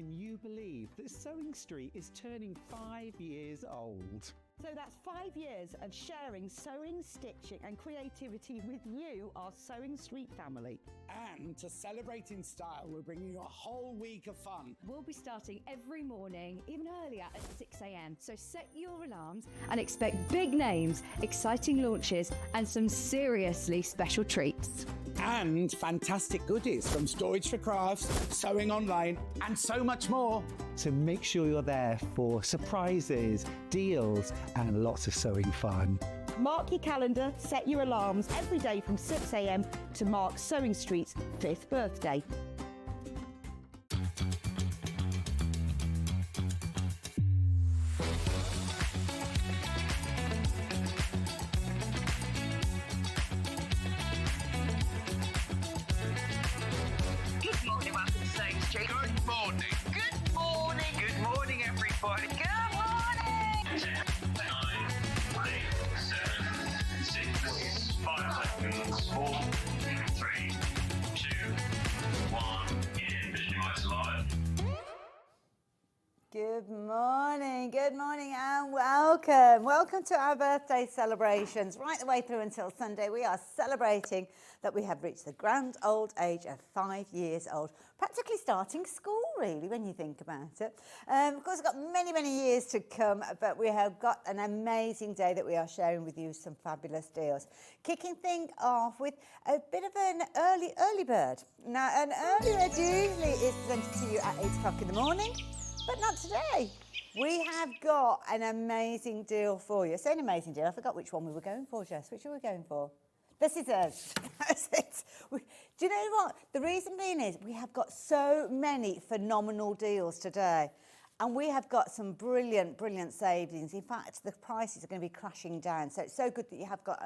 can you believe that Sewing Street is turning 5 years old? So that's 5 years of sharing sewing, stitching and creativity with you, our Sewing Street family. And to celebrate in style, we're bringing you a whole week of fun. We'll be starting every morning, even earlier at 6 a.m. So set your alarms and expect big names, exciting launches and some seriously special treats. And fantastic goodies from storage for crafts, sewing online and so much more. So make sure you're there for surprises, deals and lots of sewing fun. Mark your calendar, set your alarms every day from 6 a.m. to mark Sewing Street's 5th birthday. Good morning, welcome to Sewing Street. Good morning. Good morning. Good morning, everybody. Good morning. 10, 9, 8, 7, 6, 5 seconds, 4, 3, 2, 1. Visualize live. Good morning and welcome. Welcome to our birthday celebrations. Right the way through until Sunday, we are celebrating that we have reached the grand old age of 5 years old. Practically starting school, really, when you think about it. Of course, we've got many, many years to come, but we have got an amazing day that we are sharing with you some fabulous deals. Kicking things off with a bit of an early bird. Now, an early bird usually is presented to you at 8 o'clock in the morning. But not today. We have got an amazing deal for you. Say an amazing deal. I forgot which one we were going for, Jess. Which were we going for? The scissors. That's it. Do you know what? The reason being is we have got so many phenomenal deals today. And we have got some brilliant, brilliant savings. In fact, the prices are going to be crashing down. So it's so good that you have got,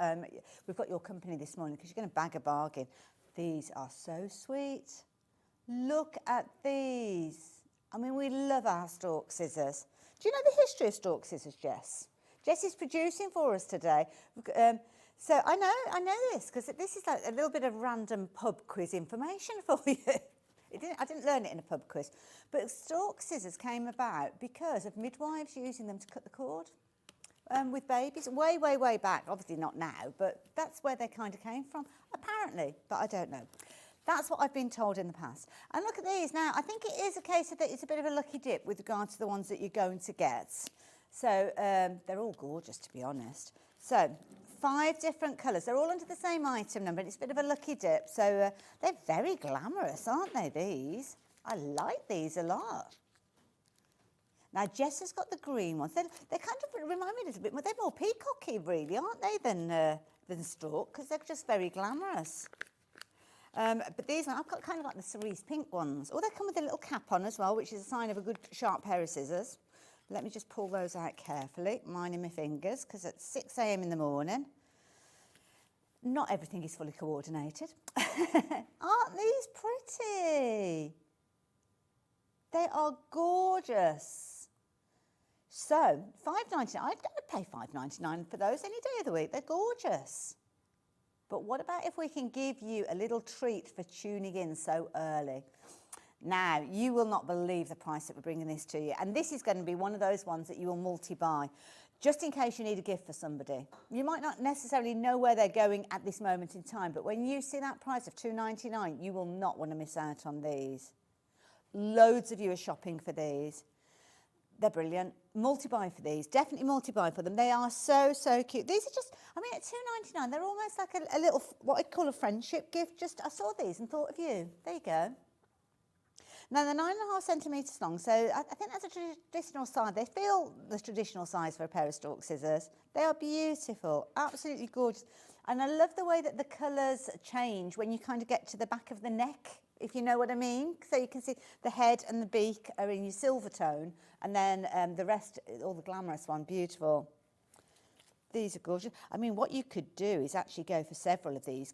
we've got your company this morning because you're going to bag a bargain. These are so sweet. Look at these. I mean, we love our stalk scissors. Do you know the history of stalk scissors, Jess? Jess is producing for us today. So I know this because this is like a little bit of random pub quiz information for you. I didn't learn it in a pub quiz. But stalk scissors came about because of midwives using them to cut the cord with babies. Way, way, way back. Obviously not now, but that's where they kind of came from, apparently. But I don't know. That's what I've been told in the past. And look at these. Now, I think it is a case of that it's a bit of a lucky dip with regard to the ones that you're going to get. So they're all gorgeous, to be honest. So 5 different colours. They're all under the same item number. And it's a bit of a lucky dip. So they're very glamorous, aren't they, these? I like these a lot. Now, Jess has got the green ones. They kind of remind me a little bit more. They're more peacocky, really, aren't they, than stalk? Because they're just very glamorous. But these ones, I've got kind of like the cerise pink ones. Oh, they come with a little cap on as well, which is a sign of a good sharp pair of scissors. Let me just pull those out carefully, minding my fingers, because at 6 a.m. in the morning, not everything is fully coordinated. Aren't these pretty? They are gorgeous. So, $5.99. I'd pay $5.99 for those any day of the week. They're gorgeous. But what about if we can give you a little treat for tuning in so early? Now, you will not believe the price that we're bringing this to you. And this is going to be one of those ones that you will multi-buy, just in case you need a gift for somebody. You might not necessarily know where they're going at this moment in time, but when you see that price of $2.99, you will not want to miss out on these. Loads of you are shopping for these. They're brilliant. Multi-buy for these. Definitely multi-buy for them. They are so, so cute. These are just, I mean, at $2.99, they're almost like a little, what I'd call a friendship gift. Just, I saw these and thought of you. There you go. Now, they're 9.5 centimetres long, so I think that's a traditional size. They feel the traditional size for a pair of stalk scissors. They are beautiful, absolutely gorgeous. And I love the way that the colours change when you kind of get to the back of the neck, if you know what I mean. So you can see the head and the beak are in your silver tone, and then the rest, all the glamorous one, beautiful. These are gorgeous. I mean, what you could do is actually go for several of these.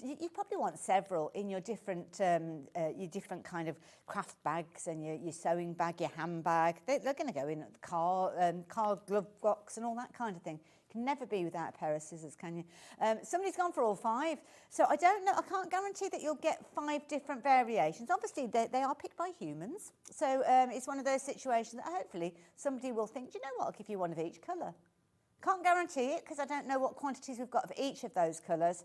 You probably want several in your different kind of craft bags and your sewing bag, your handbag. They're going to go in the car glove box and all that kind of thing. can never be without a pair of scissors, can you? Somebody's gone for all 5. So I don't know, I can't guarantee that you'll get 5 different variations. Obviously, they are picked by humans. So it's one of those situations that hopefully somebody will think, do you know what, I'll give you one of each colour. Can't guarantee it because I don't know what quantities we've got of each of those colours.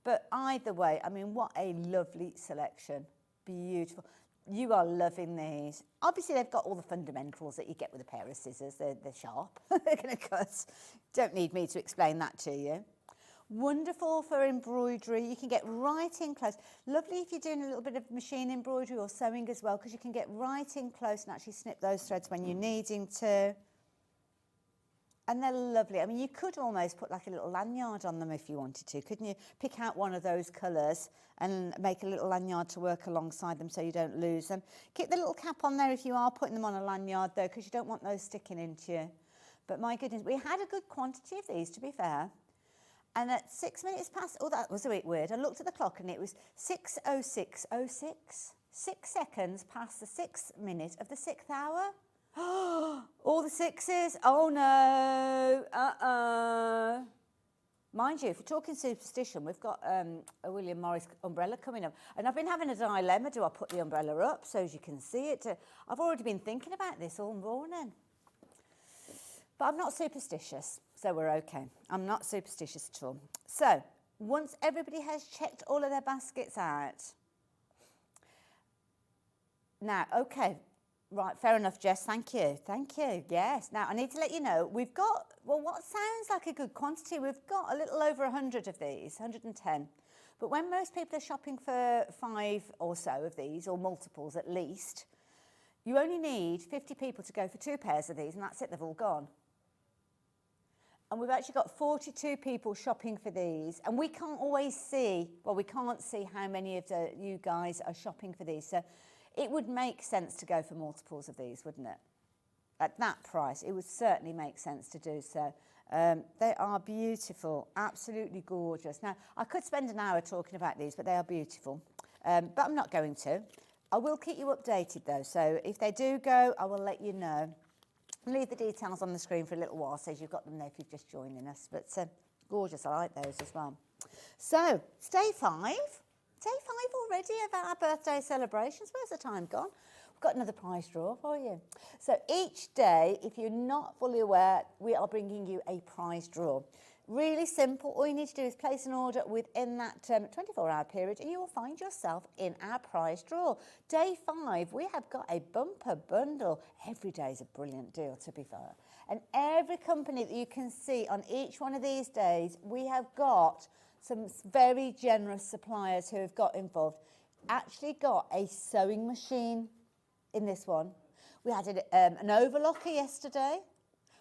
But either way, I mean, what a lovely selection. Beautiful. You are loving these. Obviously, they've got all the fundamentals that you get with a pair of scissors. They're sharp. They're going to cut. Don't need me to explain that to you. Wonderful for embroidery. You can get right in close. Lovely if you're doing a little bit of machine embroidery or sewing as well, because you can get right in close and actually snip those threads when you're needing to. And they're lovely. I mean, you could almost put like a little lanyard on them if you wanted to, couldn't you? Pick out one of those colours and make a little lanyard to work alongside them so you don't lose them. Keep the little cap on there if you are putting them on a lanyard, though, because you don't want those sticking into you. But my goodness, we had a good quantity of these, to be fair. And at 6 minutes past, oh, that was a bit weird. I looked at the clock and it was 6:06:06. 6 seconds past the 6th minute of the 6th hour. All the 6s. Oh no. Mind you, if you're talking superstition, we've got a William Morris umbrella coming up. And I've been having a dilemma. Do I put the umbrella up so as you can see it? I've already been thinking about this all morning. But I'm not superstitious, so we're okay. I'm not superstitious at all. So, once everybody has checked all of their baskets out. Now, okay. Right, fair enough, Jess. Thank you. Thank you. Yes. Now, I need to let you know, we've got, well, what sounds like a good quantity, we've got a little over 100 of these, 110. But when most people are shopping for 5 or so of these, or multiples at least, you only need 50 people to go for 2 pairs of these, and that's it, they've all gone. And we've actually got 42 people shopping for these, and we can't always see, well, we can't see how many of you guys are shopping for these. So it would make sense to go for multiples of these, wouldn't it? At that price, it would certainly make sense to do so. They are beautiful, absolutely gorgeous. Now, I could spend an hour talking about these, but they are beautiful. But I'm not going to. I will keep you updated, though. So if they do go, I will let you know. I'll leave the details on the screen for a little while, so you've got them there if you've just joined us. But gorgeous, I like those as well. So, day 5. Day 5 already of our birthday celebrations. Where's the time gone? We've got another prize draw for you. So each day, if you're not fully aware, we are bringing you a prize draw. Really simple. All you need to do is place an order within that 24-hour period and you will find yourself in our prize draw. Day 5, we have got a bumper bundle. Every day is a brilliant deal, to be fair. And every company that you can see on each one of these days, we have got some very generous suppliers who have got involved. Actually got a sewing machine in this one. We had an overlocker yesterday.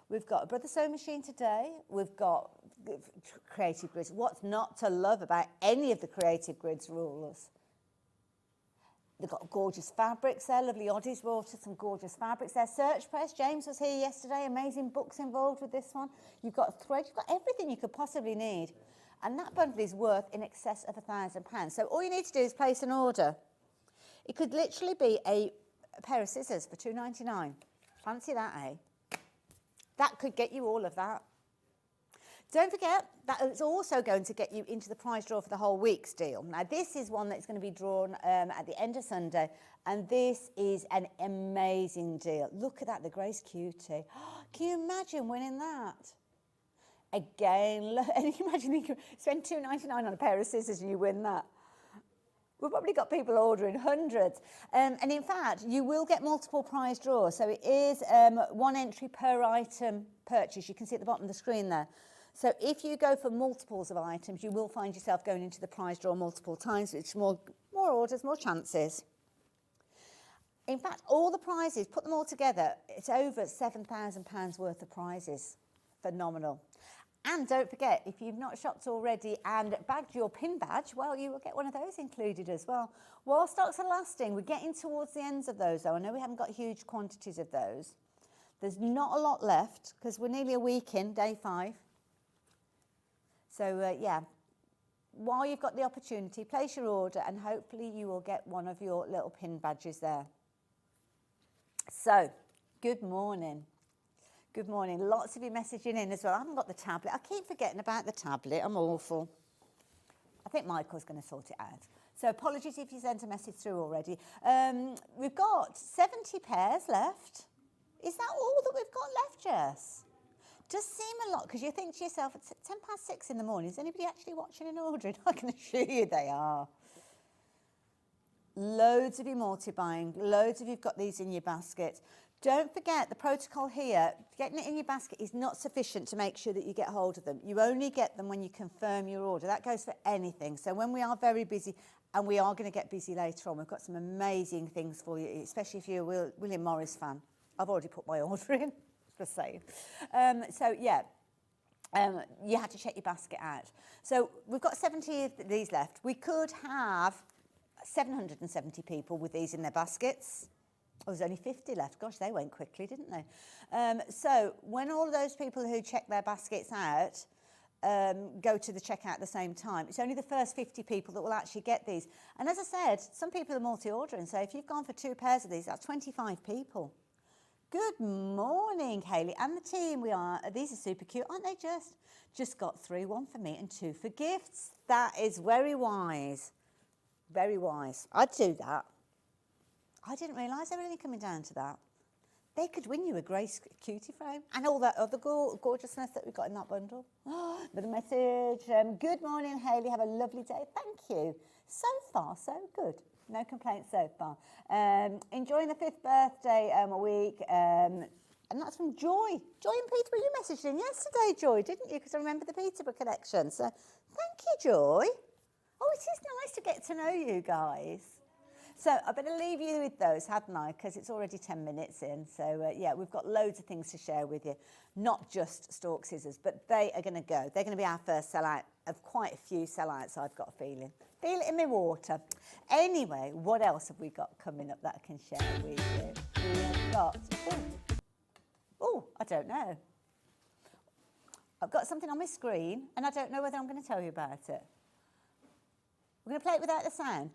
We've got a brother sewing machine today. We've got creative grids. What's not to love about any of the creative grids rulers? They've got gorgeous fabrics there. Lovely Odile's brought us some gorgeous fabrics there. Search press. James was here yesterday. Amazing books involved with this one. You've got thread. You've got everything you could possibly need. And that bundle is worth in excess of £1,000. So all you need to do is place an order. It could literally be a pair of scissors for £2.99. Fancy that, eh? That could get you all of that. Don't forget, that is also going to get you into the prize draw for the whole week's deal. Now, this is one that's going to be drawn at the end of Sunday, and this is an amazing deal. Look at that, the Grace Cutie. Can you imagine winning that? Again, and imagine you can spend £2.99 on a pair of scissors and you win that. We've probably got people ordering hundreds. And in fact, you will get multiple prize draws. So it is 1 entry per item purchase. You can see at the bottom of the screen there. So if you go for multiples of items, you will find yourself going into the prize draw multiple times, which more orders, more chances. In fact, all the prizes, put them all together, it's over £7,000 worth of prizes. Phenomenal. And don't forget, if you've not shopped already and bagged your pin badge, well, you will get one of those included as well. While stocks are lasting, we're getting towards the ends of those, though. I know we haven't got huge quantities of those. There's not a lot left, because we're nearly a week in, day 5. So, yeah, while you've got the opportunity, place your order, and hopefully you will get one of your little pin badges there. So, good morning. Good morning. Lots of you messaging in as well. I haven't got the tablet. I keep forgetting about the tablet. I'm awful. I think Michael's going to sort it out. So apologies if you sent a message through already. We've got 70 pairs left. Is that all that we've got left, Jess? Does seem a lot, because you think to yourself, it's 6:10 in the morning. Is anybody actually watching and ordering? I can assure you they are. Loads of you multi-buying. Loads of you've got these in your basket. Don't forget the protocol here. Getting it in your basket is not sufficient to make sure that you get hold of them. You only get them when you confirm your order. That goes for anything. So when we are very busy, and we are going to get busy later on, we've got some amazing things for you, especially if you're a William Morris fan. I've already put my order in, just saying. You had to check your basket out. So we've got 70 of these left. We could have 770 people with these in their baskets. Oh, there's only 50 left. Gosh, they went quickly, didn't they? So when all of those people who check their baskets out go to the checkout at the same time, it's only the first 50 people that will actually get these. And as I said, some people are multi-ordering. So if you've gone for 2 pairs of these, that's 25 people. Good morning, Hayley and the team. These are super cute, aren't they? Just got 3, 1 for me and 2 for gifts. That is very wise. Very wise. I'd do that. I didn't realise they were only coming down to that. They could win you a grey cutie frame and all that other gorgeousness that we've got in that bundle. Another message. Good morning, Hayley. Have a lovely day. Thank you. So far, so good. No complaints so far. Enjoying the 5th birthday week. And that's from Joy. Joy in Peterborough. You messaged in yesterday, Joy, didn't you? Because I remember the Peterborough collection. So thank you, Joy. Oh, it is nice to get to know you guys. So I better leave you with those, hadn't I? Because it's already 10 minutes in. So, yeah, we've got loads of things to share with you. Not just Stork Scissors, but they are going to go. They're going to be our first sellout of quite a few sellouts, I've got a feeling. Feel it in my water. Anyway, what else have we got coming up that I can share with you? We have got... I don't know. I've got something on my screen, and I don't know whether I'm going to tell you about it. We're going to play it without the sound.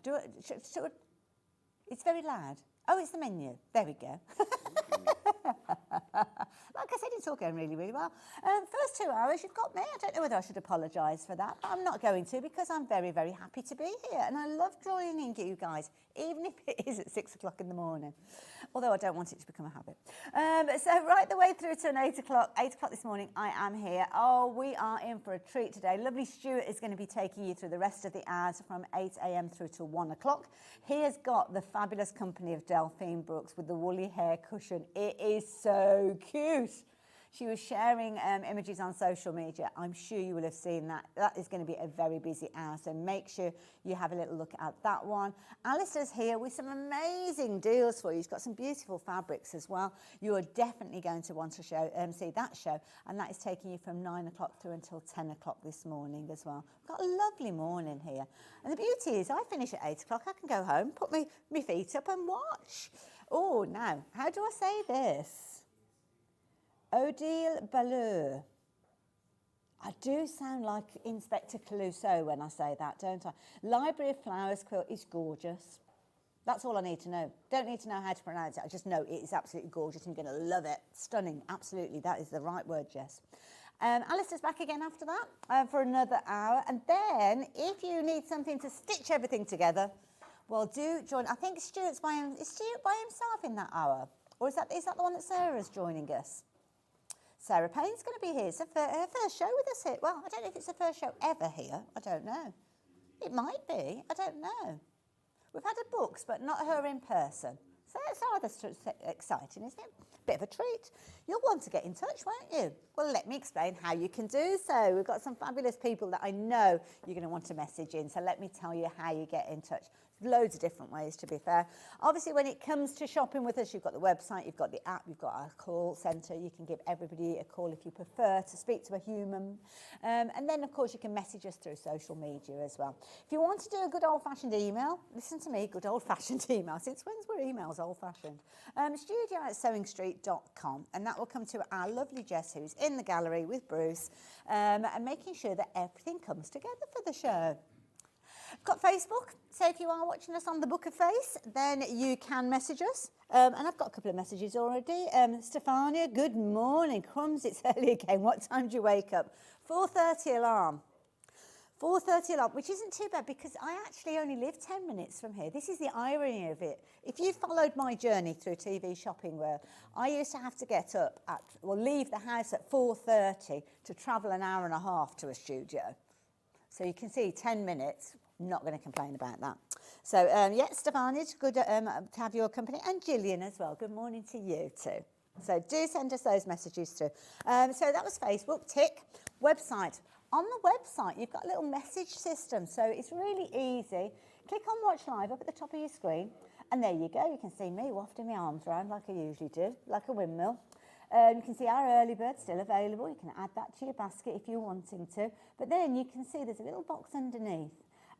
It's very loud. Oh, it's the menu. There we go. Like I said, it's all going really, really well. First 2 hours, you've got me. I don't know whether I should apologise for that, but I'm not going to because I'm very, very happy to be here. And I love joining you guys, even if it is at 6 o'clock in the morning. Although I don't want it to become a habit. So right the way through to an 8 o'clock this morning, I am here. Oh, we are in for a treat today. Lovely Stuart is going to be taking you through the rest of the hours from 8 a.m. through to 1 o'clock. He has got the fabulous company of Delphine Brooks with the woolly hair cushion. It is so cute. She was sharing images on social media. I'm sure you will have seen that. That is going to be a very busy hour, so make sure you have a little look at that one. Alistair's here with some amazing deals for you. He's got some beautiful fabrics as well. You are definitely going to want to see that show, and that is taking you from 9 o'clock through until 10 o'clock this morning as well. We've got a lovely morning here. And the beauty is I finish at 8 o'clock. I can go home, put my feet up and watch. Oh, now, how do I say this? Odile Bailloeul. I do sound like Inspector Clouseau when I say that, don't I? Library of Flowers quilt is gorgeous. That's all I need to know. Don't need to know how to pronounce it. I just know it is absolutely gorgeous. I'm going to love it. Stunning. Absolutely. That is the right word, Jess. Alistair's back again after that for another hour. And then if you need something to stitch everything together, well, do join. I think Stuart's is Stuart by himself in that hour? Or is that the one that Sarah's joining us? Sarah Payne's going to be here. It's her first show with us here. Well, I don't know if it's her first show ever here. I don't know. It might be. I don't know. We've had her books, but not her in person. So that's rather exciting, isn't it? Bit of a treat. You'll want to get in touch, won't you? Well, let me explain how you can do so. We've got some fabulous people that I know you're going to want to message in. So let me tell you how you get in touch. Loads of different ways, to be fair. Obviously, when it comes to shopping with us, you've got the website, you've got the app, you've got our call centre. You can give everybody a call if you prefer to speak to a human. And then, of course, you can message us through social media as well. If you want to do a good old-fashioned email, listen to me, good old-fashioned email. Since when's were emails old-fashioned? studio@sewingstreet.com, and that will come to our lovely Jess, who's in the gallery with Bruce, and making sure that everything comes together for the show. Got Facebook, so if you are watching us on the Book of Face, then you can message us. And I've got a couple of messages already. Stefania, good morning. Crumbs, it's early again. What time do you wake up? 4:30 alarm. 4:30 alarm, which isn't too bad because I actually only live 10 minutes from here. This is the irony of it. If you followed my journey through TV shopping, where I used to have to get up at, well, leave the house at 4:30 to travel an hour and a half to a studio. So you can see 10 minutes, not going to complain about that. So, yeah, Stefania, it's good to have your company. And Gillian as well. Good morning to you too. So do send us those messages through. So that was Facebook, tick. Website. On the website, you've got a little message system. So it's really easy. Click on Watch Live up at the top of your screen. And there you go. You can see me wafting my arms around like I usually do, like a windmill. You can see our early bird still available. You can add that to your basket if you're wanting to. But then you can see there's a little box underneath.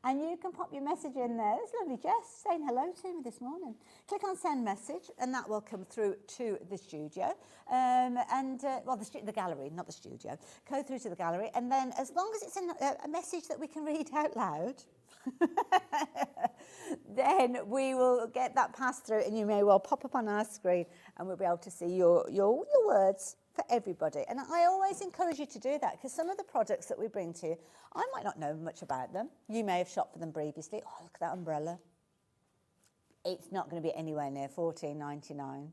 And you can pop your message in there. There's lovely Jess saying hello to me this morning. Click on send message and that will come through to the studio. Well, the gallery, not the studio. Go through to the gallery. And then as long as it's in a message that we can read out loud, then we will get that passed through and you may well pop up on our screen and we'll be able to see your words for everybody. And I always encourage you to do that because some of the products that we bring to you, I might not know much about them. You may have shopped for them previously. Oh, look at that umbrella. It's not going to be anywhere near $14.99.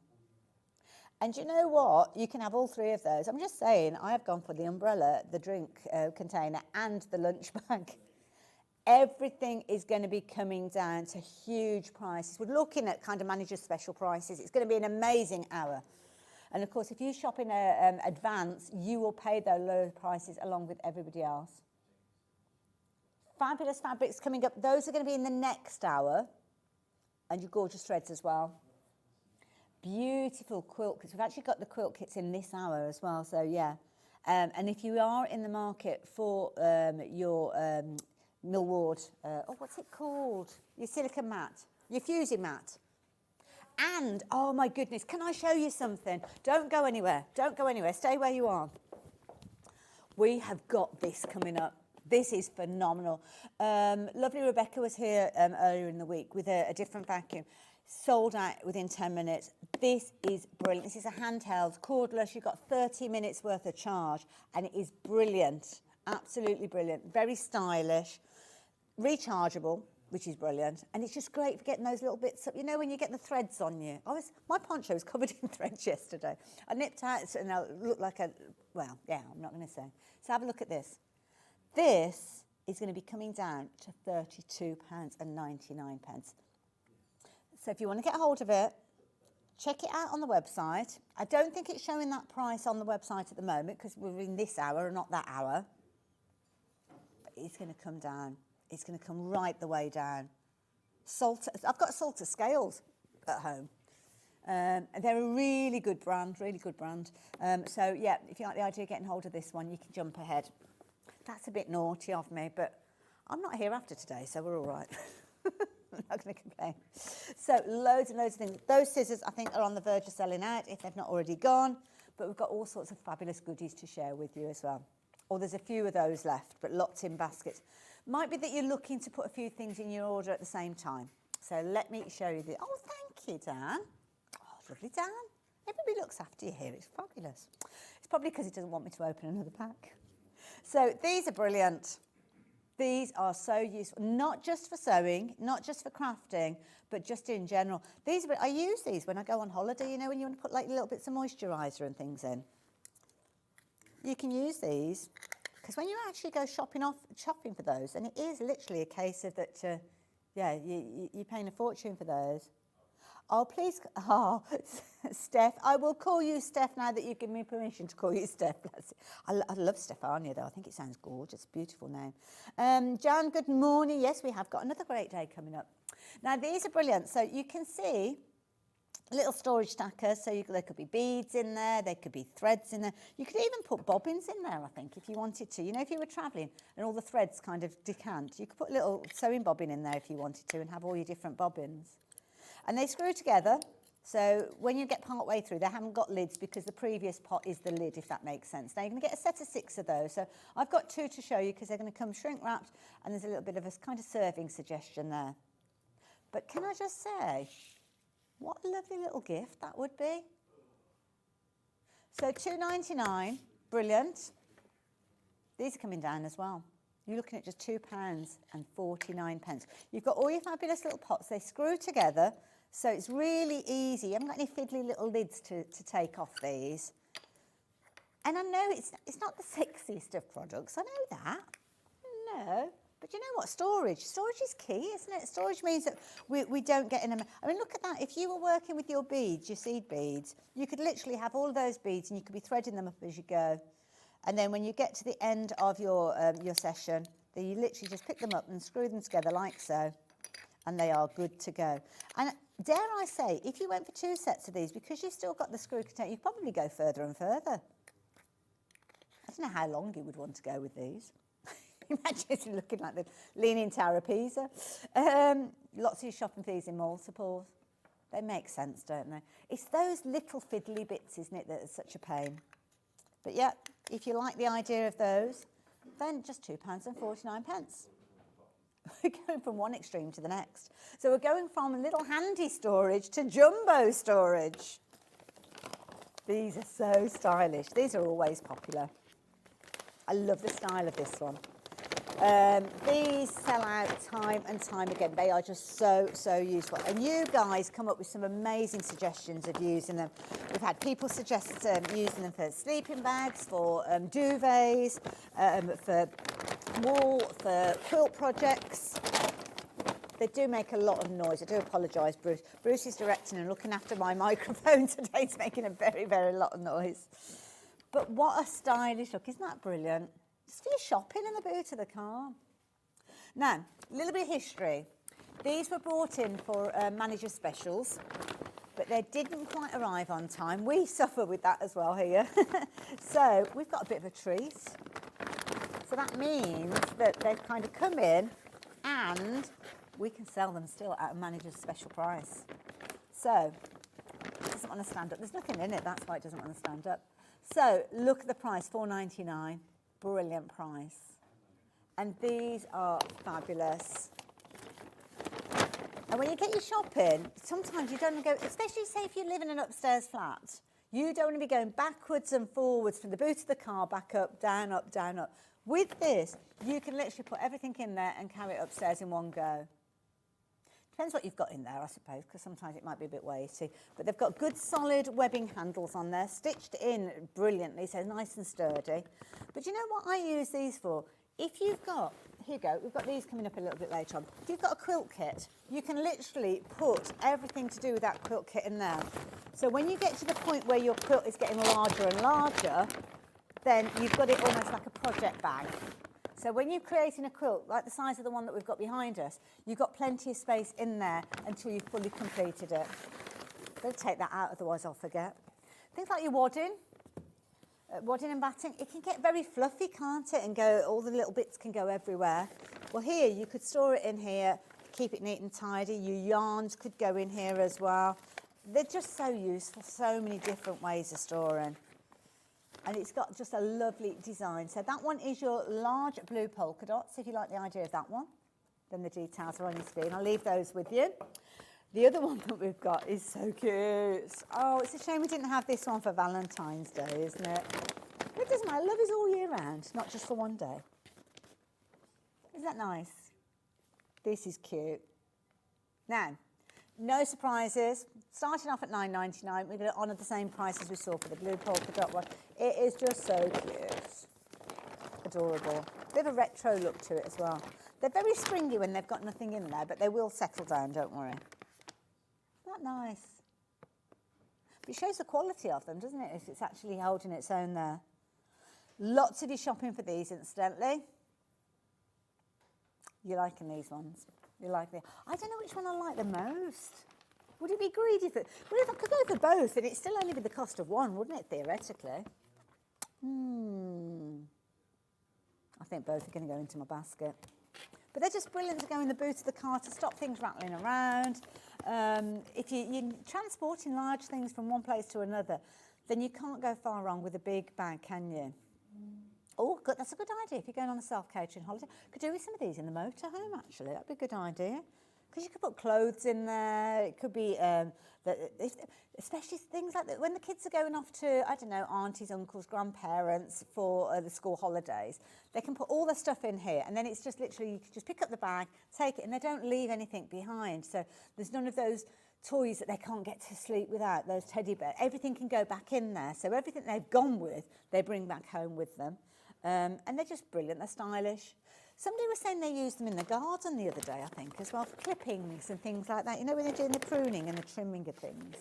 And you know what? You can have all three of those. I'm just saying, I have gone for the umbrella, the drink container and the lunch bag. Everything is going to be coming down to huge prices. We're looking at kind of manager special prices. It's going to be an amazing hour. And of course, if you shop in advance, you will pay those lower prices along with everybody else. Fabulous fabrics coming up. Those are going to be in the next hour. And your gorgeous threads as well. Beautiful quilt kits. We've actually got the quilt kits in this hour as well. So, yeah. And if you are in the market for your Millward, what's it called? Your silicone mat, your fusing mat. And, oh my goodness, can I show you something? Don't go anywhere. Don't go anywhere. Stay where you are. We have got this coming up. This is phenomenal. Lovely Rebecca was here earlier in the week with a different vacuum. Sold out within 10 minutes. This is brilliant. This is a handheld, cordless. You've got 30 minutes worth of charge. And it is brilliant. Absolutely brilliant. Very stylish. Rechargeable, which is brilliant. And it's just great for getting those little bits up. You know, when you get the threads on you. My poncho was covered in threads yesterday. I nipped out and I looked like well, yeah, I'm not going to say. So have a look at this. This is going to be coming down to £32.99. So if you want to get a hold of it, check it out on the website. I don't think it's showing that price on the website at the moment because we're in this hour and not that hour. But it's going to come down. It's going to come right the way down. I've got Salter scales at home. They're a really good brand, really good brand. So, yeah, if you like the idea of getting hold of this one, you can jump ahead. That's a bit naughty of me, but I'm not here after today, so we're all right. I'm not going to complain. So, loads and loads of things. Those scissors, I think, are on the verge of selling out if they've not already gone. But we've got all sorts of fabulous goodies to share with you as well. Or there's a few of those left, but lots in baskets. Might be that you're looking to put a few things in your order at the same time. So let me show you the... Oh, thank you, Dan. Oh, lovely, Dan. Everybody looks after you here. It's fabulous. It's probably because he doesn't want me to open another pack. So these are brilliant. These are so useful, not just for sewing, not just for crafting, but just in general. I use these when I go on holiday, you know, when you want to put like little bits of moisturiser and things in. You can use these. Because when you actually go shopping for those, and it is literally a case of that, you're paying a fortune for those. Oh, please, Steph, I will call you Steph now that you've given me permission to call you Steph. I love Stefania, though. I think it sounds gorgeous, beautiful name. Jan, good morning. Yes, we have got another great day coming up. Now, these are brilliant. So you can see little storage stackers, so there could be beads in there, there could be threads in there. You could even put bobbins in there, I think, if you wanted to. You know, if you were travelling and all the threads kind of decant, you could put a little sewing bobbin in there if you wanted to and have all your different bobbins. And they screw together, So when you get part way through, they haven't got lids because the previous pot is the lid, if that makes sense. Now you're going to get a set of 6 of those. So I've got 2 to show you because they're going to come shrink wrapped, and there's a little bit of a kind of serving suggestion there. But can I just say, what a lovely little gift that would be. So £2.99, brilliant. These are coming down as well. You're looking at just £2.49. You've got all your fabulous little pots. They screw together, so it's really easy. You haven't got any fiddly little lids to take off these. And I know it's not the sexiest of products. I know that. No. But you know what? Storage is key, isn't it? Storage means that we don't get in a... I mean, look at that. If you were working with your beads, your seed beads, you could literally have all of those beads and you could be threading them up as you go. And then when you get to the end of your session, then you literally just pick them up and screw them together like so, and they are good to go. And dare I say, if you went for 2 sets of these, because you've still got the screw container, you'd probably go further and further. I don't know how long you would want to go with these. Imagine it looking like the Leaning Tower of Pisa. Lots of you shopping for these in mall support. They make sense, don't they? It's those little fiddly bits, isn't it, that is such a pain. But yeah, if you like the idea of those, then just £2.49. We're going from one extreme to the next. So we're going from little handy storage to jumbo storage. These are so stylish. These are always popular. I love the style of this one. These sell out time and time again. They are just so, so useful. And you guys come up with some amazing suggestions of using them. We've had people suggest using them for sleeping bags, for duvets, for wall, for quilt projects. They do make a lot of noise. I do apologise, Bruce. Bruce is directing and looking after my microphone today. It's making a very, very lot of noise. But what a stylish look. Isn't that brilliant? Just for your shopping in the boot of the car. Now, a little bit of history. These were brought in for manager specials, but they didn't quite arrive on time. We suffer with that as well here. So we've got a bit of a treat. So that means that they've kind of come in and we can sell them still at a manager's special price. So, it doesn't want to stand up. There's nothing in it, that's why it doesn't want to stand up. So, look at the price, £4.99. Brilliant price. And these are fabulous. And when you get your shopping, sometimes you don't want to go, especially say if you live in an upstairs flat, you don't want to be going backwards and forwards from the boot of the car, back up, down, up, down, up. With this, you can literally put everything in there and carry it upstairs in one go. Depends what you've got in there, I suppose, because sometimes it might be a bit weighty. But they've got good solid webbing handles on there, stitched in brilliantly, so nice and sturdy. But you know what I use these for? If you've got, here you go, we've got these coming up a little bit later on. If you've got a quilt kit, you can literally put everything to do with that quilt kit in there. So when you get to the point where your quilt is getting larger and larger, then you've got it almost like a project bag. So when you're creating a quilt, like the size of the one that we've got behind us, you've got plenty of space in there until you've fully completed it. Don't take that out, otherwise I'll forget. Things like your wadding and batting, it can get very fluffy, can't it? And go, all the little bits can go everywhere. Well, here, you could store it in here, keep it neat and tidy. Your yarns could go in here as well. They're just so useful, so many different ways of storing. And it's got just a lovely design. So that one is your large blue polka dots. If you like the idea of that one, then the details are on your screen. I'll leave those with you. The other one that we've got is so cute. Oh, it's a shame we didn't have this one for Valentine's Day, isn't it? It doesn't matter. Love is all year round, not just for one day. Isn't that nice? This is cute. Now, no surprises. Starting off at £9.99, we're going to honour the same price as we saw for the blue polka dot one. It is just so cute. Adorable. Bit of a retro look to it as well. They're very springy when they've got nothing in there, but they will settle down, don't worry. Isn't that nice? But it shows the quality of them, doesn't it, if it's actually holding its own there. Lots of you shopping for these, incidentally. You're liking these ones. You like them. I don't know which one I like the most. Would it be greedy for... Well, if I could go for both, then it'd still only be the cost of one, wouldn't it, theoretically? I think both are going to go into my basket. But they're just brilliant to go in the boot of the car to stop things rattling around. If you're transporting large things from one place to another, then you can't go far wrong with a big bag, can you? Oh, good. That's a good idea. If you're going on a self-catering holiday, could do with some of these in the motorhome, actually. That'd be a good idea. Because you could put clothes in there. It could be, especially things like that. When the kids are going off to, I don't know, aunties, uncles, grandparents for the school holidays, they can put all their stuff in here. And then it's just literally, you can just pick up the bag, take it, and they don't leave anything behind. So there's none of those toys that they can't get to sleep without, those teddy bears. Everything can go back in there. So everything they've gone with, they bring back home with them. And they're just brilliant. They're stylish. Somebody was saying they used them in the garden the other day, I think, as well, for clippings and things like that. You know, when they're doing the pruning and the trimming of things.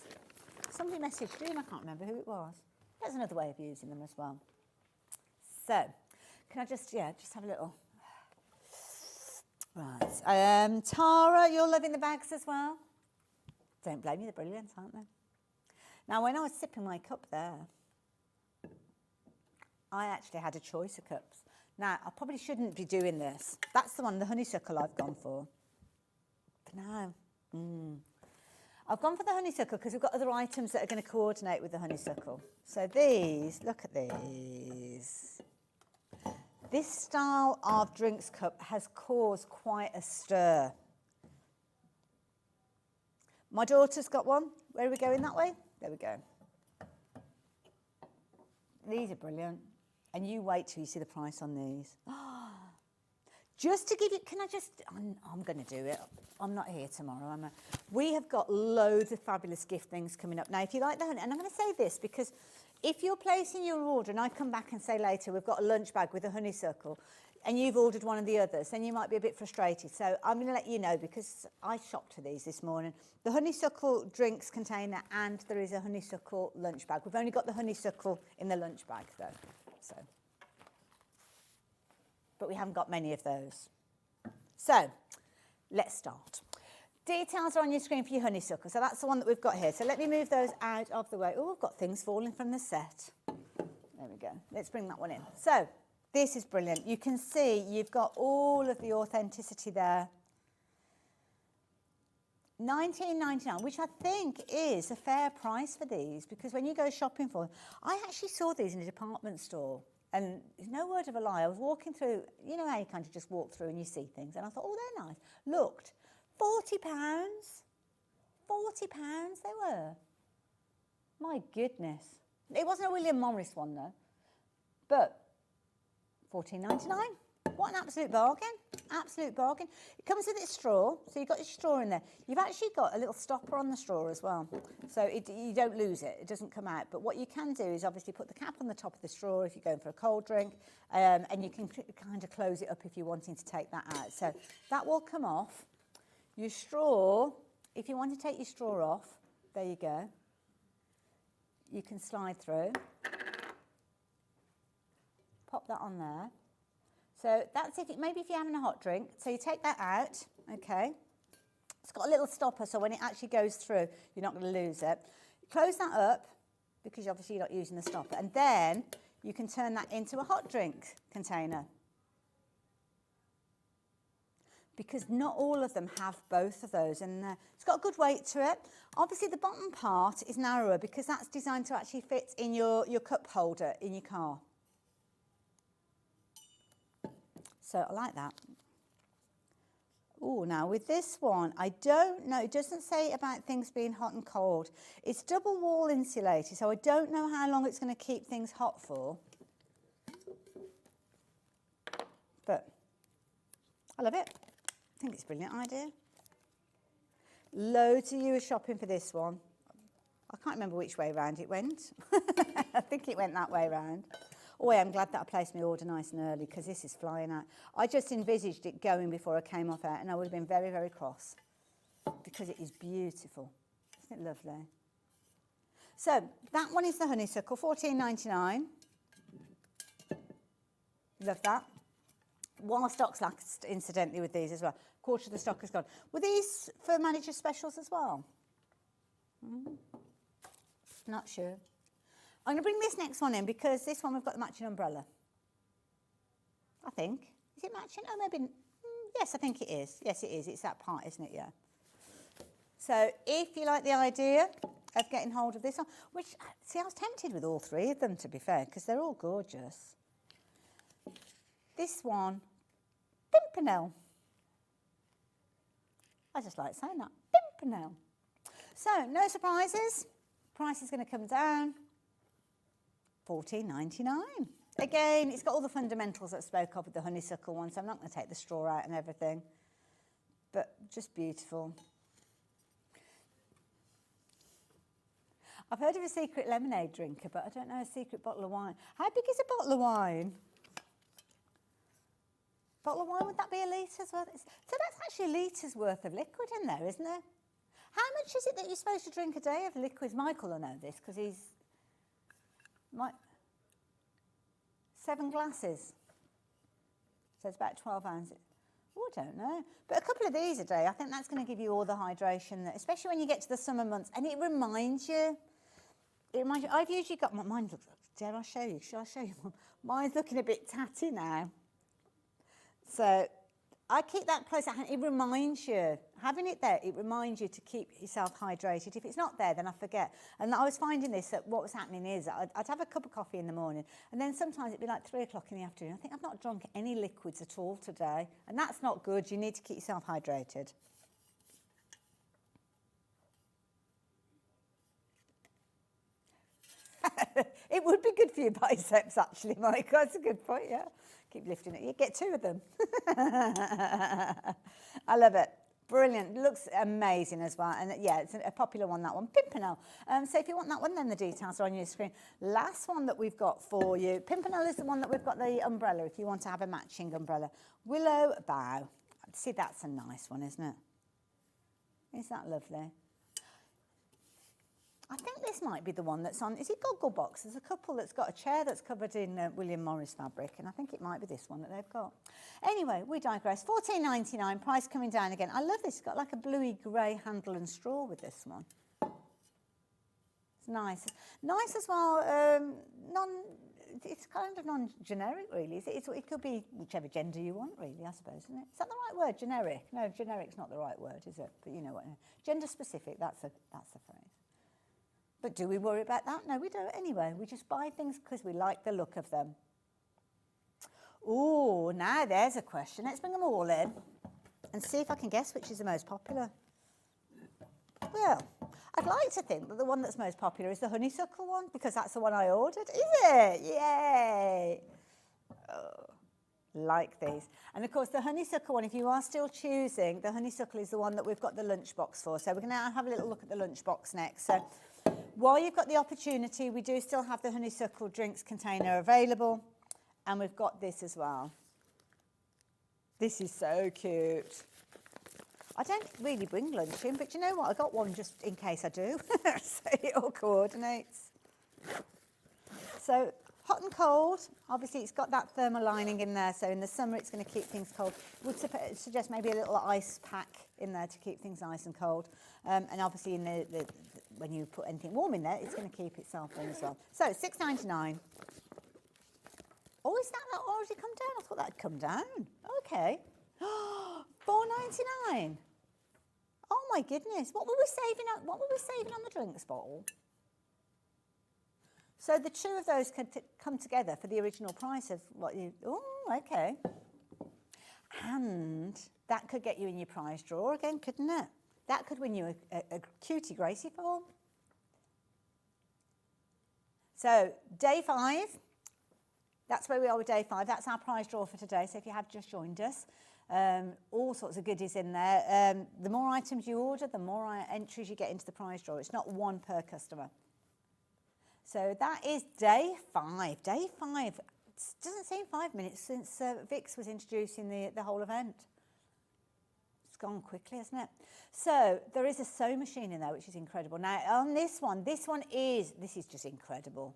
Somebody messaged you, and I can't remember who it was. That's another way of using them as well. So, can I just have a little... Right. Tara, you're loving the bags as well? Don't blame you, they're brilliant, aren't they? Now, when I was sipping my cup there, I actually had a choice of cups. Now, I probably shouldn't be doing this. That's the one, the honeysuckle I've gone for. But no. I've gone for the honeysuckle because we've got other items that are going to coordinate with the honeysuckle. So these, look at these. This style of drinks cup has caused quite a stir. My daughter's got one. Where are we going? That way? There we go. These are brilliant. And you wait till you see the price on these. Just to give you, I'm going to do it. I'm not here tomorrow, am I? We have got loads of fabulous gift things coming up. Now, if you like the honey, and I'm going to say this because if you're placing your order and I come back and say later, we've got a lunch bag with a honeysuckle and you've ordered one of the others, then you might be a bit frustrated. So I'm going to let you know because I shopped for these this morning. The honeysuckle drinks container and there is a honeysuckle lunch bag. We've only got the honeysuckle in the lunch bag though. So, but we haven't got many of those. So, let's start. Details are on your screen for your honeysuckle. So that's the one that we've got here. So let me move those out of the way. Oh, I've got things falling from the set. There we go. Let's bring that one in. So, this is brilliant. You can see you've got all of the authenticity there. $19.99, which I think is a fair price for these because when you go shopping for them, I actually saw these in a department store and no word of a lie, I was walking through, you know how you kind of just walk through and you see things and I thought, oh, they're nice. Looked, £40. £40 they were. My goodness. It wasn't a William Morris one though, but $14.99. What an absolute bargain. Absolute bargain. It comes with its straw, so you've got your straw in there. You've actually got a little stopper on the straw as well, so you don't lose it. It doesn't come out. But what you can do is obviously put the cap on the top of the straw if you're going for a cold drink, and you can kind of close it up if you're wanting to take that out. So that will come off. Your straw, if you want to take your straw off, there you go. You can slide through. Pop that on there. So that's maybe if you're having a hot drink. So you take that out, okay. It's got a little stopper, so when it actually goes through, you're not going to lose it. Close that up, because obviously you're not using the stopper. And then you can turn that into a hot drink container. Because not all of them have both of those. And it's got a good weight to it. Obviously the bottom part is narrower because that's designed to actually fit in your cup holder in your car. So I like that. Oh, now with this one, I don't know. It doesn't say about things being hot and cold. It's double wall insulated, so I don't know how long it's going to keep things hot for. But I love it. I think it's a brilliant idea. Loads of you are shopping for this one. I can't remember which way round it went. I think it went that way round. Oh, I'm glad that I placed my order nice and early because this is flying out. I just envisaged it going before I came off out and I would have been very, very cross because it is beautiful. Isn't it lovely? So that one is the honeysuckle, $14.99. Love that. While stock's last, incidentally, with these as well. Quarter of the stock is gone. Were these for manager specials as well? Not sure. I'm going to bring this next one in because this one we've got the matching umbrella. I think. Is it matching? Oh, maybe. Yes, I think it is. Yes, it is. It's that part, isn't it? Yeah. So if you like the idea of getting hold of this one, which, see, I was tempted with all three of them, to be fair, because they're all gorgeous. This one, Pimpernel. I just like saying that, Pimpernel. So, no surprises. Price is going to come down, $14.99. Again, it's got all the fundamentals that I spoke of with the honeysuckle one, so I'm not going to take the straw out and everything. But just beautiful. I've heard of a secret lemonade drinker, but I don't know a secret bottle of wine. How big is a bottle of wine? Bottle of wine, would that be a litres worth? So that's actually a litres worth of liquid in there, isn't there? How much is it that you're supposed to drink a day of liquids? Michael will know this because he's 7 glasses. So it's about 12 ounces. Oh, I don't know. But a couple of these a day, I think that's going to give you all the hydration, that, especially when you get to the summer months. And it reminds you, I've usually got, mine looks, dare I show you? Shall I show you? Mine's looking a bit tatty now. So I keep that close at hand. It reminds you, having it there, it reminds you to keep yourself hydrated. If it's not there, then I forget. And I was finding this, that what was happening is I'd have a cup of coffee in the morning, and then sometimes it'd be like 3 o'clock in the afternoon. I think I've not drunk any liquids at all today, and that's not good. You need to keep yourself hydrated. It would be good for your biceps, actually, Mike. That's a good point, yeah. Keep lifting it. You get 2 of them. I love it. Brilliant. Looks amazing as well. And yeah, it's a popular one, that one. Pimpernel. So if you want that one, then the details are on your screen. Last one that we've got for you. Pimpernel is the one that we've got the umbrella, if you want to have a matching umbrella. Willow Bough. See, that's a nice one, isn't it? Is that lovely? I think this might be the one that's on, is it Gogglebox? There's a couple that's got a chair that's covered in William Morris fabric, and I think it might be this one that they've got. Anyway, we digress. $14.99, price coming down again. I love this. It's got like a bluey grey handle and straw with this one. It's nice. Nice as well. It's kind of non-generic, really. It could be whichever gender you want, really, I suppose, isn't it? Is that the right word, generic? No, generic's not the right word, is it? But you know what? Gender specific, that's the phrase. But do we worry about that? No, we don't anyway. We just buy things because we like the look of them. Oh, now there's a question. Let's bring them all in and see if I can guess which is the most popular. Well, I'd like to think that the one that's most popular is the honeysuckle one, because that's the one I ordered. Is it? Yay! Oh, like these. And of course, the honeysuckle one, if you are still choosing, the honeysuckle is the one that we've got the lunchbox for. So we're going to have a little look at the lunchbox next. So while you've got the opportunity, we do still have the honeysuckle drinks container available. And we've got this as well. This is so cute. I don't really bring lunch in, but you know what? I got one just in case I do. So it all coordinates. So hot and cold. Obviously, it's got that thermal lining in there. So in the summer, it's going to keep things cold. Would suggest maybe a little ice pack in there to keep things nice and cold. And obviously, in when you put anything warm in there, it's going to keep itself warm as well. So $6.99. Oh, is that already come down? I thought that had come down. Okay. $4.99. Oh my goodness! What were we saving on? What were we saving on the drinks bottle? So the 2 of those could come together for the original price of what you. Oh, okay. And that could get you in your prize draw again, couldn't it? That could win you a cutie Gracie form. So day 5. That's where we are with day 5. That's our prize draw for today. So if you have just joined us, all sorts of goodies in there. The more items you order, the more entries you get into the prize draw. It's not one per customer. So that is day 5. Day 5. It doesn't seem 5 minutes since Vix was introducing the whole event. It's gone quickly, hasn't it? So there is a sewing machine in there, which is incredible. Now on this is just incredible.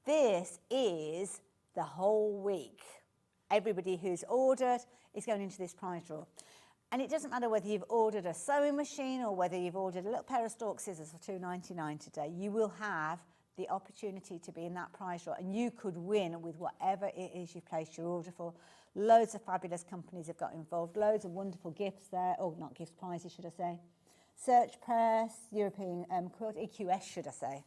This is the whole week. Everybody who's ordered is going into this prize draw. And it doesn't matter whether you've ordered a sewing machine or whether you've ordered a little pair of stalk scissors for $2.99 today. You will have the opportunity to be in that prize draw, and you could win with whatever it is you've placed your order for. Loads of fabulous companies have got involved, loads of wonderful gifts there, or not gifts, prizes should I say. Search Press, European Quilt, EQS should I say.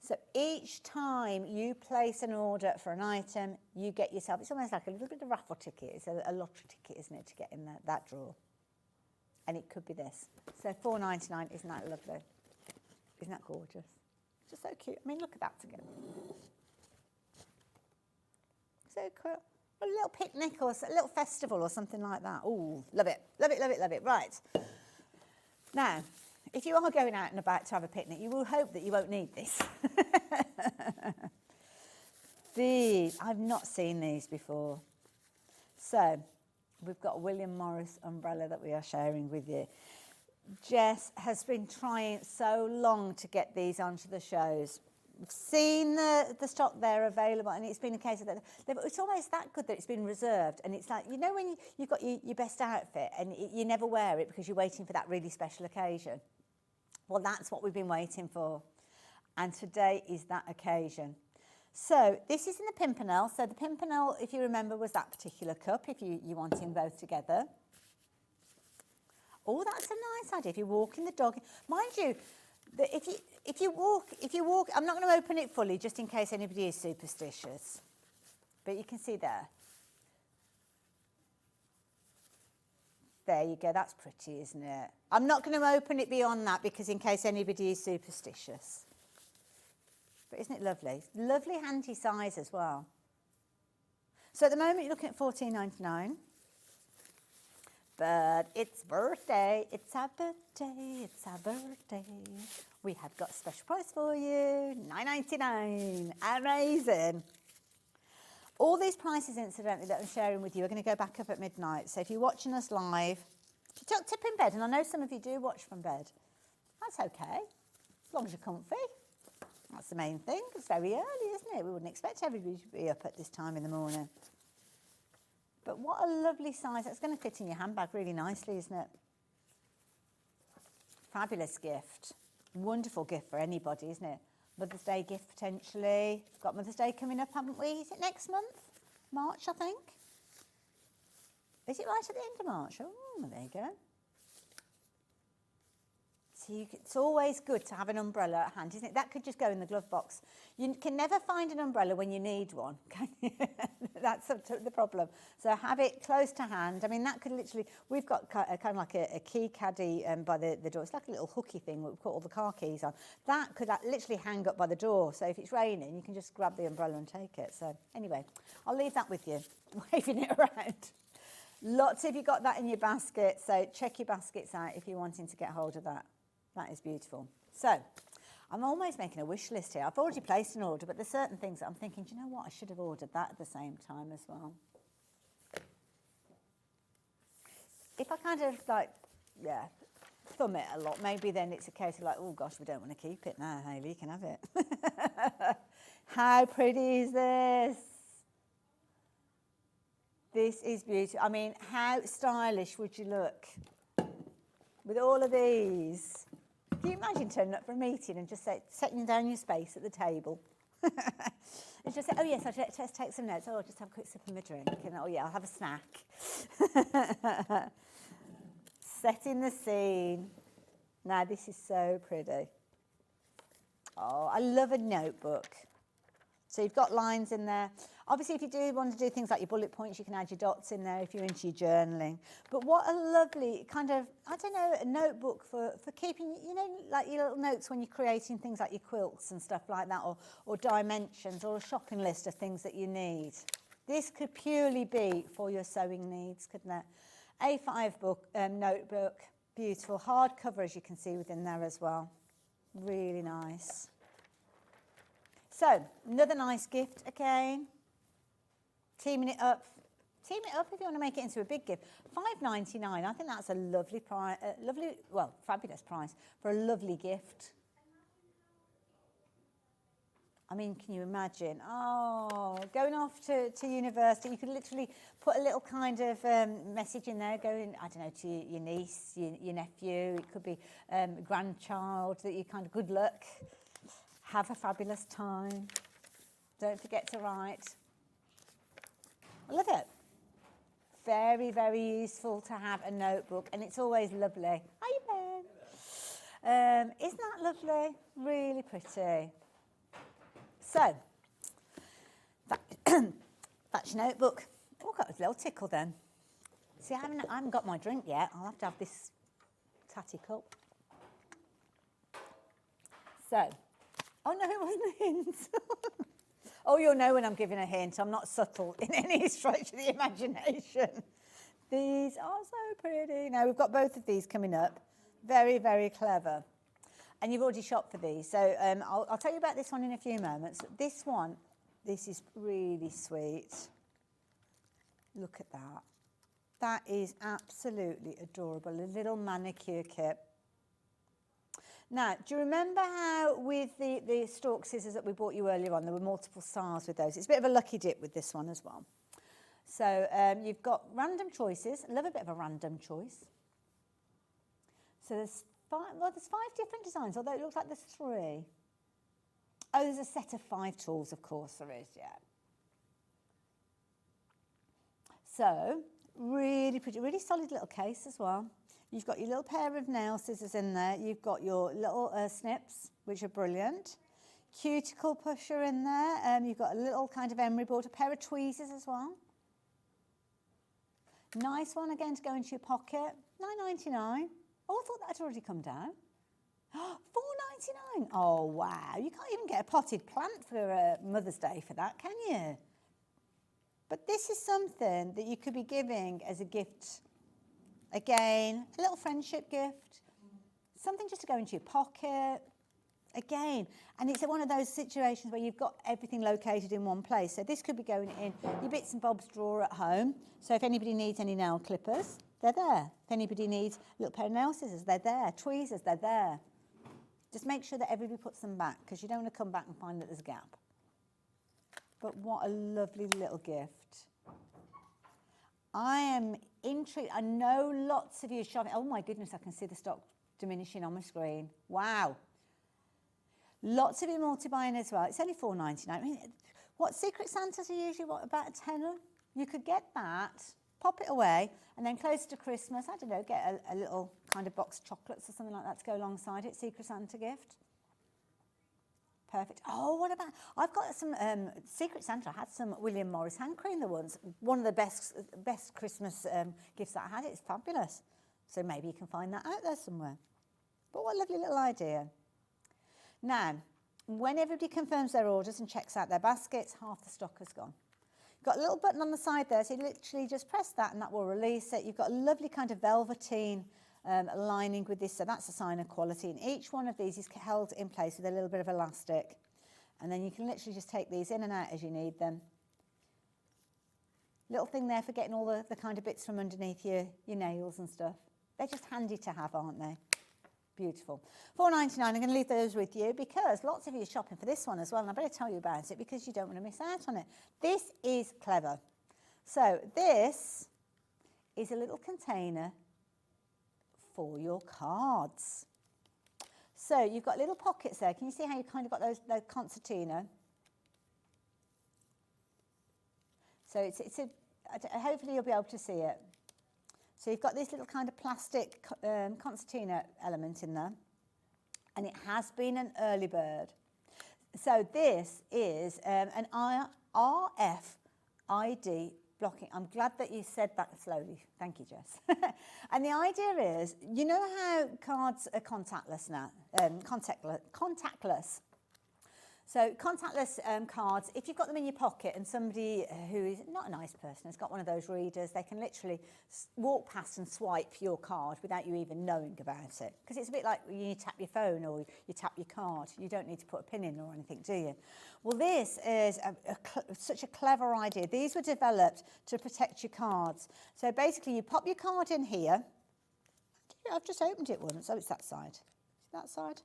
So each time you place an order for an item, you get yourself, it's almost like a little bit of a raffle ticket, it's a lottery ticket, isn't it, to get in that draw. And it could be this. So £4.99, isn't that lovely? Isn't that gorgeous? Just so cute. I mean, look at that together. So cool. A little picnic or a little festival or something like that. Oh, love it, love it, love it, love it. Right. Now, if you are going out and about to have a picnic, you will hope that you won't need this. These, I've not seen these before. So, we've got a William Morris umbrella that we are sharing with you. Jess has been trying so long to get these onto the shows. We've seen the stock there available, and it's been a case of that. It's almost that good that it's been reserved, and it's like, you know, when you've got your best outfit and you never wear it because you're waiting for that really special occasion. Well, that's what we've been waiting for, and today is that occasion. So this is in the Pimpernel. So the Pimpernel, if you remember, was that particular cup, if you want them both together. Oh, that's a nice idea. If you're walking the dog, mind you, that if you walk, I'm not going to open it fully just in case anybody is superstitious, but you can see there. There you go, that's pretty, isn't it? I'm not going to open it beyond that because in case anybody is superstitious. But isn't it lovely? Lovely handy size as well. So at the moment you're looking at $14.99. But it's birthday, it's our birthday, it's our birthday. We have got a special price for you, $9.99, amazing. All these prices, incidentally, that I'm sharing with you are going to go back up at midnight. So if you're watching us live, if you're tucked up in bed, and I know some of you do watch from bed, that's okay, as long as you're comfy. That's the main thing. It's very early, isn't it? We wouldn't expect everybody to be up at this time in the morning. But what a lovely size. That's going to fit in your handbag really nicely, isn't it? Fabulous gift. Wonderful gift for anybody, isn't it? Mother's Day gift, potentially. We've got Mother's Day coming up, haven't we? Is it next month? March, I think. Is it right at the end of March? Oh, there you go. So it's always good to have an umbrella at hand, isn't it? That could just go in the glove box. You can never find an umbrella when you need one, can you? That's the problem. So have it close to hand. I mean, that could literally, we've got kind of like a key caddy by the door. It's like a little hooky thing we put all the car keys on. That could literally hang up by the door. So if it's raining, you can just grab the umbrella and take it. So anyway, I'll leave that with you, waving it around. Lots of you got that in your basket. So check your baskets out if you're wanting to get hold of that. That is beautiful. So, I'm almost making a wish list here. I've already placed an order, but there's certain things that I'm thinking, do you know what? I should have ordered that at the same time as well. If I kind of thumb it a lot, maybe then it's a case of like, oh gosh, we don't want to keep it now, Hayley, you can have it. How pretty is this? This is beautiful. I mean, how stylish would you look with all of these? Can you imagine turning up for a meeting and just setting down your space at the table? And just say, oh yes, I'll just take some notes. Oh, I'll just have a quick sip of my drink. And oh yeah, I'll have a snack. Setting the scene. Now this is so pretty. Oh, I love a notebook. So you've got lines in there. Obviously, if you do want to do things like your bullet points, you can add your dots in there if you're into your journaling. But what a lovely kind of, I don't know, a notebook for keeping, you know, like your little notes when you're creating things like your quilts and stuff like that, or dimensions, or a shopping list of things that you need. This could purely be for your sewing needs, couldn't it? A5 book, notebook, beautiful. Hardcover, as you can see within there as well. Really nice. So, another nice gift again. Teaming it up if you want to make it into a big gift. $5.99, I think that's a lovely price, fabulous price for a lovely gift. I mean, can you imagine? Oh, going off to university, you could literally put a little kind of message in there going, I don't know, to your niece, your nephew, it could be a grandchild, that you kind of good luck. Have a fabulous time. Don't forget to write. I love it. Very, very useful to have a notebook, and it's always lovely. Hi, Ben. Isn't that lovely? Really pretty. So, that's your notebook. Oh, got a little tickle then. See, I haven't got my drink yet. I'll have to have this tatty cup. So, oh no, it wasn't a hint. Oh, you'll know when I'm giving a hint. I'm not subtle in any stretch of the imagination. These are so pretty. Now, we've got both of these coming up. Very, very clever. And you've already shopped for these. So I'll tell you about this one in a few moments. This one, this is really sweet. Look at that. That is absolutely adorable. A little manicure kit. Now, do you remember how with the stalk scissors that we bought you earlier on, there were multiple stars with those? It's a bit of a lucky dip with this one as well. So you've got random choices. I love a bit of a random choice. So there's five different designs, although it looks like there's 3. Oh, there's a set of 5 tools, of course there is, yeah. So, really pretty, really solid little case as well. You've got your little pair of nail scissors in there. You've got your little snips, which are brilliant. Cuticle pusher in there. You've got a little kind of emery board, a pair of tweezers as well. Nice one again to go into your pocket. £9.99. Oh, I thought that had already come down. £4.99. Oh, wow. You can't even get a potted plant for Mother's Day for that, can you? But this is something that you could be giving as a gift. Again, a little friendship gift. Something just to go into your pocket. Again, and it's one of those situations where you've got everything located in one place. So this could be going in your bits and bobs drawer at home. So if anybody needs any nail clippers, they're there. If anybody needs a little pair of nail scissors, they're there. Tweezers, they're there. Just make sure that everybody puts them back, because you don't want to come back and find that there's a gap. But what a lovely little gift. I am intrigued. I know lots of you are shopping. Oh my goodness, I can see the stock diminishing on my screen. Wow. Lots of you multi-buying as well. It's only £4.99. I mean, what Secret Santas are usually, what, about a tenner? You could get that, pop it away, and then close to Christmas, I don't know, get a little kind of box of chocolates or something like that to go alongside it. Secret Santa gift. Perfect. Oh, what about, I've got some, Secret Santa had some William Morris hand cream, the ones, one of the best Christmas gifts that I had. It's fabulous. So maybe you can find that out there somewhere. But what a lovely little idea. Now, when everybody confirms their orders and checks out their baskets, half the stock has gone. You've got a little button on the side there, so you literally just press that and that will release it. You've got a lovely kind of velveteen lining with this, so that's a sign of quality. And each one of these is held in place with a little bit of elastic. And then you can literally just take these in and out as you need them. Little thing there for getting all the kind of bits from underneath your nails and stuff. They're just handy to have, aren't they? Beautiful. £4.99, I'm going to leave those with you because lots of you are shopping for this one as well, and I better tell you about it because you don't want to miss out on it. This is clever. So this is a little container for your cards. So you've got little pockets there. Can you see how you kind of got those concertina? So it's hopefully you'll be able to see it. So you've got this little kind of plastic concertina element in there, and it has been an early bird. So this is an RFID blocking. I'm glad that you said that slowly. Thank you, Jess. And the idea is, you know how cards are contactless now, contactless. So contactless cards, if you've got them in your pocket and somebody who is not a nice person has got one of those readers, they can literally walk past and swipe your card without you even knowing about it. Because it's a bit like when you tap your phone or you tap your card. You don't need to put a pin in or anything, do you? Well, this is such a clever idea. These were developed to protect your cards. So basically you pop your card in here. I've just opened it once. Oh, it's that side. Is it that side?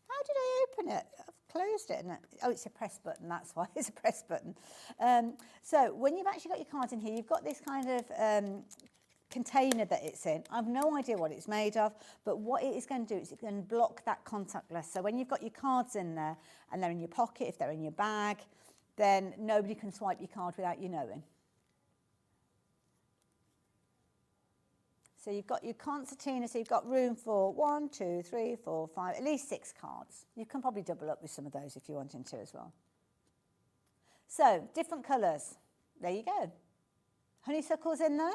How did I open it? I've closed it. Oh, it's a press button. That's why it's a press button. So when you've actually got your cards in here, you've got this kind of container that it's in. I've no idea what it's made of, but what it is going to do is it's going to block that contactless. So when you've got your cards in there and they're in your pocket, if they're in your bag, then nobody can swipe your card without you knowing. So you've got your concertina, so you've got room for 1, 2, 3, 4, 5, at least 6 cards. You can probably double up with some of those if you're wanting to as well. So, different colours. There you go. Honeysuckle's in there.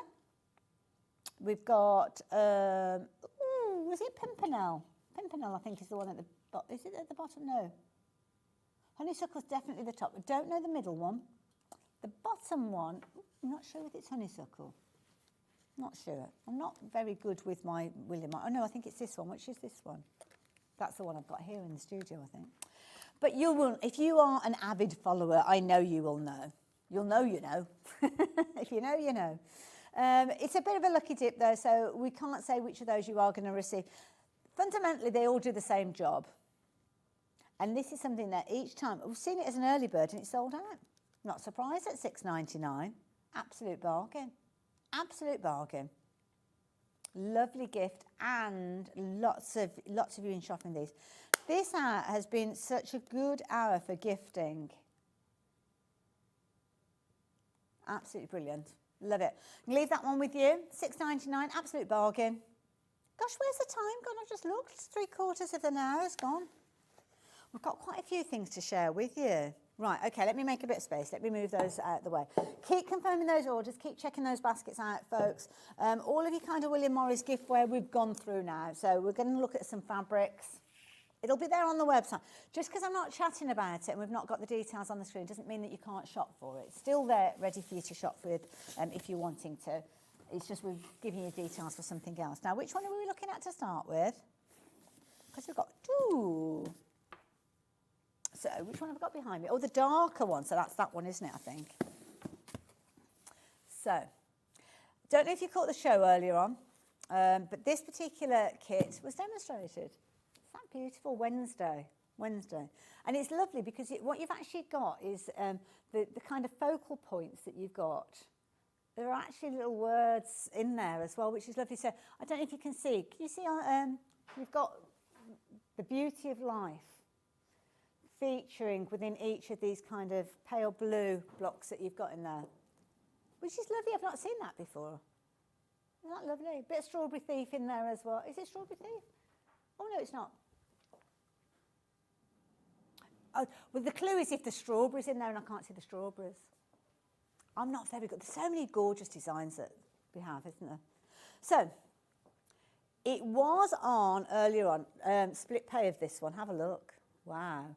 We've got, was it Pimpernel? Pimpernel, I think, is the one at the bottom. Is it at the bottom? No. Honeysuckle's definitely the top. I don't know the middle one. The bottom one, I'm not sure if it's honeysuckle. Not sure. I'm not very good with my William. Oh no, I think it's this one. Which is this one? That's the one I've got here in the studio, I think. But you will, if you are an avid follower, I know you will know. You'll know you know. If you know, you know. It's a bit of a lucky dip though, so we can't say which of those you are going to receive. Fundamentally, they all do the same job. And this is something that each time, we've seen it as an early bird and it's sold out. Not surprised at £6.99. Absolute bargain. Absolute bargain. Lovely gift, and lots of you been shopping these. This hour has been such a good hour for gifting. Absolutely brilliant. Love it. Leave that one with you. £6.99, absolute bargain. Gosh, where's the time gone? I've just looked. It's 3/4 of an hour has gone. We've got quite a few things to share with you. Right, okay, let me make a bit of space. Let me move those out of the way. Keep confirming those orders. Keep checking those baskets out, folks. All of your kind of William Morris giftware we've gone through now. So we're going to look at some fabrics. It'll be there on the website. Just because I'm not chatting about it and we've not got the details on the screen doesn't mean that you can't shop for it. It's still there, ready for you to shop with if you're wanting to. It's just we're giving you details for something else. Now, which one are we looking at to start with? Because we've got two. So, which one have I got behind me? Oh, the darker one. So that's that one, isn't it, I think? So, don't know if you caught the show earlier on, but this particular kit was demonstrated. It's that beautiful Wednesday. And it's lovely because what you've actually got is the kind of focal points that you've got. There are actually little words in there as well, which is lovely. So, I don't know if you can see. Can you see you've got the beauty of life featuring within each of these kind of pale blue blocks that you've got in there, which is lovely. I've not seen that before. Isn't that lovely? Bit of Strawberry Thief in there as well. Is it Strawberry Thief? Oh no, it's not. Oh, well, the clue is if the strawberries in there, and I can't see the strawberries. I'm not very good. There's so many gorgeous designs that we have, isn't there? So, it was on earlier on, split pay of this one. Have a look. Wow.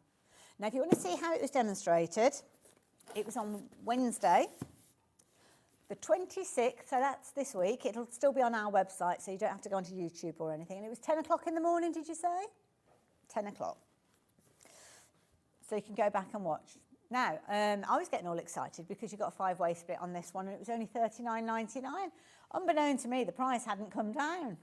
Now, if you want to see how it was demonstrated, it was on Wednesday, the 26th, so that's this week. It'll still be on our website, so you don't have to go onto YouTube or anything. And it was 10 o'clock in the morning, did you say? 10 o'clock. So you can go back and watch. Now, I was getting all excited because you got a 5-way split on this one, and it was only $39.99. Unbeknown to me, the price hadn't come down.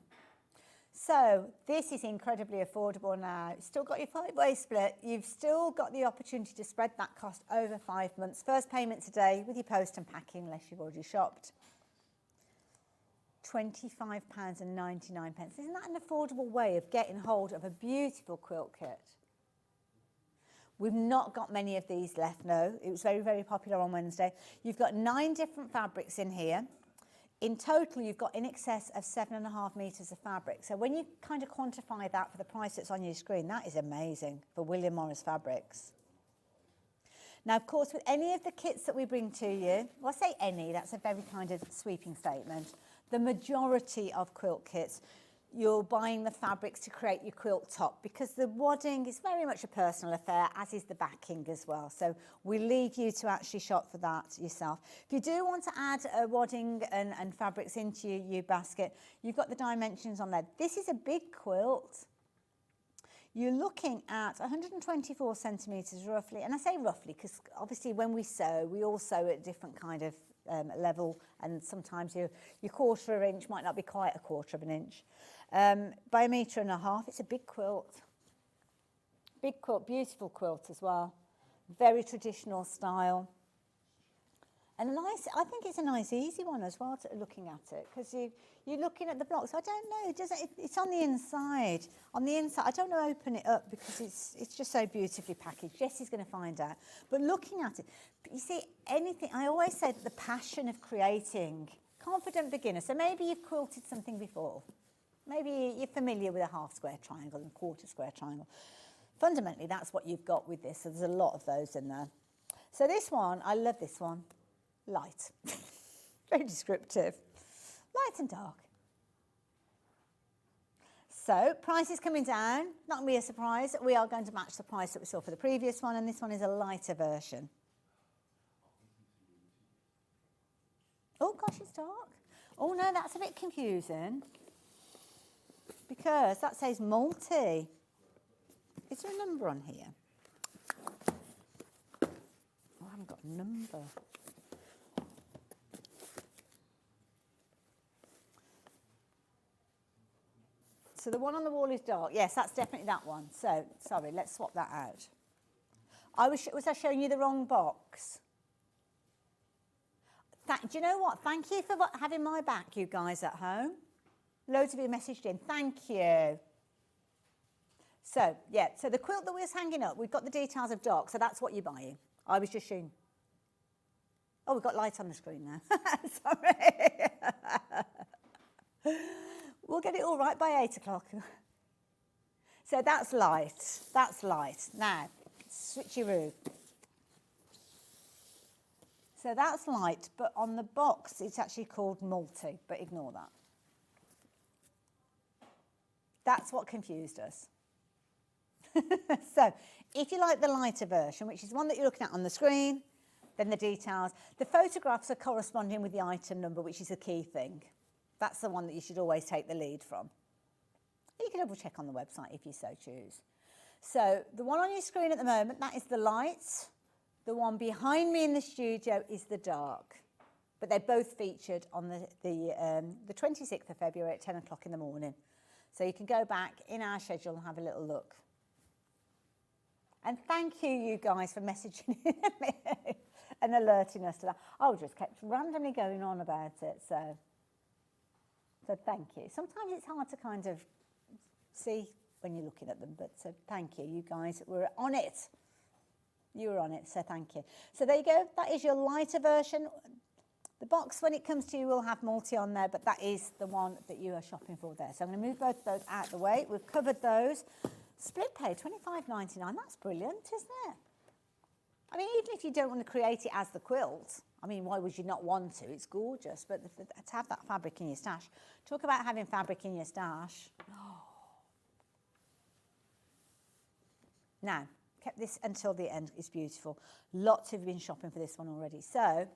So this is incredibly affordable now. You've still got your 5-way split. You've still got the opportunity to spread that cost over 5 months. First payment today with your post and packing, unless you've already shopped. £25.99. Isn't that an affordable way of getting hold of a beautiful quilt kit? We've not got many of these left, no. It was very, very popular on Wednesday. You've got 9 different fabrics in here. In total, you've got in excess of 7.5 metres of fabric. So when you kind of quantify that for the price that's on your screen, that is amazing for William Morris Fabrics. Now, of course, with any of the kits that we bring to you, well, I say any, that's a very kind of sweeping statement. The majority of quilt kits, you're buying the fabrics to create your quilt top because the wadding is very much a personal affair, as is the backing as well. So we leave you to actually shop for that yourself. If you do want to add wadding and fabrics into your basket, you've got the dimensions on there. This is a big quilt. You're looking at 124 centimetres roughly, and I say roughly because obviously when we sew, we all sew at a different kind of level, and sometimes your 1/4 inch might not be quite a 1/4 inch. By 1.5 metres, it's a big quilt. Big quilt, beautiful quilt as well. Very traditional style. And I think it's a nice, easy one as well, looking at it, because you're looking at the blocks. I don't know, it's on the inside. On the inside, I don't know, open it up because it's just so beautifully packaged. Jesse's going to find out. But looking at it, you see, anything, I always said the passion of creating, confident beginner. So maybe you've quilted something before. Maybe you're familiar with a half square triangle and quarter square triangle. Fundamentally, that's what you've got with this. So there's a lot of those in there. So this one, I love this one. Light. Very descriptive. Light and dark. So price is coming down. Not going to be a surprise. We are going to match the price that we saw for the previous one, and this one is a lighter version. Oh gosh, it's dark. Oh no, that's a bit confusing because that says multi. Is there a number on here? Oh, I haven't got a number. So the one on the wall is dark. Yes, that's definitely that one. So, sorry, let's swap that out. Was I showing you the wrong box? Do you know what? Thank you for having my back, you guys at home. Loads of you messaged in. Thank you. So, yeah, so the quilt that was hanging up, we've got the details of dark, so that's what you're buying. I was just showing. Oh, we've got light on the screen now. Sorry. We'll get it all right by 8 o'clock. So that's light. That's light. Now, switcheroo. So that's light, but on the box, it's actually called multi, but ignore that. That's what confused us. So if you like the lighter version, which is one that you're looking at on the screen, then the details. The photographs are corresponding with the item number, which is a key thing. That's the one that you should always take the lead from. You can double check on the website if you so choose. So the one on your screen at the moment, that is the light. The one behind me in the studio is the dark. But they're both featured on the 26th of February at 10 o'clock in the morning. So you can go back in our schedule and have a little look. And thank you guys for messaging me and alerting us to that. I just kept randomly going on about it, so thank you. Sometimes it's hard to kind of see when you're looking at them, but so thank you. You guys were on it. You were on it, so thank you. So there you go. That is your lighter version. The box, when it comes to you, will have multi on there, but that is the one that you are shopping for there. So I'm going to move both of those out of the way. We've covered those. Split pay, $25.99. That's brilliant, isn't it? I mean, even if you don't want to create it as the quilt, I mean, why would you not want to? It's gorgeous, but to have that fabric in your stash. Talk about having fabric in your stash. Oh. Now, kept this until the end. It's beautiful. Lots have been shopping for this one already. So,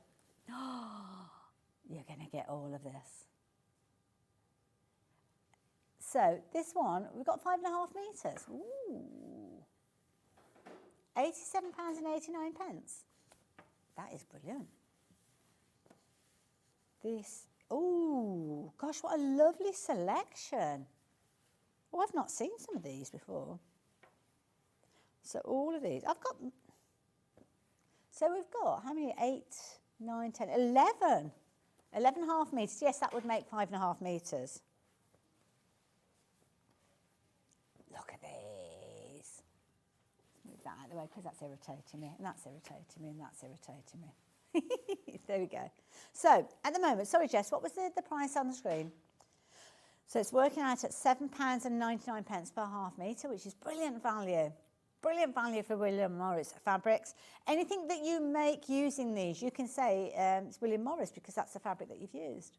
you're going to get all of this. So, this one, we've got 5.5 metres. Ooh. £87.89. That is brilliant. This, oh, gosh, what a lovely selection. Oh, I've not seen some of these before. So all of these, I've got, so we've got, how many, 8, 9, 10, 11. 11.5 metres, yes, that would make 5.5 metres. Look at these. Move that out of the way because that's irritating me, and that's irritating me, and that's irritating me. There we go. So, at the moment, sorry Jess, what was the price on the screen? So it's working out at £7.99 per half metre, which is brilliant value. Brilliant value for William Morris fabrics. Anything that you make using these, you can say it's William Morris because that's the fabric that you've used.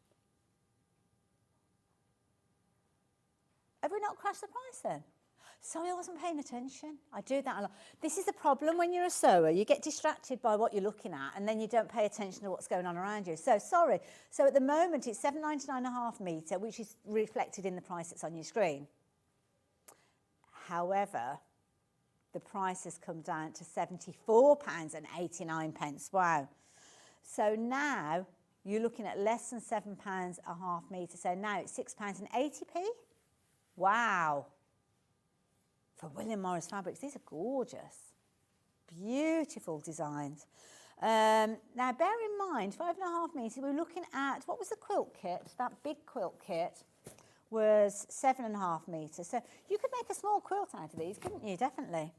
Have we not crashed the price then? Sorry, I wasn't paying attention. I do that a lot. This is the problem when you're a sewer. You get distracted by what you're looking at and then you don't pay attention to what's going on around you. So, sorry. So, at the moment, it's £7.99.5 metre, which is reflected in the price that's on your screen. However, the price has come down to £74.89. Wow. So, now you're looking at less than £7.5 metre. So, now it's £6.80p. Wow. For William Morris fabrics, these are gorgeous. Beautiful designs. Now, bear in mind, 5.5 metres, we were looking at, what was the quilt kit? That big quilt kit was 7.5 metres. So you could make a small quilt out of these, couldn't you? Definitely.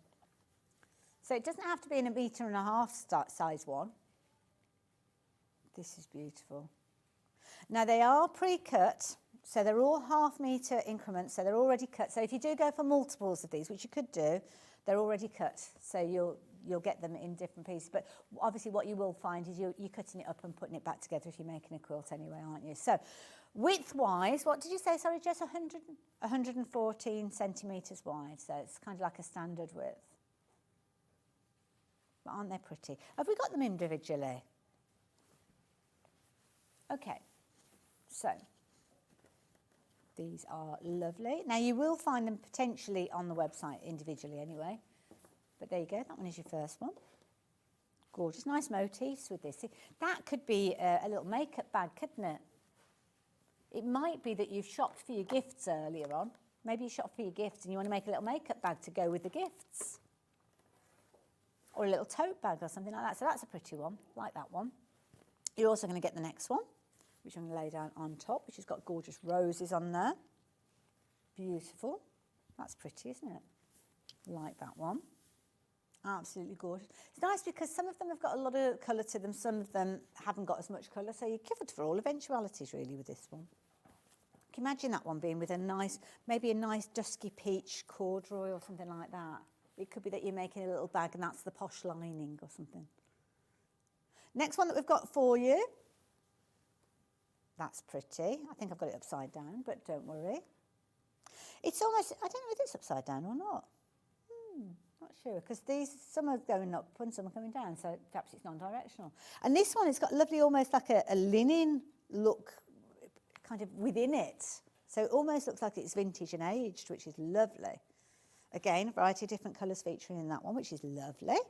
So it doesn't have to be in 1.5 metre size one. This is beautiful. Now, they are pre-cut, so they're all 1/2 metre increments, so they're already cut. So if you do go for multiples of these, which you could do, they're already cut, so you'll get them in different pieces. But obviously what you will find is you're cutting it up and putting it back together if you're making a quilt anyway, aren't you? So width-wise, what did you say? Sorry, Jess, 114 centimetres wide, so it's kind of like a standard width. But aren't they pretty? Have we got them individually? Okay, so these are lovely. Now, you will find them potentially on the website individually anyway. But there you go, that one is your first one. Gorgeous, nice motifs with this. See, that could be a little makeup bag, couldn't it? It might be that you've shopped for your gifts earlier on. Maybe you shopped for your gifts and you want to make a little makeup bag to go with the gifts. Or a little tote bag or something like that. So that's a pretty one, like that one. You're also going to get the next one, which I'm going to lay down on top, which has got gorgeous roses on there. Beautiful. That's pretty, isn't it? Like that one. Absolutely gorgeous. It's nice because some of them have got a lot of colour to them, some of them haven't got as much colour, so you're covered for all eventualities really with this one. Can you imagine that one being with a nice, maybe a nice dusky peach corduroy or something like that? It could be that you're making a little bag and that's the posh lining or something. Next one that we've got for you. That's pretty. I think I've got it upside down, but don't worry. It's almost, I don't know if it's upside down or not. Not sure, because these, some are going up and some are coming down, so perhaps it's non-directional. And this one has got lovely, almost like a linen look kind of within it. So it almost looks like it's vintage and aged, which is lovely. Again, a variety of different colours featuring in that one, which is lovely.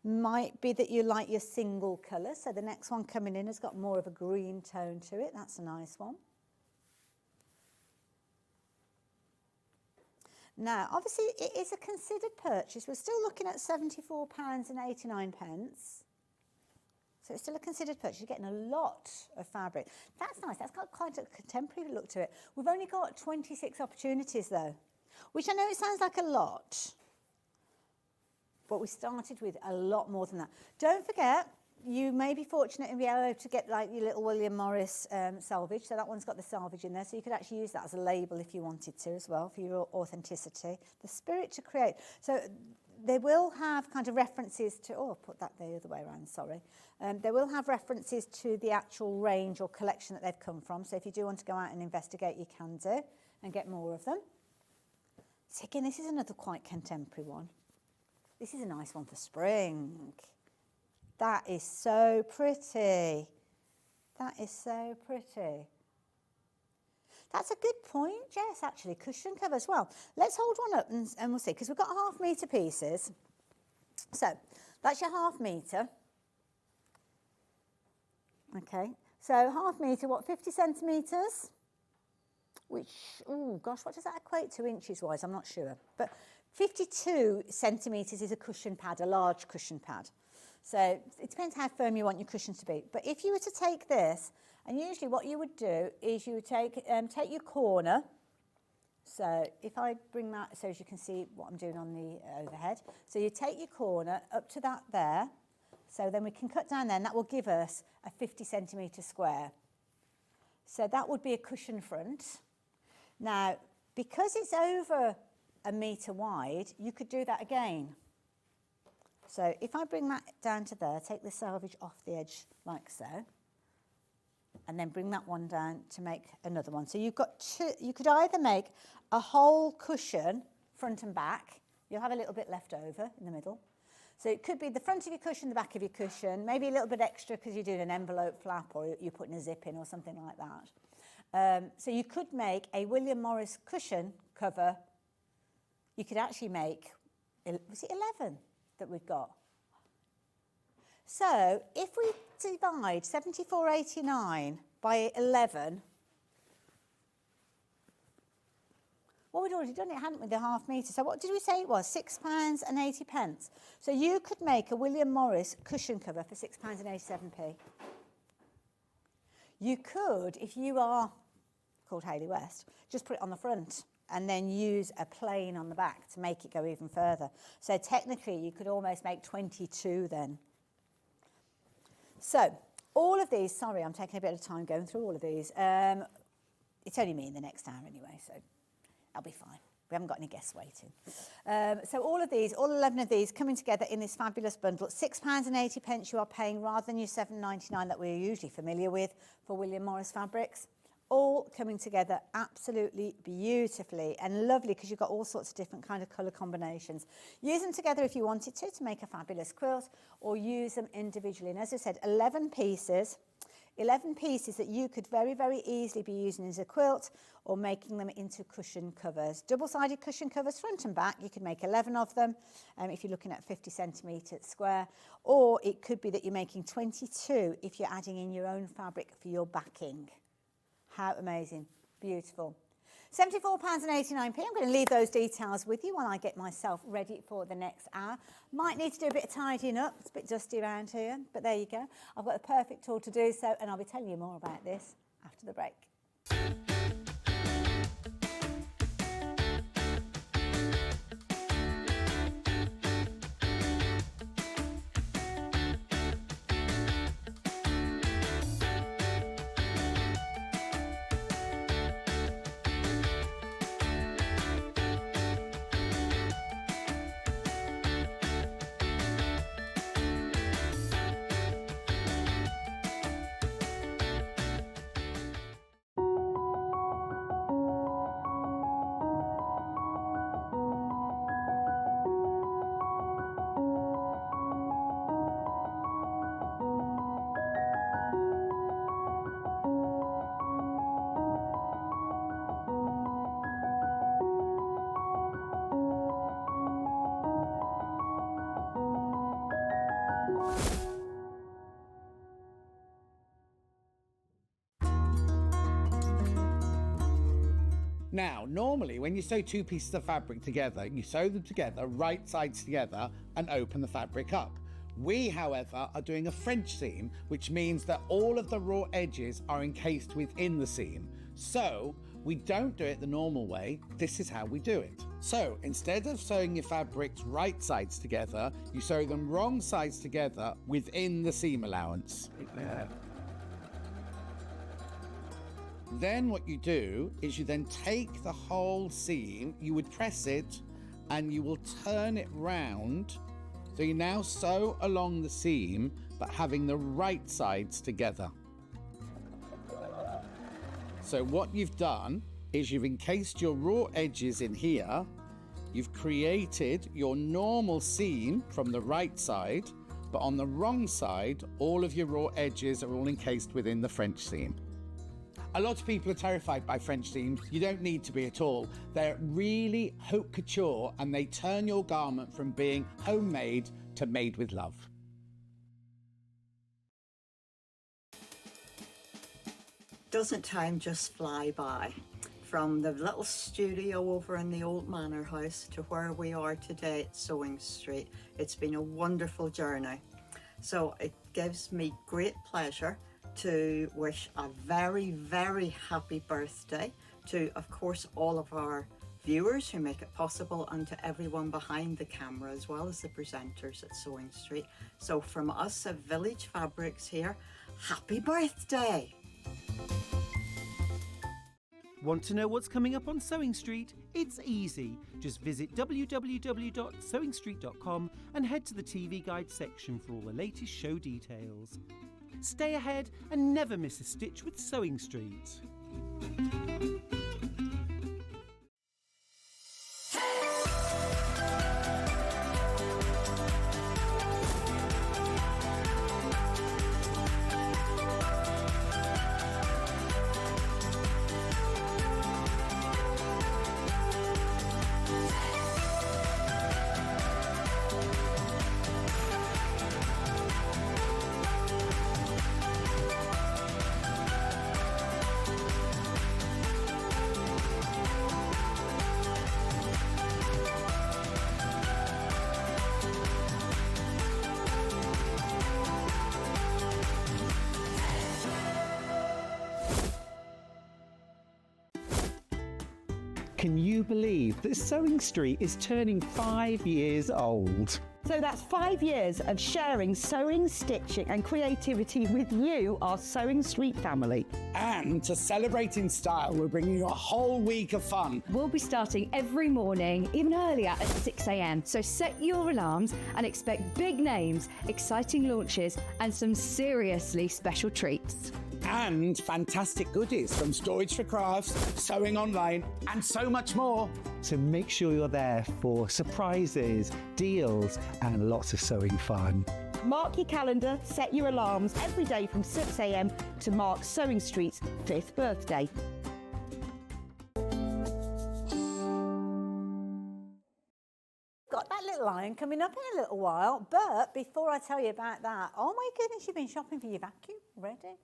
Might be that you like your single colour, so the next one coming in has got more of a green tone to it. That's a nice one. Now, obviously, it is a considered purchase. We're still looking at £74.89. So it's still a considered purchase. You're getting a lot of fabric. That's nice. That's got quite a contemporary look to it. We've only got 26 opportunities, though, which I know it sounds like a lot, but we started with a lot more than that. Don't forget, you may be fortunate in being able to get like your little William Morris selvage. So that one's got the selvage in there. So you could actually use that as a label if you wanted to as well for your authenticity. The spirit to create. So they will have kind of references to, oh, I'll put that the other way around, sorry. They will have references to the actual range or collection that they've come from. So if you do want to go out and investigate, you can do and get more of them. So again, this is another quite contemporary one. This is a nice one for spring. That is so pretty. That is so pretty. That's a good point, Jess, actually. Cushion cover as well. Let's hold one up and we'll see, because we've got 1/2 metre pieces. So that's your 1/2 metre. Okay, so 1/2 metre, what, 50 centimetres? Which, oh gosh, what does that equate to inches-wise? I'm not sure. But 52 centimetres is a cushion pad, a large cushion pad. So it depends how firm you want your cushions to be. But if you were to take this, and usually what you would do is you would take your corner. So if I bring that, so as you can see what I'm doing on the overhead. So you take your corner up to that there. So then we can cut down there, and that will give us a 50 centimetre square. So that would be a cushion front. Now, because it's over 1 metre wide, you could do that again. So if I bring that down to there, take the selvage off the edge like so, and then bring that one down to make another one. So you've got two, you could either make a whole cushion, front and back. You'll have a little bit left over in the middle. So it could be the front of your cushion, the back of your cushion, maybe a little bit extra because you're doing an envelope flap or you're putting a zip in or something like that. So you could make a William Morris cushion cover. You could actually make, was it 11 that we've got? So if we divide 74.89 by 11, Well, we'd already done it, hadn't we, the half metre. So what did we say it was? £6.80. So you could make a William Morris cushion cover for £6.87p. You could, if you are called Hayley West, just put it on the front and then use a plain on the back to make it go even further. So technically you could almost make 22 then. So all of these, sorry, I'm taking a bit of time going through all of these. It's only me in the next hour anyway, so I'll be fine. We haven't got any guests waiting. So all of these, all 11 of these coming together in this fabulous bundle. £6.80 you are paying rather than your £7.99 that we're usually familiar with for William Morris fabrics. All coming together absolutely beautifully and lovely because you've got all sorts of different kind of colour combinations. Use them together if you wanted to make a fabulous quilt, or use them individually. And as I said, 11 pieces that you could very, very easily be using as a quilt or making them into cushion covers. Double-sided cushion covers, front and back. You could make 11 of them if you're looking at 50 centimetres square. Or it could be that you're making 22 if you're adding in your own fabric for your backing. How amazing. Beautiful. £74.89p. I'm going to leave those details with you while I get myself ready for the next hour. Might need to do a bit of tidying up. It's a bit dusty around here, but there you go. I've got the perfect tool to do so, and I'll be telling you more about this after the break. Now, normally when you sew two pieces of fabric together, you sew them together, right sides together, and open the fabric up. We, however, are doing a French seam, which means that all of the raw edges are encased within the seam. So we don't do it the normal way. This is how we do it. So instead of sewing your fabrics right sides together, you sew them wrong sides together within the seam allowance. Then what you do is you then take the whole seam, you would press it and you will turn it round. So you now sew along the seam, but having the right sides together. So what you've done is you've encased your raw edges in here. You've created your normal seam from the right side, but on the wrong side, all of your raw edges are all encased within the French seam. A lot of people are terrified by French seams. You don't need to be at all. They're really haute couture and they turn your garment from being homemade to made with love. Doesn't time just fly by? From the little studio over in the old manor house to where we are today at Sewing Street, it's been a wonderful journey. So it gives me great pleasure to wish a very, very happy birthday to, of course, all of our viewers who make it possible, and to everyone behind the camera as well as the presenters at Sewing Street. So from us at Village Fabrics here, happy birthday! Want to know what's coming up on Sewing Street? It's easy. Just visit www.sewingstreet.com and head to the TV Guide section for all the latest show details. Stay ahead and never miss a stitch with Sewing Street. Can you believe that Sewing Street is turning 5 years old? So that's 5 years of sharing sewing, stitching and creativity with you, our Sewing Street family. And to celebrate in style, we're bringing you a whole week of fun. We'll be starting every morning, even earlier at 6 a.m. So set your alarms and expect big names, exciting launches and some seriously special treats. And fantastic goodies from storage for crafts, sewing online, and so much more. So make sure you're there for surprises, deals and lots of sewing fun. Mark your calendar, set your alarms every day from 6 a.m. to mark Sewing Street's 5th birthday. Got that little iron coming up in a little while, but before I tell you about that, oh my goodness, you've been shopping for your vacuum already.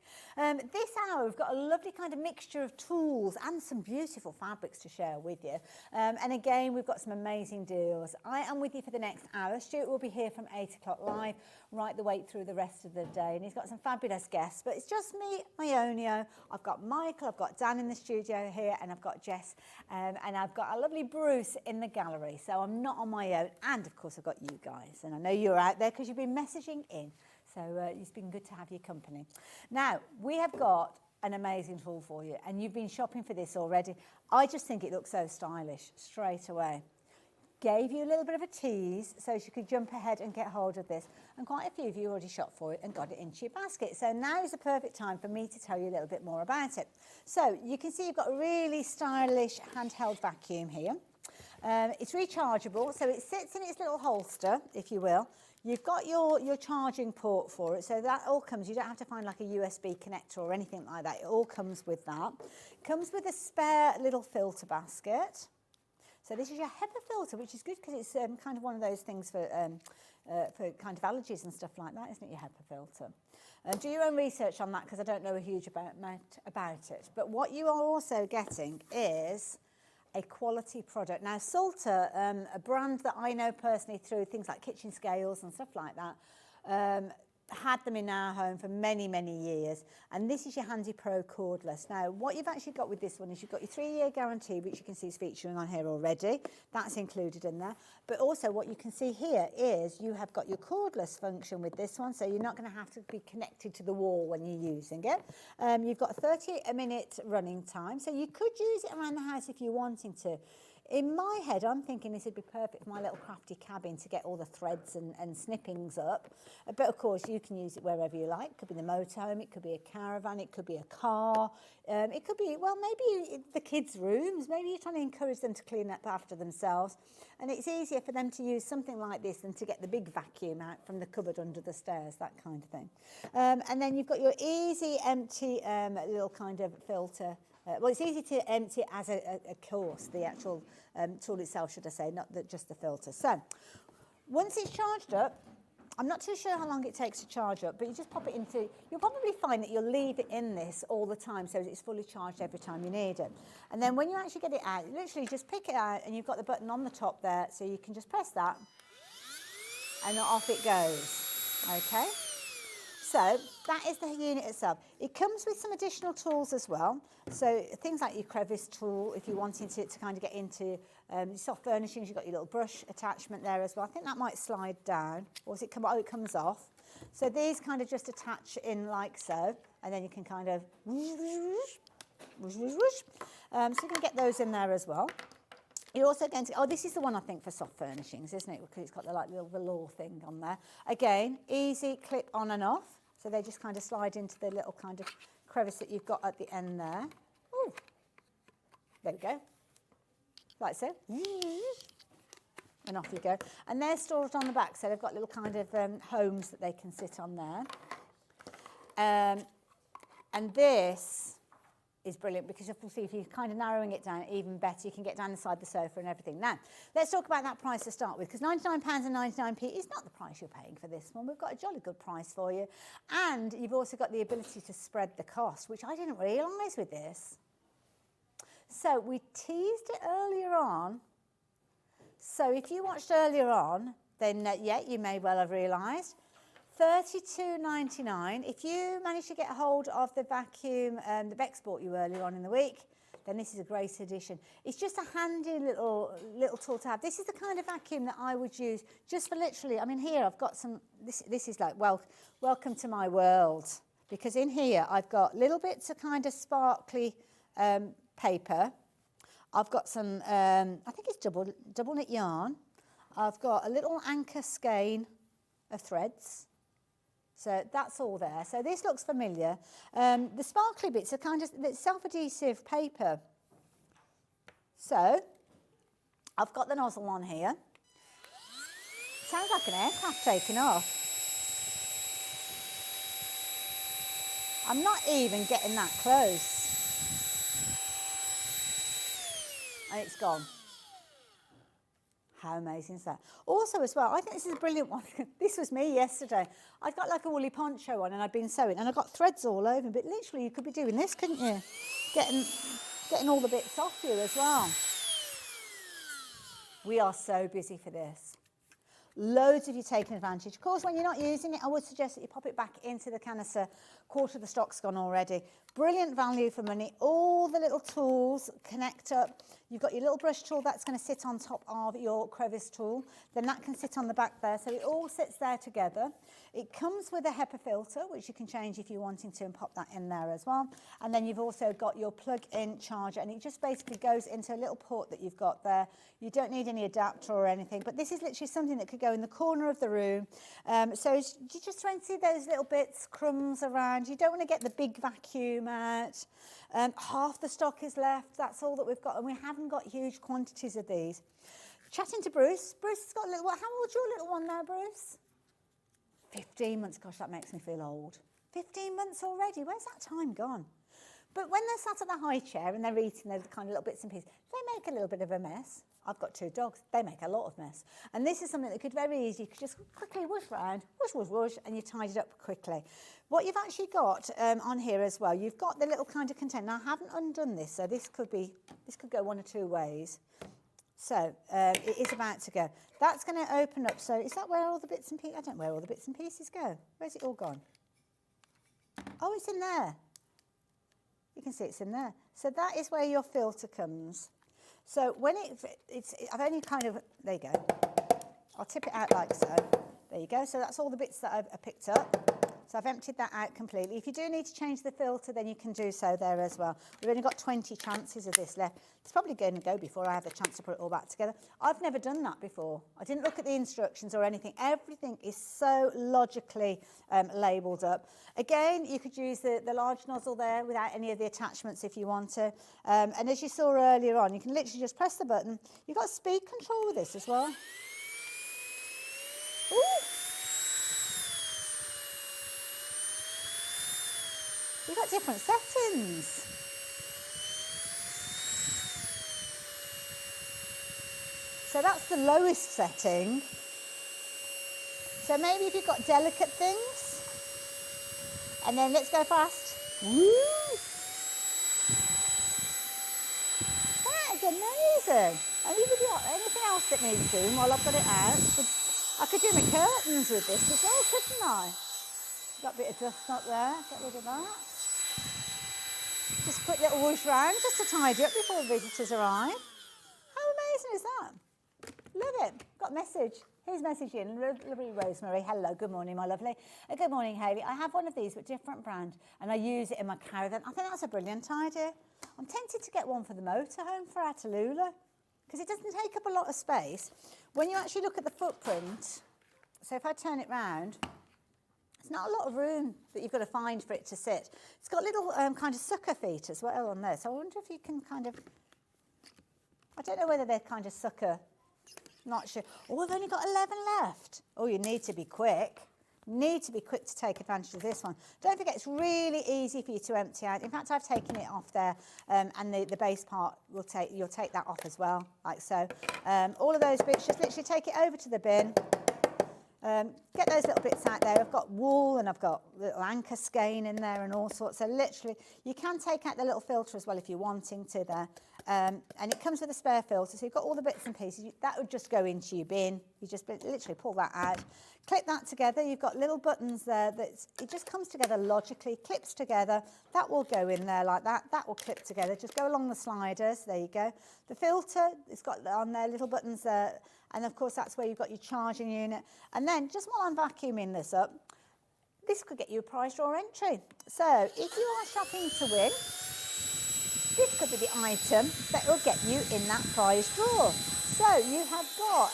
This hour we've got a lovely kind of mixture of tools and some beautiful fabrics to share with you. And again, we've got some amazing deals. I am with you for the next hour. Stuart will be here from 8 o'clock live, right the way through the rest of the day. And he's got some fabulous guests, but it's just me, Ionio. I've got Michael, I've got Dan in the studio here, and I've got Jess, and I've got a lovely Bruce in the gallery. So I'm not on my own. And of course, I've got you guys. And I know you're out there because you've been messaging in. So it's been good to have your company. Now, we have got an amazing tool for you. And you've been shopping for this already. I just think it looks so stylish straight away. Gave you a little bit of a tease so you could jump ahead and get hold of this. And quite a few of you already shopped for it and got it into your basket. So now is the perfect time for me to tell you a little bit more about it. So you can see you've got a really stylish handheld vacuum here. It's rechargeable, so it sits in its little holster, if you will. You've got your charging port for it, so that all comes. You don't have to find like a USB connector or anything like that. It all comes with that. Comes with a spare little filter basket. So this is your HEPA filter, which is good because it's kind of one of those things for kind of allergies and stuff like that, isn't it, your HEPA filter? Do your own research on that because I don't know a huge amount about it. But what you are also getting is a quality product. Now, Salter, a brand that I know personally through things like kitchen scales and stuff like that, had them in our home for many, many years. And this is your Handy Pro cordless. Now, what you've actually got with this one is you've got your 3-year guarantee, which you can see is featuring on here already. That's included in there. But also what you can see here is you have got your cordless function with this one, so you're not going to have to be connected to the wall when you're using it. You've got a 30-minute running time, so you could use it around the house if you're wanting to. In my head, I'm thinking this would be perfect for my little crafty cabin to get all the threads and snippings up. But of course, you can use it wherever you like. It could be the motorhome, it could be a caravan, it could be a car. It could be, well, maybe the kids' rooms. Maybe you're trying to encourage them to clean up after themselves. And it's easier for them to use something like this than to get the big vacuum out from the cupboard under the stairs, that kind of thing. And then you've got your easy, empty little kind of filter. Well, it's easy to empty as a course, the actual tool itself, should I say, not just the filter. So, once it's charged up, I'm not too sure how long it takes to charge up, but you just pop it into, you'll probably find that you'll leave it in this all the time so it's fully charged every time you need it. And then when you actually get it out, you literally just pick it out and you've got the button on the top there, so you can just press that and off it goes, okay? So that is the unit itself. It comes with some additional tools as well. So things like your crevice tool, if you're wanting to kind of get into soft furnishings, you've got your little brush attachment there as well. I think that might slide down, or does it come? Oh, it comes off. So these kind of just attach in like so, and then you can kind of so you can get those in there as well. You're also going to, oh, this is the one I think for soft furnishings, isn't it? Because it's got the like little velour thing on there. Again, easy clip on and off. So they just kind of slide into the little kind of crevice that you've got at the end there. Ooh, there we go. Like so. And off you go. And they're stored on the back, so they've got little kind of homes that they can sit on there. And this is brilliant because obviously if you're kind of narrowing it down even better, you can get down inside the sofa and everything. Now, let's talk about that price to start with, because £99.99 is not the price you're paying for this one. We've got a jolly good price for you. And you've also got the ability to spread the cost, which I didn't realise with this. So we teased it earlier on. So if you watched earlier on, then yeah, you may well have realised. $32.99. If you manage to get hold of the vacuum that Bex bought you earlier on in the week, then this is a great addition. It's just a handy little tool to have. This is the kind of vacuum that I would use just for literally, I mean, here I've got some, this is like, welcome to my world. Because in here I've got little bits of kind of sparkly paper. I've got some, I think it's double knit yarn. I've got a little anchor skein of threads. So that's all there. So this looks familiar. The sparkly bits are kind of self-adhesive paper. So I've got the nozzle on here. Sounds like an aircraft taking off. I'm not even getting that close. And it's gone. How amazing is that? Also as well, I think this is a brilliant one. This was me yesterday. I'd got like a woolly poncho on and I'd been sewing and I got threads all over, but literally you could be doing this, couldn't you? Getting all the bits off you as well. We are so busy for this. Loads of you taking advantage. Of course, when you're not using it, I would suggest that you pop it back into the canister. Quarter of the stock's gone already. Brilliant value for money. All the little tools connect up. You've got your little brush tool that's going to sit on top of your crevice tool. Then that can sit on the back there. So it all sits there together. It comes with a HEPA filter, which you can change if you're wanting to and pop that in there as well. And then you've also got your plug-in charger and it just basically goes into a little port that you've got there. You don't need any adapter or anything, but this is literally something that could go in the corner of the room. So you just try and see those little bits, crumbs around. You don't want to get the big vacuum out. Half the stock is left. That's all that we've got. And we haven't got huge quantities of these. Chatting to Bruce. Bruce has got a little, how old's your little one now, Bruce? 15 months. Gosh, that makes me feel old. 15 months already. Where's that time gone? But when they're sat at the high chair and they're eating those kind of little bits and pieces, they make a little bit of a mess. I've got 2 dogs. They make a lot of mess. And this is something that could very easily, you could just quickly whoosh round, whoosh, whoosh, whoosh, and you tied it up quickly. What you've actually got on here as well, you've got the little kind of container. Now, I haven't undone this, so this could go one or two ways. So it is about to go. That's going to open up. So is that where all the bits and pieces, I don't know where all the bits and pieces go. Where's it all gone? Oh, it's in there. You can see it's in there. So that is where your filter comes. So when I've only kind of, there you go. I'll tip it out like so. There you go. So that's all the bits that I've picked up. So I've emptied that out completely. If you do need to change the filter, then you can do so there as well. We've only got 20 chances of this left. It's probably going to go before I have the chance to put it all back together. I've never done that before. I didn't look at the instructions or anything. Everything is so logically labelled up. Again, you could use the large nozzle there without any of the attachments if you want to. And as you saw earlier on, you can literally just press the button. You've got speed control with this as well. Ooh. You've got different settings. So that's the lowest setting. So maybe if you've got delicate things, and then let's go fast. Woo! That is amazing. Anything else that needs doing while I've got it out? I could do my curtains with this as well, couldn't I? Got a bit of dust up there, get rid of that. Just a quick little whoosh round just to tidy up before visitors arrive. How amazing is that? Love it. Got a message. Here's a message in. Lovely Rosemary. Hello, good morning, my lovely. Good morning, Hayley. I have one of these, but different brand, and I use it in my caravan. I think that's a brilliant idea. I'm tempted to get one for the motorhome for our Tallulah, because it doesn't take up a lot of space. When you actually look at the footprint, so if I turn it round, there's not a lot of room that you've got to find for it to sit. It's got little kind of sucker feet as well on there. So I wonder if you can kind of, I don't know whether they're kind of sucker, not sure. Oh, I've only got 11 left. Oh, you need to be quick. Need to be quick to take advantage of this one. Don't forget, it's really easy for you to empty out. In fact, I've taken it off there, and the base part, you'll take that off as well, like so. All of those bits, just literally take it over to the bin. Get those little bits out there. I've got wool and I've got little anchor skein in there and all sorts. So literally, you can take out the little filter as well if you're wanting to there. and it comes with a spare filter, so you've got all the bits and pieces. That would just go into your bin. You just literally pull that out, clip that together. You've got little buttons there it just comes together logically, clips together. That will go in there like that. That will clip together. Just go along the sliders. There you go. The filter, it's got on there little buttons there, and of course that's where you've got your charging unit. And then just while I'm vacuuming this up, this could get you a prize draw entry. So if you are shopping to win, this could be the item that will get you in that prize draw. So you have got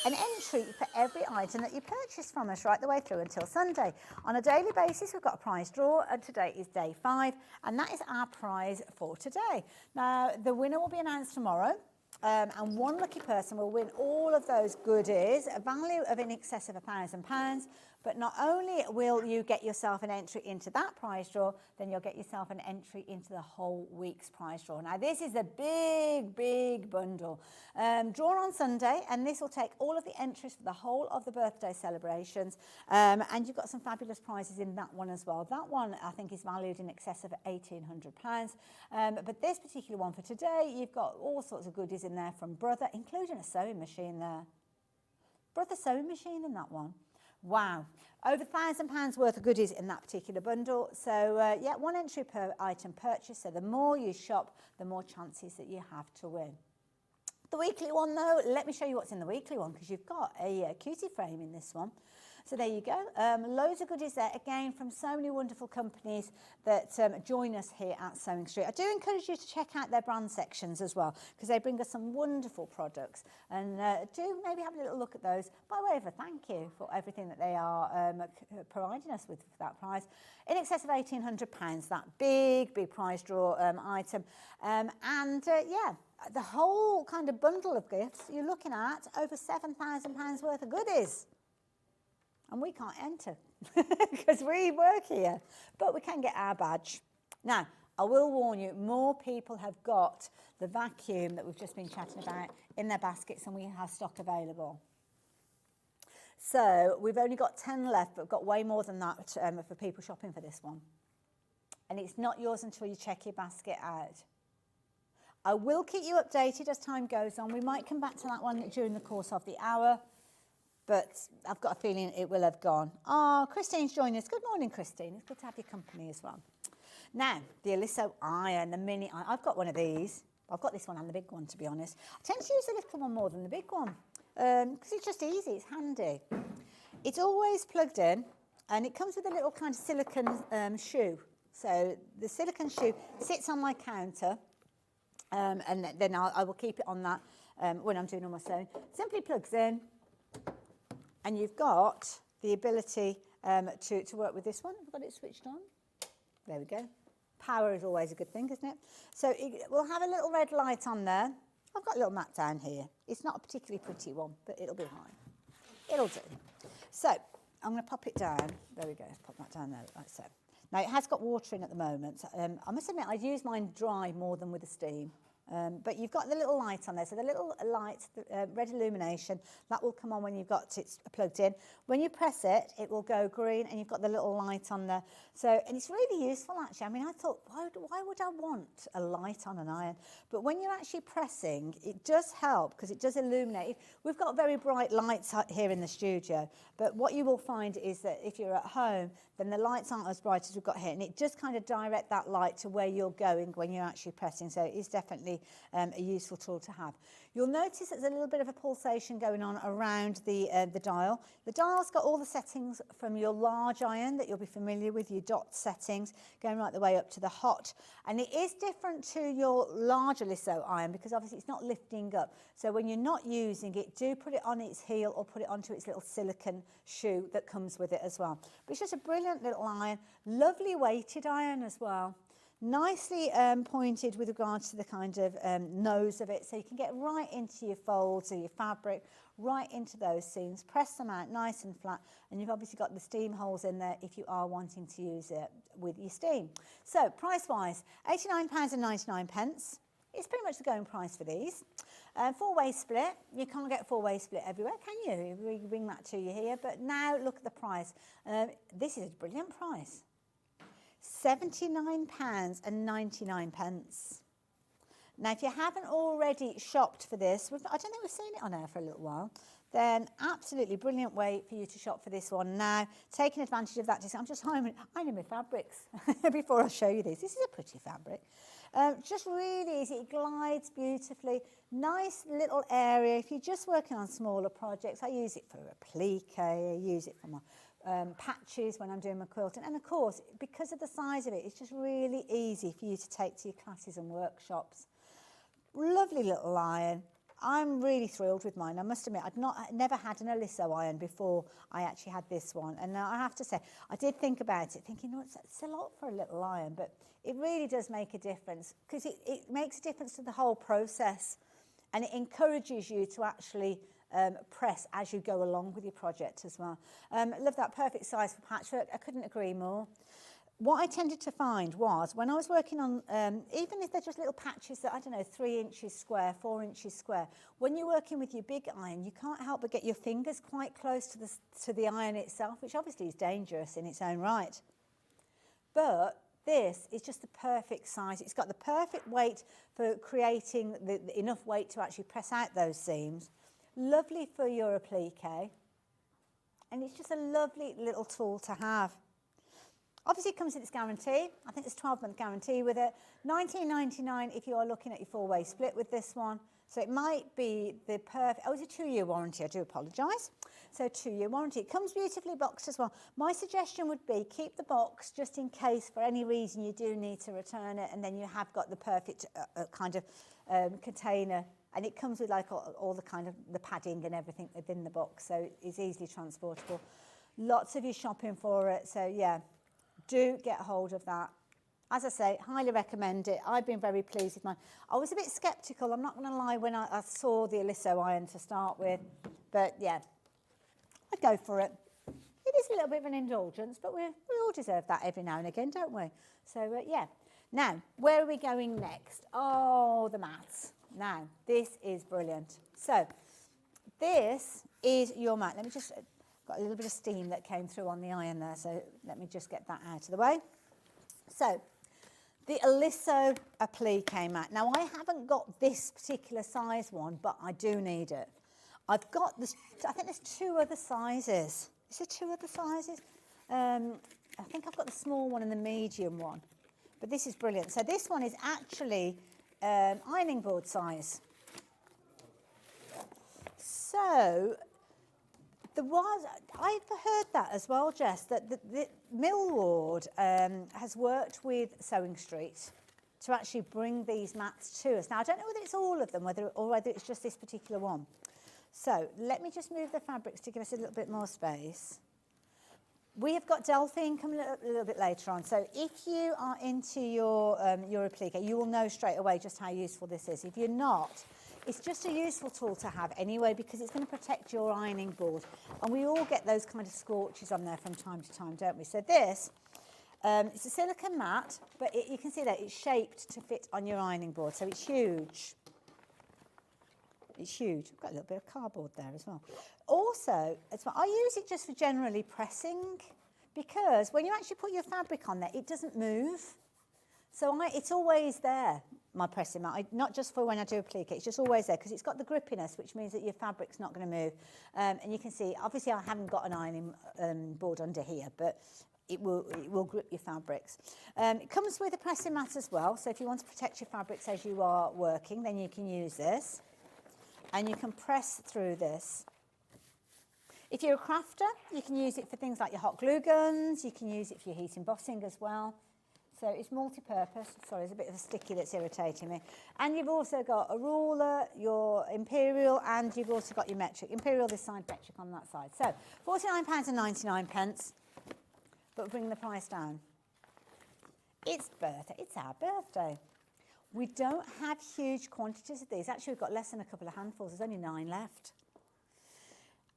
an entry for every item that you purchase from us right the way through until Sunday. On a daily basis, we've got a prize draw, and today is day 5, and that is our prize for today. Now, the winner will be announced tomorrow. And one lucky person will win all of those goodies, a value of in excess of £1,000. But not only will you get yourself an entry into that prize draw, then you'll get yourself an entry into the whole week's prize draw. Now, this is a big, big bundle. Draw on Sunday, and this will take all of the entries for the whole of the birthday celebrations. And you've got some fabulous prizes in that one as well. That one, I think, is valued in excess of £1,800. But this particular one for today, you've got all sorts of goodies in there from Brother, including a sewing machine there. Brother sewing machine in that one. Wow, over £1,000 worth of goodies in that particular bundle. So yeah, one entry per item purchase. So the more you shop, the more chances that you have to win. The weekly one though, let me show you what's in the weekly one, because you've got a cutie frame in this one. So there you go, loads of goodies there, again, from so many wonderful companies that join us here at Sewing Street. I do encourage you to check out their brand sections as well, because they bring us some wonderful products, and do maybe have a little look at those by way of a thank you for everything that they are providing us with for that prize. In excess of £1,800, that big, big prize draw item. Yeah, the whole kind of bundle of gifts, you're looking at over £7,000 worth of goodies. And we can't enter because we work here, but we can get our badge. Now, I will warn you, more people have got the vacuum that we've just been chatting about in their baskets, and we have stock available. So we've only got 10 left, but we've got way more than that for people shopping for this one. And it's not yours until you check your basket out. I will keep you updated as time goes on. We might come back to that one during the course of the hour, but I've got a feeling it will have gone. Oh, Christine's joining us. Good morning, Christine. It's good to have your company as well. Now, the Aliso iron, the mini iron. I've got one of these. I've got this one and the big one, to be honest. I tend to use the little one more than the big one because it's just easy. It's handy. It's always plugged in, and it comes with a little kind of silicone shoe. So the silicone shoe sits on my counter, and then I will keep it on that when I'm doing all my sewing. Simply plugs in. And you've got the ability to work with this one. I've got it switched on. There we go. Power is always a good thing, isn't it? So we'll have a little red light on there. I've got a little mat down here. It's not a particularly pretty one, but it'll be fine. It'll do. So I'm going to pop it down. There we go. Let's pop that down there like so. Now, it has got water in at the moment. I must admit, I'd use mine dry more than with the steam. But you've got the little light on there. So the little light, the red illumination, that will come on when you've got it plugged in. When you press it, it will go green, and you've got the little light on there. So, and it's really useful, actually. I mean, I thought, why would I want a light on an iron? But when you're actually pressing, it does help because it does illuminate. We've got very bright lights here in the studio, but what you will find is that if you're at home, then the lights aren't as bright as we've got here, and it just kind of direct that light to where you're going when you're actually pressing. So it is definitely a useful tool to have. You'll notice there's a little bit of a pulsation going on around the dial. The dial's got all the settings from your large iron that you'll be familiar with, your dot settings, going right the way up to the hot. And it is different to your larger Aliso iron because obviously it's not lifting up. So when you're not using it, do put it on its heel or put it onto its little silicone shoe that comes with it as well. But it's just a brilliant little iron, lovely weighted iron as well. Nicely pointed with regards to the kind of nose of it, so you can get right into your folds or your fabric, right into those seams, press them out nice and flat, and you've obviously got the steam holes in there if you are wanting to use it with your steam. So price-wise, £89.99. It's pretty much the going price for these. Four-way split, you can't get a four-way split everywhere, can you? We bring that to you here, but now look at the price. This is a brilliant price. £79.99. Now, if you haven't already shopped for this, I don't think we've seen it on air for a little while, then absolutely brilliant way for you to shop for this one now, taking advantage of that discount. I'm just ironing my fabrics before I show you this. This is a pretty fabric. Just really easy, it glides beautifully, nice little area. If you're just working on smaller projects, I use it for applique, I use it for my patches when I'm doing my quilting. And of course, because of the size of it, it's just really easy for you to take to your classes and workshops. Lovely little iron. I'm really thrilled with mine. I must admit, I'd never had an Aliso iron before I actually had this one. And I have to say, I did think about it, thinking, no, it's a lot for a little iron, but it really does make a difference because it makes a difference to the whole process, and it encourages you to actually press as you go along with your project as well. Love that, perfect size for patchwork. I couldn't agree more. What I tended to find was when I was working on, even if they're just little patches that, I don't know, 3 inches square, 4 inches square, when you're working with your big iron, you can't help but get your fingers quite close to the iron itself, which obviously is dangerous in its own right. But this is just the perfect size. It's got the perfect weight for creating enough weight to actually press out those seams. Lovely for your applique. And it's just a lovely little tool to have. Obviously, it comes with its guarantee. I think there's a 12-month guarantee with it. $19.99 if you are looking at your 4-way split with this one. So it might be the perfect... Oh, it's a 2-year warranty. I do apologise. So 2-year warranty. It comes beautifully boxed as well. My suggestion would be keep the box just in case for any reason you do need to return it, and then you have got the perfect kind of container. And it comes with like all the kind of the padding and everything within the box. So it's easily transportable. Lots of you shopping for it. So yeah. Do get hold of that. As I say, highly recommend it. I've been very pleased with mine. I was a bit sceptical, I'm not going to lie, when I saw the Aliso iron to start with. But yeah, I'd go for it. It is a little bit of an indulgence, but we all deserve that every now and again, don't we? So yeah. Now, where are we going next? Oh, the mats. Now, this is brilliant. So, this is your mat. Let me just... Got a little bit of steam that came through on the iron there, so let me just get that out of the way. So, the Aliso applique mat. Now, I haven't got this particular size one, but I do need it. I've got this, I think there's 2 other sizes. Is there 2 other sizes? I think I've got the small one and the medium one, but this is brilliant. So this one is actually ironing board size. So, I've heard that as well, Jess, that the Millward has worked with Sewing Street to actually bring these mats to us. Now, I don't know whether it's all of them, or whether it's just this particular one. So let me just move the fabrics to give us a little bit more space. We have got Delphine coming a little bit later on. So if you are into your applique, you will know straight away just how useful this is. If you're not, it's just a useful tool to have anyway, because it's going to protect your ironing board. And we all get those kind of scorches on there from time to time, don't we? So this, it's a silicone mat, but you can see that it's shaped to fit on your ironing board. So it's huge. It's huge. I've got a little bit of cardboard there as well. Also, I use it just for generally pressing, because when you actually put your fabric on there, it doesn't move. So it's always there, my pressing mat. Not just for when I do applique, it's just always there because it's got the grippiness, which means that your fabric's not going to move. And you can see, obviously I haven't got an ironing board under here, but it will grip your fabrics. It comes with a pressing mat as well, so if you want to protect your fabrics as you are working, then you can use this. And you can press through this. If you're a crafter, you can use it for things like your hot glue guns, you can use it for your heat embossing as well. So it's multi-purpose. Sorry, there's a bit of a sticky that's irritating me. And you've also got a ruler, your imperial, and you've also got your metric. Imperial this side, metric on that side. So £49.99, but bring the price down. It's our birthday. We don't have huge quantities of these. Actually, we've got less than a couple of handfuls. There's only 9 left.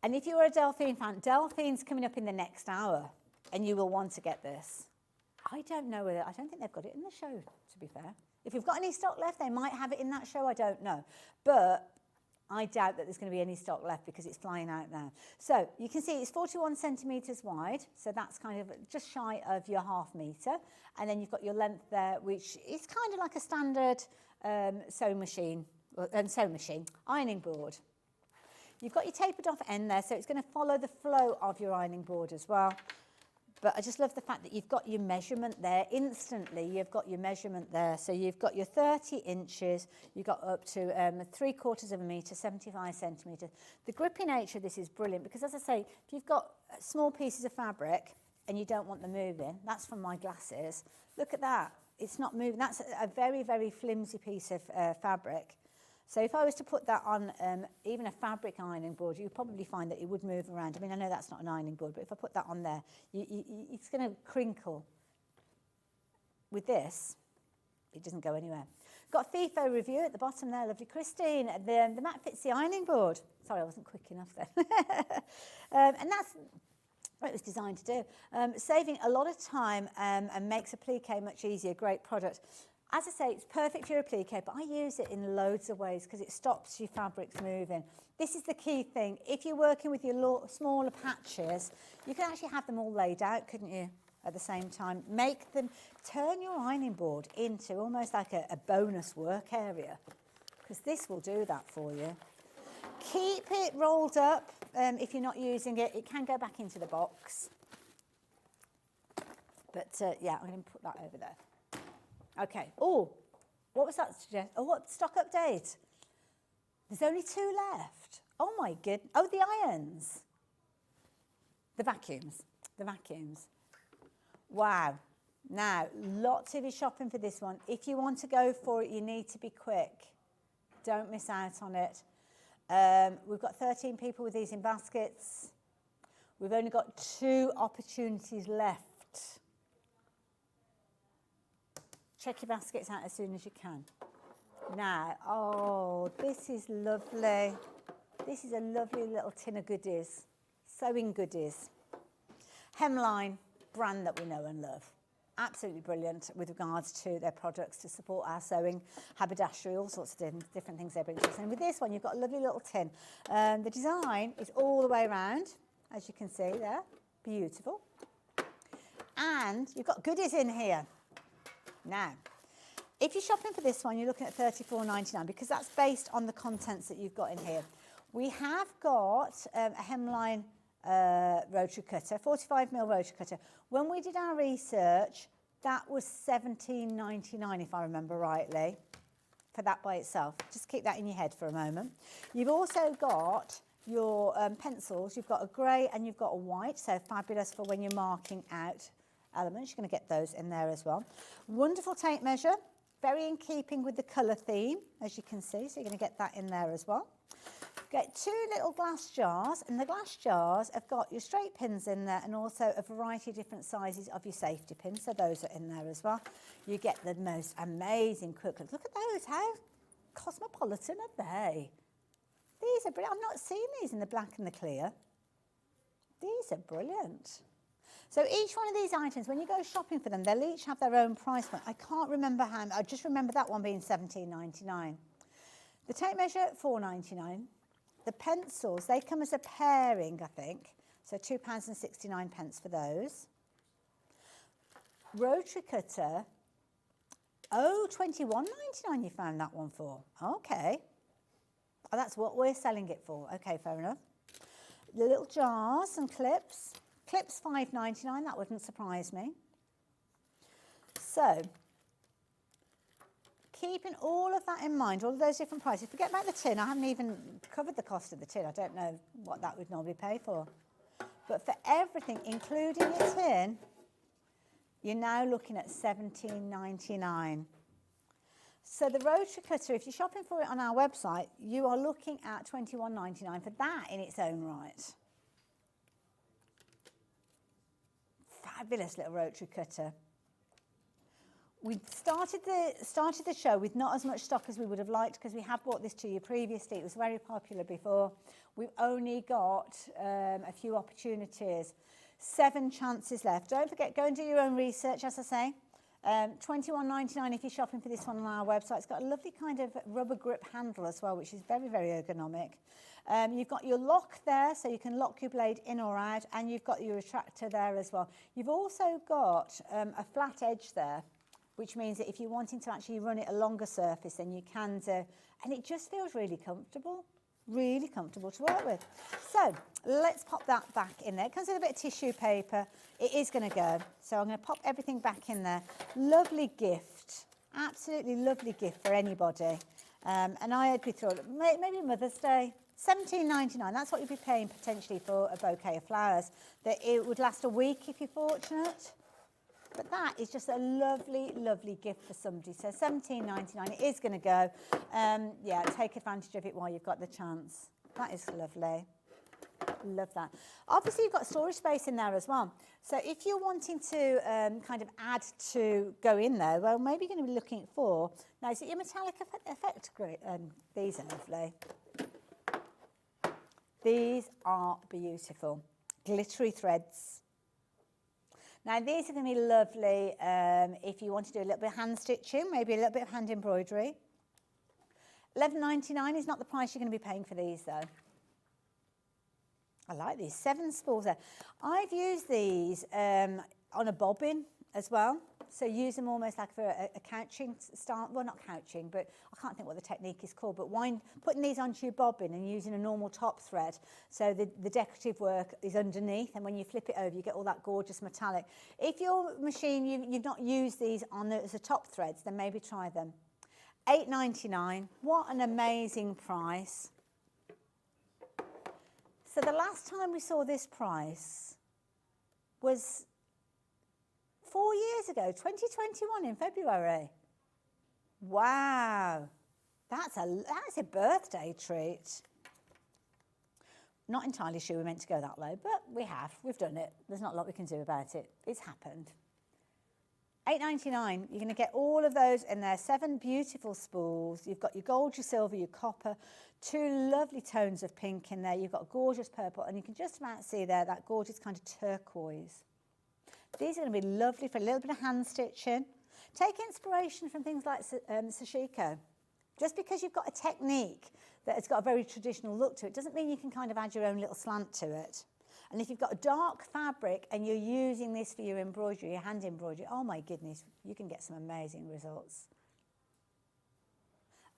And if you're a Delphine fan, Delphine's coming up in the next hour, and you will want to get this. I don't think they've got it in the show, to be fair. If we've got any stock left, they might have it in that show, I don't know. But I doubt that there's going to be any stock left because it's flying out now. So you can see it's 41 centimetres wide, so that's kind of just shy of your ½ metre. And then you've got your length there, which is kind of like a standard sewing machine, ironing board. You've got your tapered off end there, so it's going to follow the flow of your ironing board as well. But I just love the fact that you've got your measurement there. Instantly, you've got your measurement there. So you've got your 30 inches, you've got up to 3/4 of a metre, 75 centimetres. The grippy nature of this is brilliant because, as I say, if you've got small pieces of fabric and you don't want them moving, that's from my glasses. Look at that. It's not moving. That's a very, very flimsy piece of fabric. So if I was to put that on even a fabric ironing board, you'd probably find that it would move around. I mean, I know that's not an ironing board, but if I put that on there, it's going to crinkle. With this, it doesn't go anywhere. Got a FIFO review at the bottom there, lovely Christine. The Matte Fits the ironing board. Sorry, I wasn't quick enough there. And that's what it was designed to do. Saving a lot of time and makes applique much easier. Great product. As I say, it's perfect for your applique, but I use it in loads of ways because it stops your fabrics moving. This is the key thing. If you're working with your smaller patches, you can actually have them all laid out, couldn't you, at the same time? Make them, turn your ironing board into almost like a bonus work area, because this will do that for you. Keep it rolled up. If you're not using it, it can go back into the box. But yeah, I'm going to put that over there. Okay. Oh, what was that? Oh, what stock update? There's only 2 left. Oh my goodness. Oh, the irons. The vacuums. The vacuums. Wow. Now, lots of you shopping for this one. If you want to go for it, you need to be quick. Don't miss out on it. We've got 13 people with these in baskets. We've only got 2 opportunities left. Check your baskets out as soon as you can. Now, oh, this is lovely. This is a lovely little tin of goodies, sewing goodies. Hemline, brand that we know and love. Absolutely brilliant with regards to their products to support our sewing, haberdashery, all sorts of different things they bring to us. And with this one, you've got a lovely little tin. The design is all the way around, as you can see there. Beautiful. And you've got goodies in here. Now, if you're shopping for this one, you're looking at $34.99 because that's based on the contents that you've got in here. We have got a hemline rotary cutter, 45mm rotary cutter. When we did our research, that was $17.99 if I remember rightly, for that by itself. Just keep that in your head for a moment. You've also got your pencils. You've got a grey and you've got a white, so fabulous for when you're marking out elements. You're going to get those in there as well. Wonderful tape measure, very in keeping with the colour theme, as you can see, so you're going to get that in there as well. Get 2 little glass jars, and the glass jars have got your straight pins in there and also a variety of different sizes of your safety pins, so those are in there as well. You get the most amazing quilt clips. Look at those, how cosmopolitan are they? These are brilliant. I've not seen these in the black and the clear. These are brilliant. So each one of these items, when you go shopping for them, they'll each have their own price point. I can't remember how, I just remember that one being $17.99. The tape measure, $4.99. The pencils, they come as a pairing, I think. So £2.69 for those. Rotary cutter, oh, $21.99 you found that one for. Okay. Oh, that's what we're selling it for. Okay, fair enough. The little jars and clips. Clips $5.99, that wouldn't surprise me. So, keeping all of that in mind, all of those different prices. Forget about the tin, I haven't even covered the cost of the tin. I don't know what that would normally pay for. But for everything, including the tin, you're now looking at $17.99. So the rotary cutter, if you're shopping for it on our website, you are looking at $21.99 for that in its own right. Fabulous little rotary cutter. We started the show with not as much stock as we would have liked because we have brought this to you previously. It was very popular before. We've only got a few opportunities. 7 chances left. Don't forget, go and do your own research, as I say. $21.99 if you're shopping for this one on our website. It's got a lovely kind of rubber grip handle as well, which is very, very ergonomic. You've got your lock there, so you can lock your blade in or out, and you've got your retractor there as well. You've also got a flat edge there, which means that if you're wanting to actually run it a longer surface, then you can do. And it just feels really comfortable to work with. So let's pop that back in there. It comes with a bit of tissue paper. It is going to go. So I'm going to pop everything back in there. Lovely gift, absolutely lovely gift for anybody. And I'd be thought maybe Mother's Day. $17.99, that's what you'd be paying potentially for a bouquet of flowers. That it would last a week if you're fortunate. But that is just a lovely, lovely gift for somebody. So $17.99, it is going to go. Yeah, take advantage of it while you've got the chance. That is lovely. Love that. Obviously, you've got storage space in there as well. So if you're wanting to kind of add to go in there, well, maybe you're going to be looking for, now is it your metallic effect? Great. These are lovely. These are beautiful. Glittery threads. Now, these are going to be lovely if you want to do a little bit of hand stitching, maybe a little bit of hand embroidery. $11.99 is not the price you're going to be paying for these, though. I like these, 7 spools there. I've used these on a bobbin as well. So use them almost like for a couching style, well, not couching, but I can't think what the technique is called, but putting these onto your bobbin and using a normal top thread. So the decorative work is underneath, and when you flip it over, you get all that gorgeous metallic. If your machine, you've not used these on as a top threads, then maybe try them. $8.99, what an amazing price. So the last time we saw this price was 4 years ago, 2021 in February. Wow, that's a birthday treat. Not entirely sure we meant to go that low, but we've done it. There's not a lot we can do about it. It's happened. $8.99, you're going to get all of those in there, 7 beautiful spools. You've got your gold, your silver, your copper, 2 lovely tones of pink in there. You've got gorgeous purple, and you can just about see there that gorgeous kind of turquoise. These are going to be lovely for a little bit of hand stitching. Take inspiration from things like sashiko. Just because you've got a technique that has got a very traditional look to it doesn't mean you can kind of add your own little slant to it. And if you've got a dark fabric and you're using this for your embroidery, your hand embroidery, oh my goodness, you can get some amazing results.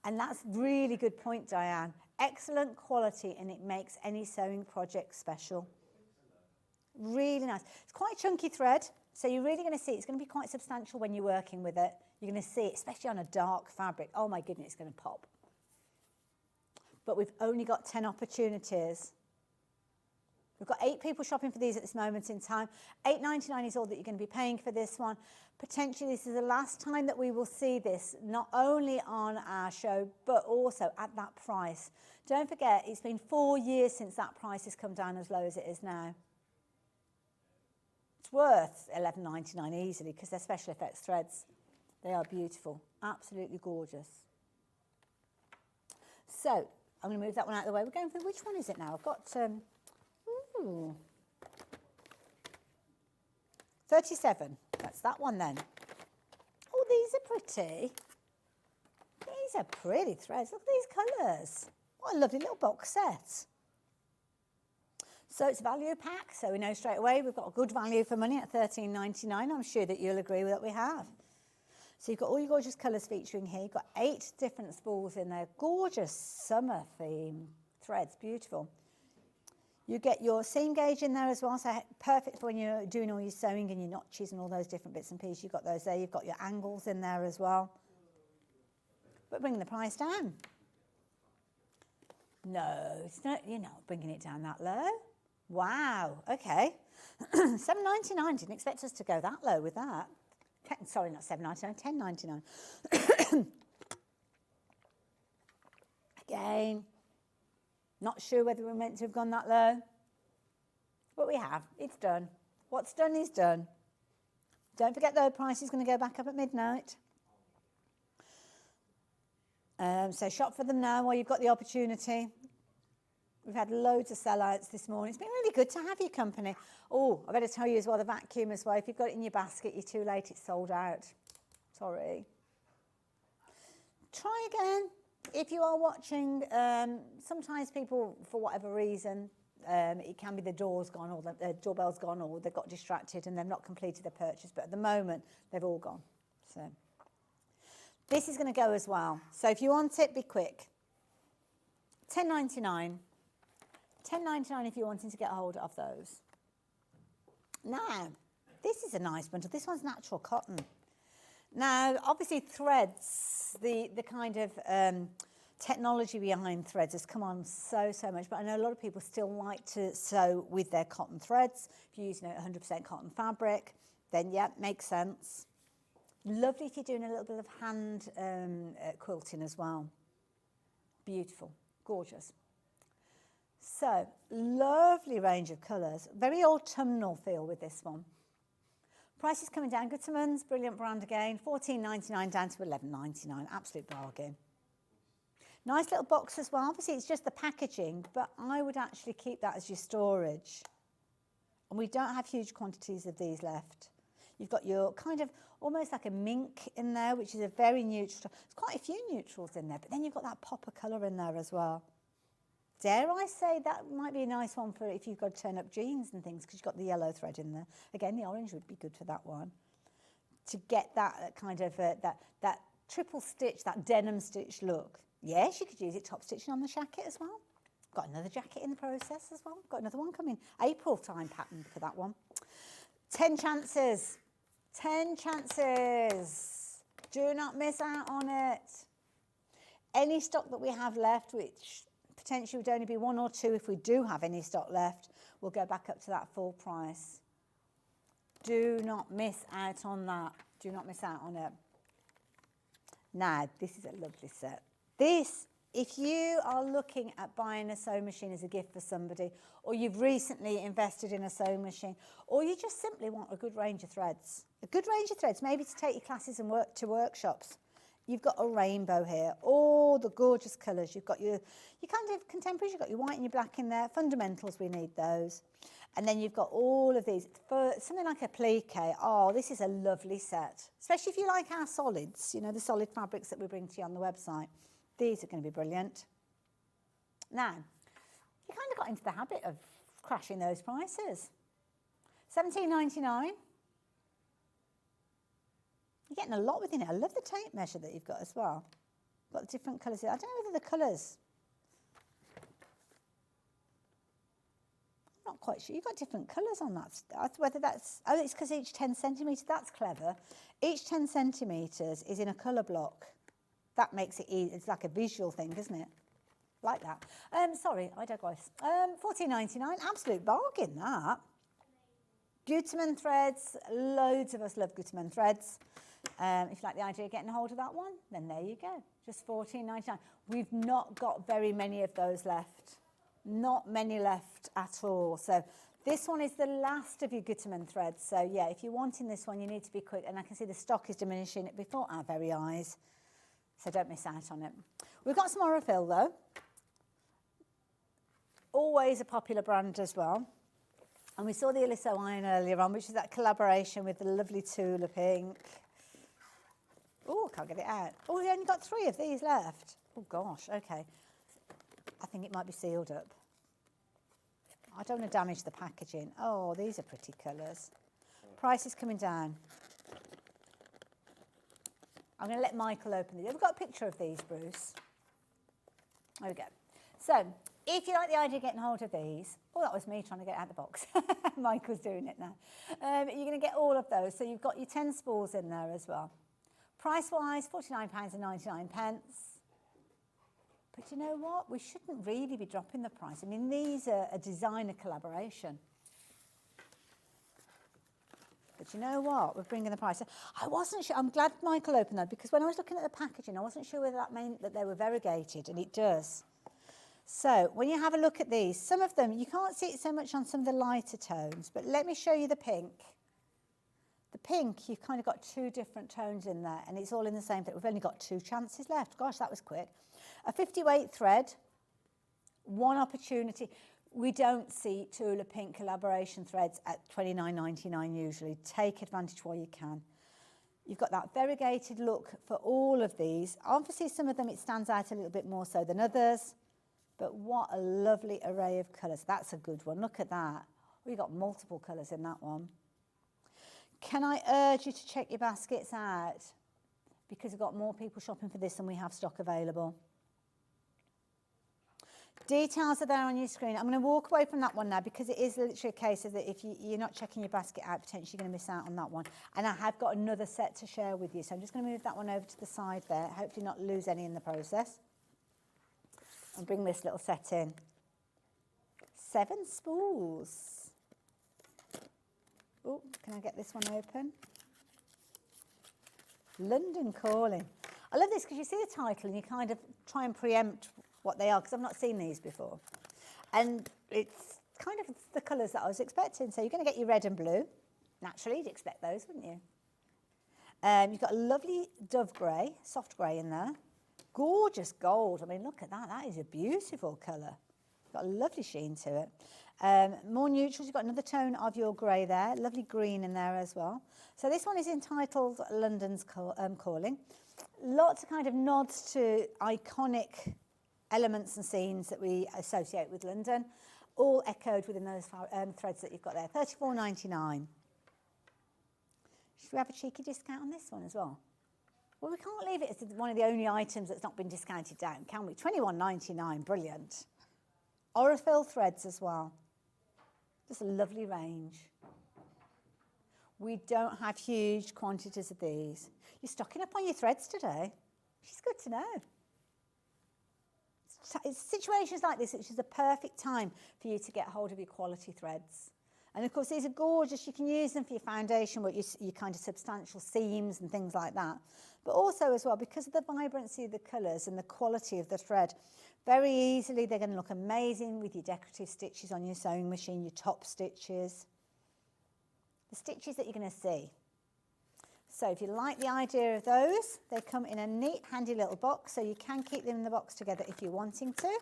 And that's really good point, Diane. Excellent quality, and it makes any sewing project special. Really nice. It's quite a chunky thread, so you're really going to see it's going to be quite substantial when you're working with it. You're going to see it, especially on a dark fabric. Oh my goodness, it's going to pop. But we've only got 10 opportunities. We've got 8 people shopping for these at this moment in time. $8.99 is all that you're going to be paying for this one. Potentially this is the last time that we will see this, not only on our show, but also at that price. Don't forget, it's been 4 years since that price has come down as low as it is now. It's worth $11.99 easily because they're special effects threads. They are beautiful, absolutely gorgeous. So I'm going to move that one out of the way. We're going for, which one is it now? I've got 37. That's that one then. Oh, these are pretty. These are pretty threads. Look at these colours. What a lovely little box set. So it's a value pack, so we know straight away we've got a good value for money at $13.99. I'm sure that you'll agree with that we have. So you've got all your gorgeous colours featuring here. You've got 8 different spools in there. Gorgeous summer theme threads, beautiful. You get your seam gauge in there as well, so perfect for when you're doing all your sewing and your notches and all those different bits and pieces. You've got those there. You've got your angles in there as well. But bring the price down. No, it's not, you're not bringing it down that low. Wow, okay. $7.99, didn't expect us to go that low with that. Sorry, not $7.99, $10.99. Again, not sure whether we're meant to have gone that low, but we have. It's done. What's done is done. Don't forget the price is going to go back up at midnight. So shop for them now while you've got the opportunity. We've had loads of sellouts this morning. It's been really good to have your company. Oh, I better tell you as well, the vacuum as well. If you've got it in your basket, you're too late, it's sold out. Sorry. Try again. If you are watching, sometimes people, for whatever reason, it can be the door's gone or the doorbell's gone or they've got distracted and they've not completed the purchase. But at the moment, they've all gone. So This is going to go as well. So if you want it, be quick. $10.99. $10.99 if you're wanting to get a hold of those. Now, this is a nice bundle. This one's natural cotton. Now, obviously threads, the kind of technology behind threads has come on so much, but I know a lot of people still like to sew with their cotton threads. If you're using 100% cotton fabric, then yeah, makes sense. Lovely if you're doing a little bit of hand quilting as well. Beautiful, gorgeous. So, lovely range of colours. Very autumnal feel with this one. Price is coming down. Goodsman's, brilliant brand again. $14.99 down to $11.99. Absolute bargain. Nice little box as well. Obviously, it's just the packaging, but I would actually keep that as your storage. And we don't have huge quantities of these left. You've got your kind of almost like a mink in there, which is a very neutral. There's quite a few neutrals in there, but then you've got that pop of colour in there as well. Dare I say that might be a nice one for if you've got to turn up jeans and things, because you've got the yellow thread in there. Again, the orange would be good for that one. To get that kind of, that triple stitch, that denim stitch look. Yes, you could use it top stitching on the jacket as well. Got another jacket in the process as well. Got another one coming. April time pattern for that one. 10 chances. 10 chances. Do not miss out on it. Any stock that we have left, which potentially would only be 1 or 2 if we do have any stock left, we'll go back up to that full price. Do not miss out on that. Do not miss out on it. Now, this is a lovely set. This, if you are looking at buying a sewing machine as a gift for somebody, or you've recently invested in a sewing machine, or you just simply want a good range of threads, maybe to take your classes and work to workshops. You've got a rainbow here, all the gorgeous colours. You've got your kind of contemporaries, you've got your white and your black in there. Fundamentals, we need those. And then you've got all of these. For something like applique, oh, this is a lovely set. Especially if you like our solids, you know, the solid fabrics that we bring to you on the website. These are going to be brilliant. Now, you kind of got into the habit of crashing those prices. $17.99. You're getting a lot within it. I love the tape measure that you've got as well. Got the different colours. I don't know whether the colours. I'm not quite sure. You've got different colours on that. Whether that's, oh, it's because each 10 centimetres. That's clever. Each 10 centimetres is in a colour block. That makes it easy. It's like a visual thing, isn't it? Like that. Sorry, I digress. $14.99. Absolute bargain, that. Gutermann threads. Loads of us love Gutermann threads. If you like the idea of getting a hold of that one, then there you go. Just $14.99. We've not got very many of those left. Not many left at all. So this one is the last of your Gutermann threads. So yeah, if you're wanting this one, you need to be quick. And I can see the stock is diminishing before our very eyes. So don't miss out on it. We've got some Orifil though. Always a popular brand as well. And we saw the Alistair iron earlier on, which is that collaboration with the lovely Tula pink. Oh, can't get it out. Oh, we only got 3 of these left. Oh gosh, okay. I think it might be sealed up. I don't want to damage the packaging. Oh, these are pretty colours. Price is coming down. I'm going to let Michael open these. Have we got a picture of these, Bruce? There we go. So, if you like the idea of getting hold of these, oh, that was me trying to get it out of the box. Michael's doing it now. You're going to get all of those. So you've got your 10 spools in there as well. Price-wise, £49.99. But you know what? We shouldn't really be dropping the price. I mean, these are a designer collaboration. But you know what? We're bringing the price. I wasn't sure. I'm glad Michael opened that, because when I was looking at the packaging, I wasn't sure whether that meant that they were variegated, and it does. So when you have a look at these, some of them, you can't see it so much on some of the lighter tones, but let me show you the pink. The pink, you've kind of got 2 different tones in there, and it's all in the same thing. We've only got 2 chances left. Gosh, that was quick. A 50-weight thread, 1 opportunity. We don't see Tula pink collaboration threads at $29.99 usually. Take advantage while you can. You've got that variegated look for all of these. Obviously, some of them, it stands out a little bit more so than others. But what a lovely array of colours. That's a good one. Look at that. We've got multiple colours in that one. Can I urge you to check your baskets out? because we've got more people shopping for this than we have stock available. Details are there on your screen. I'm going to walk away from that one now because it is literally a case of that if you're not checking your basket out, potentially going to miss out on that one. And I have got another set to share with you. So I'm just going to move that one over to the side there, hopefully not lose any in the process. And bring this little set in. 7 spools. Oh, can I get this one open? London Calling. I love this because you see the title and you kind of try and preempt what they are, because I've not seen these before. And it's kind of the colours that I was expecting. So you're going to get your red and blue. Naturally, you'd expect those, wouldn't you? You've got a lovely dove grey, soft grey in there. Gorgeous gold. I mean, look at that. That is a beautiful colour. Got a lovely sheen to it. More neutrals. You've got another tone of your grey there. Lovely green in there as well. So this one is entitled London's Calling. Lots of kind of nods to iconic elements and scenes that we associate with London, all echoed within those threads that you've got there. £34.99. Should we have a cheeky discount on this one as well? Well, we can't leave it as one of the only items that's not been discounted down, can we? £21.99, brilliant. Orifil threads as well. Just a lovely range. We don't have huge quantities of these. You're stocking up on your threads today, which is good to know. It's situations like this which is the perfect time for you to get hold of your quality threads. And of course these are gorgeous. You can use them for your foundation, with your kind of substantial seams and things like that. But also as well, because of the vibrancy of the colours and the quality of the thread, very easily they're going to look amazing with your decorative stitches on your sewing machine, your top stitches, the stitches that you're going to see. So if you like the idea of those, they come in a neat, handy little box, so you can keep them in the box together if you're wanting to.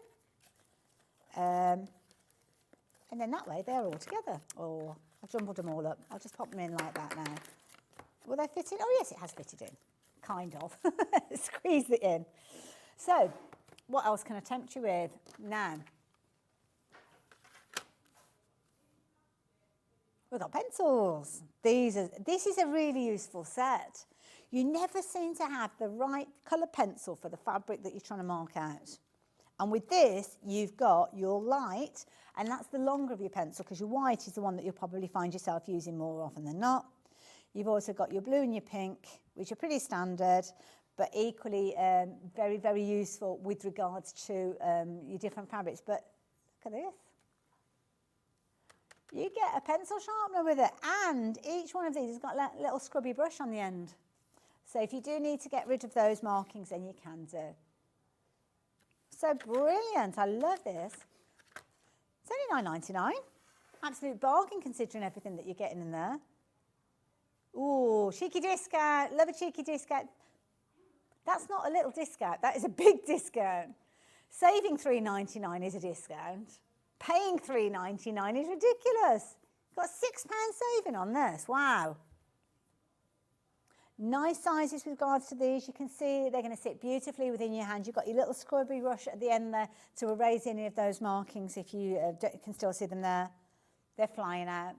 And then that way they're all together. Oh, I've jumbled them all up. I'll just pop them in like that now. Will they fit in? Oh yes, it has fitted in. Kind of. Squeeze it in. So, what else can I tempt you with? Now, we've got pencils. This is a really useful set. You never seem to have the right colour pencil for the fabric that you're trying to mark out. And with this, you've got your light, and that's the longer of your pencil, because your white is the one that you'll probably find yourself using more often than not. You've also got your blue and your pink, which are pretty standard, but equally very, very useful with regards to your different fabrics. But look at this. You get a pencil sharpener with it, and each one of these has got a little scrubby brush on the end. So if you do need to get rid of those markings, then you can do. So brilliant, I love this. It's only £9.99. Absolute bargain considering everything that you're getting in there. Ooh, cheeky discount, love a cheeky discount. That's not a little discount, that is a big discount. Saving £3.99 is a discount. Paying £3.99 is ridiculous. You've got £6 saving on this, wow. Nice sizes with regards to these. You can see they're going to sit beautifully within your hand. You've got your little scrubby brush at the end there to erase any of those markings if you can still see them there. They're flying out.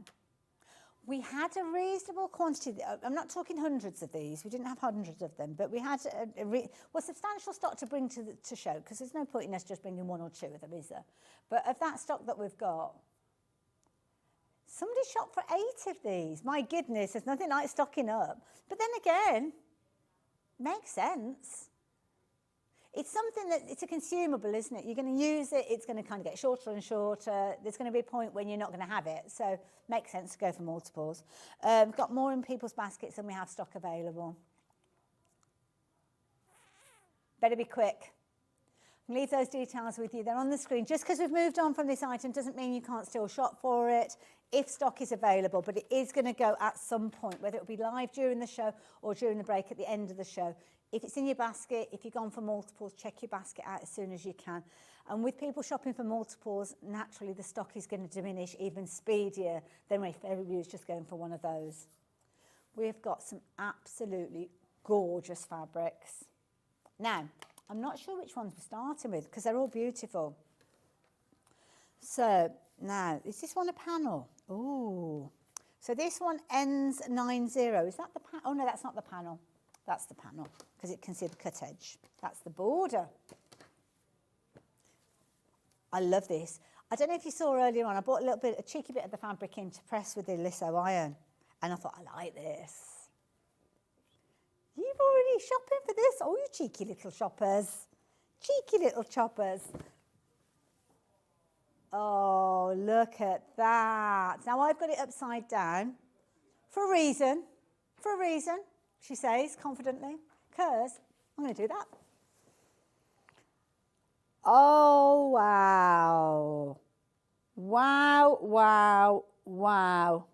We had a reasonable quantity. I'm not talking hundreds of these. We didn't have hundreds of them, but we had substantial stock to bring to show, because there's no point in us just bringing 1 or 2 of them, is there? But of that stock that we've got, somebody shopped for 8 of these. My goodness, there's nothing like stocking up. But then again, makes sense. It's something that, it's a consumable, isn't it? You're going to use it, it's going to kind of get shorter and shorter. There's going to be a point when you're not going to have it. So makes sense to go for multiples. We've got more in people's baskets than we have stock available. Better be quick. I'll leave those details with you. They're on the screen. Just because we've moved on from this item doesn't mean you can't still shop for it if stock is available, but it is going to go at some point, whether it will be live during the show or during the break at the end of the show. If it's in your basket, if you've gone for multiples, check your basket out as soon as you can. And with people shopping for multiples, naturally the stock is going to diminish even speedier than if everybody was just going for one of those. We've got some absolutely gorgeous fabrics. Now, I'm not sure which ones we're starting with because they're all beautiful. So now, is this one a panel? Ooh. So this one ends 90. Is that the panel? Oh no, that's not the panel. That's the panel, because it can see the cut edge. That's the border. I love this. I don't know if you saw earlier on, I bought a cheeky bit of the fabric in to press with the litho iron. And I thought, I like this. You've already shopping for this? Oh, you cheeky little shoppers. Cheeky little choppers. Oh, look at that. Now I've got it upside down for a reason, she says confidently, because I'm going to do that. Oh, wow. Wow, wow, wow.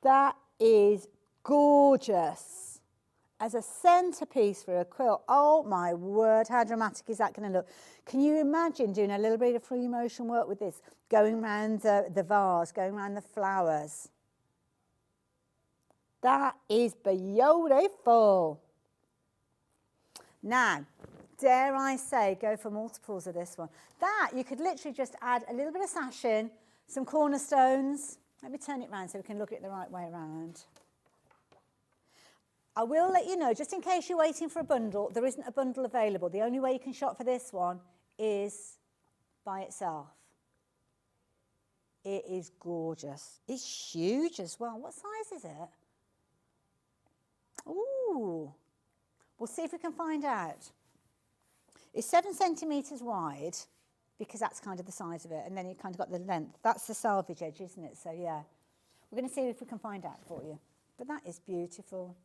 That is gorgeous. As a centrepiece for a quilt, oh my word, how dramatic is that going to look? Can you imagine doing a little bit of free motion work with this, going around the vase, going around the flowers? That is beautiful. Now, dare I say, go for multiples of this one. That, you could literally just add a little bit of sash in, some cornerstones. Let me turn it around so we can look at it the right way around. I will let you know, just in case you're waiting for a bundle, there isn't a bundle available. The only way you can shop for this one is by itself. It is gorgeous. It's huge as well. What size is it? Ooh. We'll see if we can find out. It's 7 centimetres wide, because that's kind of the size of it, and then you kind of got the length. That's the salvage edge, isn't it? So, yeah. We're going to see if we can find out for you. But that is beautiful.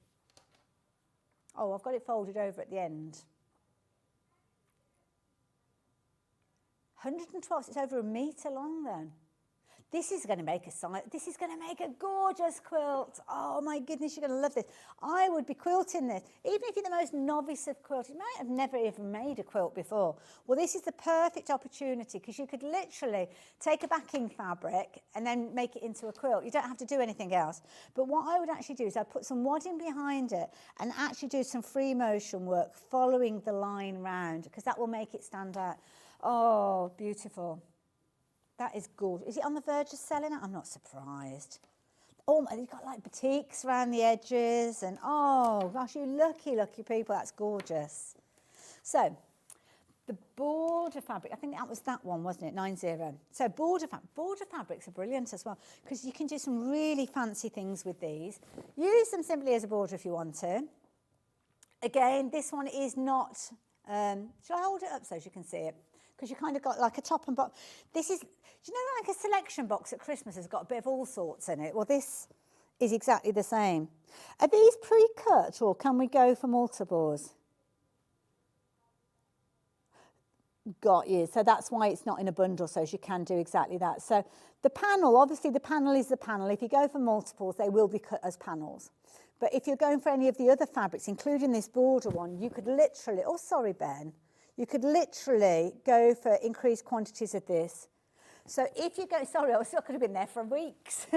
Oh, I've got it folded over at the end. 112, it's over a metre long then. This is going to make this is going to make a gorgeous quilt. Oh my goodness, you're going to love this. I would be quilting this. Even if you're the most novice of quilting, you might have never even made a quilt before. Well, this is the perfect opportunity, because you could literally take a backing fabric and then make it into a quilt. You don't have to do anything else. But what I would actually do is I'd put some wadding behind it and actually do some free motion work following the line round, because that will make it stand out. Oh, beautiful. That is gorgeous. Is it on the verge of selling it? I'm not surprised. Oh, you've got like batiks around the edges, and oh gosh, you lucky, lucky people. That's gorgeous. So, the border fabric, I think that was that one, wasn't it? 90. So border fabrics are brilliant as well, because you can do some really fancy things with these. Use them simply as a border if you want to. Again, this one is not, shall I hold it up so you can see it? Because you kind of got like a top and bottom. This is, do you know, like a selection box at Christmas has got a bit of all sorts in it? Well, this is exactly the same. Are these pre-cut, or can we go for multiples? Got you. So that's why it's not in a bundle, so you can do exactly that. So the panel, obviously the panel is the panel. If you go for multiples, they will be cut as panels. But if you're going for any of the other fabrics, including this border one, you could literally, oh, sorry, Ben. You could literally go for increased quantities of this. So if you go, sorry, I still could have been there for weeks.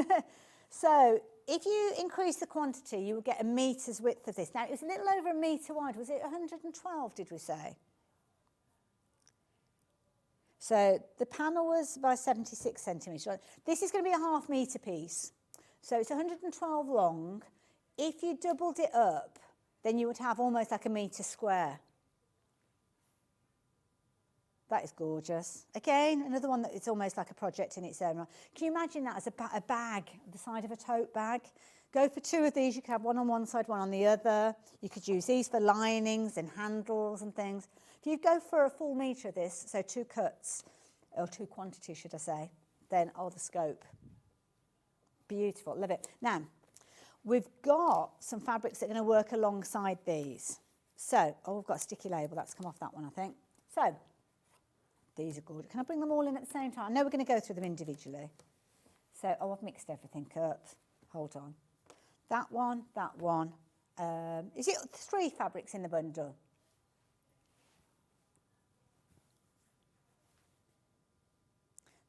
So if you increase the quantity, you would get a metre's width of this. Now, it was a little over a metre wide. Was it 112, did we say? So the panel was by 76 centimetres. This is going to be a ½ metre piece. So it's 112 long. If you doubled it up, then you would have almost like a metre square. That is gorgeous. Again, another one that it's almost like a project in its own right. Can you imagine that as a bag, the side of a tote bag? Go for 2 of these. You could have one on one side, one on the other. You could use these for linings and handles and things. If you go for a full metre of this, so 2 cuts, or 2 quantities, should I say, then, oh, the scope. Beautiful, love it. Now, we've got some fabrics that are going to work alongside these. So, oh, we've got a sticky label. That's come off that one, I think. So, these are good. Can I bring them all in at the same time? I know we're going to go through them individually. So, oh, I've mixed everything up. Hold on. That one, that one. Is it 3 fabrics in the bundle?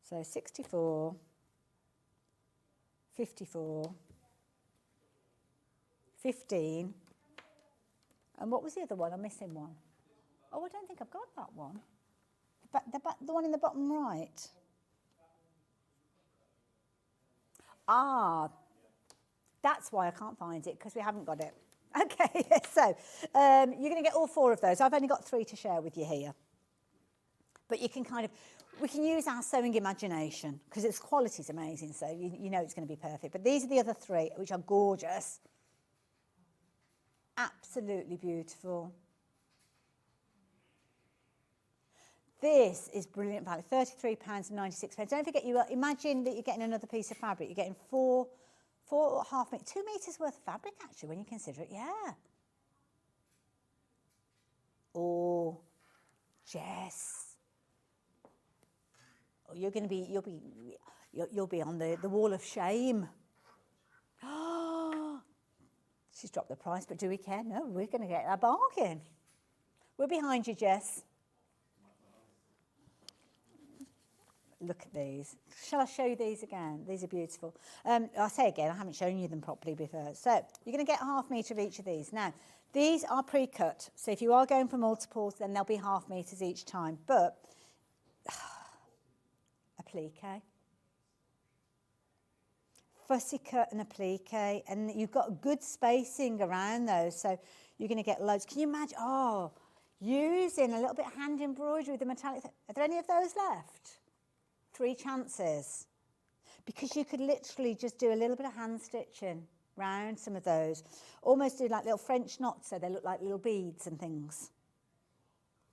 So, 64, 54, 15. And what was the other one? I'm missing one. Oh, I don't think I've got that one. The one in the bottom right. Ah, that's why I can't find it, because we haven't got it. Okay, so you're going to get all 4 of those. I've only got 3 to share with you here. But you can we can use our sewing imagination because its quality is amazing, so you know it's going to be perfect. But these are the other 3, which are gorgeous. Absolutely beautiful. This is brilliant value, £33.96. Don't forget, imagine that you're getting another piece of fabric. You're getting 4.5 meters, 2 meters worth of fabric actually when you consider it. Yeah. Oh, Jess. Oh, you'll be on the wall of shame. Oh, she's dropped the price, but do we care? No, we're going to get a bargain. We're behind you, Jess. Look at these. Shall I show you these again? These are beautiful. I'll say again, I haven't shown you them properly before. So you're going to get ½ metre of each of these. Now, these are pre-cut. So if you are going for multiples, then they'll be ½ metres each time. But applique, fussy cut and applique, and you've got good spacing around those. So you're going to get loads. Can you imagine? Oh, using a little bit of hand embroidery with the metallic. Are there any of those left? 3 chances, because you could literally just do a little bit of hand stitching round some of those, almost do like little French knots so they look like little beads and things.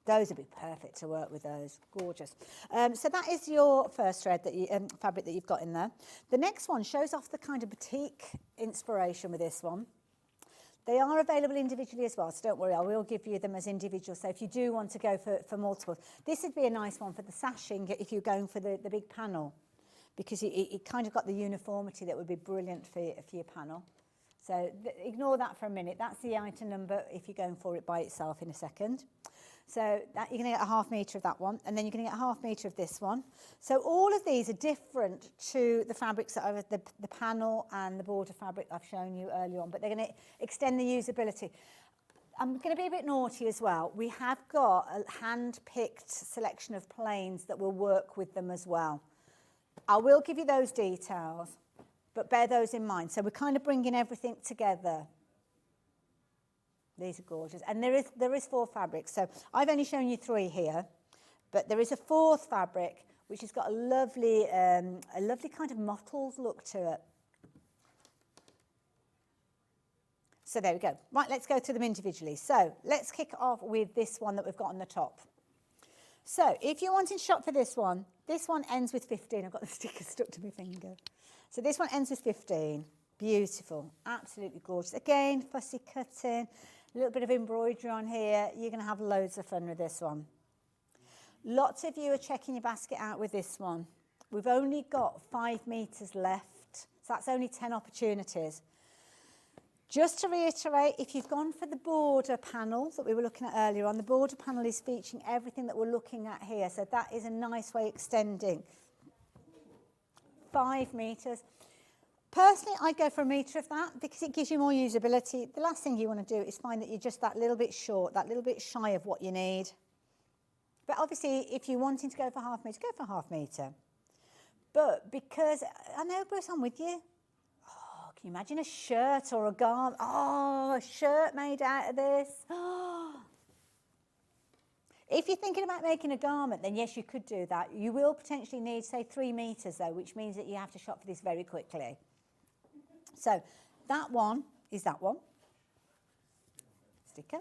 Those would be perfect to work with those. Gorgeous. So that is your first thread that fabric that you've got in there. The next one shows off the kind of batik inspiration with this one. They are available individually as well, so don't worry, I will give you them as individual. So if you do want to go for multiple, this would be a nice one for the sashing if you're going for the big panel, because it kind of got the uniformity that would be brilliant for your panel. So ignore that for a minute. That's the item number if you're going for it by itself in a second. So that, you're going to get a ½ metre of that one, and then you're going to get a ½ metre of this one. So all of these are different to the fabrics that are the panel and the border fabric I've shown you earlier on, but they're going to extend the usability. I'm going to be a bit naughty as well. We have got a hand-picked selection of plains that will work with them as well. I will give you those details, but bear those in mind. So we're kind of bringing everything together. These are gorgeous. And there is 4 fabrics. So I've only shown you 3 here, but there is a 4th fabric, which has got a lovely kind of mottled look to it. So there we go. Right, let's go through them individually. So let's kick off with this one that we've got on the top. So if you're wanting to shop for this one ends with 15. I've got the sticker stuck to my finger. So this one ends with 15. Beautiful, absolutely gorgeous. Again, fussy cutting. A little bit of embroidery on here. You're going to have loads of fun with this one. Lots of you are checking your basket out with this one. We've only got 5 metres left, so that's only 10 opportunities. Just to reiterate, if you've gone for the border panel that we were looking at earlier on, the border panel is featuring everything that we're looking at here, so that is a nice way extending. 5 metres. Personally, I'd go for 1 metre of that because it gives you more usability. The last thing you want to do is find that you're just that little bit short, that little bit shy of what you need. But obviously, if you're wanting to go for ½ metre, go for ½ metre. But because, I know, Bruce, I'm with you. Oh, can you imagine a shirt or a garment? Oh, a shirt made out of this. Oh. If you're thinking about making a garment, then yes, you could do that. You will potentially need, say, 3 metres, though, which means that you have to shop for this very quickly. So that one is that one. Sticker.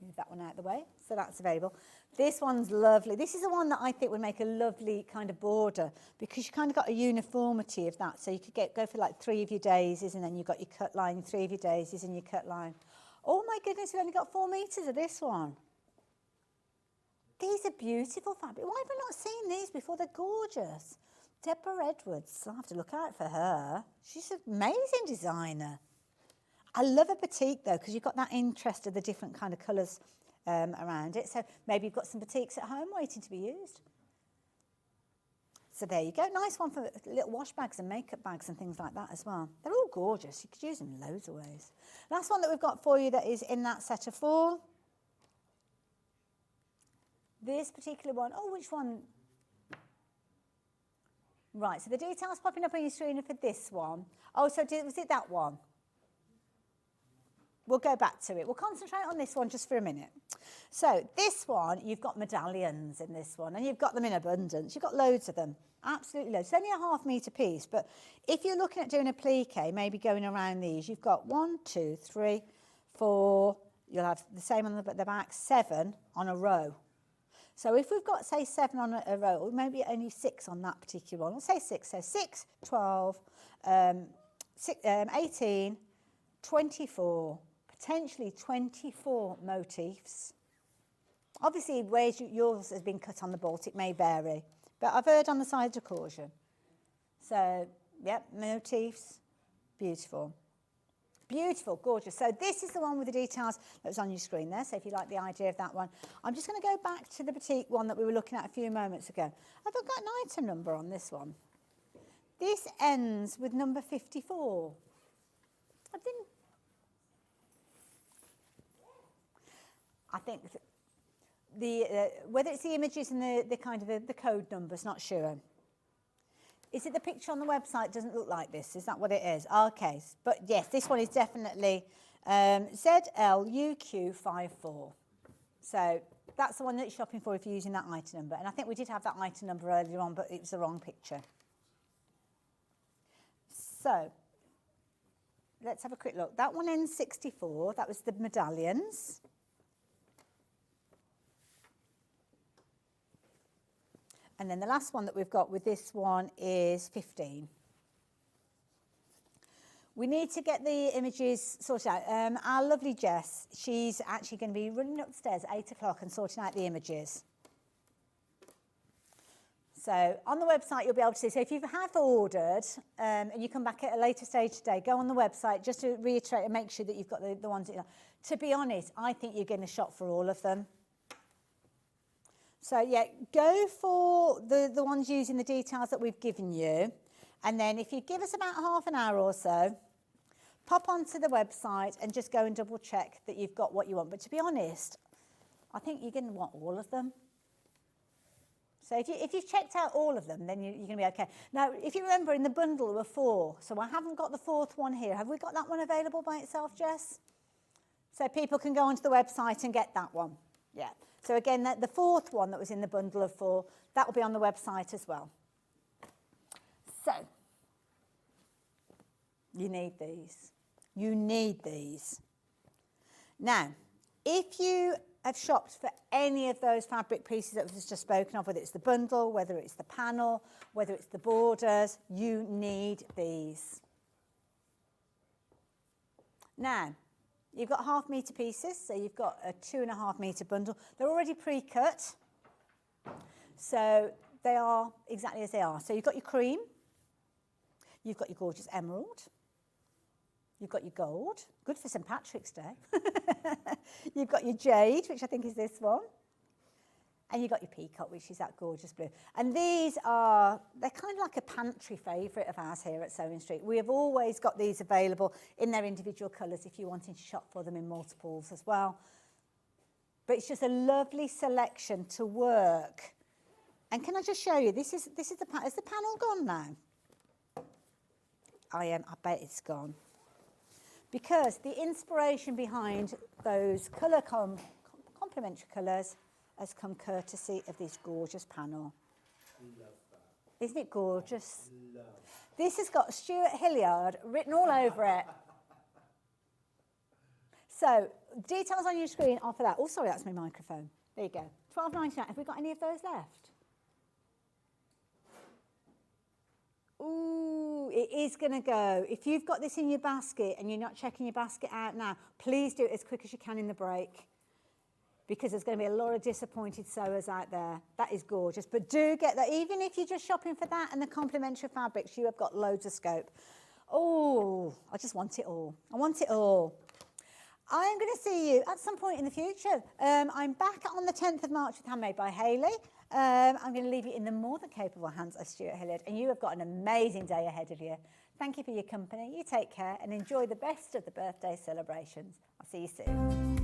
Move that one out of the way. So that's available. This one's lovely. This is the one that I think would make a lovely kind of border because you kind of got a uniformity of that. So you could go for like 3 of your daisies and then you've got your cut line, 3 of your daisies and your cut line. Oh my goodness, we've only got 4 metres of this one. These are beautiful fabric. Why have we not seen these before? They're gorgeous. Deborah Edwards, I'll have to look out for her. She's an amazing designer. I love a batik though, because you've got that interest of the different kind of colours around it. So maybe you've got some batiks at home waiting to be used. So there you go. Nice one for little wash bags and makeup bags and things like that as well. They're all gorgeous. You could use them in loads of ways. Last one that we've got for you that is in that set of 4. This particular one, oh, which one? Right, so the details popping up on your screen are for this one. Oh, so was it that one? We'll go back to it. We'll concentrate on this one just for a minute. So this one, you've got medallions in this one, and you've got them in abundance. You've got loads of them, absolutely loads. It's only a ½ metre piece, but if you're looking at doing a applique, maybe going around these, you've got 1, 2, 3, 4, you'll have the same on the back, 7 on a row. So if we've got, say, 7 on a row, or maybe only 6 on that particular one, we'll say 6, so 6, 12, 18, 24, potentially 24 motifs. Obviously, where yours has been cut on the bolt, it may vary, but I've heard on the side of caution. So, yep, motifs, beautiful. Beautiful, gorgeous. So this is the one with the details that was on your screen there, so if you like the idea of that one. I'm just going to go back to the batik one that we were looking at a few moments ago. Have I got an item number on this one? This ends with number 54. I think whether it's the images and the kind of the code numbers, not sure. Is it the picture on the website doesn't look like this? Is that what it is? Okay, but yes, this one is definitely ZLUQ54. So that's the one that you're shopping for if you're using that item number. And I think we did have that item number earlier on, but it was the wrong picture. So let's have a quick look. That one ends 64. That was the medallions. And then the last one that we've got with this one is 15. We need to get the images sorted out. Our lovely Jess, she's actually going to be running upstairs at 8 o'clock and sorting out the images. So on the website, you'll be able to see. So if you have ordered and you come back at a later stage today, go on the website just to reiterate and make sure that you've got the ones. To be honest, I think you're going to shop for all of them. So, yeah, go for the ones using the details that we've given you. And then if you give us about half an hour or so, pop onto the website and just go and double check that you've got what you want. But to be honest, I think you're going to want all of them. So if you've checked out all of them, then you're going to be okay. Now, if you remember, in the bundle there were 4. So I haven't got the 4th one here. Have we got that one available by itself, Jess? So people can go onto the website and get that one. Yeah. So again, the 4th one that was in the bundle of 4, that will be on the website as well. So, you need these. You need these. Now, if you have shopped for any of those fabric pieces that was just spoken of, whether it's the bundle, whether it's the panel, whether it's the borders, you need these. Now, you've got ½ metre pieces, so you've got a 2.5 metre bundle. They're already pre-cut, so they are exactly as they are. So you've got your cream, you've got your gorgeous emerald, you've got your gold, good for St Patrick's Day. You've got your jade, which I think is this one, and you've got your peacock, which is that gorgeous blue. And these are, they're kind of like a pantry favourite of ours here at Sewing Street. We have always got these available in their individual colours if you're wanting to shop for them in multiples as well. But it's just a lovely selection to work. And can I just show you, this is the is the panel gone now? I bet it's gone. Because the inspiration behind those colour complementary colours has come courtesy of this gorgeous panel. Love that. Isn't it gorgeous? Love. This has got Stuart Hillard written all over it. So, details on your screen are for that. Oh, sorry, that's my microphone. There you go. £12.99. Have we got any of those left? Ooh, it is going to go. If you've got this in your basket and you're not checking your basket out now, please do it as quick as you can in the break, because there's going to be a lot of disappointed sewers out there. That is gorgeous. But do get that. Even if you're just shopping for that and the complementary fabrics, you have got loads of scope. Oh, I just want it all. I want it all. I am going to see you at some point in the future. I'm back on the 10th of March with Handmade by Hayley. I'm going to leave you in the more than capable hands of Stuart Hillard, and you have got an amazing day ahead of you. Thank you for your company. You take care and enjoy the best of the birthday celebrations. I'll see you soon.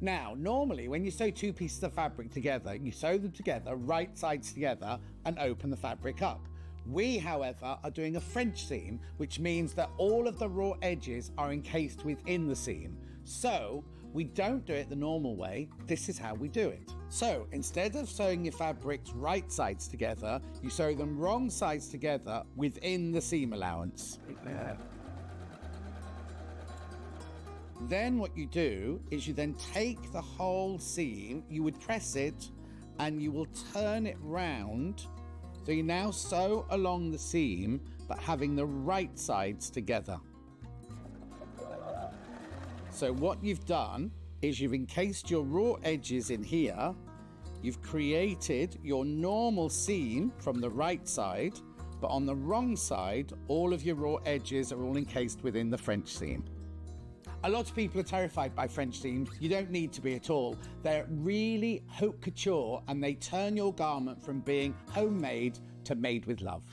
Now, normally when you sew two pieces of fabric together, you sew them together, right sides together, and open the fabric up. We, however, are doing a French seam, which means that all of the raw edges are encased within the seam. So we don't do it the normal way. This is how we do it. So instead of sewing your fabrics right sides together, you sew them wrong sides together within the seam allowance. Then what you do is you then take the whole seam, you would press it, and you will turn it round. So you now sew along the seam, but having the right sides together. So what you've done is you've encased your raw edges in here. You've created your normal seam from the right side, but on the wrong side, all of your raw edges are all encased within the French seam. A lot of people are terrified by French seams. You don't need to be at all. They're really haute couture, and they turn your garment from being homemade to made with love.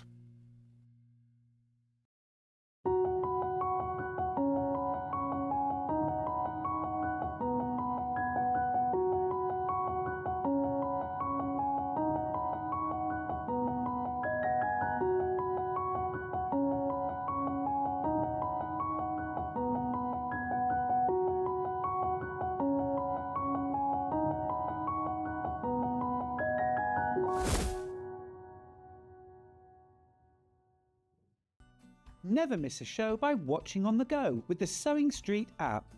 Never miss a show by watching on the go with the Sewing Street app.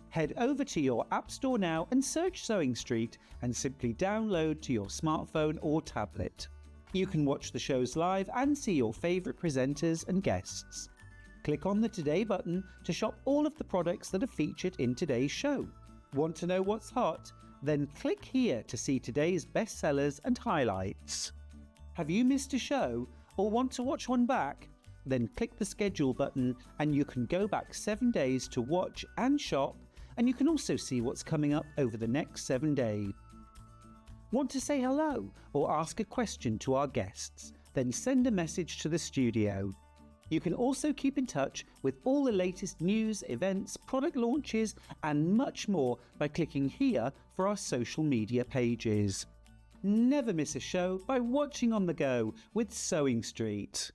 Head over to your app store now and search Sewing Street and simply download to your smartphone or tablet. You can watch the shows live and see your favourite presenters and guests. Click on the Today button to shop all of the products that are featured in today's show. Want to know what's hot? Then click here to see today's bestsellers and highlights. Have you missed a show or want to watch one back? Then click the schedule button and you can go back 7 days to watch and shop, and you can also see what's coming up over the next 7 days. Want to say hello or ask a question to our guests? Then send a message to the studio. You can also keep in touch with all the latest news, events, product launches and much more by clicking here for our social media pages. Never miss a show by watching on the go with Sewing Street.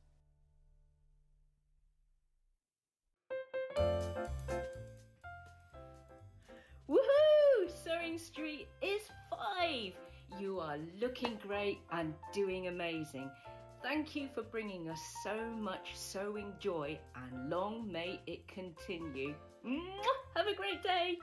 Woohoo! Sewing Street is 5! You are looking great and doing amazing. Thank you for bringing us so much sewing joy, and long may it continue. Mwah! Have a great day!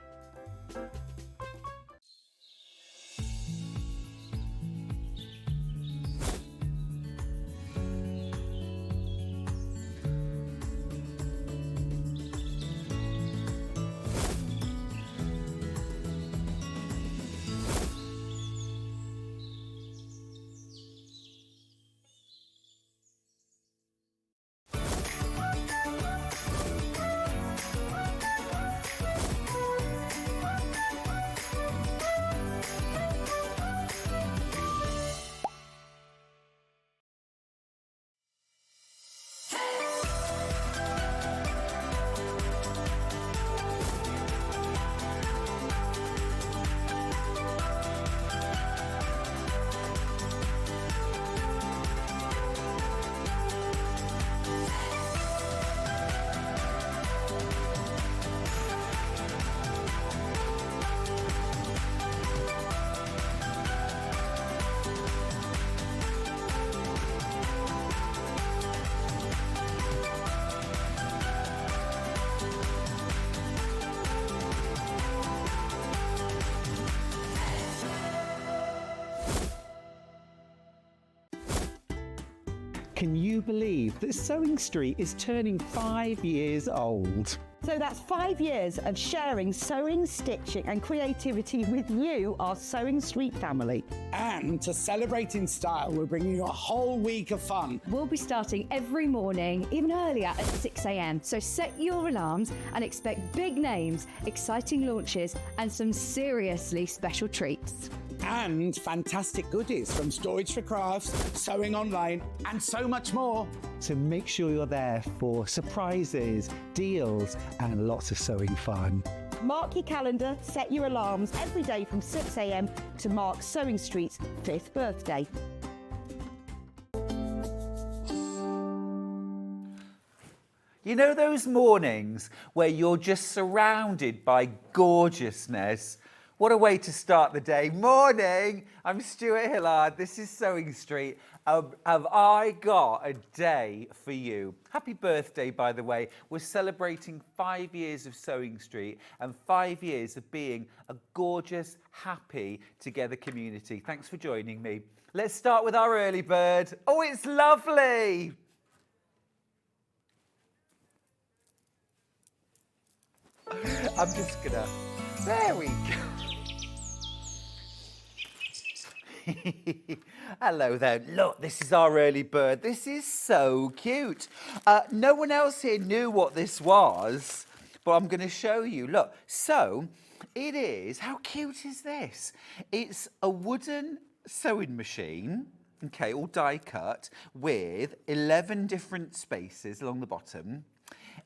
Can you believe that Sewing Street is turning 5 years old? So that's 5 years of sharing sewing, stitching and creativity with you, our Sewing Street family. And to celebrate in style, we're bringing you a whole week of fun. We'll be starting every morning, even earlier at 6 a.m. So set your alarms and expect big names, exciting launches and some seriously special treats. And fantastic goodies from Storage for Crafts, Sewing Online, and so much more. So make sure you're there for surprises, deals, and lots of sewing fun. Mark your calendar, set your alarms every day from 6 a.m. to mark Sewing Street's 5th birthday. You know those mornings where you're just surrounded by gorgeousness? What a way to start the day. Morning, I'm Stuart Hillard. This is Sewing Street. Have I got a day for you? Happy birthday, by the way. We're celebrating 5 years of Sewing Street and 5 years of being a gorgeous, happy, together community. Thanks for joining me. Let's start with our early bird. Oh, it's lovely. I'm just gonna, there we go. Hello there. Look, this is our early bird. This is so cute. No one else here knew what this was, but I'm going to show you. Look, so it is, how cute is this? It's a wooden sewing machine, okay, all die cut, with 11 different spaces along the bottom.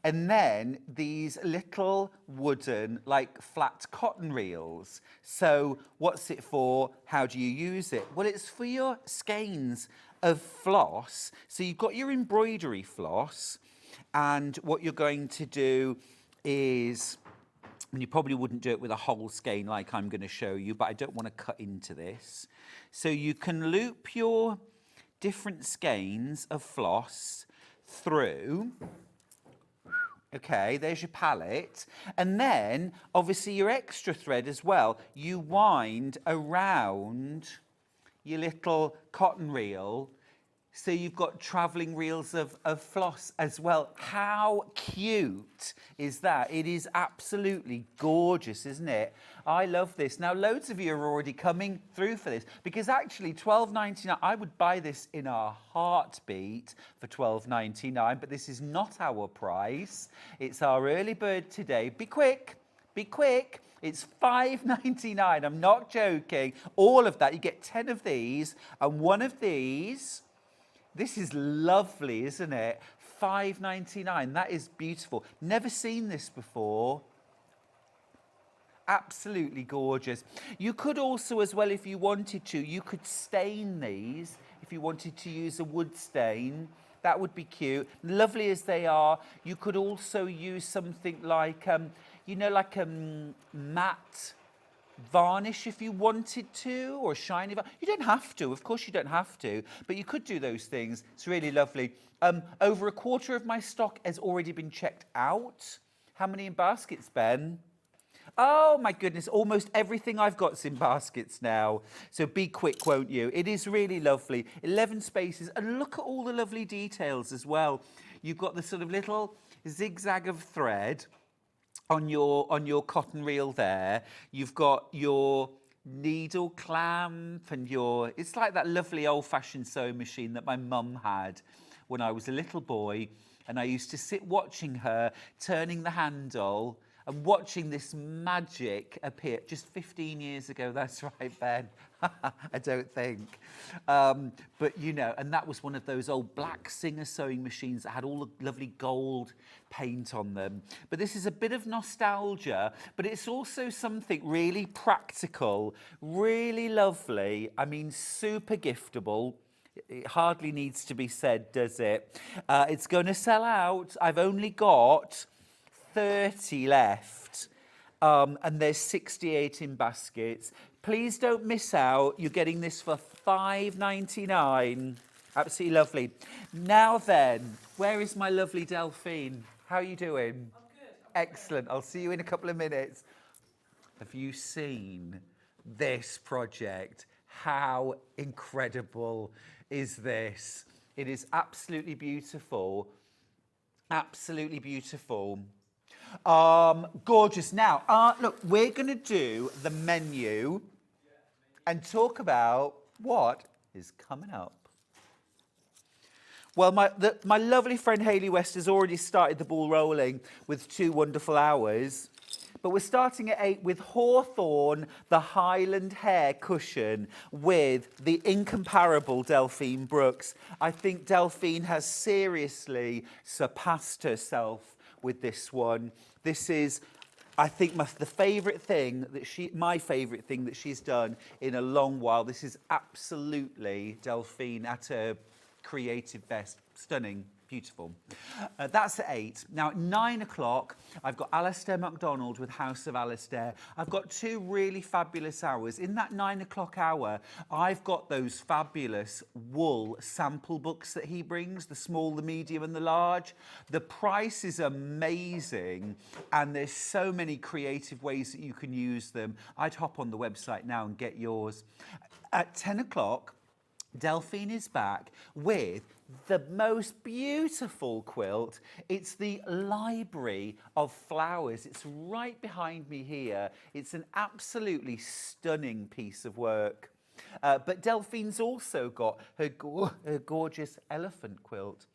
And then these little wooden, like flat cotton reels. So what's it for? How do you use it? Well, it's for your skeins of floss. So you've got your embroidery floss. And what you're going to do is, and you probably wouldn't do it with a whole skein like I'm going to show you, but I don't want to cut into this. So you can loop your different skeins of floss through. Okay, there's your palette. And then, obviously, your extra thread as well. You wind around your little cotton reel. So you've got travelling reels of floss as well. How cute is that? It is absolutely gorgeous, isn't it? I love this. Now, loads of you are already coming through for this because actually $12.99, I would buy this in a heartbeat for $12.99, but this is not our price. It's our early bird today. Be quick, be quick. It's $5.99. I'm not joking. All of that, you get 10 of these and one of these. This is lovely, isn't it? $5.99. That is beautiful. Never seen this before. Absolutely gorgeous. You could also, as well, if you wanted to, you could stain these. If you wanted to use a wood stain, that would be cute. Lovely as they are, you could also use something like, you know, like a matte varnish if you wanted to, or shiny varnish. You don't have to, of course you don't have to, but you could do those things. It's really lovely. Over a quarter of my stock has already been checked out. How many in baskets, Ben? Oh my goodness, almost everything I've got's in baskets now. So be quick, won't you? It is really lovely. 11 spaces, and look at all the lovely details as well. You've got the sort of little zigzag of thread on your cotton reel there. You've got your needle clamp and your, it's like that lovely old-fashioned sewing machine that my mum had when I was a little boy, and I used to sit watching her turning the handle and watching this magic appear. Just 15 years ago, that's right, Ben. I don't think. But, you know, and that was one of those old black Singer sewing machines that had all the lovely gold paint on them. But this is a bit of nostalgia, but it's also something really practical, really lovely. I mean, super giftable. It hardly needs to be said, does it? It's going to sell out. I've only got 30 left, and there's 68 in baskets. Please don't miss out. You're getting this for $5.99. Absolutely lovely. Now then, where is my lovely Delphine? How are you doing? I'm good. Excellent. I'll see you in a couple of minutes. Have you seen this project? How incredible is this? It is absolutely beautiful. Absolutely beautiful. Gorgeous. Now, look, we're going to do the menu and talk about what is coming up. Well, my lovely friend Hayley West has already started the ball rolling with 2 wonderful hours. But we're starting at 8 with Hawthorne, the Highland Hare Cushion, with the incomparable Delphine Brooks. I think Delphine has seriously surpassed herself with this one. This is I think the favourite thing that my favourite thing that she's done in a long while. This is absolutely Delphine at her creative best. Stunning, beautiful. That's at 8. Now at 9 o'clock, I've got Alistair Macdonald with House of Alistair. I've got 2 really fabulous hours. In that 9 o'clock hour, I've got those fabulous wool sample books that he brings, the small, the medium and the large. The price is amazing and there's so many creative ways that you can use them. I'd hop on the website now and get yours. At 10 o'clock, Delphine is back with the most beautiful quilt. It's the Library of Flowers. It's right behind me here. It's an absolutely stunning piece of work. But Delphine's also got her gorgeous elephant quilt,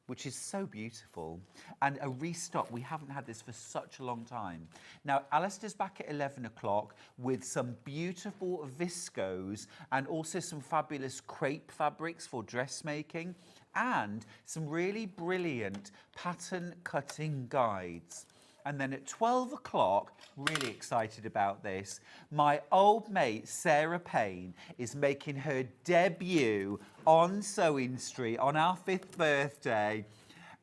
which is so beautiful, and a restock. We haven't had this for such a long time. Now, Alistair's back at 11 o'clock with some beautiful viscose and also some fabulous crepe fabrics for dressmaking and some really brilliant pattern cutting guides. And then at 12 o'clock, really excited about this, my old mate Sarah Payne is making her debut on Sewing Street on our 5th birthday.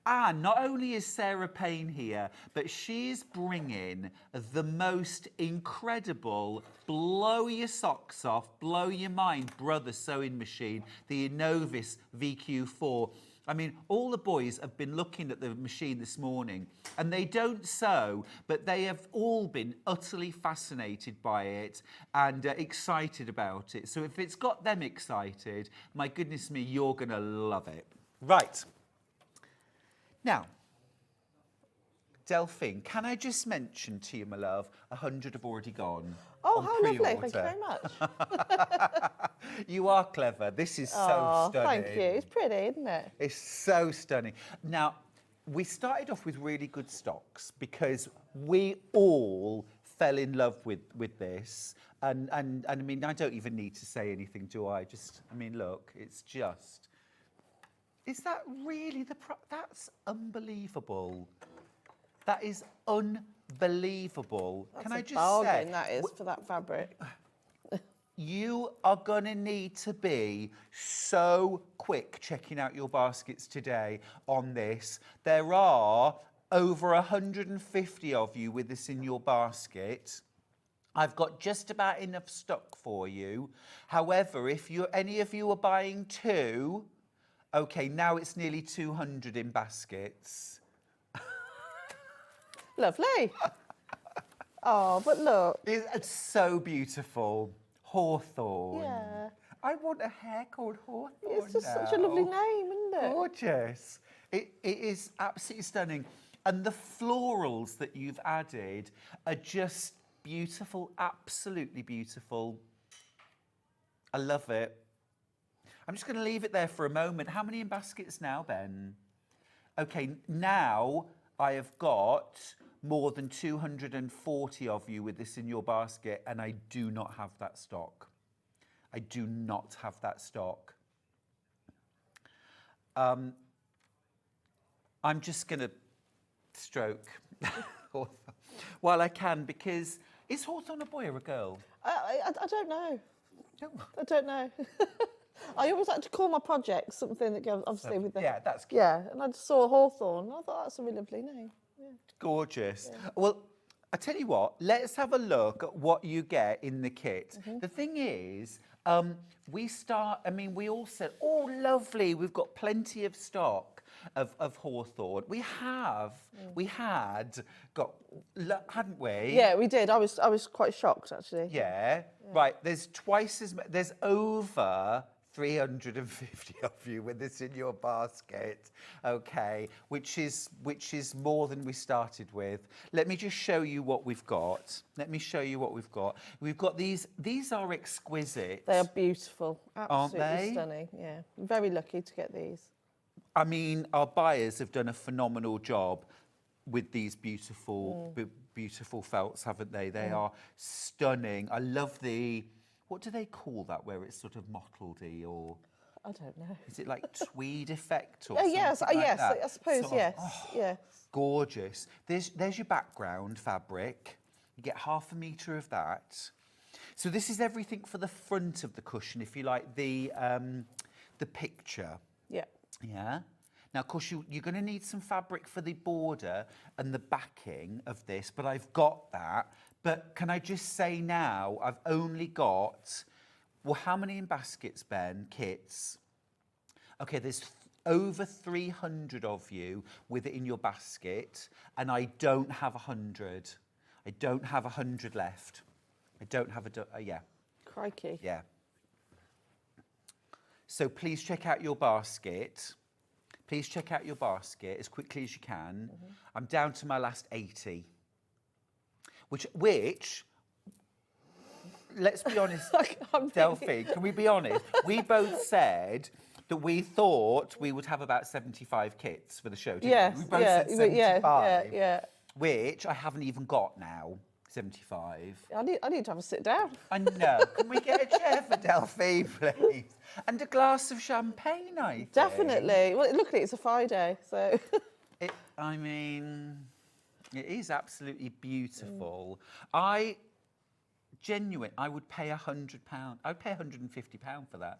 And not only is Sarah Payne here, but she's bringing the most incredible, blow your socks off, blow your mind brother sewing machine, the Innovis VQ4. I mean, all the boys have been looking at the machine this morning and they don't sew, but they have all been utterly fascinated by it and excited about it. So if it's got them excited, my goodness me, you're going to love it. Right. Now, Delphine, can I just mention to you, my love, 100 have already gone. Oh, how lovely. Thank you very much. You are clever. This is so stunning. Thank you. It's pretty, isn't it? It's so stunning. Now, we started off with really good stocks because we all fell in love with this. And I mean, I don't even need to say anything, do I? I mean, look, it's just... Is that really that's unbelievable. That is unbelievable. Can I just say... that is for that fabric. You are going to need to be so quick checking out your baskets today on this. There are over 150 of you with this in your basket. I've got just about enough stock for you. However, if any of you are buying 2, okay, now it's nearly 200 in baskets. Lovely. Oh, but look. It's so beautiful. Hawthorn. Yeah. I want a hair called Hawthorn. It's just such a lovely name, isn't it? Gorgeous. It is absolutely stunning. And the florals that you've added are just beautiful, absolutely beautiful. I love it. I'm just going to leave it there for a moment. How many in baskets now, Ben? Okay, now I have got more than 240 of you with this in your basket, and I do not have that stock. I do not have that stock. I'm just going to stroke while I can, because is Hawthorn a boy or a girl? I don't know. I don't know. I always like to call my projects something that goes, obviously, with the... Yeah, that's good. Yeah, and I just saw Hawthorn. I thought that's a really lovely name. Yeah. Gorgeous. Yeah. Well, I tell you what, let's have a look at what you get in the kit. The thing is, we all said, oh, lovely, we've got plenty of stock of Hawthorn. We had got, hadn't we? Yeah, we did. I was quite shocked, actually. Yeah. Right, there's over 350 of you with this in your basket, okay, which is more than we started with. Let me just show you what we've got. We've got these are exquisite. They are beautiful, absolutely aren't they? Stunning, yeah. I'm very lucky to get these. I mean, our buyers have done a phenomenal job with these beautiful felts, haven't they? They are stunning. I love what do they call that, where it's sort of mottledy or... I don't know. Is it like tweed effect or Yes, something like yes, that? I suppose, Sort of- yes, oh, yeah. Gorgeous. There's your background fabric. You get 1/2 metre of that. So this is everything for the front of the cushion, if you like, the picture. Yeah. Yeah. Now, of course, you're going to need some fabric for the border and the backing of this, but I've got that. But can I just say now, I've only got, well, how many in baskets, Ben? Kits? Okay, there's over 300 of you with it in your basket, and I don't have 100. I don't have 100 left. I don't have yeah. Crikey. Yeah. So please check out your basket. Please check out your basket as quickly as you can. I'm down to my last 80. Which, let's be honest, Delphine, can we be honest? We both said that we thought we would have about 75 kits for the show. Yes, we both said 75, yeah. which I haven't even got now. 75. I need to have a sit down. I know. Can we get a chair for Delphine, please? And a glass of champagne, I think. Definitely. Well, luckily it's a Friday, so. I mean, it is absolutely beautiful. I would pay £100. I'd pay £150 for that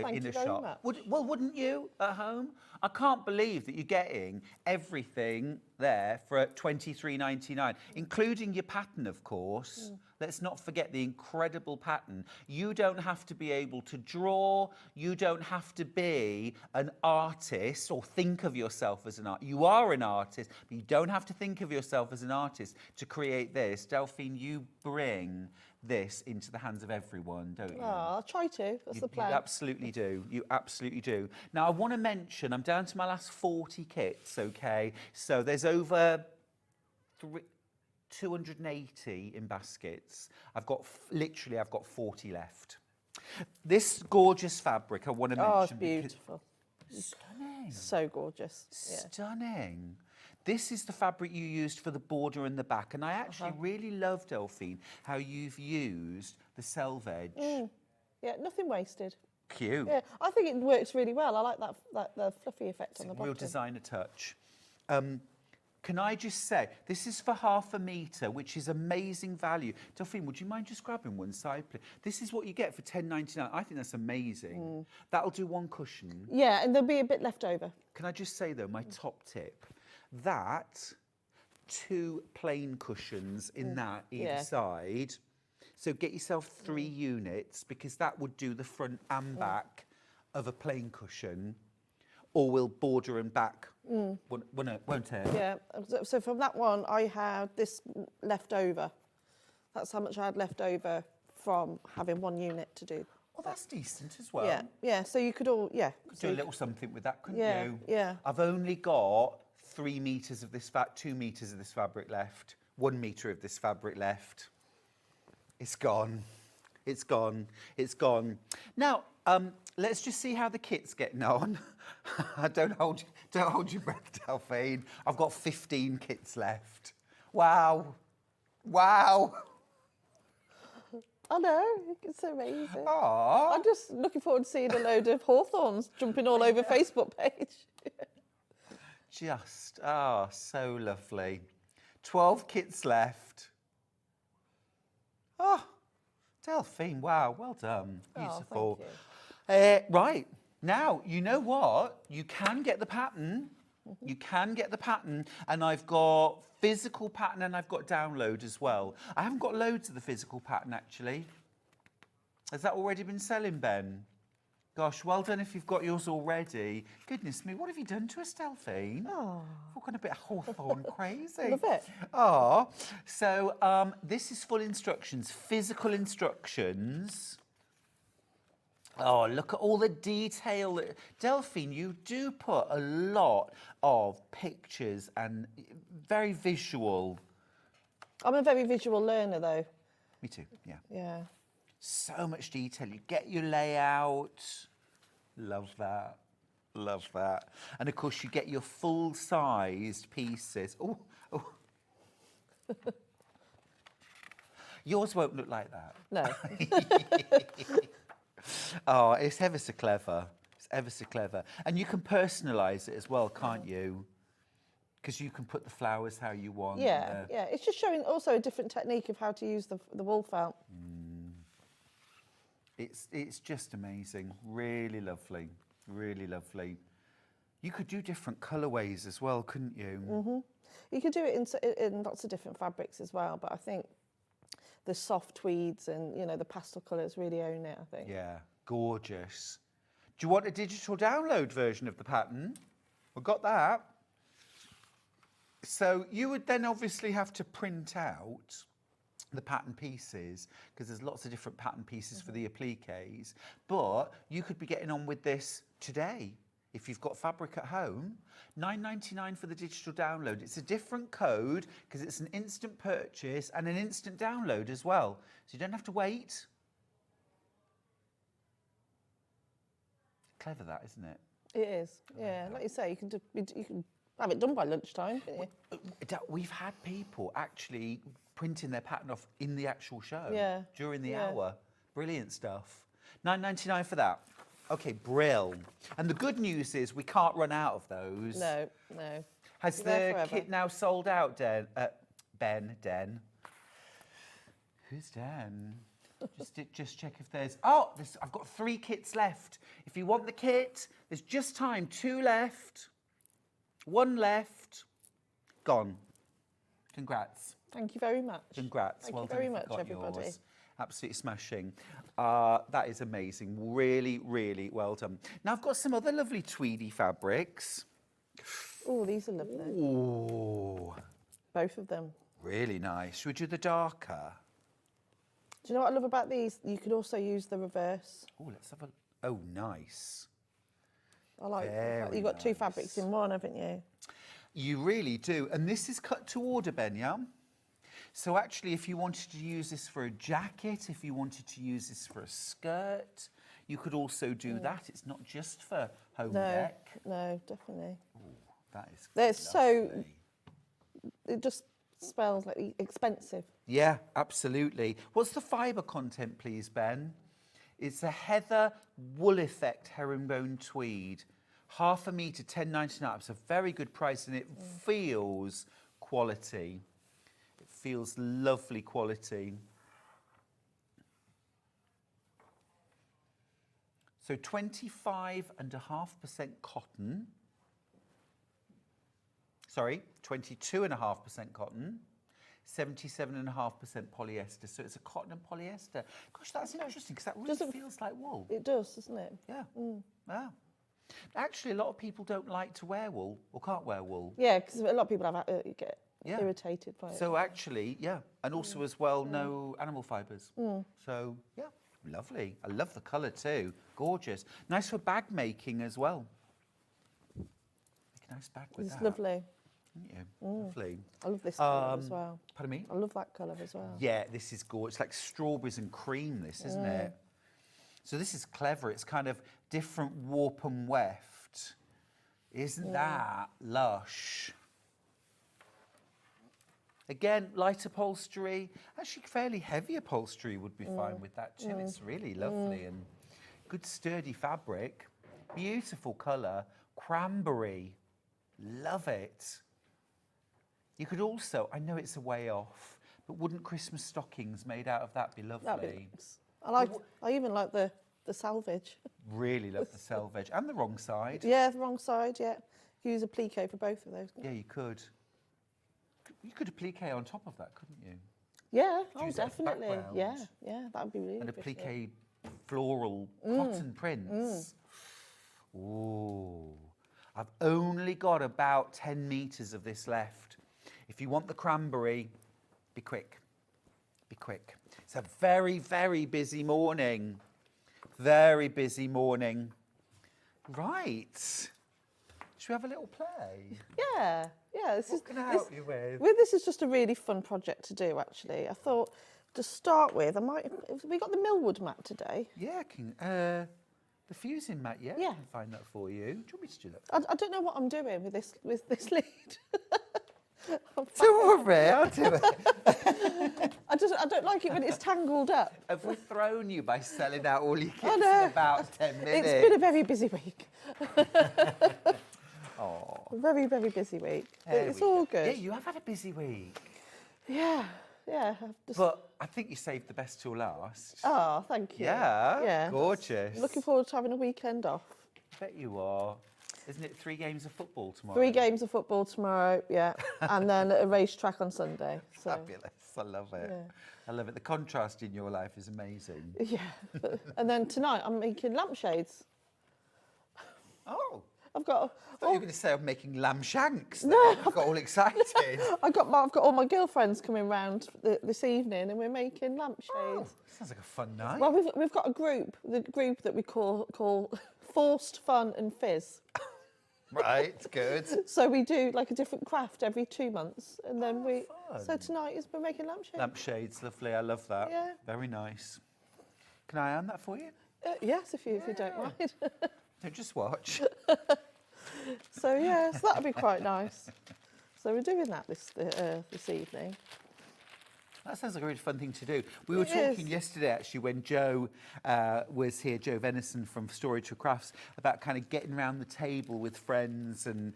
in a shop. Wouldn't you at home? I can't believe that you're getting everything there for £23.99, including your pattern, of course. Let's not forget the incredible pattern. You don't have to be able to draw. You don't have to be an artist or think of yourself as an artist. You are an artist, but you don't have to think of yourself as an artist to create this. Delphine, you bring this into the hands of everyone, don't you? Oh, I'll try to. That's the plan. You absolutely do. You absolutely do. Now, I want to mention, I'm down to my last 40 kits, okay? So there's over 280 in baskets. I've got 40 left. This gorgeous fabric I want to mention. Oh, it's beautiful. Stunning. So gorgeous. Yeah. Stunning. This is the fabric you used for the border and the back, and I actually really love, Delphine, how you've used the selvage. Yeah, nothing wasted. Cute. Yeah, I think it works really well. I like the fluffy effect on the bottom. Real designer touch. Can I just say, this is for £1/2 metre, which is amazing value. Delphine, would you mind just grabbing one side, please? This is what you get for £10.99. I think that's amazing. That'll do one cushion. Yeah, and there'll be a bit left over. Can I just say, though, my top tip, that 2 plain cushions in that either side. So get yourself 3 units, because that would do the front and back of a plain cushion, or will border and back, won't it? Yeah, so from that one, I had this left over. That's how much I had left over from having 1 unit to do. Oh, that's decent as well. Yeah, so you could all, Could do a little something with that, couldn't you? Yeah. I've only got 3 metres of this 2 metres of this fabric left, 1 metre of this fabric left. It's gone. It's gone. It's gone. Now, let's just see how the kit's getting on. Don't hold your breath, Delphine. I've got 15 kits left. Wow. Wow. I know, it's amazing. Aww. I'm just looking forward to seeing a load of hawthorns jumping all over Facebook page. Just, so lovely. 12 kits left. Oh, Delphine, wow, well done. Beautiful. Right, now, you know what? You can get the pattern. You can get the pattern, and I've got physical pattern and I've got download as well. I haven't got loads of the physical pattern, actually. Has that already been selling, Ben? Gosh, well done if you've got yours already. Goodness me, what have you done to us, Delphine? Oh. I've gone a bit Hawthorne crazy. Love it. Oh, so this is full instructions, physical instructions. Oh, look at all the detail. Delphine, you do put a lot of pictures and very visual. I'm a very visual learner, though. Me too, yeah. Yeah. So much detail. You get your layout. Love that. Love that. And of course, you get your full-sized pieces. Oh. Yours won't look like that. No. Oh, it's ever so clever. It's ever so clever. And you can personalise it as well, can't you? Because you can put the flowers how you want. Yeah, yeah. It's just showing also a different technique of how to use the wool felt. It's just amazing. Really lovely. Really lovely. You could do different colourways as well, couldn't you? You could do it in lots of different fabrics as well, but I think the soft tweeds and, you know, the pastel colours really own it, I think. Yeah, gorgeous. Do you want a digital download version of the pattern? We've got that. So you would then obviously have to print out the pattern pieces, because there's lots of different pattern pieces for the appliques, but you could be getting on with this today. If you've got fabric at home, $9.99 for the digital download. It's a different code because it's an instant purchase and an instant download as well. So you don't have to wait. Clever that, isn't it? It is, yeah. Like you say, you can have it done by lunchtime, can't you? We've had people actually printing their pattern off in the actual show during the Yeah. hour. Brilliant stuff. $9.99 for that. Okay, brill. And the good news is we can't run out of those. No, no. Has They're the forever. kit now sold out, Den? Who's Den? Just check if there's... Oh, I've got 3 kits left. If you want the kit, there's just time. 2 left. 1 left. Gone. Congrats. Thank you very much. Congrats. Thank Well you done very if you much, got everybody. yours. Absolutely smashing. That is amazing. Really, really well done. Now, I've got some other lovely tweedy fabrics. Oh, these are lovely. Ooh, Both of them. really nice. Should we do the darker? Do you know what I love about these? You could also use the reverse. Oh, let's have a... Oh, nice. I like Very you've got 2 nice. fabrics in one, haven't you? You really do. And this is cut to order, Ben, yeah? So actually, if you wanted to use this for a jacket, if you wanted to use this for a skirt, you could also do that. It's not just for home deck. No, definitely. Ooh, that is They're so... lovely. It just smells like expensive. Yeah, absolutely. What's the fibre content, please, Ben? It's a heather wool effect herringbone tweed. Half a metre, $10.99. It's a very good price, and it feels quality. It feels lovely quality. So 25.5% cotton. Sorry, 22.5% cotton. 77.5% polyester. So it's a cotton and polyester. Gosh, that's interesting because that really feels like wool. It does, doesn't it? Yeah. Yeah. Actually, a lot of people don't like to wear wool or can't wear wool. Yeah, because a lot of people get Yeah. irritated by it. So actually, yeah. And also as well, no animal fibres. So, yeah, lovely. I love the colour too. Gorgeous. Nice for bag making as well. Make a nice bag with It's that. lovely. Yeah, lovely. I love this colour as well. Pardon me? I love that colour as well. Yeah, this is gorgeous. It's like strawberries and cream, this, isn't it? So this is clever. It's kind of different warp and weft. Isn't that lush? Again, light upholstery. Actually, fairly heavy upholstery would be fine with that too. It's really lovely and good sturdy fabric. Beautiful colour. Cranberry. Love it. You could also, I know it's a way off, but wouldn't Christmas stockings made out of that be lovely? That'd be nice. I even like the salvage. Really love the selvage. And the wrong side. Yeah, the wrong side, yeah. You use applique for both of those. Yeah, you could. You could applique on top of that, couldn't you? Yeah, Use that as a definitely. Yeah, background. yeah, that would be really And good. applique floral cotton prints. Ooh. I've only got about 10 metres of this left. If you want the cranberry, be quick. Be quick. It's a very, very busy morning. Very busy morning. Right. Should we have a little play? Yeah, yeah. What can I help you with? This is just a really fun project to do, actually. I thought to start with, we got the Millwood mat today. Yeah, the fusing mat, yeah? Yeah. I can find that for you. Do you want me to do that? I don't know what I'm doing with this lead. Don't worry, I'll do it. I don't like it when it's tangled up. Have we thrown you by selling out all your kits I know. in about 10 minutes? It's been a very busy week. Oh. Very, very busy week. There It's we all go. good. Yeah, you have had a busy week. Yeah. I've just... But I think you saved the best till last. Oh, thank you. Yeah, gorgeous. Looking forward to having a weekend off. I bet you are. Isn't it 3 games of football tomorrow? 3 games of football tomorrow, yeah. And then a racetrack on Sunday. So. Fabulous. I love it. Yeah. I love it. The contrast in your life is amazing. Yeah. And then tonight I'm making lampshades. Oh. I've got... I thought you were going to say I'm making lamb shanks. No. I got all excited. I've got all my girlfriends coming round this evening and we're making lampshades. Oh, sounds like a fun night. Well, we've got a group, the group that we call Forced Fun and Fizz. Right, good. So we do like a different craft every 2 months, and then So tonight we're making lampshades. Lampshades, lovely. I love that. Yeah. Very nice. Can I iron that for you? Yes, if you don't mind. Don't just watch. So that'll be quite nice. So we're doing that this evening. That sounds like a really fun thing to do. We were talking yesterday, actually, when Joe was here, Joe Venison from Storage for Crafts, about kind of getting around the table with friends and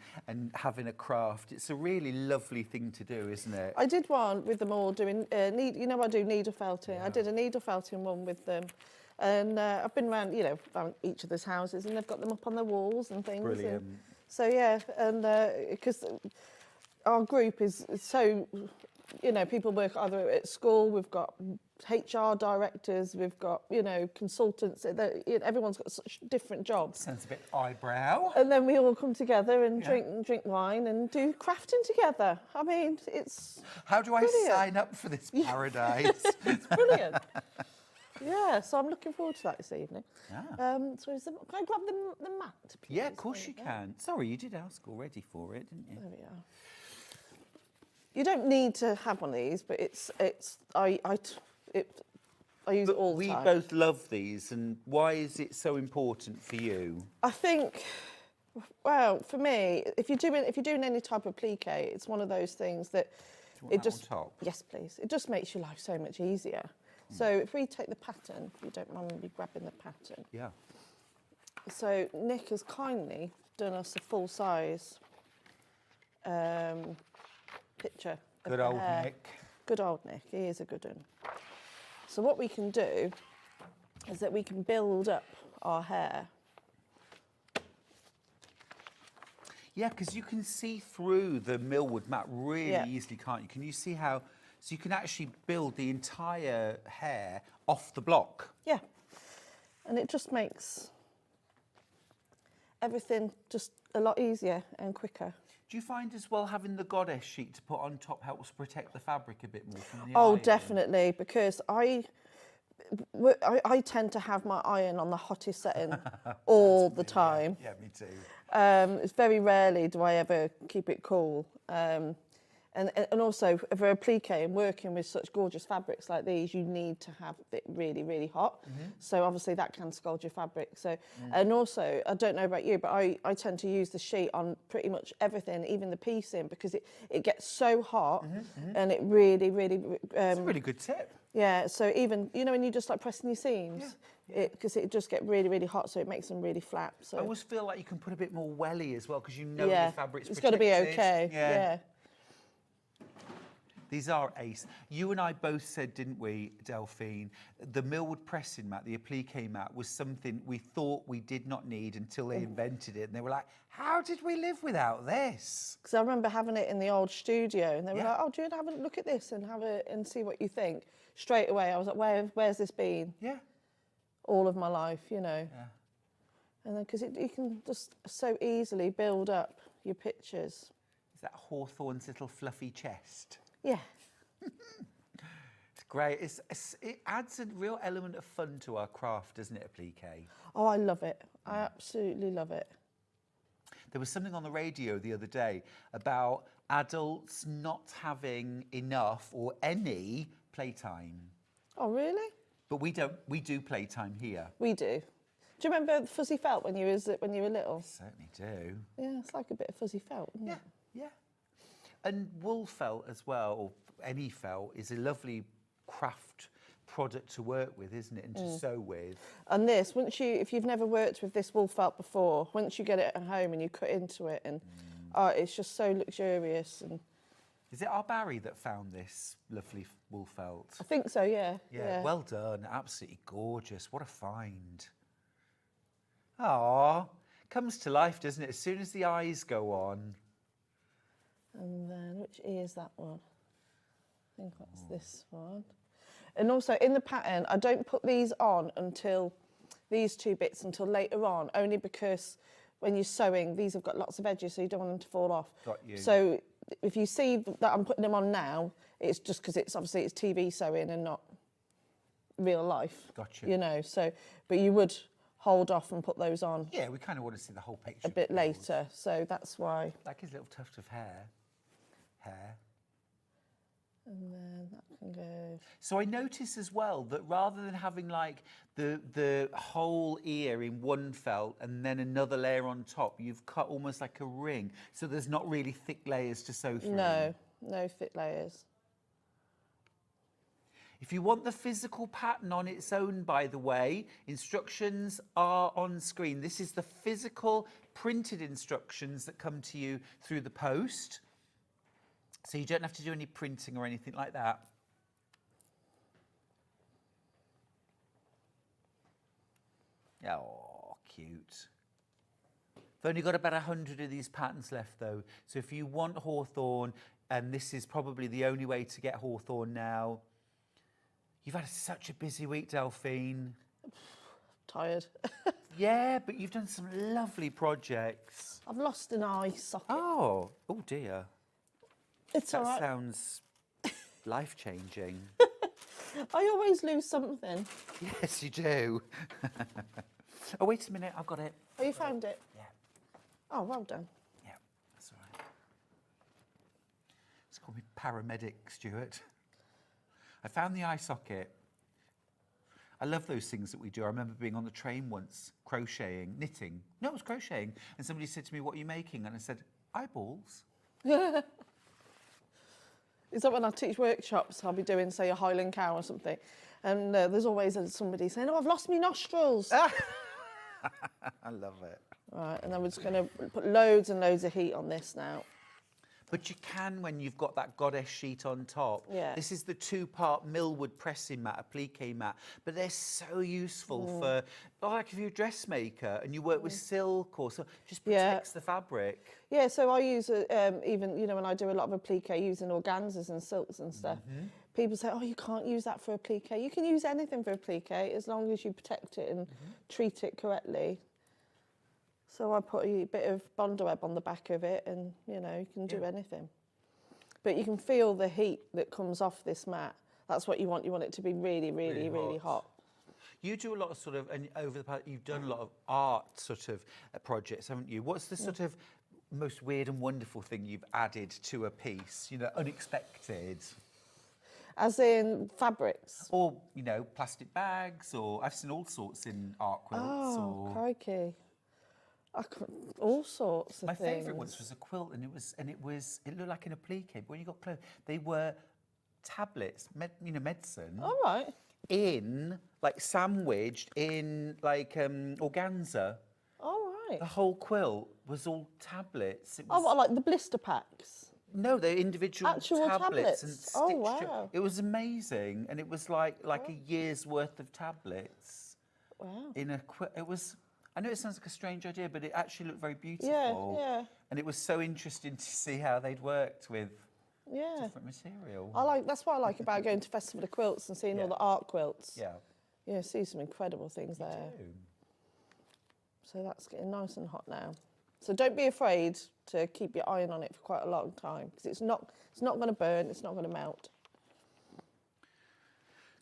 having a craft. It's a really lovely thing to do, isn't it? I did one with them all doing, I do needle felting. Yeah. I did a needle felting one with them. And I've been around, around each other's houses, and they've got them up on their walls and things. Brilliant. And so, and because our group is so... people work either at school, we've got HR directors, we've got, consultants. Everyone's got such different jobs. Sounds a bit eyebrow. And then we all come together and drink wine and do crafting together. I mean, it's How do I brilliant. sign up for this paradise? It's brilliant. Yeah, so I'm looking forward to that this evening. Yeah. So can I grab the mat, please? Yeah, of course you can. Sorry, you did ask already for it, didn't you? There we are. You don't need to have one of these, but I use it all the time. We both love these, and why is it so important for you? I think, well, for me, if you're doing any type of applique, it's one of those things that On top? Yes, please. It just makes your life so much easier. So if we take the pattern, if you don't mind me grabbing the pattern. Yeah. So Nick has kindly done us a full size picture. Good old Nick. Good old Nick. He is a good one. So what we can do is that we can build up our hair. Yeah, because you can see through the millwood mat really easily, can't you? Can you see how... So you can actually build the entire hair off the block. Yeah. And it just makes everything just a lot easier and quicker. Do you find as well having the goddess sheet to put on top helps protect the fabric a bit more from the Oh, iron? definitely, because I tend to have my iron on the hottest setting all the time. Yeah, me too. It's very rarely do I ever keep it cool. And also, for applique and working with such gorgeous fabrics like these, you need to have it really, really hot. So obviously that can scald your fabric. So, and also, I don't know about you, but I tend to use the sheet on pretty much everything, even the piecing, because it gets so hot and it really, really... It's a really good tip. Yeah, so even, when you just like pressing your seams, because it just get really, really hot, so it makes them really flat. So I always feel like you can put a bit more welly as well, because the fabric's it's got to be protected. okay. Yeah. These are ace. You and I both said, didn't we, Delphine, the millwood pressing mat, the applique mat, was something we thought we did not need until they invented it. And they were like, how did we live without this? Because I remember having it in the old studio, and they were like, oh, do you want to have a look at this and see what you think? Straight away, I was like, where's this been? Yeah. All of my life, Yeah. And then, because you can just so easily build up your pictures. Is that Hawthorne's little fluffy chest? Yeah. It's great. It adds a real element of fun to our craft, doesn't it, applique? Oh, I love it. I absolutely love it. There was something on the radio the other day about adults not having enough or any playtime. Oh, really? But we do playtime here. We do. Do you remember the fuzzy felt when you were little? Certainly do. Yeah, it's like a bit of fuzzy felt, isn't it? Yeah. And wool felt as well, or any felt, is a lovely craft product to work with, isn't it, and to sew with. And this, if you've never worked with this wool felt before, once you get it at home and you cut into it, and it's just so luxurious. And is it our Barry that found this lovely wool felt? I think so, yeah. Yeah, well done. Absolutely gorgeous. What a find. Ah, comes to life, doesn't it? As soon as the eyes go on. And then, which ear is that one? I think that's this one. And also in the pattern, I don't put these on until, these two bits until later on, only because when you're sewing, these have got lots of edges, so you don't want them to fall off. Got you. So if you see that I'm putting them on now, it's just because it's obviously it's TV sewing and not real life. Got you. You know, so, but you would hold off and put those on. Yeah, we kind of want to see the whole picture. A bit later, so that's why. Like his little tuft of hair. And then that can go. So I notice as well that rather than having like the whole ear in one felt and then another layer on top, you've cut almost like a ring. So there's not really thick layers to sew through. No thick layers. If you want the physical pattern on its own, by the way, instructions are on screen. This is the physical printed instructions that come to you through the post. So you don't have to do any printing or anything like that. Oh, cute. I've only got about 100 of these patterns left though. So if you want hawthorn, and this is probably the only way to get hawthorn now. You've had such a busy week, Delphine. Tired. Yeah, but you've done some lovely projects. I've lost an eye socket. Oh dear. It's all right. That sounds life-changing. I always lose something. Yes, you do. Oh, wait a minute, I've got it. Oh, you found it? Yeah. Oh, well done. Yeah, that's all right. It's called me paramedic, Stuart. I found the eye socket. I love those things that we do. I remember being on the train once, crocheting, knitting. No, it was crocheting. And somebody said to me, what are you making? And I said, eyeballs. Is that when I teach workshops, I'll be doing, say, a Highland cow or something, and there's always somebody saying, oh, I've lost my nostrils. I love it. Right, and then we're just going to put loads and loads of heat on this now. But you can when you've got that goddess sheet on top. Yeah. This is the two-part millwood pressing mat, applique mat, but they're so useful for, like if you're a dressmaker and you work with silk or so, just protects the fabric. Yeah, so I use, even, you know, when I do a lot of applique using organzas and silks and stuff, people say, oh, you can't use that for applique. You can use anything for applique as long as you protect it and treat it correctly. So I put a bit of bondo web on the back of it and, you know, you can do anything. But you can feel the heat that comes off this mat. That's what you want. You want it to be really, really, really hot. You do a lot of sort of, and over the past, you've done a lot of art sort of projects, haven't you? What's the sort of most weird and wonderful thing you've added to a piece, you know, unexpected? As in fabrics? Or, you know, plastic bags, or I've seen all sorts in art quilts. Oh, crikey. All sorts of things. My things. favourite once was a quilt, and it looked like an applique, but when you got close, they were tablets, medicine. All right. In, like, sandwiched in, like, organza. All right. The whole quilt was all tablets. It was, what, like the blister packs? No, they're individual actual tablets and stitched. Oh, wow. It was amazing, and it was like a year's worth of tablets. Wow. In a quilt. It was. I know it sounds like a strange idea, but it actually looked very beautiful. Yeah. And it was so interesting to see how they'd worked with different material. That's what I like about going to Festival of Quilts and seeing all the art quilts. Yeah. Yeah, see some incredible things there. Do. So that's getting nice and hot now. So don't be afraid to keep your iron on it for quite a long time, because it's not going to burn, it's not going to melt.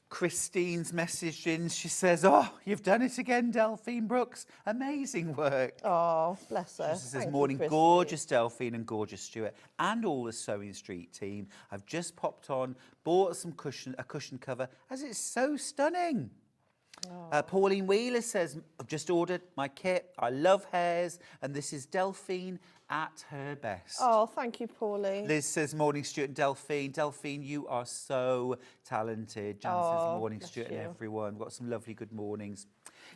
Christine's messaged in. She says, oh, you've done it again, Delphine Brooks. Amazing work. Oh, bless her. She says, morning, gorgeous Delphine and gorgeous Stuart and all the Sewing Street team. I've just popped on, bought a cushion cover, as it's so stunning. Pauline Wheeler says, I've just ordered my kit. I love hares. And this is Delphine at her best. Oh, thank you, Pauline. Liz says, morning, Stuart and Delphine. Delphine, you are so talented. Jan says, morning, Stuart and everyone. We've got some lovely good mornings.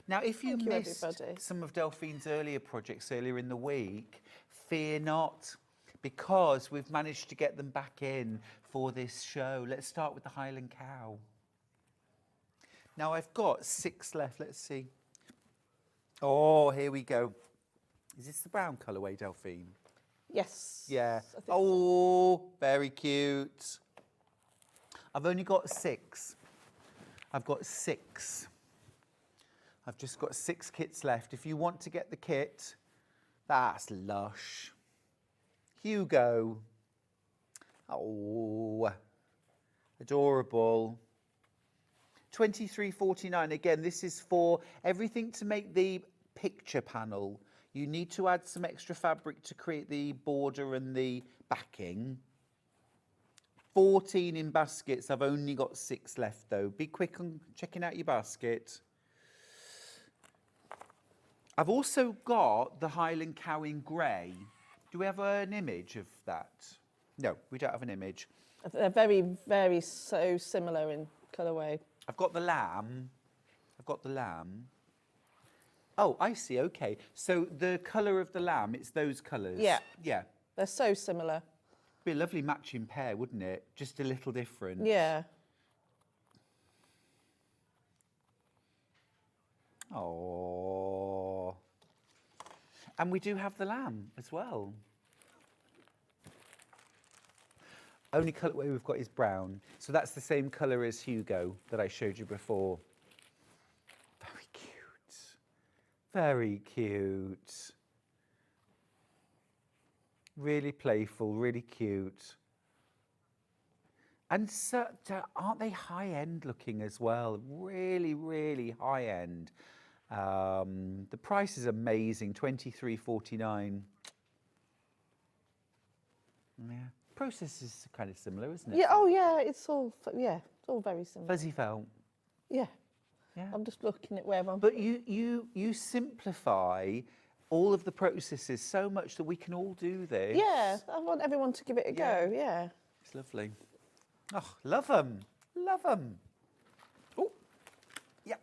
Now, if you missed some of Delphine's earlier projects earlier in the week, fear not, because we've managed to get them back in for this show. Let's start with the Highland Cow. Now, I've got 6 left. Let's see. Oh, here we go. Is this the brown colourway, Delphine? Yes. Yeah. Oh, very cute. I've only got 6. I've got 6. I've just got 6 kits left. If you want to get the kit, that's lush. Hugo. Oh, adorable. £23.49. Again, this is for everything to make the picture panel. You need to add some extra fabric to create the border and the backing. 14 in baskets. I've only got 6 left though. Be quick on checking out your basket. I've also got the Highland Cow in grey. Do we have an image of that? No, we don't have an image. They're very, very so similar in colourway. I've got the lamb. I've got the lamb. Oh, I see. Okay. So the colour of the lamb, it's those colours. Yeah. Yeah. They're so similar. Be a lovely matching pair, wouldn't it? Just a little different. Yeah. Oh. And we do have the lamb as well. Only colourway we've got is brown. So that's the same colour as Hugo that I showed you before. Very cute. Very cute. Really playful, really cute. And so, aren't they high-end looking as well? Really, really high-end. The price is amazing, £23.49. Yeah. Process is kind of similar, isn't it? Yeah. Oh, yeah. It's all very similar. Fuzzy felt. Yeah. Yeah. I'm just looking at where I'm. But you simplify all of the processes so much that we can all do this. Yeah. I want everyone to give it a go. Yeah. It's lovely. Oh, love them. Love them. Oh, yeah.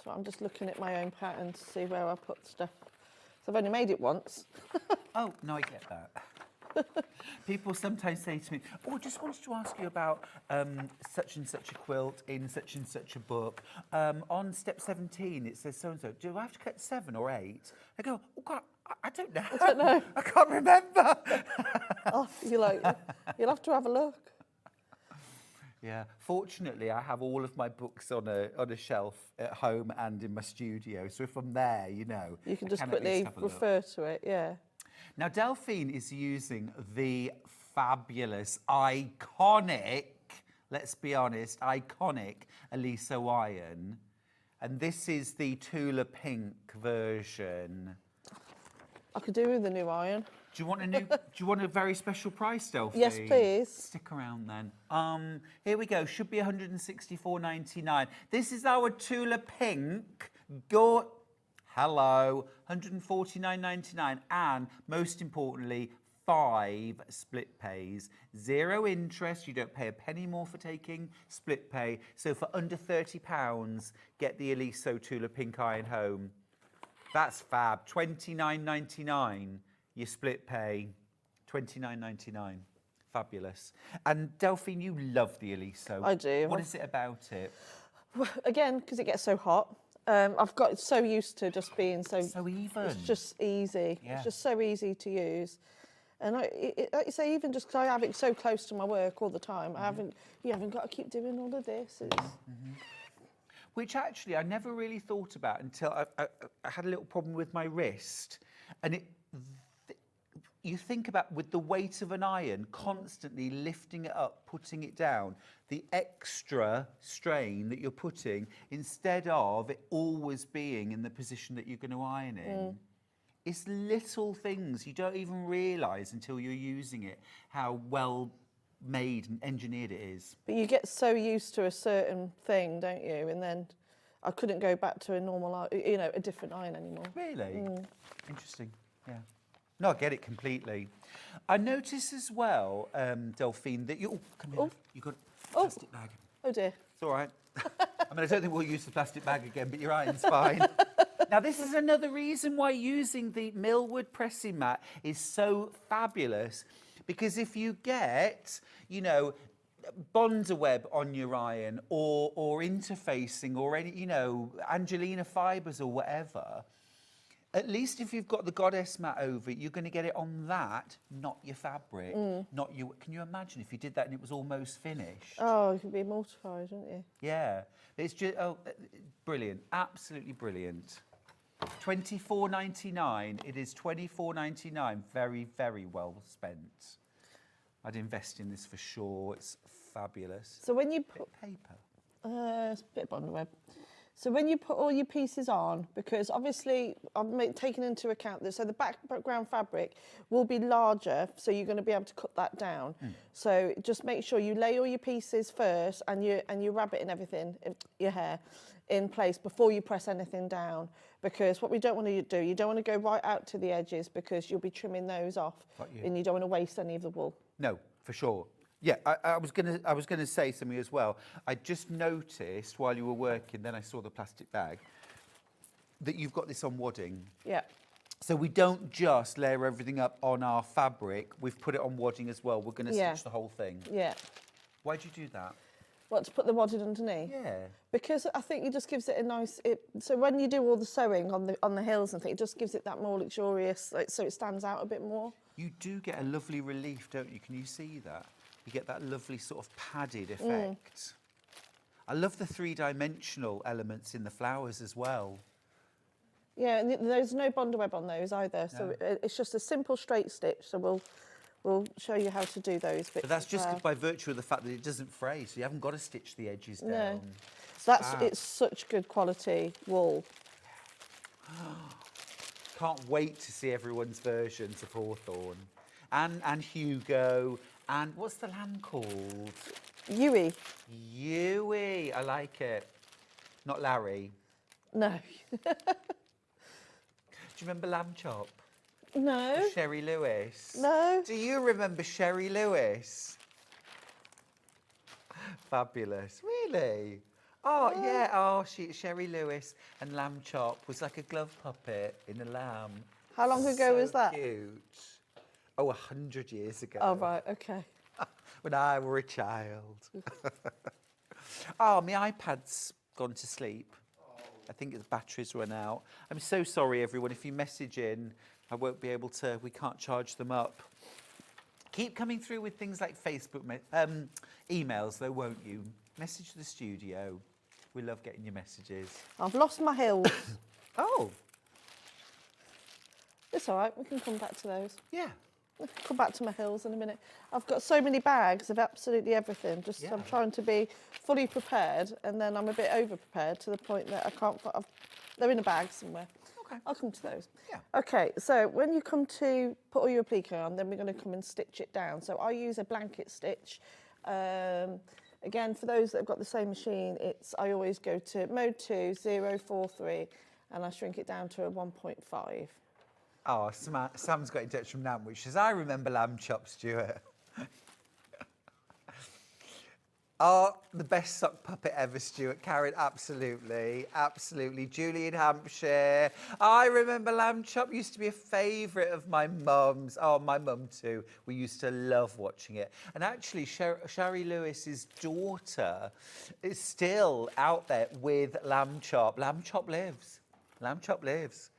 So I'm just looking at my own pattern to see where I put stuff. So I've only made it once. Oh, no, I get that. People sometimes say to me, oh, I just wanted to ask you about such and such a quilt in such and such a book. On step 17, it says so-and-so. Do I have to cut 7 or 8? I go, oh, God, I don't know. I don't know. I can't remember. Oh, you'll have to have a look. Yeah. Fortunately, I have all of my books on a shelf at home and in my studio. So if I'm there, you know, you can just quickly refer to it. Yeah. Now, Delphine is using the fabulous, iconic, let's be honest, iconic Aliso iron. And this is the Tula Pink version. I could do with the new iron. Do you want a very special price, Delphine? Yes, please. Stick around then. Here we go. Should be £164.99. This is our Tula Pink. Hello, £149.99, and most importantly, 5 split pays. 0 interest. You don't pay a penny more for taking split pay. So for under £30, get the Aliso Tula Pink iron home. That's fab. £29.99. Your split pay, £29.99. Fabulous. And Delphine, you love the Aliso. I do. What is it about it? Again, because it gets so hot. I've got so used to just being so even. It's just easy. Yeah. It's just so easy to use. And like you say, even just because I have it so close to my work all the time, you haven't got to keep doing all of this. Which actually I never really thought about until I had a little problem with my wrist. And you think about, with the weight of an iron, constantly lifting it up, putting it down, the extra strain that you're putting, instead of it always being in the position that you're going to iron in. It's little things you don't even realise until you're using it, how well made and engineered it is. But you get so used to a certain thing, don't you? And then I couldn't go back to a normal, you know, a different iron anymore. Really? Interesting, yeah. No, I get it completely. I notice as well, Delphine, that you... Oh, come here. You got a plastic bag. Oh, dear. It's all right. I mean, I don't think we'll use the plastic bag again, but your iron's fine. Now, this is another reason why using the millwood pressing mat is so fabulous, because if you get, you know, Bonder web on your iron or interfacing or any, you know, Angelina fibres or whatever, at least if you've got the goddess mat over it, you're going to get it on that, not your fabric, not your... Can you imagine if you did that and it was almost finished? Oh, you could be mortified, wouldn't you? Yeah. It's just, oh, brilliant. Absolutely brilliant. $24.99. It is $24.99. Very, very well spent. I'd invest in this for sure. It's fabulous. So when you put... paper. It's a bit of Bonder web. So when you put all your pieces on, because obviously I've taken into account this, so the background fabric will be larger, so you're going to be able to cut that down. So just make sure you lay all your pieces first and your rabbit and everything, your hair, in place before you press anything down. Because what we don't want to do, you don't want to go right out to the edges because you'll be trimming those off, and you don't want to waste any of the wool. No, for sure. Yeah, I was gonna say something as well. I just noticed while you were working, then I saw the plastic bag, that you've got this on wadding. Yeah. So we don't just layer everything up on our fabric, we've put it on wadding as well. We're gonna stitch the whole thing. Yeah. Why'd you do that? What, to put the wadding underneath? Yeah. Because I think it just gives it a nice... so when you do all the sewing on the hills and things, it just gives it that more luxurious, like, so it stands out a bit more. You do get a lovely relief, don't you? Can you see that? You get that lovely sort of padded effect. I love the three-dimensional elements in the flowers as well. Yeah, and there's no Bonder web on those either, so it's just a simple straight stitch. So we'll show you how to do those bits. But that's just by virtue of the fact that it doesn't fray, so you haven't got to stitch the edges down. No. So it's such good quality wool. Can't wait to see everyone's versions of Hawthorne and Hugo. And what's the lamb called? Yui. Yui, I like it. Not Larry. No. Do you remember Lamb Chop? No. Sherry Lewis? No. Do you remember Sherry Lewis? Fabulous. Really? Oh, yeah. Oh, Sherry Lewis and Lamb Chop was like a glove puppet in a lamb. How long ago was that? Cute. Oh, 100 years ago. Oh, right, okay. When I were a child. Oh, my iPad's gone to sleep. I think its batteries run out. I'm so sorry, everyone. If you message in, I won't be able to, we can't charge them up. Keep coming through with things like Facebook emails, though, won't you? Message the studio. We love getting your messages. I've lost my hills. Oh. It's all right, we can come back to those. Yeah. I'll come back to my hills in a minute. I've got so many bags of absolutely everything. I'm trying to be fully prepared, and then I'm a bit over-prepared to the point that I can't... they're in a bag somewhere. Okay. I'll come to those. Yeah. Okay, so when you come to put all your applique on, then we're going to come and stitch it down. So I use a blanket stitch. Again, for those that have got the same machine, I always go to mode 2, 043, and I shrink it down to a 1.5. Oh, Sam's got in touch from Nantwich. Says, I remember Lamb Chop, Stuart. Oh, the best sock puppet ever, Stuart. Karen, absolutely. Absolutely. Julie in Hampshire. I remember Lamb Chop used to be a favourite of my mum's. Oh, my mum too. We used to love watching it. And actually, Sherry Lewis's daughter is still out there with Lamb Chop. Lamb Chop lives. Lamb Chop lives.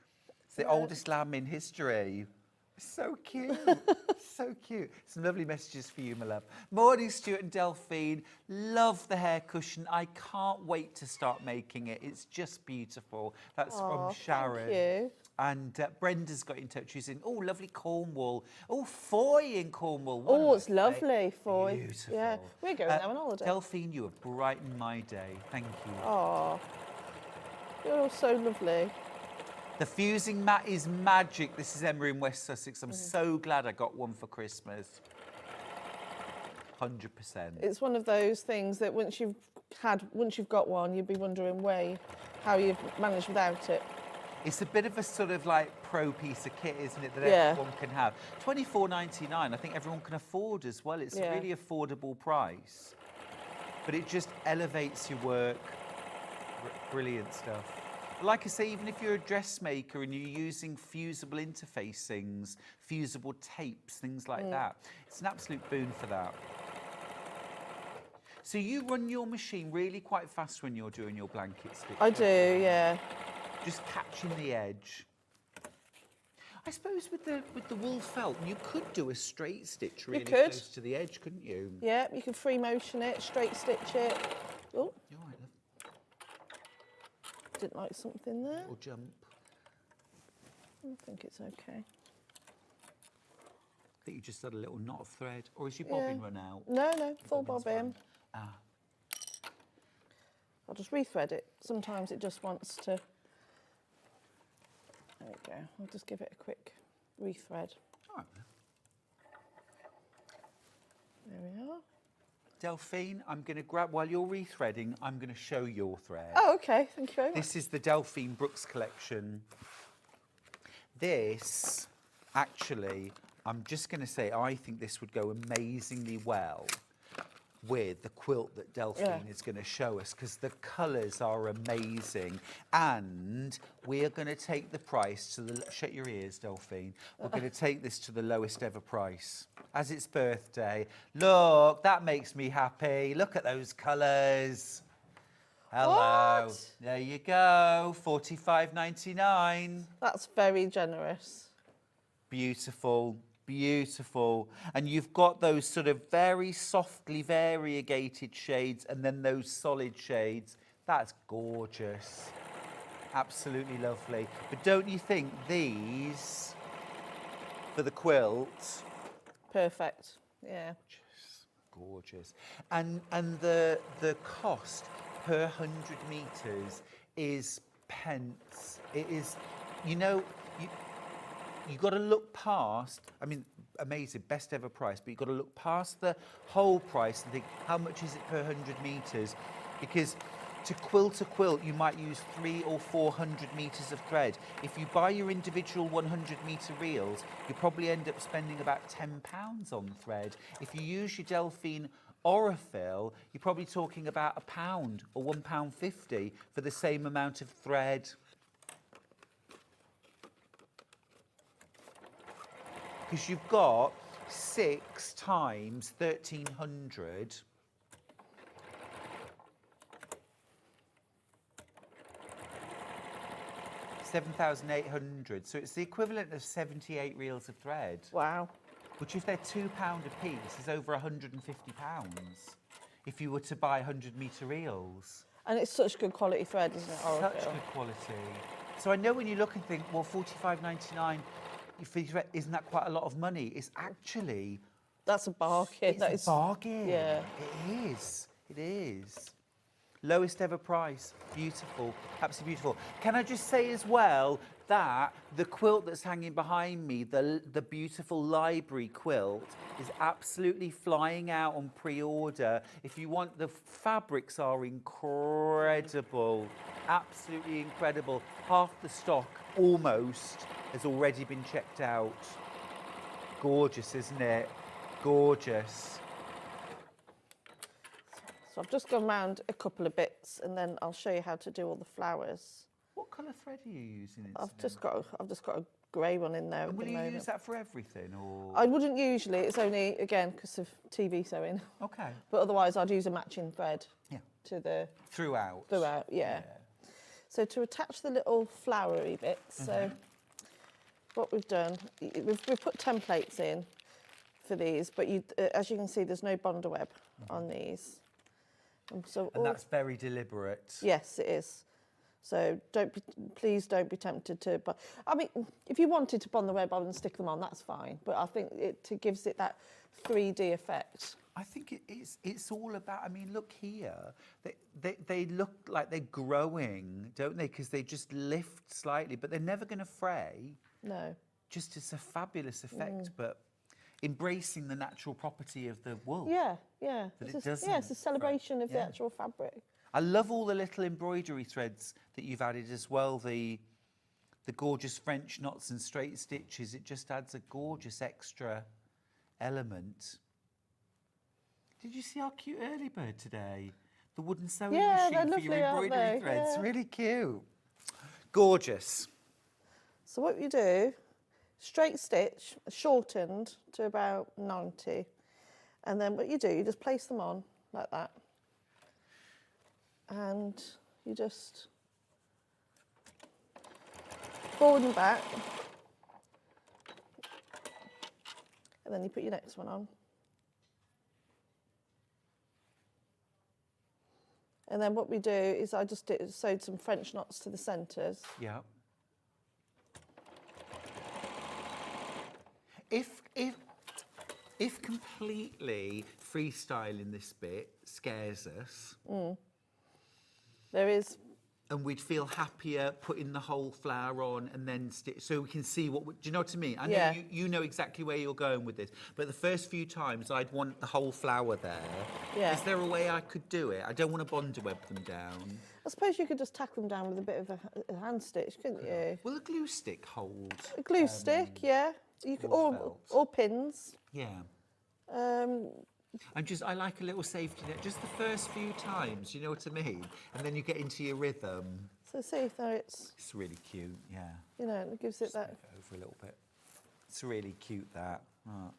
The oldest lamb in history. So cute. So cute. Some lovely messages for you, my love. Morning, Stuart and Delphine. Love the hair cushion. I can't wait to start making it. It's just beautiful. That's from Sharon. Thank you. And Brenda's got in touch. She's in, oh, lovely Cornwall. Oh, Foy in Cornwall. Oh, it's lovely, Foy. Beautiful. Yeah, we're going there on holiday. Delphine, you have brightened my day. Thank you. Oh, you're all so lovely. The fusing mat is magic. This is Emma in West Sussex. I'm so glad I got one for Christmas. 100%. It's one of those things that once you've got one, you'd be wondering how you've managed without it. It's a bit of a sort of like pro piece of kit, isn't it, that Yeah. everyone can have. £24.99, I think everyone can afford as well. It's a really affordable price, but it just elevates your work. Brilliant stuff. Like I say, even if you're a dressmaker and you're using fusible interfacings, fusible tapes, things like that, it's an absolute boon for that. So you run your machine really quite fast when you're doing your blanket stitch? I do, yeah. Just catching the edge. I suppose with the wool felt, you could do a straight stitch really close to the edge, couldn't you? Yeah, you can free motion it, straight stitch it. Oh. You're right, love. Didn't like something there. Or jump. I think it's okay. I think you just had a little knot of thread. Or is your bobbin run out? No, full bobbin. Ah. I'll just rethread it. Sometimes it just wants to... There we go. I'll just give it a quick rethread. All right. There we are. Delphine, I'm going to grab, while you're rethreading, I'm going to show your thread. Oh, okay. Thank you very much. This is the Delphine Brooks collection. This, actually, I'm just going to say, I think this would go amazingly well with the quilt that Delphine is going to show us, because the colours are amazing. And we are going to take the price to the... Shut your ears, Delphine. We're going to take this to the lowest ever price. As its birthday. Look, that makes me happy. Look at those colours. Hello. What? There you go. $45.99. That's very generous. Beautiful. Beautiful. And you've got those sort of very softly variegated shades and then those solid shades. That's gorgeous. Absolutely lovely. But don't you think these, for the quilt... Perfect, yeah. Gorgeous. And the cost per 100 metres is pence. It is, you know... You've got to look past, I mean, amazing, best ever price, but you've got to look past the whole price and think, how much is it per 100 metres? Because to quilt a quilt, you might use 300 or 400 metres of thread. If you buy your individual 100-metre reels, you probably end up spending about £10 on thread. If you use your Delphine Aurifil, you're probably talking about £1 or £1.50 for the same amount of thread. Because you've got 6 times 1,300. £7,800. So it's the equivalent of 78 reels of thread. Wow. Which, if they're £2 a piece, is over £150 if you were to buy 100-metre reels. And it's such good quality thread, isn't it? Such good quality. So I know when you look and think, well, $45.99. Isn't that quite a lot of money? It's actually... That's a bargain. It's a bargain. Yeah. It is. It is. Lowest ever price. Beautiful. Absolutely beautiful. Can I just say as well that the quilt that's hanging behind me, the beautiful library quilt, is absolutely flying out on pre-order. If you want, the fabrics are incredible. Absolutely incredible. Half the stock, almost, has already been checked out. Gorgeous, isn't it? Gorgeous. So I've just gone round a couple of bits and then I'll show you how to do all the flowers. What colour thread are you using? I've just got a grey one in there. And will you use that for everything, or? I wouldn't usually. It's only, again, because of TV sewing. Okay. But otherwise, I'd use a matching thread. Yeah. To the throughout. Yeah. So to attach the little flowery bits, so what we've done, we've put templates in for these, but as you can see, there's no bonder web on these. And that's very deliberate. Yes, it is. So please don't be tempted to. But I mean, if you wanted to bond the web on and stick them on, that's fine. But I think it gives it that 3D effect. I think it's all about. I mean, look here. They look like they're growing, don't they? Because they just lift slightly, but they're never going to fray. No. Just it's a fabulous effect, but embracing the natural property of the wool. Yeah, yeah. That It's it a, yeah, it's a doesn't celebration of the yeah. actual fabric. I love all the little embroidery threads that you've added as well. The gorgeous French knots and straight stitches. It just adds a gorgeous extra element. Did you see our cute early bird today? The wooden sewing machine for your embroidery threads. Yeah. Really cute. Gorgeous. So what you do, straight stitch, shortened to about 90. And then what you do, you just place them on like that. And you just forward and back. And then you put your next one on. And then what we do is I just sewed some French knots to the centres. Yeah. If completely freestyling this bit scares us, there is. And we'd feel happier putting the whole flower on and then stitch, so we can see what. Do you know what I mean? I know you know exactly where you're going with this, but the first few times I'd want the whole flower there. Yeah. Is there a way I could do it? I don't want to bond web them down. I suppose you could just tack them down with a bit of a hand stitch, couldn't you? Will a glue stick hold? A glue stick, yeah. You could, or pins. Yeah. I like a little safety net, just the first few times, you know what I mean? And then you get into your rhythm. So see, though, it's really cute, yeah. You know, it gives it that. Move it over a little bit. It's really cute, that. Oh.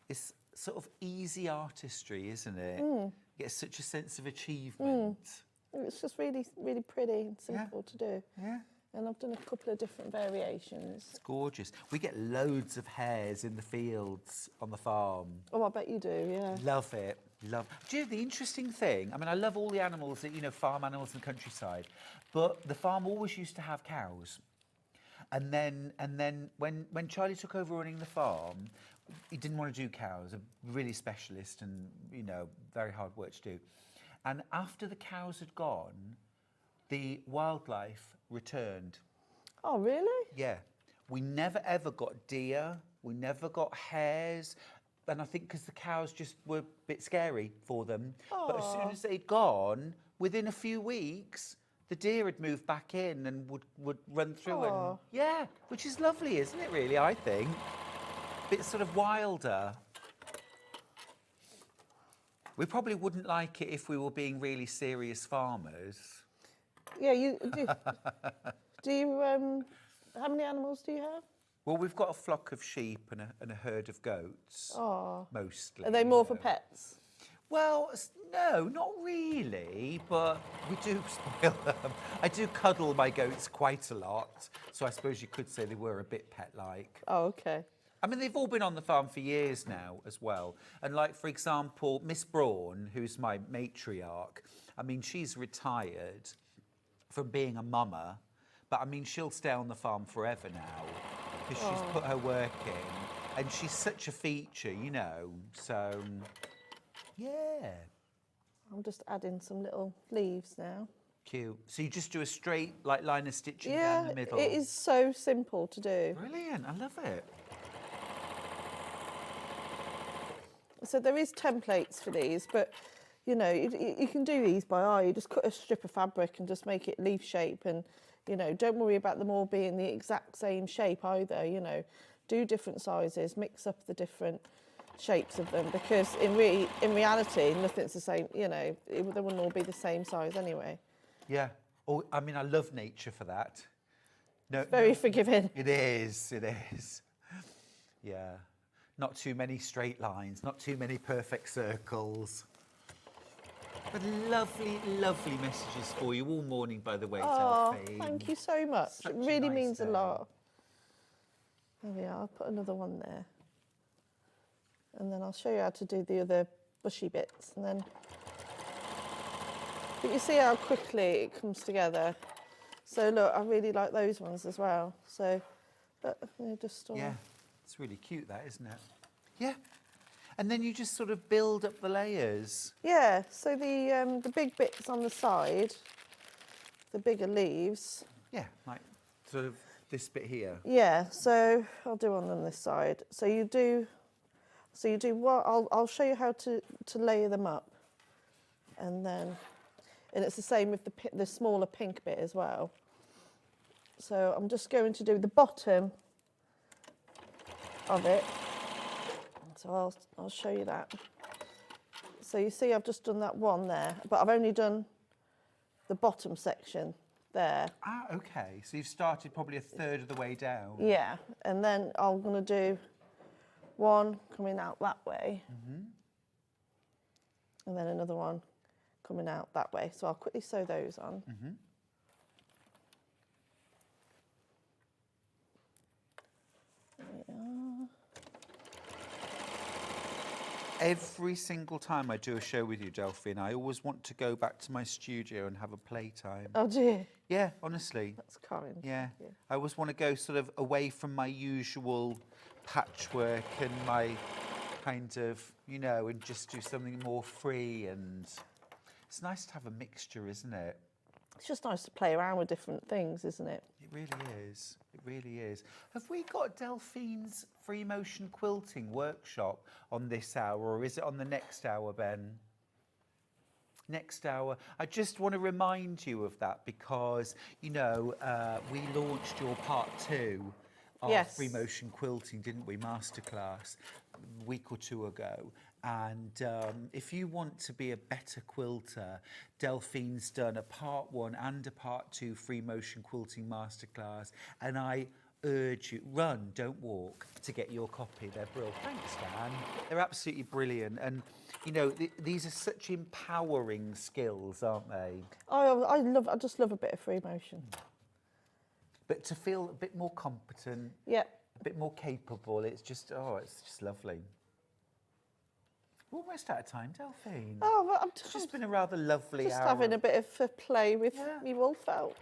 It's sort of easy artistry, isn't it? You get such a sense of achievement. It's just really, really pretty and simple to do. Yeah. And I've done a couple of different variations. It's gorgeous. We get loads of hares in the fields on the farm. Oh, I bet you do, yeah. Love it. Love. Do you know the interesting thing? I mean, I love all the animals that, you know, farm animals in the countryside, but the farm always used to have cows. And then when Charlie took over running the farm, he didn't want to do cows, a really specialist and, you know, very hard work to do. And after the cows had gone, the wildlife returned. Oh, really? Yeah. We never ever got deer, we never got hares, and I think because the cows just were a bit scary for them. But as soon as they'd gone, within a few weeks, the deer had moved back in and would run through and yeah, which is lovely, isn't it, really, I think? Bit sort of wilder. We probably wouldn't like it if we were being really serious farmers. Yeah, you do. Do you? How many animals do you have? Well, we've got a flock of sheep and a herd of goats. Oh. Mostly. Are they more for pets? Well, no, not really, but we do spoil them. I do cuddle my goats quite a lot, so I suppose you could say they were a bit pet-like. Oh, okay. I mean, they've all been on the farm for years now as well. And like, for example, Miss Braun, who's my matriarch, I mean, she's retired from being a mama, but I mean, she'll stay on the farm forever now because she's put her work in and she's such a feature, you know, so yeah. I'm just adding some little leaves now. Cute. So you just do a straight like line of stitching down the middle? Yeah, it is so simple to do. Brilliant, I love it. So there is templates for these, but you know, you can do these by eye. You just cut a strip of fabric and just make it leaf shape, and you know, don't worry about them all being the exact same shape either. You know, do different sizes, mix up the different shapes of them, because in reality, nothing's the same. You know, they wouldn't all be the same size anyway. Yeah. Oh, I mean, I love nature for that. No, it's very forgiving. It is. It is. Yeah. Not too many straight lines, not too many perfect circles. But lovely, lovely messages for you all morning, by the way, Delphine. Thank you so much. Such it really nice means day. a lot. There we are. I'll put another one there. And then I'll show you how to do the other bushy bits. And then, but you see how quickly it comes together. So look, I really like those ones as well. So, look, they're just all... Yeah, it's really cute, that, isn't it? Yeah. And then you just sort of build up the layers. Yeah, so the big bits on the side, the bigger leaves. Yeah, like sort of this bit here? Yeah, so I'll do one on this side. So you do what? I'll show you how to layer them up, and it's the same with the smaller pink bit as well. So I'm just going to do the bottom of it. So I'll show you that. So you see I've just done that one there, but I've only done the bottom section there. Ah, okay. So you've started probably a third of the way down. Yeah, and then I'm going to do one coming out that way, and then another one coming out that way. So I'll quickly sew those on. There we are. Every single time I do a show with you, Delphine, I always want to go back to my studio and have a playtime. Oh dear. Yeah, honestly. That's kind. Yeah. I always want to go sort of away from my usual patchwork and my kind of, you know, and just do something more free. And it's nice to have a mixture, isn't it? It's just nice to play around with different things, isn't it? It really is. It really is. Have we got Delphine's free motion quilting workshop on this hour, or is it on the next hour, Ben? Next hour. I just want to remind you of that because, you know, we launched your part 2 of free motion quilting, didn't we? Masterclass a week or two ago. And if you want to be a better quilter, Delphine's done a part 1 and a part 2 free motion quilting masterclass. And I urge you, run, don't walk, to get your copy. They're brilliant. Thanks, Dan. They're absolutely brilliant. And, you know, these are such empowering skills, aren't they? I just love a bit of free motion. But to feel a bit more competent, a bit more capable, it's just lovely. We're almost out of time, Delphine. Oh, well, it's just been a rather lovely just hour. having a bit of a play with me wool felt.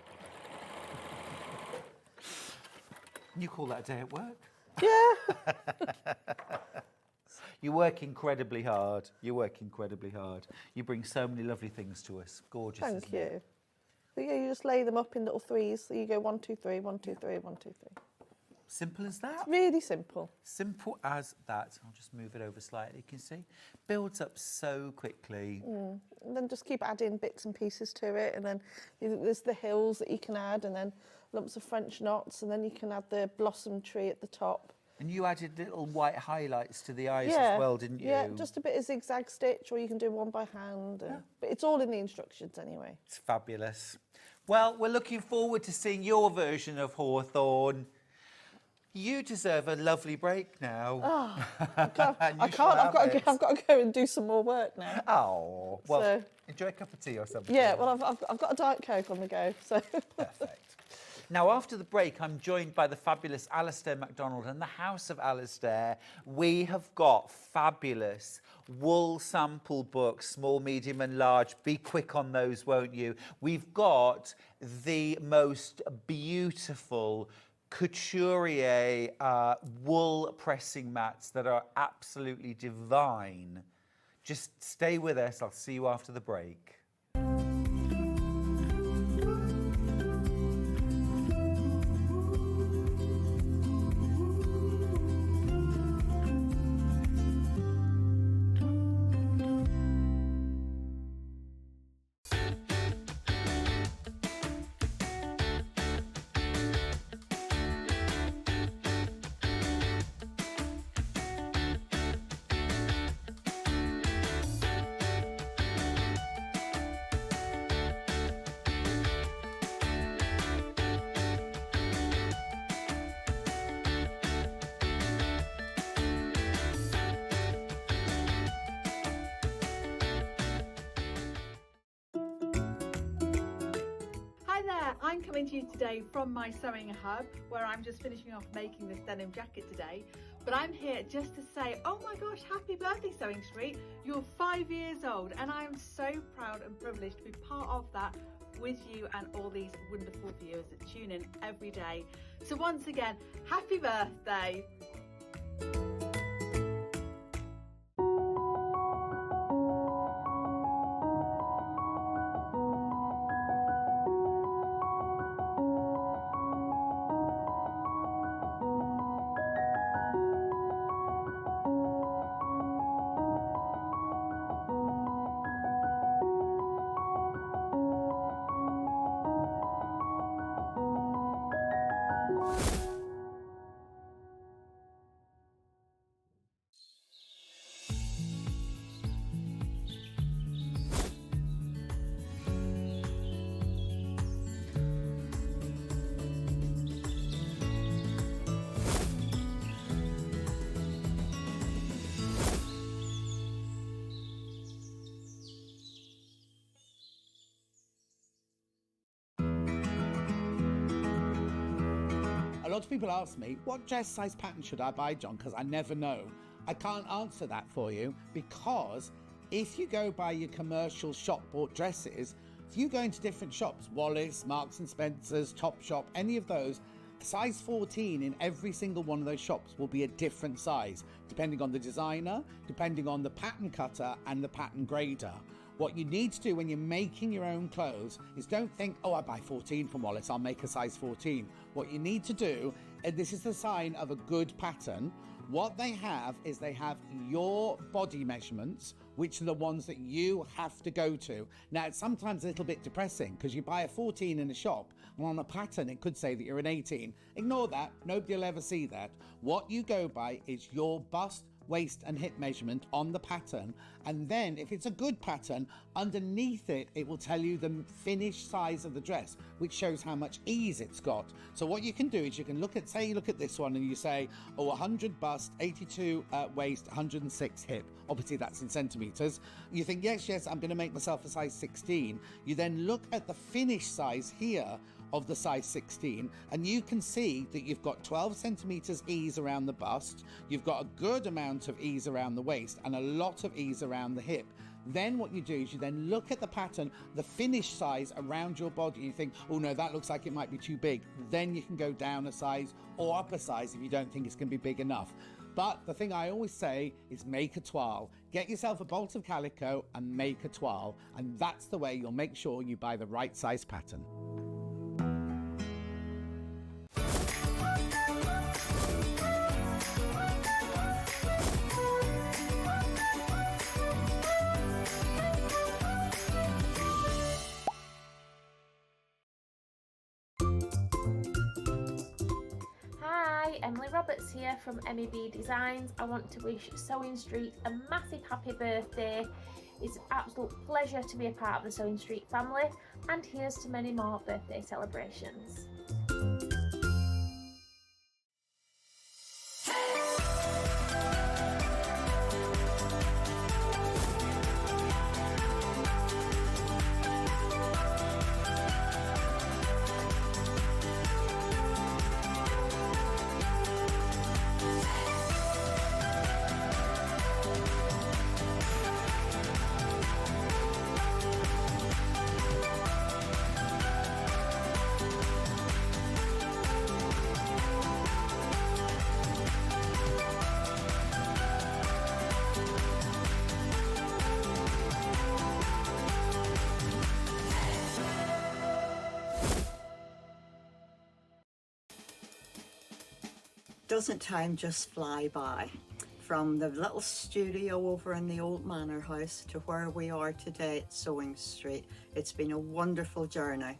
You call that a day at work? Yeah. You work incredibly hard. You work incredibly hard. You bring so many lovely things to us. Gorgeous. Thank you. So yeah, you just lay them up in little threes. So you go 1, 2, 3, 1, 2, 3, 1, 2, 3. Simple as that. It's really simple. Simple as that. I'll just move it over slightly. You can see, builds up so quickly. And then just keep adding bits and pieces to it, and then there's the hills that you can add, and then lumps of French knots, and then you can add the blossom tree at the top. And you added little white highlights to the eyes as well, didn't you? Yeah, just a bit of zigzag stitch, or you can do one by hand. But it's all in the instructions anyway. It's fabulous. Well, we're looking forward to seeing your version of Hawthorne. You deserve a lovely break now. Oh, I can't. I've got to go and do some more work now. Oh, well, enjoy a cup of tea or something. Yeah, well, I've got a Diet Coke on the go, so. Perfect. Now, after the break, I'm joined by the fabulous Alistair Macdonald and the House of Alistair. We have got fabulous wool sample books, small, medium and large. Be quick on those, won't you? We've got the most beautiful couturier wool pressing mats that are absolutely divine. Just stay with us. I'll see you after the break. I'm coming to you today from my sewing hub, where I'm just finishing off making this denim jacket today. But I'm here just to say, oh my gosh, happy birthday Sewing Street. You're 5 years old, and I am so proud and privileged to be part of that with you and all these wonderful viewers that tune in every day. So once again, happy birthday. lot of people ask me, what dress size pattern should I buy, John? Because I never know. I can't answer that for you, because if you go by your commercial shop bought dresses, if you go into different shops, Wallace, Marks and Spencer's, Topshop, any of those, size 14 in every single one of those shops will be a different size, depending on the designer, depending on the pattern cutter and the pattern grader. What you need to do when you're making your own clothes is don't think, oh, I buy 14 from Wallace, I'll make a size 14. What you need to do, and this is the sign of a good pattern, what they have is they have your body measurements, which are the ones that you have to go to. Now, it's sometimes a little bit depressing because you buy a 14 in a shop, and on a pattern, it could say that you're an 18. Ignore that. Nobody will ever see that. What you go by is your bust, waist and hip measurement on the pattern, and then if it's a good pattern, underneath it, it will tell you the finished size of the dress, which shows how much ease it's got. So what you can do is you can look at, say you look at this one and you say, oh, 100 bust, 82 waist, 106 hip. Obviously that's in centimeters. You think, yes, I'm going to make myself a size 16. You then look at the finished size here of the size 16, and you can see that you've got 12 centimeters ease around the bust, you've got a good amount of ease around the waist and a lot of ease around the hip. Then what you do is you then look at the pattern, the finished size around your body, and you think, oh no, that looks like it might be too big. Then you can go down a size or up a size if you don't think it's going to be big enough. But the thing I always say is make a toile. Get yourself a bolt of calico and make a toile, and that's the way you'll make sure you buy the right size pattern. Emily Roberts here from MEB Designs. I want to wish Sewing Street a massive happy birthday. It's an absolute pleasure to be a part of the Sewing Street family, and here's to many more birthday celebrations. Doesn't time just fly by? From the little studio over in the old manor house to where we are today at Sewing Street, it's been a wonderful journey.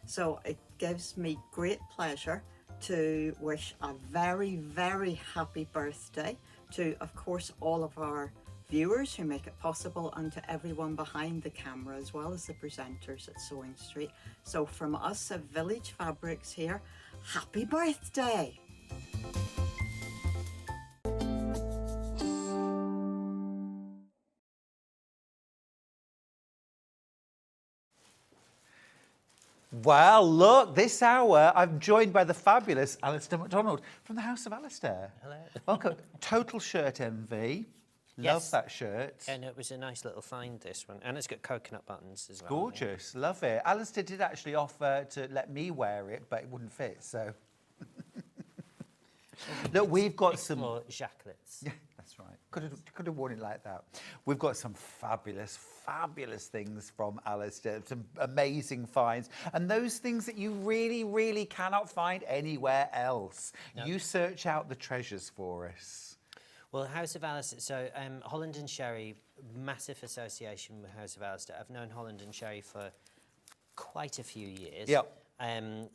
So it gives me great pleasure to wish a very, very happy birthday to, of course, all of our viewers who make it possible, and to everyone behind the camera as well as the presenters at Sewing Street. So from us at Village Fabrics here, happy birthday! Well, look, this hour I'm joined by the fabulous Alistair Macdonald from the House of Alistair. Hello. Welcome. Total shirt envy. Love that shirt. And it was a nice little find, this one. And it's got coconut buttons as well. Gorgeous. Love it. Alistair did actually offer to let me wear it, but it wouldn't fit, so... Look, we've got some more jacquelets. Yeah, that's right. Could have worn it like that. We've got some fabulous things from Alistair, some amazing finds, and those things that you really cannot find anywhere else. No. You search out the treasures for us. Well, House of Alistair, so Holland and Sherry, massive association with House of Alistair. I've known Holland and Sherry for quite a few years. Yep. And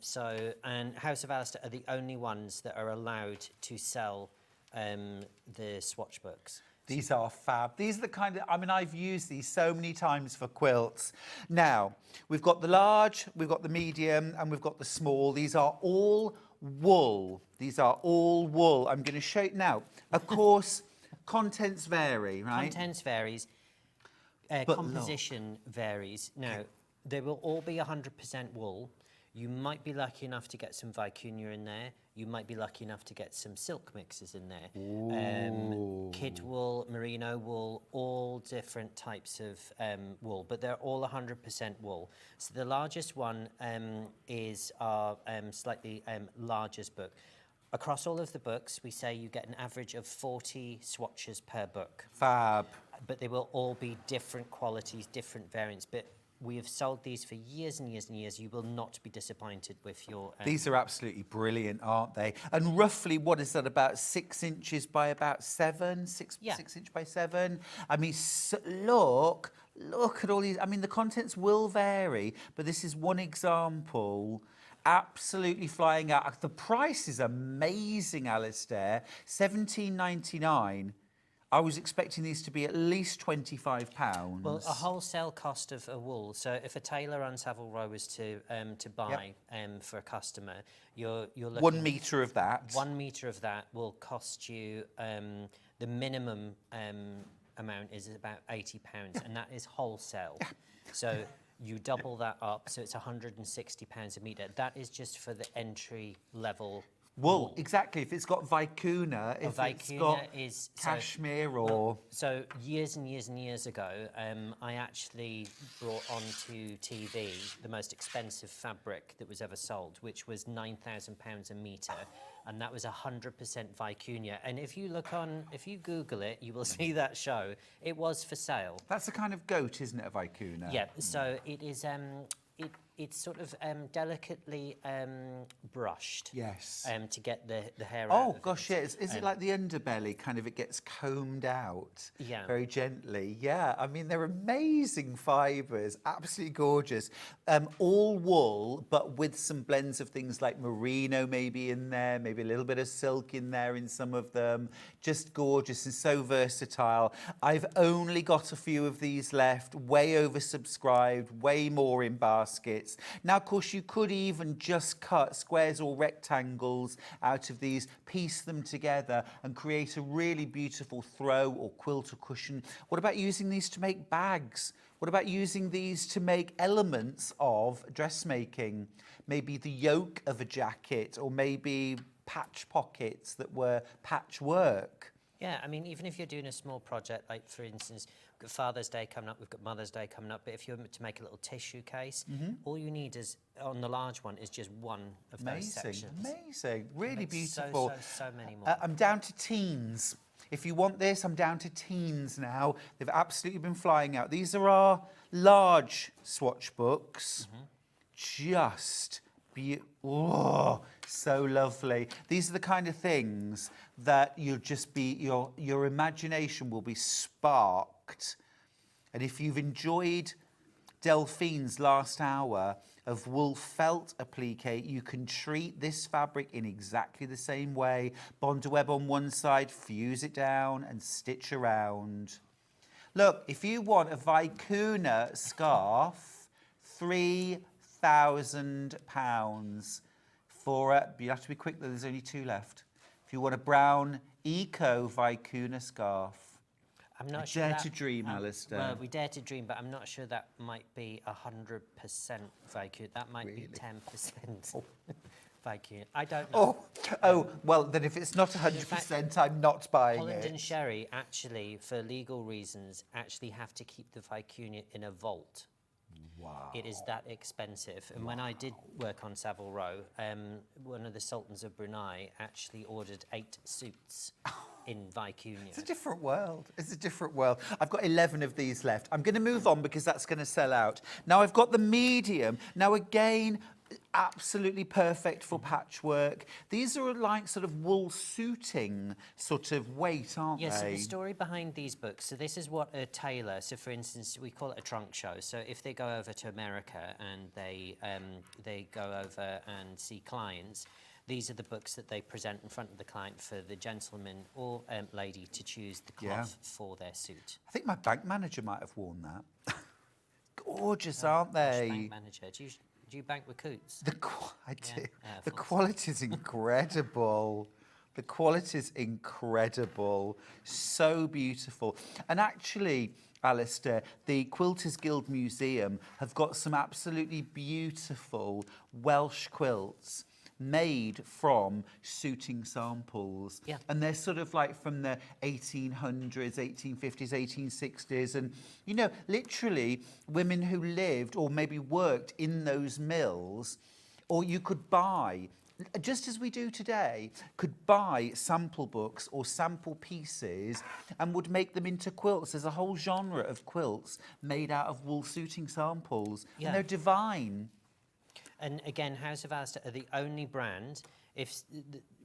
House of Alistair are the only ones that are allowed to sell the swatch books. These are fab. These are the kind of, I mean, I've used these so many times for quilts. Now, we've got the large, we've got the medium, and we've got the small. These are all wool. These are all wool. I'm going to show you now. Of course, contents vary, right? Contents varies. Composition varies. Now, they will all be 100% wool. You might be lucky enough to get some vicuña in there. You might be lucky enough to get some silk mixes in there. Kid wool, merino wool, all different types of wool, but they're all 100% wool. So the largest one is our slightly largest book. Across all of the books, we say you get an average of 40 swatches per book. Fab. But they will all be different qualities, different variants. But we have sold these for years and years and years. You will not be disappointed with your... These are absolutely brilliant, aren't they? And roughly, what is that, about 6 inches by about 7? 6 inch by 7? I mean, look at all these. I mean, the contents will vary, but this is one example. Absolutely flying out. The price is amazing, Alistair. £17.99. I was expecting these to be at least £25. Well, a wholesale cost of a wool. So if a tailor on Savile Row was to buy for a customer, you're looking... 1 metre of that. 1 metre of that will cost you, the minimum amount is about £80, and that is wholesale. So you double that up, so it's £160 a metre. That is just for the entry level wool. Exactly. If it's got vicuna, if it's got cashmere or... So years and years and years ago, I actually brought onto TV the most expensive fabric that was ever sold, which was £9,000 a metre, and that was 100% vicuna. And if you Google it, you will see that show. It was for sale. That's a kind of goat, isn't it, a vicuna? Yeah, so it is... It's sort of delicately brushed. Yes. To get the hair out. Oh, gosh, yeah. Is it like the underbelly, kind of, it gets combed out very gently? Yeah. I mean, they're amazing fibres, absolutely gorgeous. All wool, but with some blends of things like merino maybe in there, maybe a little bit of silk in there in some of them. Just gorgeous and so versatile. I've only got a few of these left, way oversubscribed, way more in baskets. Now, of course, you could even just cut squares or rectangles out of these, piece them together and create a really beautiful throw or quilt or cushion. What about using these to make bags? What about using these to make elements of dressmaking? Maybe the yoke of a jacket, or maybe patch pockets that were patchwork. Yeah, I mean, even if you're doing a small project, like, for instance, we've got Father's Day coming up, we've got Mother's Day coming up, but if you were to make a little tissue case, all you need is, on the large one, is just one of those sections. Amazing, really beautiful. So many more. I'm down to teens. If you want this, I'm down to teens now. They've absolutely been flying out. These are our large swatch books. Just oh, so lovely. These are the kind of things that you'll just be, your imagination will be sparked. And if you've enjoyed Delphine's last hour of wool felt applique, you can treat this fabric in exactly the same way. Bond web on one side, fuse it down and stitch around. Look, if you want a vicuna scarf, £3,000 for it. You have to be quick though, there's only 2 left. If you want a brown eco vicuna scarf. I'm not sure Dare to dream, Alistair. Well, we dare to dream, but I'm not sure that might be 100% vicuna. That might be 10% vicuna. I don't know. Oh, well, then if it's not 100%, I'm not buying Holland it. and Sherry, actually, for legal reasons, actually have to keep the vicuna in a vault. Wow. It is that expensive. And when I did work on Savile Row, one of the sultans of Brunei actually ordered 8 suits in vicuna. It's a different world. It's a different world. I've got 11 of these left. I'm going to move on because that's going to sell out. Now I've got the medium. Now again, absolutely perfect for patchwork. These are like sort of wool suiting sort of weight, aren't they? Yes, so the story behind these books, so this is what a tailor, so for instance, we call it a trunk show. So if they go over to America and they go over and see clients, these are the books that they present in front of the client for the gentleman or lady to choose the cloth for their suit. I think my bank manager might have worn that. Gorgeous, aren't they? Bank manager. Do you bank with Coots? I do. The quality is incredible. The quality is incredible. So beautiful. And actually, Alistair, the Quilters Guild Museum have got some absolutely beautiful Welsh quilts made from suiting samples. Yeah. And they're sort of like from the 1800s, 1850s, 1860s. And, you know, literally women who lived or maybe worked in those mills, or you could buy, just as we do today, could buy sample books or sample pieces and would make them into quilts. There's a whole genre of quilts made out of wool suiting samples. Yeah. And they're divine. And again, House of Alistair are the only brand,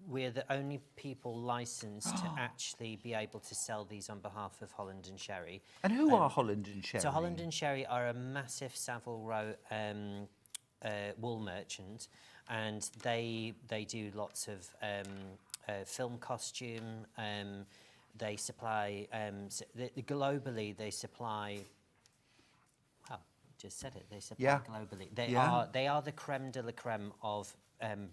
we're the only people licensed to actually be able to sell these on behalf of Holland and Sherry. And who are Holland and Sherry? So Holland and Sherry are a massive Savile Row wool merchant, and they do lots of film costume. They supply globally. They supply. Just said it. They supply globally. They are the creme de la creme of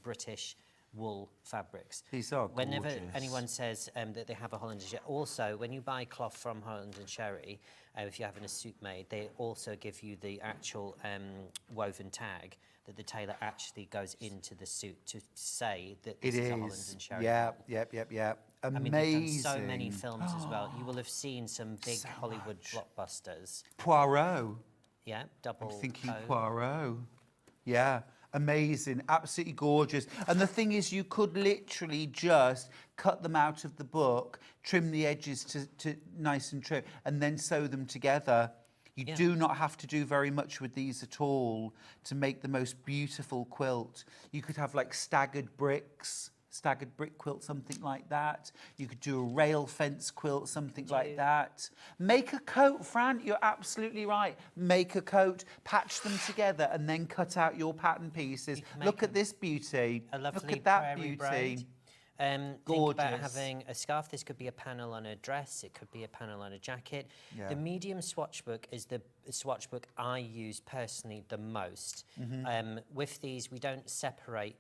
British wool fabrics. These are Whenever gorgeous. anyone says that they have a Holland and Sherry, also when you buy cloth from Holland and Sherry, if you're having a suit made, they also give you the actual woven tag that the tailor actually goes into the suit to say that this is a Holland and Sherry. Yeah, wool. yep. Amazing. I mean, they've done so many films as well. You will have seen some big Hollywood blockbusters. Poirot. Yeah, double. I'm thinking O. Poirot. Yeah, amazing, absolutely gorgeous. And the thing is, you could literally just cut them out of the book, trim the edges to nice and trim, and then sew them together. You do not have to do very much with these at all to make the most beautiful quilt. You could have like staggered brick quilt, something like that. You could do a rail fence quilt, something like that. Make a coat, Fran, you're absolutely right. Make a coat, patch them together, and then cut out your pattern pieces. Look at this beauty. A lovely Look at that prairie beauty. braid. Think Gorgeous. about having a scarf. This could be a panel on a dress. It could be a panel on a jacket. Yeah. The medium swatch book is the swatch book I use personally the most. With these, we don't separate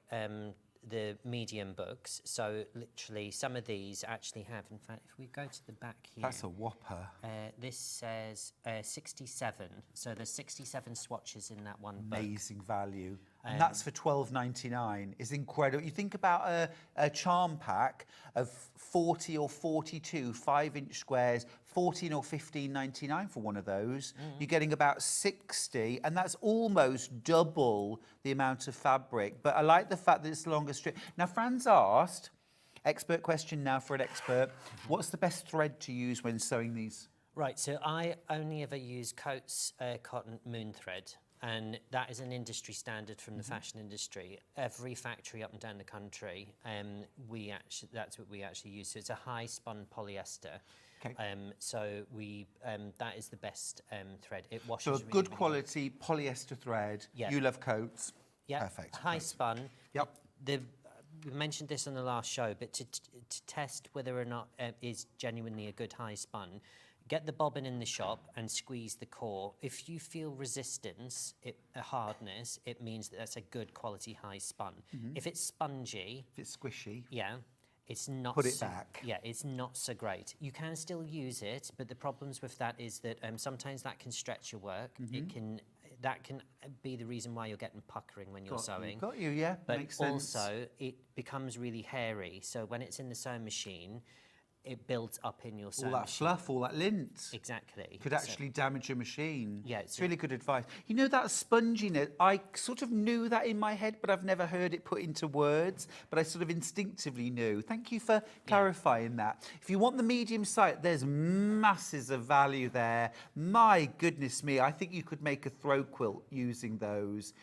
the medium books. So literally some of these actually have, in fact, if we go to the back here. That's a whopper. This says 67. So there's 67 swatches in that one book. Amazing value. And that's for $12.99. It's incredible. You think about a charm pack of 40 or 42 5-inch squares, 14 or 15.99 for one of those. You're getting about 60, and that's almost double the amount of fabric. But I like the fact that it's longer strip. Now, Fran's asked, expert question now for an expert, what's the best thread to use when sewing these? Right, so I only ever use Coates cotton moon thread. And that is an industry standard from the fashion industry. Every factory up and down the country, that's what we actually use. So it's a high spun polyester. Okay. So that is the best thread. It washes. So a really good quality polyester thread. Yeah. You love Coates. Yeah. Perfect. High spun. Yep. We mentioned this on the last show, but to test whether or not is genuinely a good high spun, get the bobbin in the shop and squeeze the core. If you feel resistance, hardness, it means that that's a good quality high spun. If it's spongy... If it's squishy... Yeah, it's not... Put it back. Yeah, it's not so great. You can still use it, but the problems with that is that sometimes that can stretch your work. That can be the reason why you're getting puckering when you're sewing. Got you, yeah. But makes sense. Also, it becomes really hairy. So when it's in the sewing machine, it builds up in your sewing all that machine. fluff, all that lint. Exactly. Could actually damage your machine. Yeah, it's really good advice. You know, that sponginess, I sort of knew that in my head, but I've never heard it put into words, but I sort of instinctively knew. Thank you for clarifying that. If you want the medium side, there's masses of value there. My goodness me, I think you could make a throw quilt using those.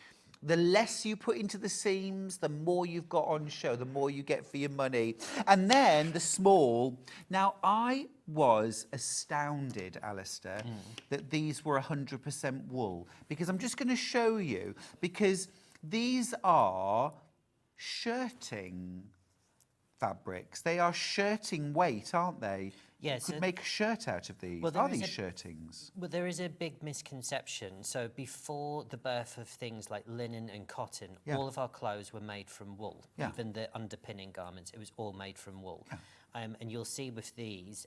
The less you put into the seams, the more you've got on show, the more you get for your money. And then the small. Now, I was astounded, Alistair, that these were 100% wool. Because I'm just going to show you, because these are shirting fabrics. They are shirting weight, aren't they? Yes. You could make a shirt out of these. Well, are these shirtings? Well, there is a big misconception. So before the birth of things like linen and cotton, all of our clothes were made from wool. Even the underpinning garments, it was all made from wool. And you'll see with these,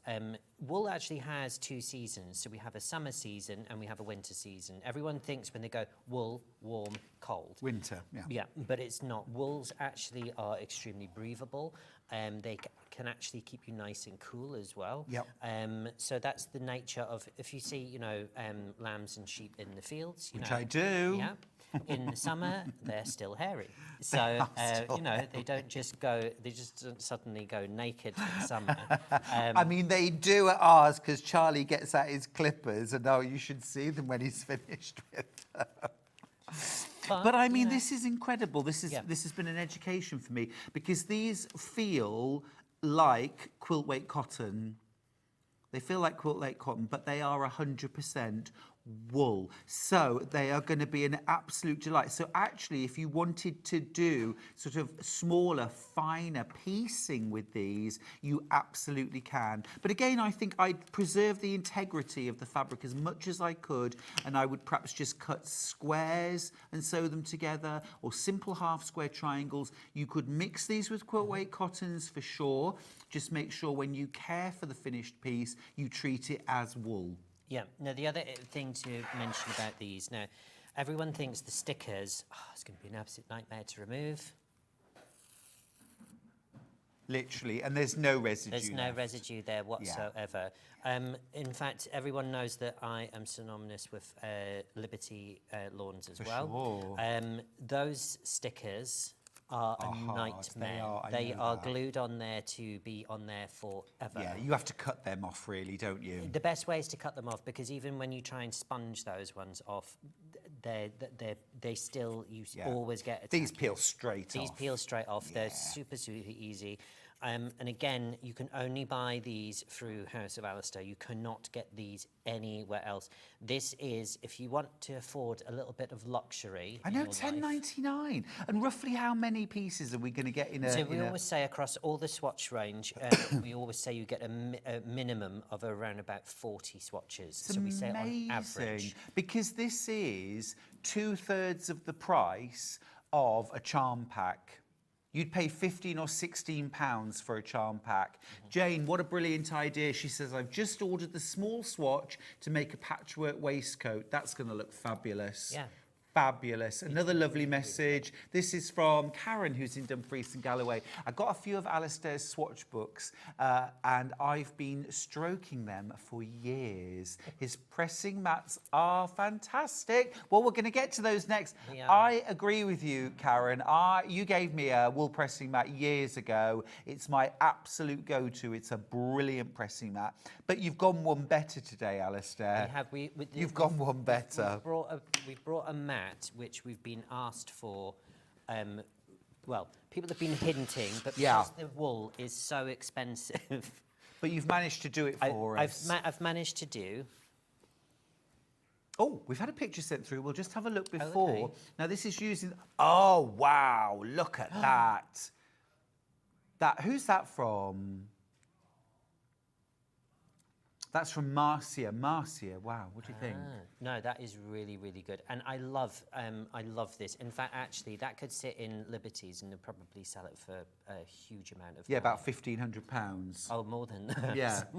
wool actually has 2 seasons. So we have a summer season and we have a winter season. Everyone thinks when they go wool, warm, cold. Winter, yeah. Yeah, but it's not. Wools actually are extremely breathable. They can actually keep you nice and cool as well. Yep. So that's the nature of, if you see, you know, lambs and sheep in the fields. Which I do. Yeah. In the summer, they're still hairy. So, you know, they don't just don't suddenly go naked in the summer. I mean, they do at ours because Charlie gets out his clippers and oh, you should see them when he's finished with them. But I mean, this is incredible. This has been an education for me because these feel like quilt weight cotton. They feel like quilt weight cotton, but they are 100% wool. So they are going to be an absolute delight. So actually, if you wanted to do sort of smaller, finer piecing with these, you absolutely can. But again, I think I'd preserve the integrity of the fabric as much as I could, and I would perhaps just cut squares and sew them together, or simple half square triangles. You could mix these with quilt weight cottons for sure. Just make sure when you care for the finished piece, you treat it as wool. Yeah. Now, the other thing to mention about these, now, everyone thinks the stickers, it's going to be an absolute nightmare to remove. Literally, and there's no residue. There's no residue there whatsoever. Yeah. In fact, everyone knows that I am synonymous with Liberty lawns as well. Sure. Those stickers are a nightmare. They are glued on there to be on there forever. Yeah, you have to cut them off, really, don't you? The best way is to cut them off, because even when you try and sponge those ones off, they still, you always get attached. These peel straight off. These peel straight off. Yeah. They're super, super easy. And again, you can only buy these through House of Alistair. You cannot get these anywhere else. This is, if you want to afford a little bit of luxury. I know, $10.99. And roughly how many pieces are we going to get in a... So we always say across all the swatch range, we always say you get a minimum of around about 40 swatches. It's we say on average. Because this is 2/3 of the price of a charm pack. You'd pay £15 or £16 for a charm pack. Jane, what a brilliant idea. She says, I've just ordered the small swatch to make a patchwork waistcoat. That's going to look fabulous. Yeah. Fabulous. Another lovely message. This is from Karen, who's in Dumfries and Galloway. I got a few of Alistair's swatch books and I've been stroking them for years. His pressing mats are fantastic. Well, we're going to get to those next. I agree with you, Karen. You gave me a wool pressing mat years ago. It's my absolute go-to. It's a brilliant pressing mat. But you've gone one better today, Alistair. You've gone one better. We've brought a mat which we've been asked for. Well, people have been hinting, but because the wool is so expensive. But you've managed to do it for us. I've managed to do. Oh, we've had a picture sent through. We'll just have a look before. Okay. Now, this is using... Oh, wow. Look at that. Who's that from? That's from Marcia. Marcia, wow, what do you think? No, that is really, really good. And I love this. In fact, actually, that could sit in Liberty's and they'll probably sell it for a huge amount of money. Yeah, about £1,500. Oh, more than that.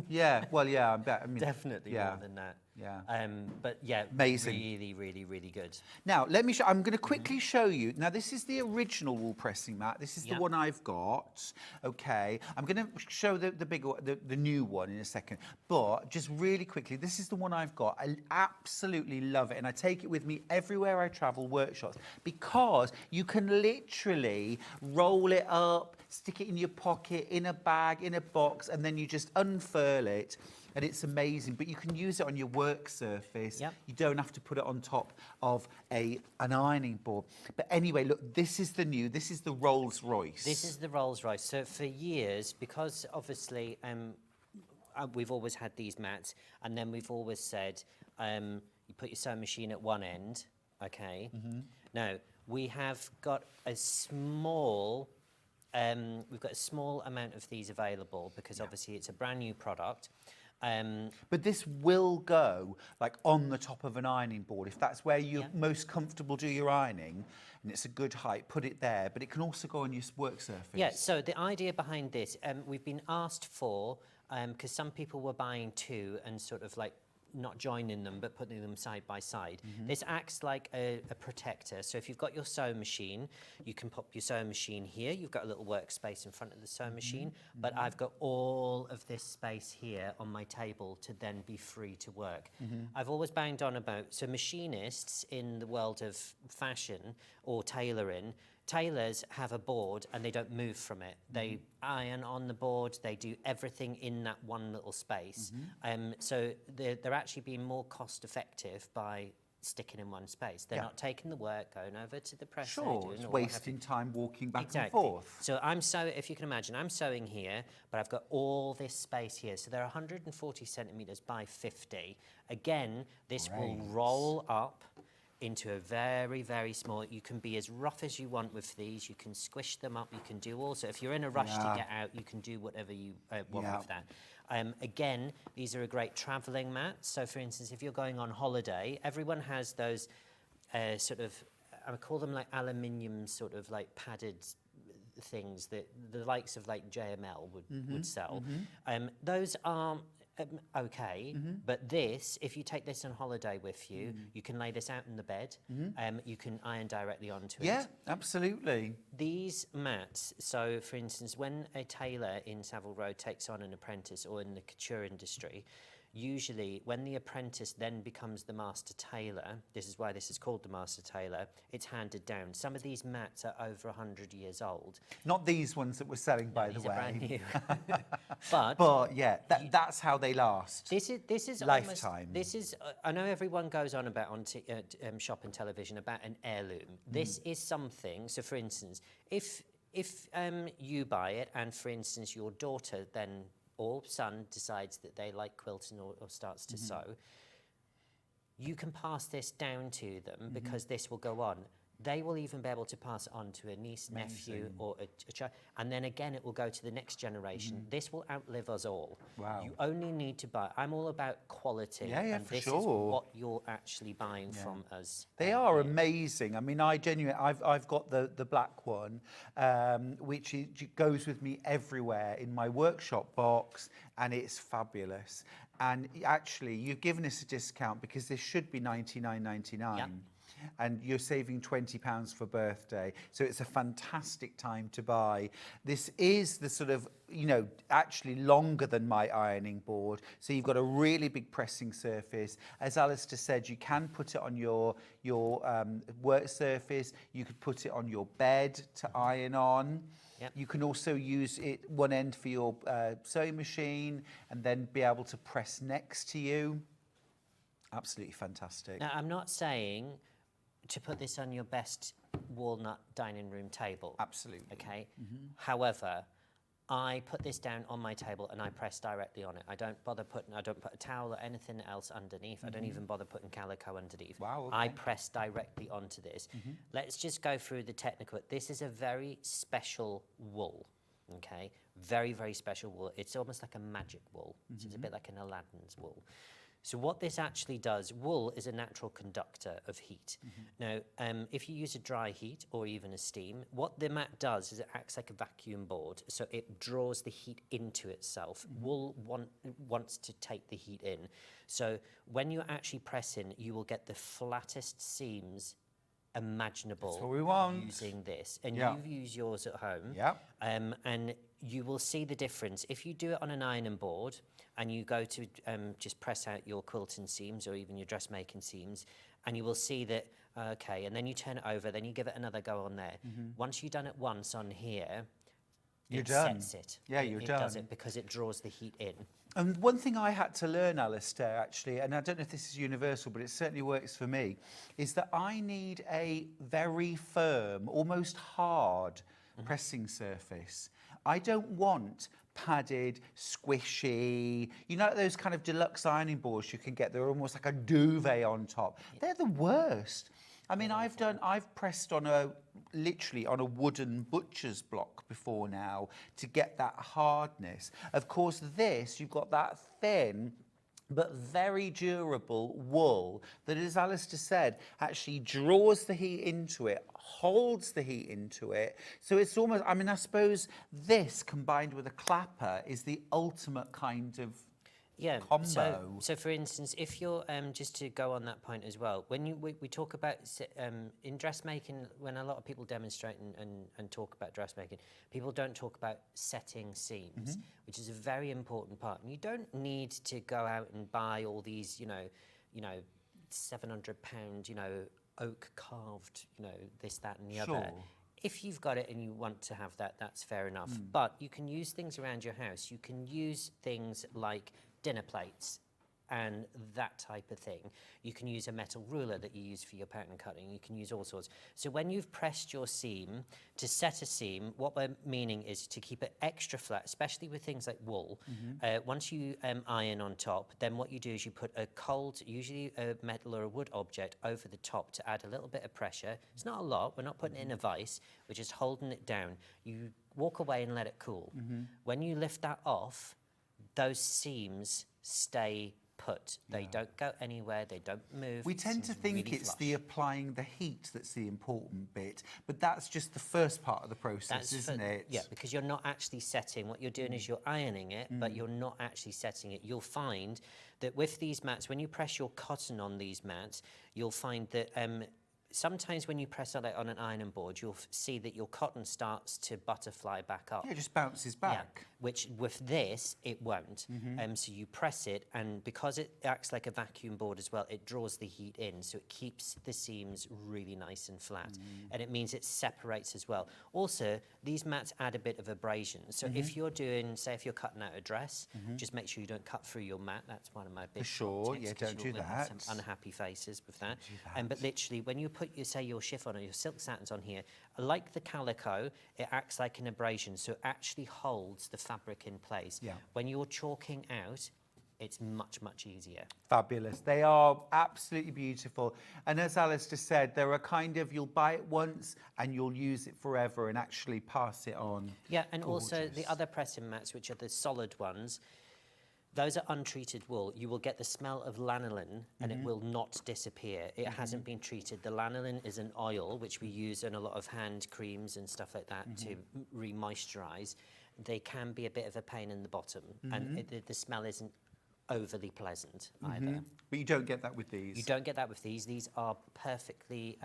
Yeah. Well, yeah, I bet. I mean, definitely more than that. Yeah. But yeah, amazing. Really, really, really good. Now, let me show. I'm going to quickly show you. Now, this is the original wool pressing mat. This is the one I've got. Okay. I'm going to show the bigger, the new one in a second. But just really quickly, this is the one I've got. I absolutely love it, and I take it with me everywhere I travel, workshops, because you can literally roll it up, stick it in your pocket, in a bag, in a box, and then you just unfurl it. And it's amazing, but you can use it on your work surface. Yep. You don't have to put it on top of an ironing board. But anyway, look, this is the Rolls Royce. This is the Rolls Royce. So for years, because obviously we've always had these mats, and then we've always said you put your sewing machine at one end, okay? Now, we have got a small... we've got a small amount of these available because obviously it's a brand new product. But this will go like on the top of an ironing board. If that's where you're most comfortable do your ironing and it's a good height, put it there. But it can also go on your work surface. Yeah, so the idea behind this, we've been asked for because some people were buying two and sort of like not joining them but putting them side by side. This acts like a protector. So if you've got your sewing machine, you can pop your sewing machine here. You've got a little workspace in front of the sewing machine, but I've got all of this space here on my table to then be free to work. I've always banged on about, so machinists in the world of fashion or tailoring, tailors have a board and they don't move from it. They iron on the board, they do everything in that one little space. So they're actually being more cost effective by sticking in one space. They're not taking the work, going over to the press. Sure, it's wasting time walking back and forth. So if you can imagine, I'm sewing here, but I've got all this space here. So they're 140 centimetres by 50. Again, this will roll up into a very, very small, you can be as rough as you want with these, you can squish them up, you can do also, if you're in a rush to get out, you can do whatever you want with that. Again, these are a great travelling mat. So for instance, if you're going on holiday, everyone has those sort of, I would call them like aluminium sort of like padded things that the likes of like JML would sell. Those are okay, but this, if you take this on holiday with you, you can lay this out in the bed, you can iron directly onto it. Yeah, absolutely. These mats, so for instance, when a tailor in Savile Row takes on an apprentice or in the couture industry, usually when the apprentice then becomes the master tailor, this is why this is called the master tailor, it's handed down. Some of these mats are over 100 years old. Not these ones that we're selling, by the way. Brand new. but yeah, that's how they last. This is lifetime. I know everyone goes on about on shop and television about an heirloom. This is something. So, for instance, if you buy it, and for instance your daughter then or son decides that they like quilting or starts to sew, you can pass this down to them because this will go on. They will even be able to pass it on to a niece, nephew, or a child. And then again, it will go to the next generation. This will outlive us all. Wow. You only need to buy. I'm all about quality. And this sure. is what you're actually buying from us. They are amazing. I mean, I've got the black one, which goes with me everywhere in my workshop box, and it's fabulous. And actually, you've given us a discount because this should be $99.99. Yep. And you're saving £20 for birthday. So it's a fantastic time to buy. This is the sort of, actually longer than my ironing board. So you've got a really big pressing surface. As Alistair said, you can put it on your work surface. You could put it on your bed to iron on. Yep. You can also use it one end for your sewing machine and then be able to press next to you. Absolutely fantastic. Now, I'm not saying to put this on your best walnut dining room table. Absolutely. Okay. However, I put this down on my table and I press directly on it. I don't put a towel or anything else underneath. I don't even bother putting calico underneath. Wow. Okay. I press directly onto this. Let's just go through the technical. This is a very special wool. Okay. Very, very special wool. It's almost like a magic wool. So it's a bit like an Aladdin's wool. So what this actually does, wool is a natural conductor of heat. Now, if you use a dry heat or even a steam, what the mat does is it acts like a vacuum board. So it draws the heat into itself. Wool wants to take the heat in. So when you're actually pressing, you will get the flattest seams imaginable. That's what we want. Using this. And you use yours at home. And you will see the difference. If you do it on an ironing board and you go to just press out your quilting seams or even your dressmaking seams, and you will see that, okay, and then you turn it over, then you give it another go on there. Once you've done it once on here, you're it done. sets it. Yeah, you're done. It does it because it draws the heat in. And one thing I had to learn, Alistair, actually, and I don't know if this is universal, but it certainly works for me, is that I need a very firm, almost hard pressing surface. I don't want padded, squishy, those kind of deluxe ironing boards you can get. They're almost like a duvet on top. They're the worst. I mean, I've pressed literally on a wooden butcher's block before now to get that hardness. Of course, you've got that thin but very durable wool that, as Alistair said, actually draws the heat into it, holds the heat into it. So it's almost, I mean, I suppose this combined with a clapper is the ultimate kind of combo. So for instance, if you're, just to go on that point as well, when we talk about, in dressmaking, when a lot of people demonstrate and talk about dressmaking, people don't talk about setting seams, which is a very important part. And you don't need to go out and buy all these, you know, £700, oak carved, this, that and the other. If you've got it and you want to have that, that's fair enough. But you can use things around your house. You can use things like dinner plates and that type of thing. You can use a metal ruler that you use for your pattern cutting. You can use all sorts. So when you've pressed your seam, to set a seam, what we're meaning is to keep it extra flat, especially with things like wool. Once you iron on top, then what you do is you put a cold, usually a metal or a wood object, over the top to add a little bit of pressure. It's not a lot. We're not putting it in a vise. We're just holding it down. You walk away and let it cool. When you lift that off, those seams stay put. They don't go anywhere, they don't move. We tend to think really it's flush. the applying the heat that's the important bit, but that's just the first part of the process, isn't it? Yeah, because you're not actually setting. What you're doing is you're ironing it, but you're not actually setting it. You'll find that with these mats, when you press your cotton on these mats, you'll find that sometimes when you press on it on an ironing board, you'll see that your cotton starts to butterfly back up. Yeah, it just bounces back. Which with this, it won't. So you press it, and because it acts like a vacuum board as well, it draws the heat in, so it keeps the seams really nice and flat. And it means it separates as well. Also, these mats add a bit of abrasion. So if you're doing, say if you're cutting out a dress, just make sure you don't cut through your mat. That's one of my big tips, Yeah, 'cause don't you'll do have that. some unhappy faces with that. But literally, when you put say your chiffon or your silk satins on here, like the calico, it acts like an abrasion, so it actually holds the fabric in place. When you're chalking out, it's much, much easier. Fabulous. They are absolutely beautiful. And as Alistair said, they're a kind of, you'll buy it once and you'll use it forever and actually pass it on. Yeah, and also the other pressing mats, which are the solid ones, those are untreated wool. You will get the smell of lanolin and it will not disappear. It hasn't been treated. The lanolin is an oil which we use in a lot of hand creams and stuff like that to re-moisturise. They can be a bit of a pain in the bottom and the smell isn't overly pleasant either. But you don't get that with these. You don't get that with these. These are perfectly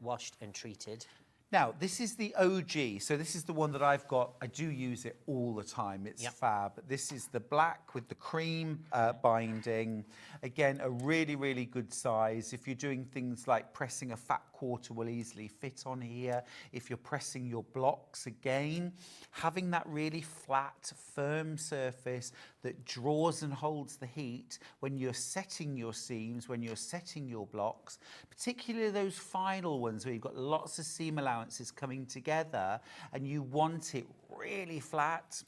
washed and treated. Now, this is the OG, so this is the one that I've got. I do use it all the time. It's fab. This is the black with the cream binding. Again, a really, really good size. If you're doing things like pressing a fat quarter will easily fit on here. If you're pressing your blocks, again, having that really flat, firm surface that draws and holds the heat when you're setting your seams, when you're setting your blocks, particularly those final ones where you've got lots of seam allowances coming together and you want it really flat.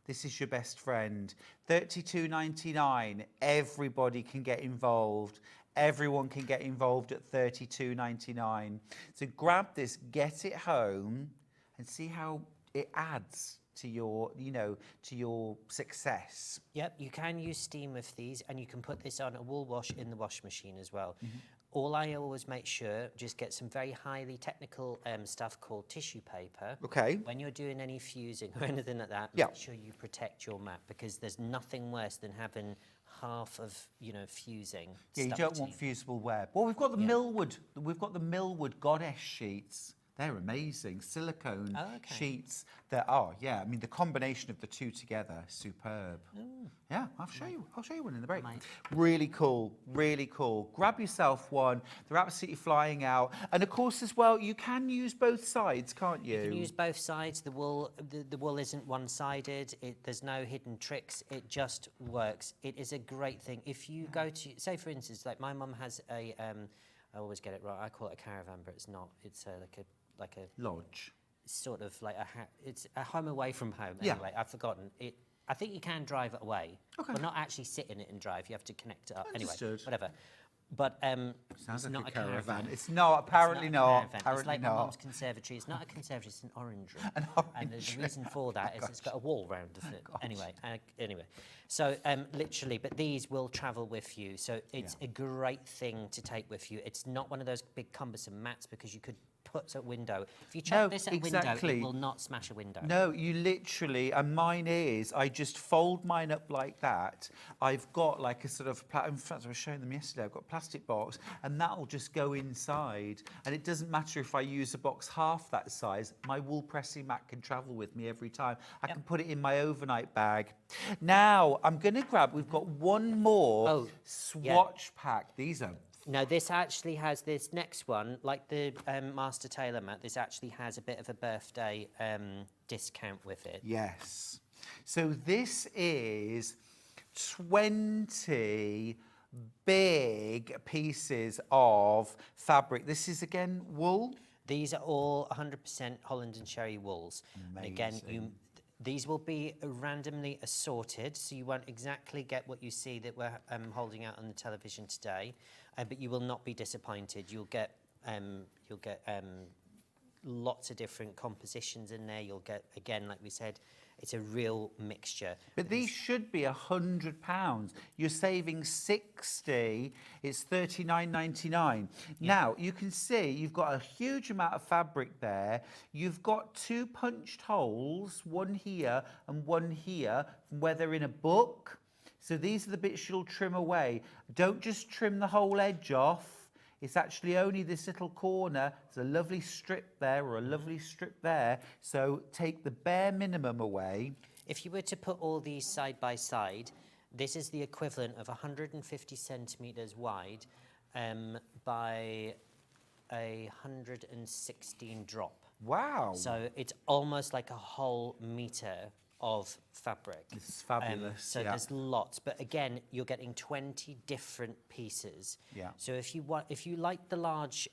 This is your best friend. $32.99. Everybody can get involved. Everyone can get involved at $32.99. So grab this, get it home, and see how it adds to your, to your success. Yep, you can use steam with these, and you can put this on a wool wash in the wash machine as well. All I always make sure, just get some very highly technical stuff called tissue paper. Okay. When you're doing any fusing or anything like that, make sure you protect your mat, because there's nothing worse than having half of, fusing. Yeah, you don't want fusible web. Well, we've got the Millwood. We've got the Millwood goddess sheets. They're amazing. Silicone sheets that are, I mean, the combination of the two together, superb. Yeah, I'll show you one in the break. Really cool, really cool. Grab yourself one. They're absolutely flying out. And of course, as well, you can use both sides, can't you? You can use both sides. The wool isn't one-sided. There's no hidden tricks. It just works. It is a great thing. If you go to, say, for instance, like my mum has a, I always get it right. I call it a caravan, but it's not. It's like a lodge, sort of like it's a home away from home. Anyway, I've forgotten it. I think you can drive it away, but not actually sit in it and drive. You have to connect it up. Understood. Anyway, whatever. But Sounds it's like not a a caravan. It's not, apparently it's not. a caravan. Apparently It's like not. my mum's conservatory. It's not a conservatory, it's an orangery. And there's a reason for that is it's got a wall round it. Anyway, so literally, but these will travel with you. So it's a great thing to take with you. It's not one of those big cumbersome mats because you could put a window. If you chuck this at a window, it will not smash a window. No, you literally, and mine is, I just fold mine up like that. I've got like a sort of, in fact, I was showing them yesterday, I've got a plastic box, and that'll just go inside. And it doesn't matter if I use a box half that size, my wool pressing mat can travel with me every time. I can put it in my overnight bag. Now, I'm going to grab, we've got one more swatch pack. These are No, this actually has this next one, like the Master Tailor mat, this actually has a bit of a birthday discount with it. Yes. So this is 20 big pieces of fabric. This is again wool? These are all 100% Holland and Sherry wools. And again, these will be randomly assorted, so you won't exactly get what you see that we're holding out on the television today, but you will not be disappointed. You'll get lots of different compositions in there. You'll get, again, like we said, it's a real mixture. But these should be £100. You're saving 60. It's $39.99. Now you can see you've got a huge amount of fabric there. You've got 2 punched holes, one here and one here, where they're in a book. So these are the bits you'll trim away. Don't just trim the whole edge off. It's actually only this little corner. There's a lovely strip there or a lovely strip there. So take the bare minimum away. If you were to put all these side by side, this is the equivalent of 150 centimetres wide by 116 drop. Wow. So it's almost like a whole metre of fabric. This is fabulous. So there's lots, but again, you're getting 20 different pieces. Yeah. So if you like the large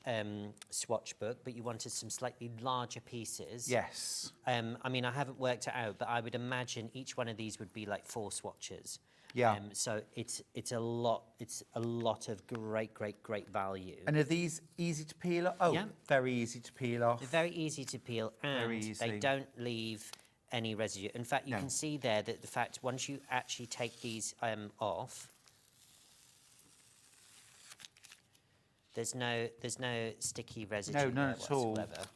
swatch book, but you wanted some slightly larger pieces. Yes. I mean, I haven't worked it out, but I would imagine each one of these would be like 4 swatches. Yeah. So it's a lot of great value. And are these easy to peel off? Oh, yeah. Very easy to peel off. They're very easy to peel, and they don't leave any residue. In fact, you can see there that the fact once you actually take these off, there's no sticky residue. No, none at all. whatsoever.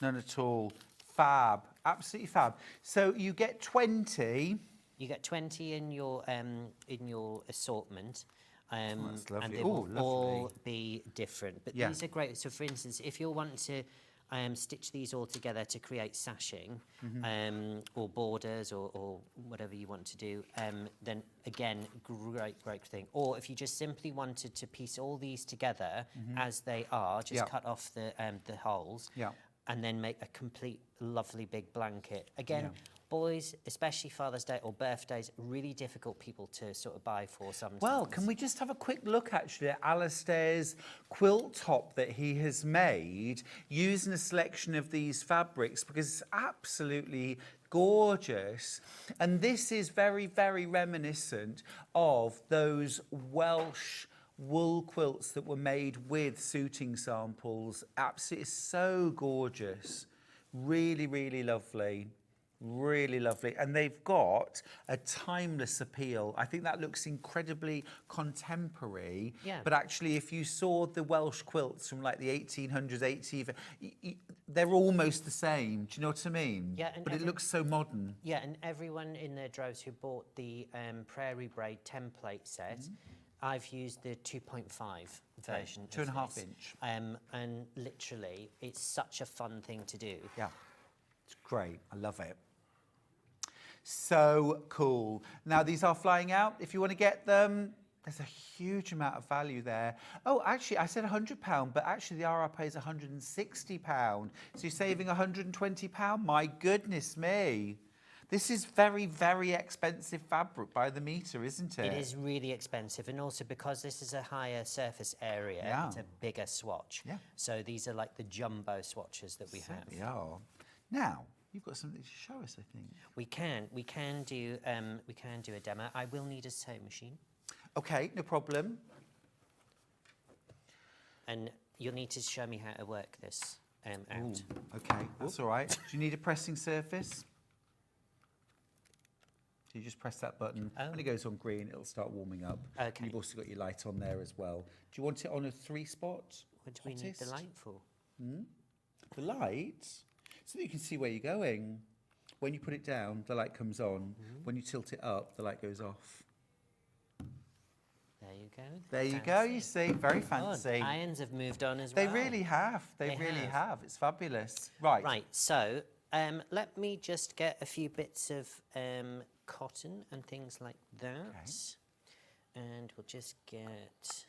None at all. Fab, absolutely fab. So you get 20. You get 20 in your assortment. That's lovely. And they Oh, will lovely. all be different. But Yeah. these are great. So, for instance, if you're wanting to stitch these all together to create sashing or borders or whatever you want to do, then again, great thing. Or if you just simply wanted to piece all these together as they are, just cut off the holes, and then make a complete lovely big blanket. Again, boys, especially Father's Day or birthdays, really difficult people to sort of buy for sometimes. Well, can we just have a quick look actually at Alistair's quilt top that he has made using a selection of these fabrics, because it's absolutely gorgeous. And this is very, very reminiscent of those Welsh wool quilts that were made with suiting samples. Absolutely so gorgeous. Really, really lovely. Really lovely. And they've got a timeless appeal. I think that looks incredibly contemporary. Yeah. But actually, if you saw the Welsh quilts from like the 1800s, they're almost the same. Do you know what I mean? Yeah. But it looks so modern. Yeah, and everyone in their droves who bought the Prairie Braid template set, I've used the 2.5 version. 2.5 inch. And literally, it's such a fun thing to do. Yeah. It's great. I love it. So cool. Now, these are flying out. If you want to get them, there's a huge amount of value there. Oh, actually, I said £100, but actually the RRP is £160. So you're saving £120. My goodness me. This is very, very expensive fabric by the metre, isn't it? It is really expensive, and also because this is a higher surface area, it's a bigger swatch. Yeah. So these are like the jumbo swatches that we have. They are. Now, you've got something to show us, I think. We can do a demo. I will need a sewing machine. Okay, no problem. And you'll need to show me how to work this out. Ooh, okay, that's all right. Do you need a pressing surface? So you just press that button. When it goes on green, it'll start warming up. Okay. You've also got your light on there as well. Do you want it on a 3-spot? What do we need the light for? The light? So that you can see where you're going. When you put it down, the light comes on. When you tilt it up, the light goes off. There you go. There you go, you see. Very fancy. Oh, irons have moved on as They well. really have. They really have. It's fabulous. Right. Right, so let me just get a few bits of cotton and things like that. Okay. And we'll just get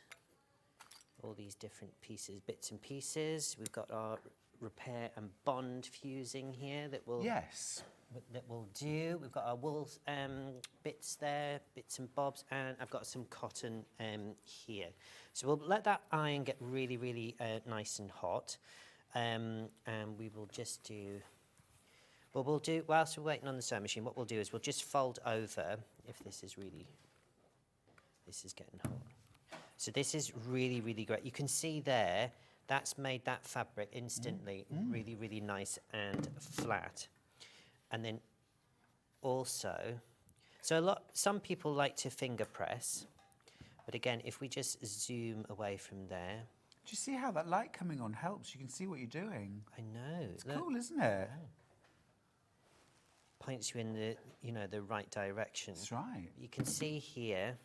all these different pieces, bits and pieces. We've got our repair and bond fusing here that will... Yes. That will do. We've got our wool bits there, bits and bobs, and I've got some cotton here. So we'll let that iron get really, really nice and hot, and we will just do. Well, we'll do whilst we're waiting on the sewing machine. What we'll do is we'll just fold over. If this is getting hot. So this is really, really great. You can see there that's made that fabric instantly really, really nice and flat. And then also, some people like to finger press, but again, if we just zoom away from there. Do you see how that light coming on helps? You can see what you're doing. I know. It's cool, isn't it? Points you in the right direction. That's right. You can see here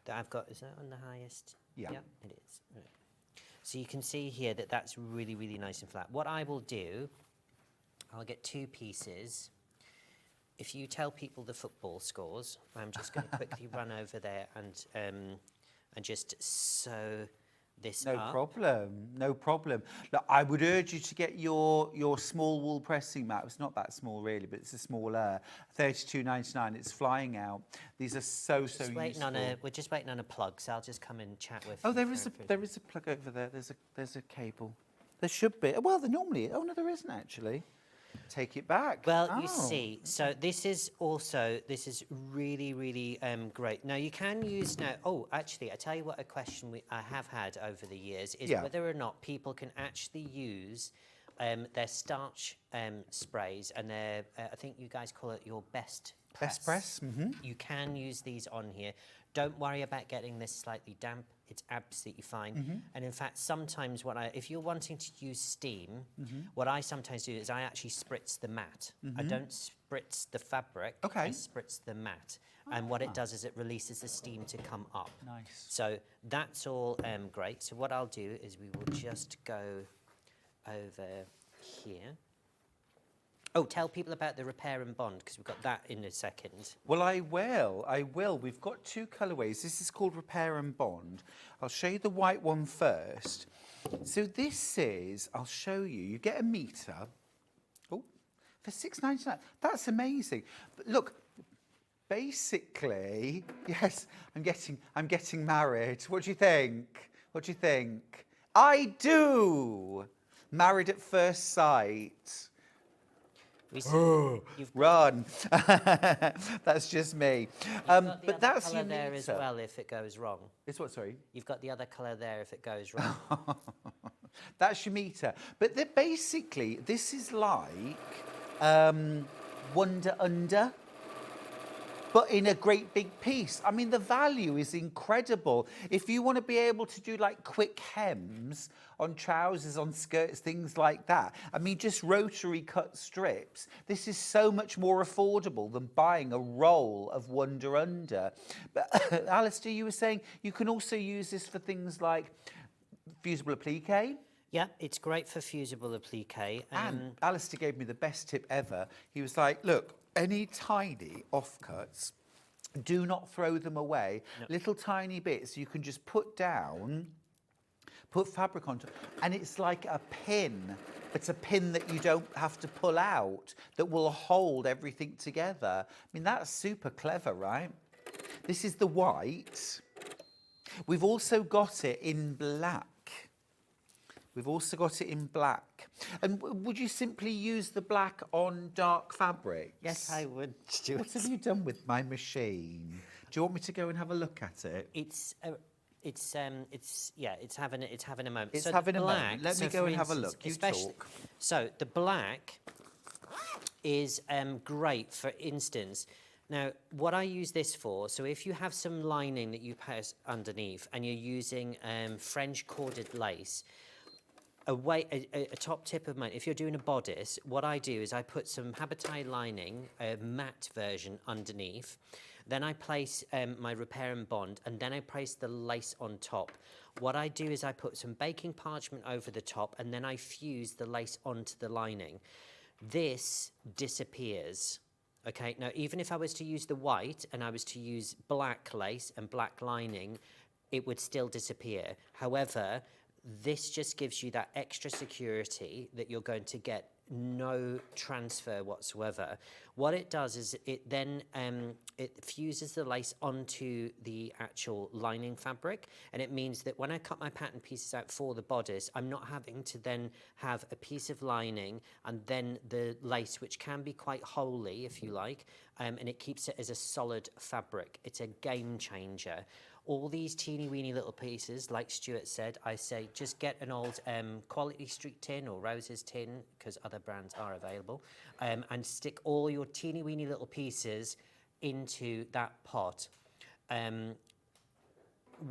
that I've got, is that on the highest? Yeah. Yeah, it is. Right. So you can see here that that's really, really nice and flat. What I will do, I'll get 2 pieces. If you tell people the football scores, I'm just going to quickly run over there and just sew this up. No problem, no problem. Look, I would urge you to get your small wool pressing mat. It's not that small really, but it's a smaller, $32.99. It's flying out. These are so useful. We're just waiting on a plug, so I'll just come and chat with. Oh, there is a plug over there. There's a cable. There should be. Well, there normally. Oh no, there isn't actually. Take it back. Well, you see, so this is really, really great. Now, you can use now... Oh, actually, I tell you what, a question I have had over the years is whether or not people can actually use their starch sprays and their... I think you guys call it your best press. Best press? Mm-hmm. You can use these on here. Don't worry about getting this slightly damp. It's absolutely fine. Mm-hmm. And in fact, sometimes if you're wanting to use steam, what I sometimes do is I actually spritz the mat. I don't spritz the fabric, I spritz the mat. And what it does is it releases the steam to come up. Nice. So that's all great. So what I'll do is we will just go over here. Oh, tell people about the repair and bond, because we've got that in a second. Well, I will. We've got 2 colourways. This is called repair and bond. I'll show you the white one first. So this is, I'll show you, you get a metre. Oh, for $6.99. That's amazing. But look, basically, yes, I'm getting married. What do you think? What do you think? I do. Married at first sight. Run. That's just me. But that's colour there as well if it goes wrong. It's what, sorry? You've got the other colour there if it goes wrong. That's your metre. But basically, this is like Wonder Under, but in a great big piece. I mean, the value is incredible. If you want to be able to do like quick hems on trousers, on skirts, things like that. I mean, just rotary cut strips. This is so much more affordable than buying a roll of Wonder Under. But Alistair, you were saying you can also use this for things like fusible applique. Yeah, it's great for fusible applique. And Alistair gave me the best tip ever. He was like, look, any tiny offcuts, do not throw them away. No. Little tiny bits you can just put down, put fabric onto, and it's like a pin. It's a pin that you don't have to pull out, that will hold everything together. I mean, that's super clever, right? This is the white. We've also got it in black. We've also got it in black. And would you simply use the black on dark fabrics? Yes, I would, Stuart. What have you done with my machine? Do you want me to go and have a look at it? It's It's having a moment. It's So the having a moment. black- Let me so go for and have a instance, look. You especially- talk. So the black is great, for instance. Now, what I use this for, so if you have some lining that you pass underneath and you're using French corded lace, a top tip of mine, if you're doing a bodice, what I do is I put some habitat lining, a matte version underneath, then I place my repair and bond, and then I place the lace on top. What I do is I put some baking parchment over the top, and then I fuse the lace onto the lining. This disappears. Okay, now even if I was to use the white and I was to use black lace and black lining, it would still disappear. However, this just gives you that extra security that you're going to get no transfer whatsoever. What it does is it then it fuses the lace onto the actual lining fabric, and it means that when I cut my pattern pieces out for the bodice, I'm not having to then have a piece of lining and then the lace, which can be quite holey if you like, and it keeps it as a solid fabric. It's a game changer. All these teeny weeny little pieces, like Stuart said, I say just get an old Quality Street tin or Rose's tin, because other brands are available, and stick all your teeny weeny little pieces into that pot.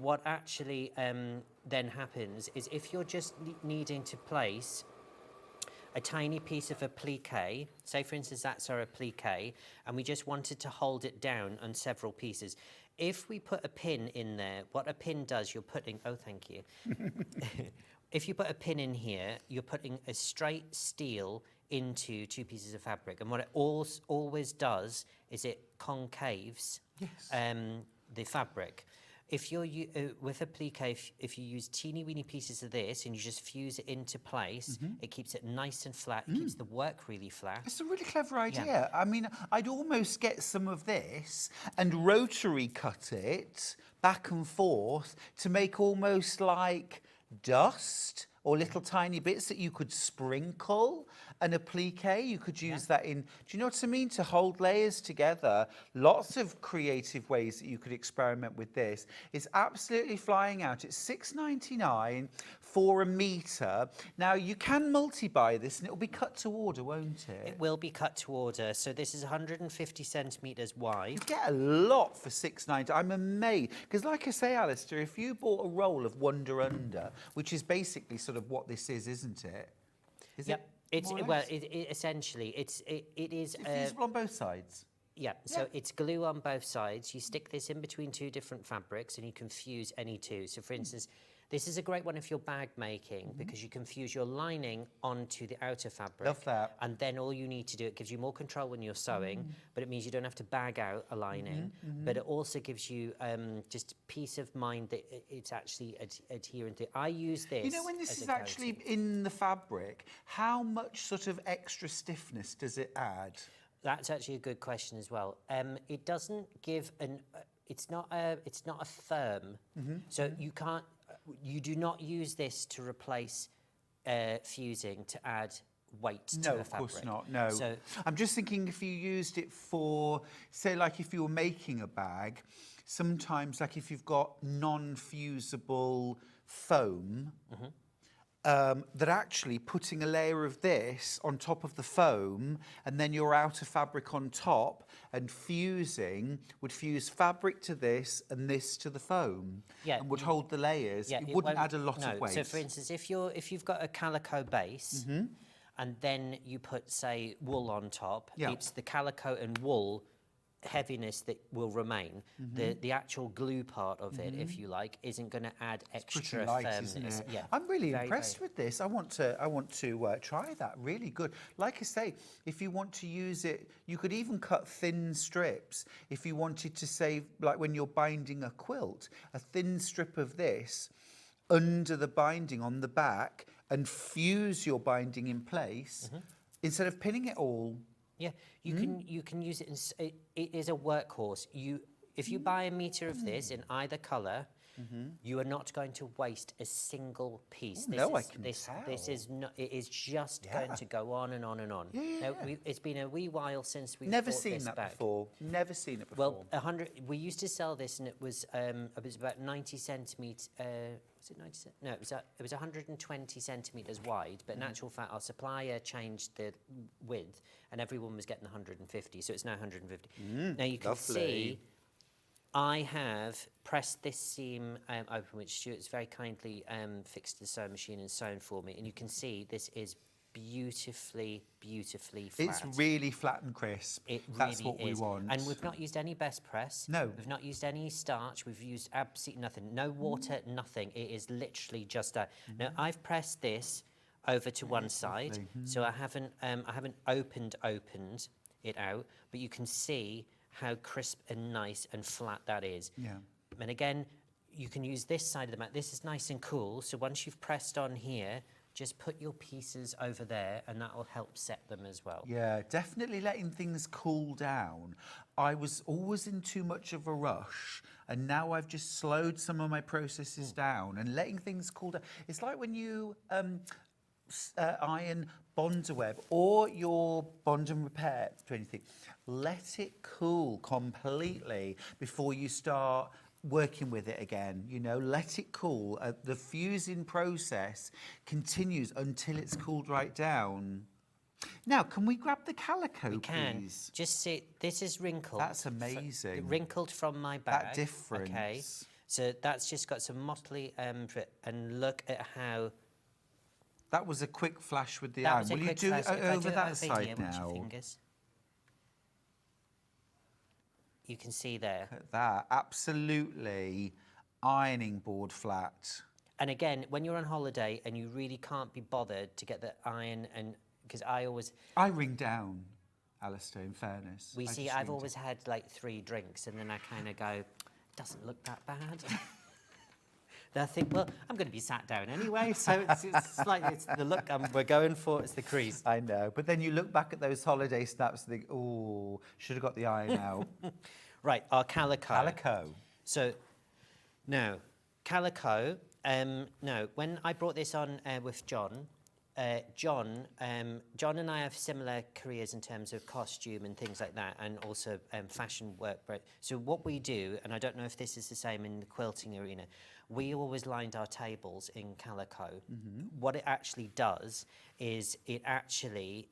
What actually then happens is if you're just needing to place a tiny piece of applique, say for instance that's our applique, and we just wanted to hold it down on several pieces. If we put a pin in there, what a pin does, you're putting, oh, thank you. If you put a pin in here, you're putting a straight steel into two pieces of fabric. And what it always does is it concaves the fabric. If you're with applique, if you use teeny weeny pieces of this and you just fuse it into place, it keeps it nice and flat. It keeps the work really flat. It's a really clever idea. Yeah. I mean, I'd almost get some of this and rotary cut it back and forth to make almost like dust or little tiny bits that you could sprinkle. An applique, you could use that in, do you know what I mean? To hold layers together. Lots of creative ways that you could experiment with this. It's absolutely flying out. It's $6.99 for a metre. Now, you can multi-buy this and it'll be cut to order, won't it? It will be cut to order. So this is 150 centimetres wide. You get a lot for $6.99. I'm amazed. Because like I say, Alistair, if you bought a roll of Wonder Under, which is basically sort of what this is, isn't it? Is it? It's more or well, less? essentially, it is. It's fusible on both sides. Yeah, so it's glue on both sides. You stick this in between two different fabrics and you can fuse any two. So for instance, this is a great one if you're bag making because you can fuse your lining onto the outer fabric. Love that. And then all you need to do, it gives you more control when you're sewing, but it means you don't have to bag out a lining. But it also gives you just peace of mind that it's actually adherent to. I use this. You know, when this as is a actually go-to. in the fabric, how much sort of extra stiffness does it add? That's actually a good question as well. It doesn't give an. It's not a firm. So you can't. You do not use this to replace fusing to add weight to No, the of fabric. course not. No. So I'm just thinking if you used it for, say, like if you were making a bag, sometimes, like if you've got non-fusible foam. That actually putting a layer of this on top of the foam and then your outer fabric on top and fusing would fuse fabric to this and this to the foam and would hold the layers. yeah, it wouldn't add a lot no. of weight. So for instance, if you've got a calico base and then you put, say, wool on top, it's the calico and wool heaviness that will remain. The actual glue part of it, if you like, isn't going to add extra Pretty light, firmness. isn't it? Yeah, I'm really very, impressed very. with this. I want to try that. Really good. Like I say, if you want to use it, you could even cut thin strips. If you wanted to save, like when you're binding a quilt, a thin strip of this under the binding on the back and fuse your binding in place instead of pinning it all. Yeah, you can use it. It is a workhorse. If you buy a metre of this in either colour, You are not going to waste a single piece. Ooh, This no, I is, can this, tell. This is not. It is just going to go on and on and on. Yeah. Now, it's been a wee while since we've Never brought seen this that back. before. Never seen it before. Well, 100. We used to sell this, and it was about 90 centimetres. Was it 90? No, it was 120 centimetres wide. But in actual fact, our supplier changed the width, and everyone was getting 150. So it's now 150. Now you can see, I have pressed this seam open, which Stuart's very kindly fixed the sewing machine and sewn for me, and you can see this is beautifully flat. It's really flat and crisp. That's what we want. And we've not used any best press. No. We've not used any starch. We've used absolutely nothing. No water, nothing. It is literally just that. Now, I've pressed this over to one side, so I haven't opened it out, but you can see how crisp and nice and flat that is. Yeah. And again, you can use this side of the mat. This is nice and cool, so once you've pressed on here, just put your pieces over there and that will help set them as well. Yeah, definitely letting things cool down. I was always in too much of a rush, and now I've just slowed some of my processes down and letting things cool down. It's like when you iron bond web or your bond and repair to anything. Let it cool completely before you start working with it again, you know, let it cool. The fusing process continues until it's cooled right down. Now, can we grab the calico, We can. please? Just see, this is wrinkled. That's amazing. Wrinkled from my bag. That difference. Okay. So that's just got some motley and look at how... That was a quick flash with the That iron. was a Will you quick do flash. it If I over do it that over side here, watch your now? fingers. You can see there. Look at that. Absolutely ironing board flat. And again, when you're on holiday and you really can't be bothered to get the iron, and because I ring down, Alistair, in fairness. I've always had like 3 drinks and then I kind of go, it doesn't look that bad. Then I think, well, I'm going to be sat down anyway, so it's like it's the look we're going for, it's the crease. I know, but then you look back at those holiday snaps and think, oh, should have got the iron out. Right, our calico. Calico. So, now, calico, now, when I brought this on with John, John and I have similar careers in terms of costume and things like that, and also fashion work. So what we do, and I don't know if this is the same in the quilting arena, we always lined our tables in calico. What it actually does is it actually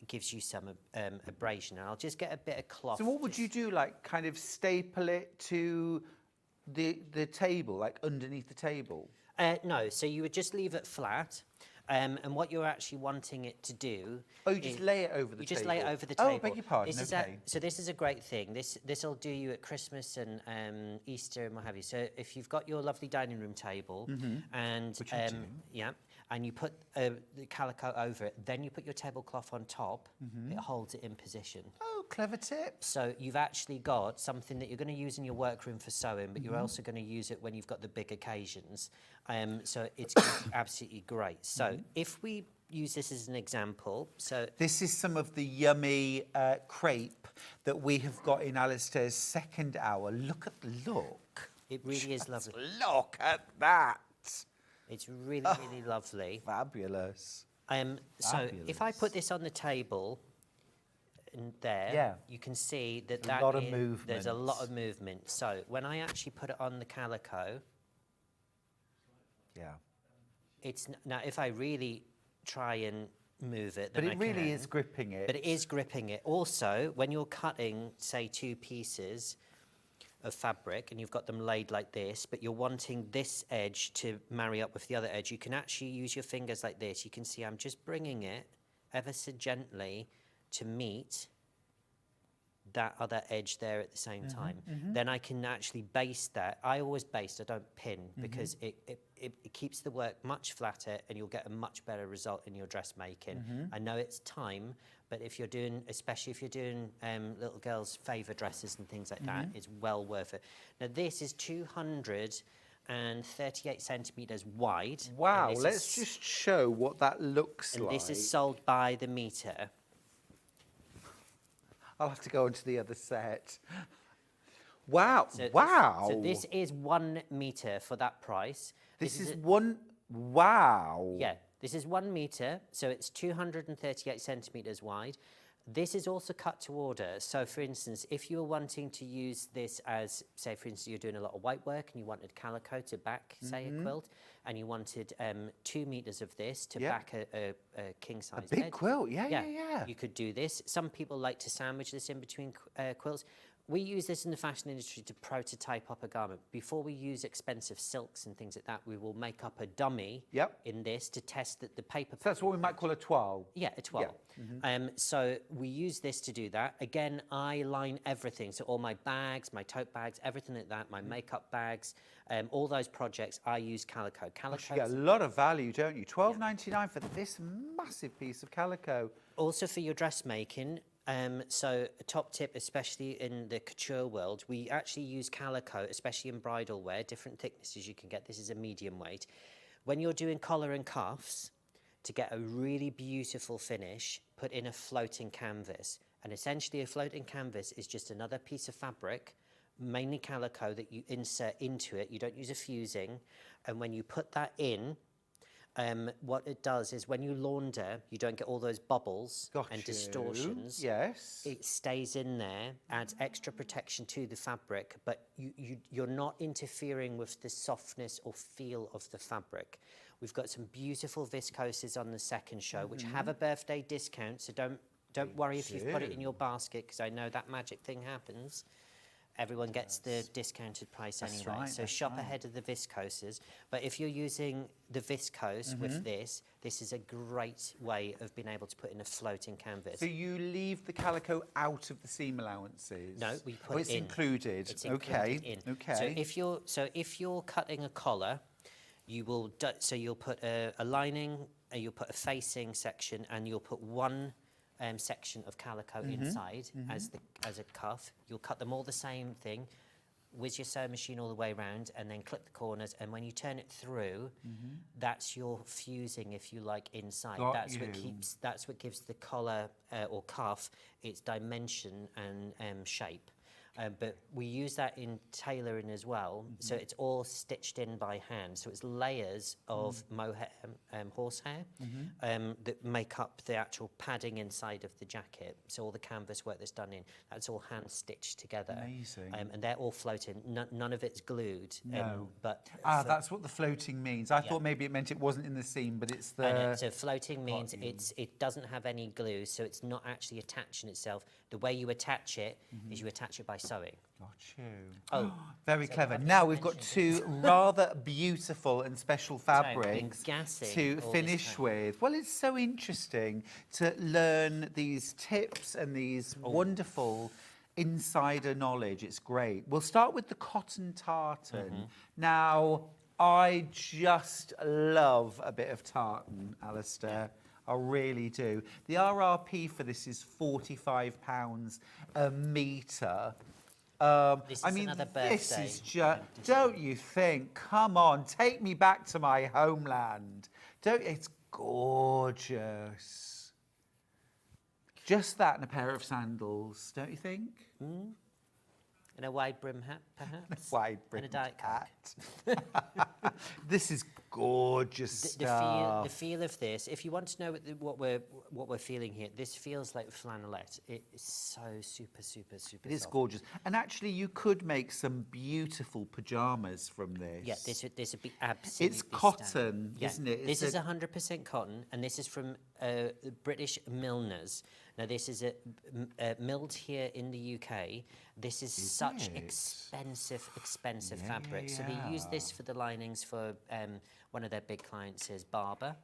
gives you some abrasion. And I'll just get a bit of cloth. So what would you do, like kind of staple it to the table, like underneath the table? No, so you would just leave it flat. And what you're actually wanting it to do... Oh, you just lay it over the table? You just lay it over the table. Oh, beg your pardon, So this is a great thing. This will do you at Christmas and Easter and what have you. So if you've got your lovely dining room table and... Which I do. Yeah, and you put the calico over it, then you put your tablecloth on top, it holds it in position. Oh, clever tip. So you've actually got something that you're going to use in your workroom for sewing, but you're also going to use it when you've got the big occasions. So it's absolutely great. So if we use this as an example, so... This is some of the yummy crepe that we have got in Alistair's second hour. Look at the look. It really is lovely. Look at that. It's really, really lovely. Fabulous. So if I put this on the table and there, you can see that There's a lot of movement. So when I actually put it on the calico, now if I really try and move it, then but it really is gripping it. But it is gripping it. Also, when you're cutting, say, 2 pieces of fabric and you've got them laid like this, but you're wanting this edge to marry up with the other edge, you can actually use your fingers like this. You can see I'm just bringing it ever so gently to meet that other edge there at the same time. Then I can actually baste that. I always baste, I don't pin, because it keeps the work much flatter and you'll get a much better result in your dressmaking. I know it's time, but if you're doing, especially if you're doing little girls' favour dresses and things like that, it's well worth it. Now this is 238 centimetres wide. Wow, let's just show what that looks and like. this is sold by the metre. I'll have to go into the other set. Wow. Wow. So this is 1 metre for that price. This is one. Wow. Yeah, this is 1 metre, so it's 238 centimetres wide. This is also cut to order. So, for instance, if you're wanting to use this as, say, for instance, you're doing a lot of white work and you wanted calico to back, say, a quilt, and you wanted 2 metres of this to back a king-size bed. A big quilt, yeah. You could do this. Some people like to sandwich this in between quilts. We use this in the fashion industry to prototype up a garment. Before we use expensive silks and things like that, we will make up a dummy in this to test that the paper... So that's what we might call a toile. Yeah, a toile. Yeah. So we use this to do that. Again, I line everything. So all my bags, my tote bags, everything like that, my makeup bags, all those projects, I use calico. You get a lot of value, don't you? $12.99 for this massive piece of calico. Also for your dressmaking, so a top tip, especially in the couture world, we actually use calico, especially in bridal wear, different thicknesses you can get. This is a medium weight. When you're doing collar and cuffs, to get a really beautiful finish, put in a floating canvas. And essentially a floating canvas is just another piece of fabric, mainly calico, that you insert into it. You don't use a fusing. And when you put that in, what it does is when you launder, you don't get all those bubbles and distortions. Yes. It stays in there, adds extra protection to the fabric, but you're not interfering with the softness or feel of the fabric. We've got some beautiful viscoses on the second show, which have a birthday discount, so don't worry if you've put it in your basket, because I know that magic thing happens. Everyone gets the discounted price anyway. So shop ahead of the viscoses. But if you're using the viscose with this, this is a great way of being able to put in a floating canvas. So you leave the calico out of the seam allowances? No, we put it it's in. Included. It's included in. Okay. So if you're cutting a collar, you will you'll put a lining, you'll put a facing section, and you'll put one section of calico inside as a cuff. You'll cut them all the same thing, whiz your sewing machine all the way around, and then clip the corners. And when you turn it through, that's your fusing, if you like, inside. That's what gives the collar or cuff its dimension and shape. But we use that in tailoring as well, so it's all stitched in by hand. So it's layers of mohair, horsehair, that make up the actual padding inside of the jacket. So all the canvas work that's done in, that's all hand stitched together. Amazing. And they're all floating. None of it's glued. No. But that's what the floating means. I thought maybe it meant it wasn't in the seam, but it's the... So floating means it doesn't have any glue, so it's not actually attaching itself. The way you attach it is you attach it by sewing. Got you. Oh, very clever. Now we've got two rather beautiful and special fabrics to finish with. Well, it's so interesting to learn these tips and these wonderful insider knowledge. It's great. We'll start with the cotton tartan. Now, I just love a bit of tartan, Alistair. I really do. The RRP for this is £45 a metre. I mean, this is just, don't you think? Come on, take me back to my homeland. It's gorgeous. Just that and a pair of sandals, don't you think? And a wide brim hat, perhaps? Wide brim and a Diet hat. This is gorgeous stuff. The feel of this, if you want to know what we're feeling here, this feels like flannelette. It is so super, super, super It is soft. gorgeous. And actually, you could make some beautiful pyjamas from this. Yeah, this would be absolutely It's cotton, isn't it? This is 100% cotton, and this is from British milliners. Now, this is milled here in the UK. This is such expensive fabric. So they use this for the linings for one of their big clients is Barber.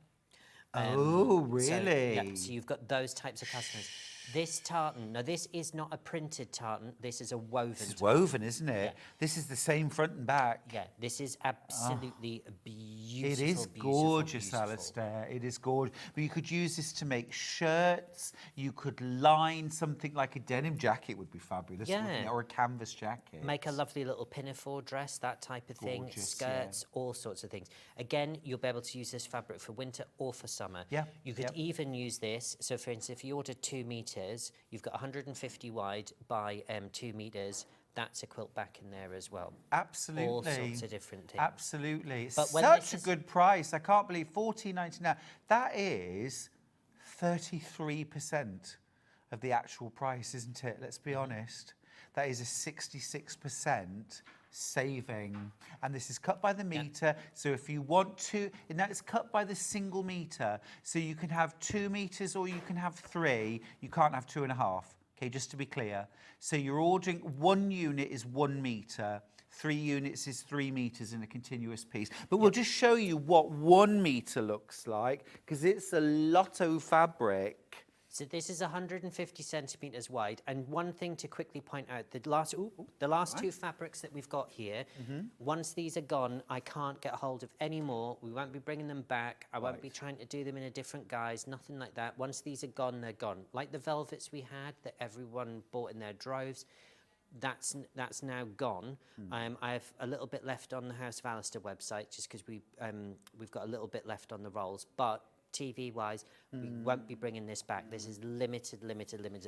Oh, really? So you've got those types of customers. This tartan, now this is not a printed tartan, this is a woven This is woven, isn't it? Yeah. This is the same front and back. Yeah, this is absolutely beautiful. It is gorgeous, Alistair. It is gorgeous. But you could use this to make shirts. You could line something like a denim jacket would be fabulous, wouldn't it? Or a canvas jacket. Make a lovely little pinafore dress, that type of thing. Skirts, all sorts of things. Again, you'll be able to use this fabric for winter or for summer. Yeah. You could even use this. So, for instance, if you ordered 2 meters, you've got 150 wide by 2 meters that's a quilt back in there as well. Absolutely. All sorts of different things. Absolutely. It's But when such this a good price. I can't believe $14.99. That is 33% of the actual price, isn't it? Let's be honest. That is a 66% saving. And this is cut by the metre. So if you want to, and that is cut by the single metre. So you can have 2 metres or you can have 3. You can't have 2.5. Okay, just to be clear. So you're ordering 1 unit is 1 metre. 3 units is 3 metres in a continuous piece. But we'll just show you what 1 metre looks like, because it's a lotto fabric. So this is 150 centimetres wide. And one thing to quickly point out, the last 2 fabrics that we've got here, once these are gone, I can't get hold of any more. We won't be bringing them back. I won't be trying to do them in a different guise, nothing like that. Once these are gone, they're gone. Like the velvets we had that everyone bought in their droves, that's now gone. I have a little bit left on the House of Alistair website, just because we've got a little bit left on the rolls, but TV-wise, we won't be bringing this back. This is limited.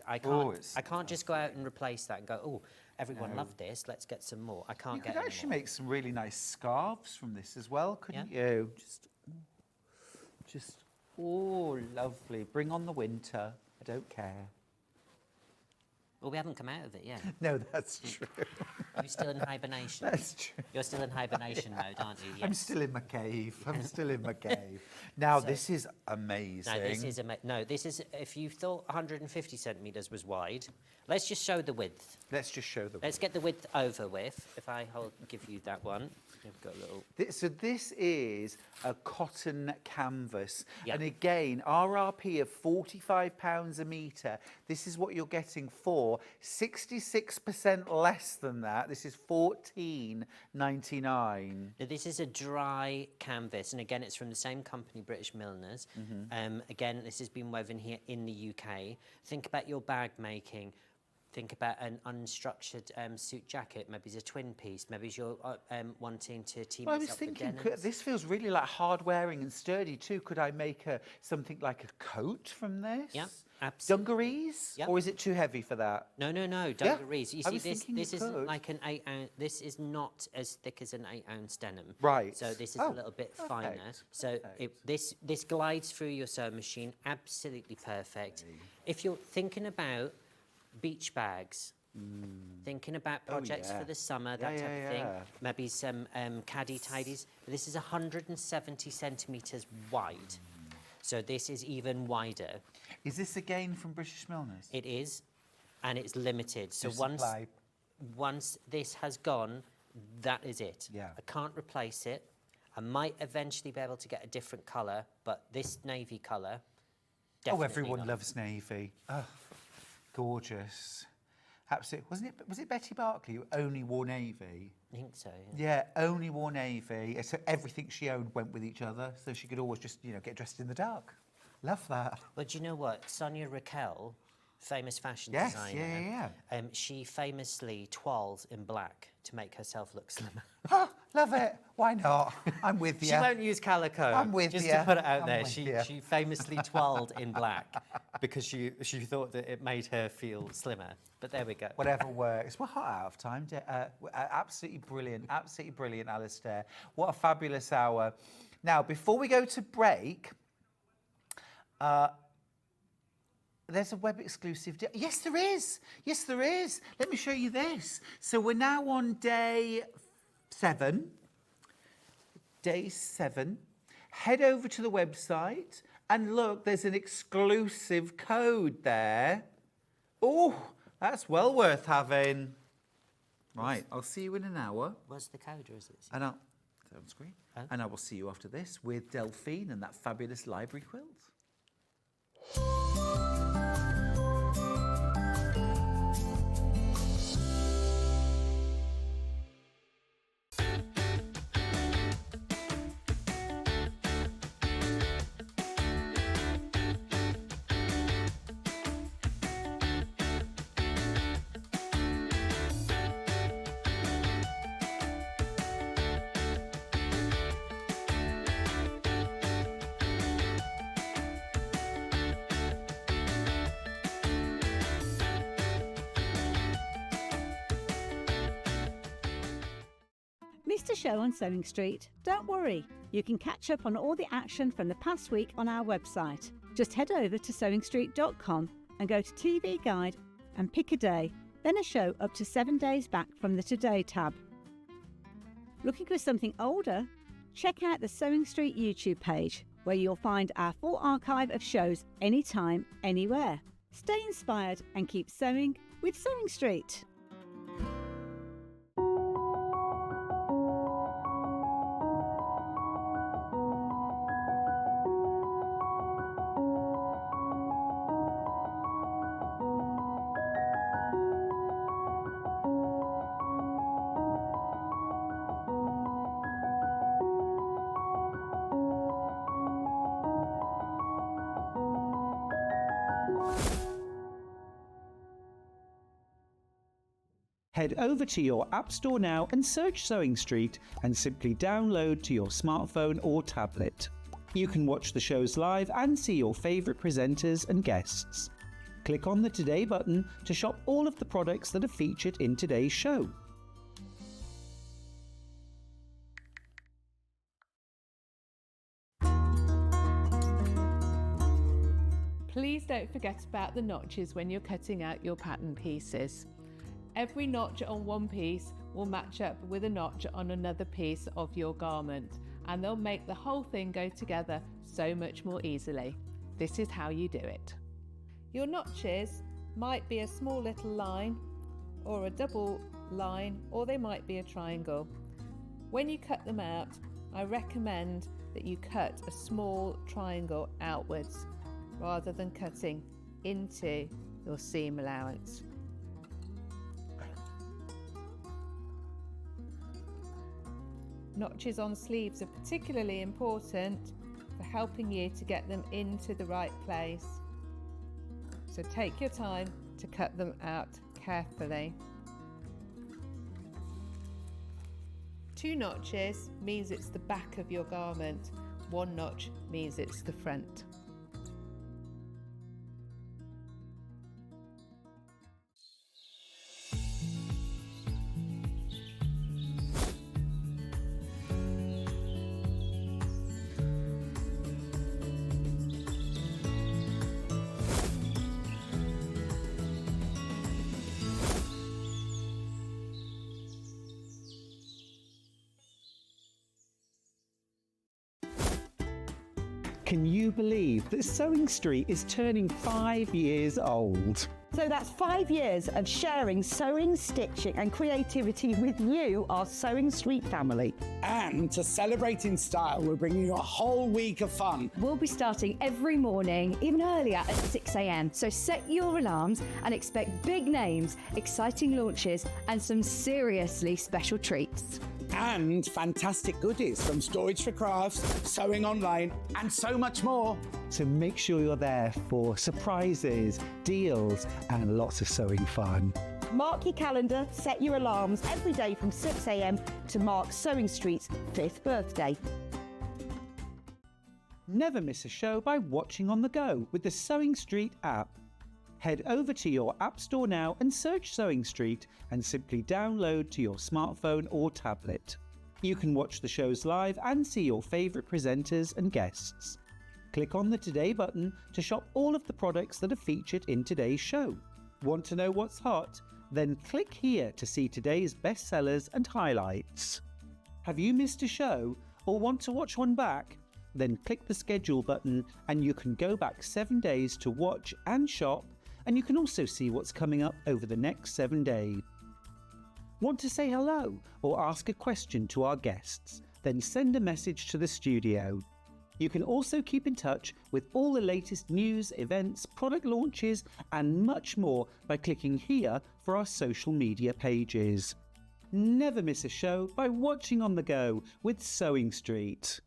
I can't just go out and replace that and go, oh, everyone loved this, let's get some more. I can't get You could actually make some really nice scarves from this as well, couldn't you? Just, oh, lovely. Bring on the winter. I don't care. Well, we haven't come out of it yet. No, that's true. You're still in hibernation. That's true. You're still in hibernation mode, aren't you? Yes. I'm still in my cave. Now, this is amazing. No, this is, if you thought 150 centimetres was wide, let's just show the width. Let's just show the width. Let's get the width over with. If I give you that one. I've got a little... So this is a cotton canvas. And again, RRP of £45 a metre. This is what you're getting for 66% less than that. This is $14.99. Now, this is a dry canvas. And again, it's from the same company, British Milliners. Again, this has been woven here in the UK. Think about your bag making. Think about an unstructured suit jacket. Maybe it's a twin piece. Maybe you're wanting to team Well, I this was up thinking, with denims. this feels really like hard wearing and sturdy too. Could I make something like a coat from this? Yeah, absolutely. Dungarees? Yep. Or is it too heavy for that? No, dungarees. You I see, was thinking this you isn't could. like an 8-ounce. This is not as thick as an 8-ounce denim. Right. So this is a little bit finer. So this glides through your sewing machine, absolutely perfect. If you're thinking about beach bags, thinking about projects for the summer, that type of thing. Maybe some caddy tidies. This is 170 centimetres wide. So this is even wider. Is this again from British Milliners? It is, and it's limited. So Supply. once this has gone, that is it. Yeah. I can't replace it. I might eventually be able to get a different colour, but this navy colour, definitely everyone not. loves navy. Oh, gorgeous. Absolutely. Was it Betty Barclay who only wore navy? I think so, Yeah, only wore navy. So everything she owned went with each other, so she could always just, get dressed in the dark. Love that. But you know what? Sonia Raquel, famous fashion Yes, designer, she famously twirls in black to make herself look slimmer. Oh, love it. Why not? I'm with you. She won't use calico. I'm with just you. to put it out I'm there. with She you. famously twirled in black because she thought that it made her feel slimmer. But there we go. Whatever works. We're hot out of time. Absolutely brilliant, Alistair. What a fabulous hour. Now, before we go to break, there's a web exclusive. Yes, there is. Yes, there is. Let me show you this. So we're now on day 7. Day 7. Head over to the website and look, there's an exclusive code there. Oh, that's well worth having. Right, I'll see you in an hour. Where's the code, or is it? And I'll, it's on screen. Oh. And I will see you after this with Delphine and that fabulous library quilt. Missed a show on Sewing Street? Don't worry, you can catch up on all the action from the past week on our website. Just head over to sewingstreet.com and go to TV Guide and pick a day, then a show up to 7 days back from the Today tab. Looking for something older? Check out the Sewing Street YouTube page, where you'll find our full archive of shows anytime, anywhere. Stay inspired and keep sewing with Sewing Street. Head over to your App Store now and search Sewing Street and simply download to your smartphone or tablet. You can watch the shows live and see your favourite presenters and guests. Click on the Today button to shop all of the products that are featured in today's show. Please don't forget about the notches when you're cutting out your pattern pieces. Every notch on one piece will match up with a notch on another piece of your garment, and they'll make the whole thing go together so much more easily. This is how you do it. Your notches might be a small little line or a double line, or they might be a triangle. When you cut them out, I recommend that you cut a small triangle outwards rather than cutting into your seam allowance. Notches on sleeves are particularly important for helping you to get them into the right place. So take your time to cut them out carefully. 2 notches means it's the back of your garment. 1 notch means it's the front. Can you believe that Sewing Street is turning 5 years old? So that's 5 years of sharing sewing, stitching and creativity with you, our Sewing Street family. And to celebrate in style, we're bringing you a whole week of fun. We'll be starting every morning, even earlier at 6 a.m. So set your alarms and expect big names, exciting launches and some seriously special treats. And fantastic goodies from Storage for Crafts, Sewing Online and so much more. So make sure you're there for surprises, deals and lots of sewing fun. Mark your calendar, set your alarms every day from 6 a.m. to mark Sewing Street's 5th birthday. Never miss a show by watching on the go with the Sewing Street app. Head over to your App Store now and search Sewing Street and simply download to your smartphone or tablet. You can watch the shows live and see your favourite presenters and guests. Click on the Today button to shop all of the products that are featured in today's show. Want to know what's hot? Then click here to see today's bestsellers and highlights. Have you missed a show or want to watch one back? Then click the schedule button and you can go back 7 days to watch and shop, and you can also see what's coming up over the next 7 days. Want to say hello or ask a question to our guests? Then send a message to the studio. You can also keep in touch with all the latest news, events, product launches and much more by clicking here for our social media pages. Never miss a show by watching on the go with Sewing Street.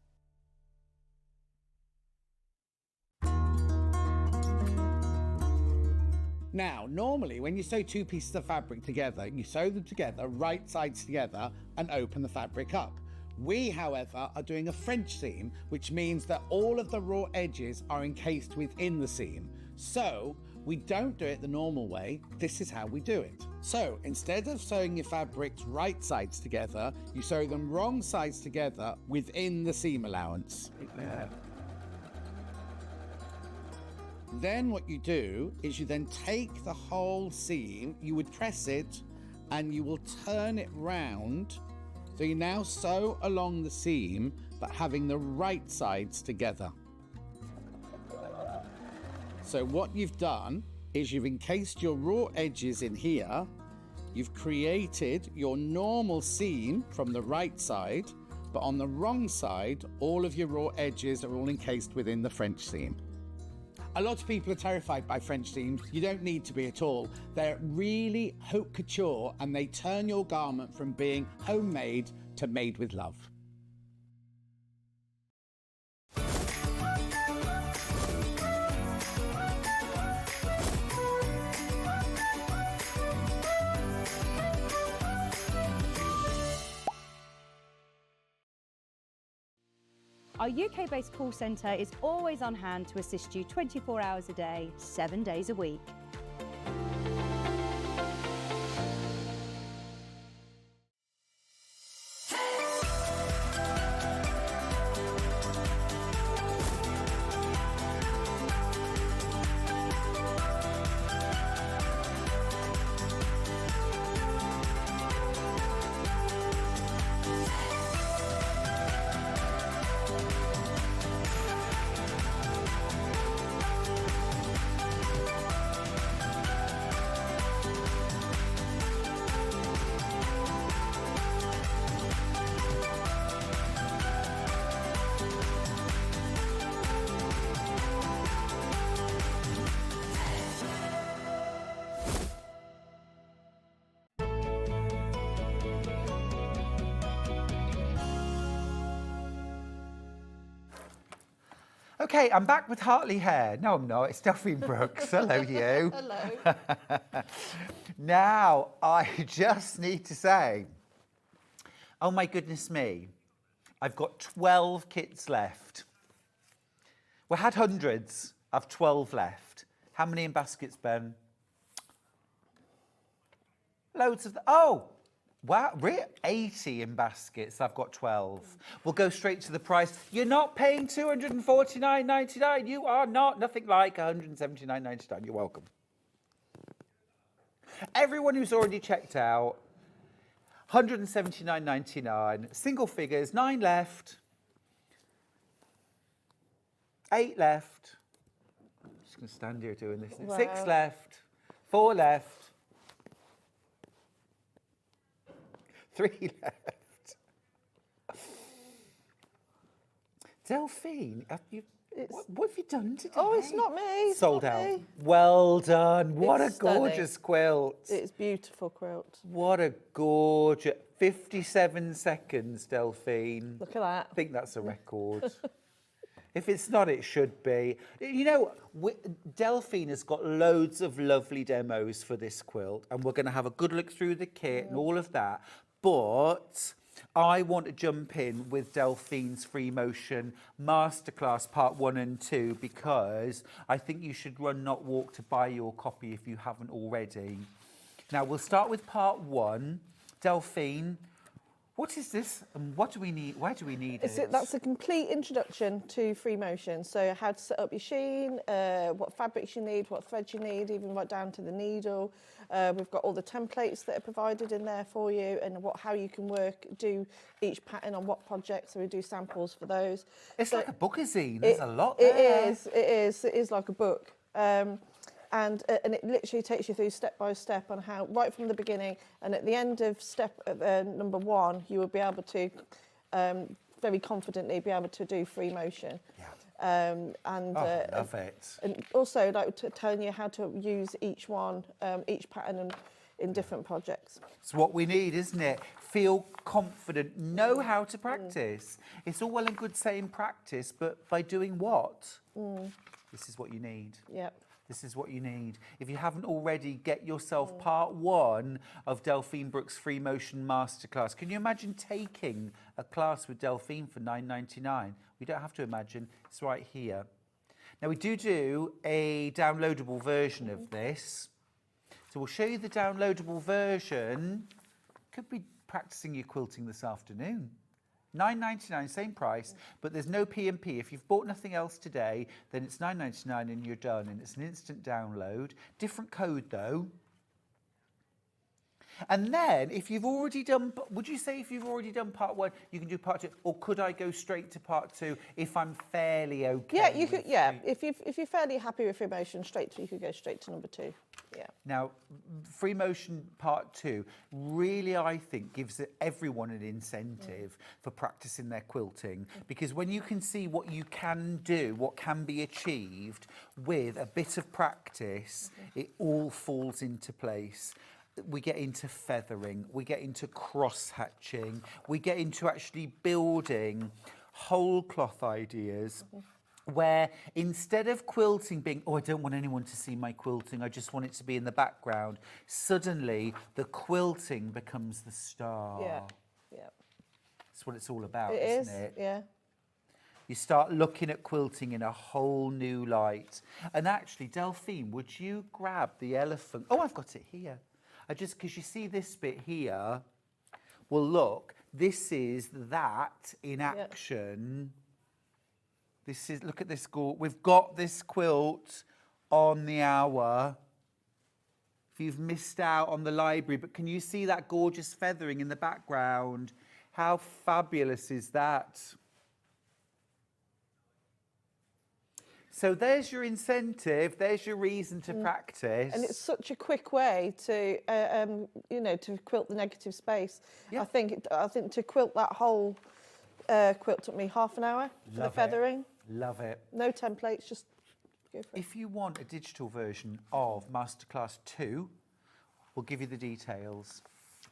Now, normally when you sew 2 pieces of fabric together, you sew them together, right sides together, and open the fabric up. We, however, are doing a French seam, which means that all of the raw edges are encased within the seam. So, we don't do it the normal way. This is how we do it. So instead of sewing your fabrics right sides together, you sew them wrong sides together within the seam allowance. Then what you do is you then take the whole seam, you would press it and you will turn it round. So you now sew along the seam, but having the right sides together. So what you've done is you've encased your raw edges in here. You've created your normal seam from the right side, but on the wrong side, all of your raw edges are all encased within the French seam. A lot of people are terrified by French seams. You don't need to be at all. They're really haute couture and they turn your garment from being homemade to made with love. Our UK-based call centre is always on hand to assist you 24 hours a day, 7 days a week. Okay, I'm back with Hartley Hare. No, I'm not. It's Delphine Brooks. Hello, you. Hello. Now, I just need to say, oh my goodness me, I've got 12 kits left. We had hundreds. I've 12 left. How many in baskets, Ben? Loads of... Oh! Wow, we're 80 in baskets. I've got 12. We'll go straight to the price. You're not paying $249.99. You are not. Nothing like $179.99. You're welcome. Everyone who's already checked out, $179.99. Single figures, 9 left. 8 left. I'm just going to stand here doing this. Wow. 6 left. 4 left. 3 left. Delphine, what have you done today? Oh, it's not me. It's Sold not out. me. Well done. What It's a gorgeous stunning. quilt. It's beautiful quilt. What a gorgeous... 57 seconds, Delphine. Look at that. I think that's a record. If it's not, it should be. You know, Delphine has got loads of lovely demos for this quilt, and we're going to have a good look through the kit and all of that. But I want to jump in with Delphine's Free Motion Masterclass Part 1 and 2 because I think you should run, not walk to buy your copy if you haven't already. Now, we'll start with Part 1. Delphine, what is this and what do we need? Why do we need it? That's a complete introduction to free motion. So how to set up your sheen, what fabrics you need, what threads you need, even right down to the needle. We've got all the templates that are provided in there for you and how you can do each pattern on what project. So we do samples for those. It's like a bookazine. There's a lot there. It is like a book. And it literally takes you through step by step on how, right from the beginning, and at the end of step number 1, you will be able to very confidently be able to do free motion. Yeah. Love it. And also telling you how to use each one, each pattern in different projects. It's what we need, isn't it? Feel confident, know how to practice. It's all well and good saying practice, but by doing what? This is what you need. Yep. This is what you need. If you haven't already, get yourself Part 1 of Delphine Brooks' Free Motion Masterclass. Can you imagine taking a class with Delphine for $9.99? We don't have to imagine. It's right here. Now we do a downloadable version of this. So we'll show you the downloadable version. Could be practicing your quilting this afternoon. £9.99, same price, but there's no P&P. If you've bought nothing else today, then it's £9.99 and you're done, and it's an instant download. Different code though. And then, if you've already done, would you say if you've already done part 1, you can do part 2, or could I go straight to part 2 if I'm fairly okay? Yeah, you could. Yeah, if you're fairly happy with your motion, you could go straight to number 2. Yeah. Now, free motion part 2 really, I think, gives everyone an incentive for practicing their quilting, because when you can see what you can do, what can be achieved with a bit of practice, it all falls into place. We get into feathering, we get into cross-hatching, we get into actually building whole cloth ideas where instead of quilting being, oh, I don't want anyone to see my quilting, I just want it to be in the background, suddenly the quilting becomes the star. Yeah, yeah. That's what it's all about, It isn't is, it? yeah. You start looking at quilting in a whole new light. And actually, Delphine, would you grab the elephant? Oh, I've got it here. Because you see this bit here, well, look, this is that in action. This is, look at this, we've got this quilt on the hour. If you've missed out on the library, but can you see that gorgeous feathering in the background? How fabulous is that? So there's your incentive, there's your reason to practice. And it's such a quick way to, to quilt the negative space. Yeah. I think to quilt that whole quilt took me half an hour for the feathering. Love it. No templates, just go for it. If you want a digital version of Masterclass 2, we'll give you the details.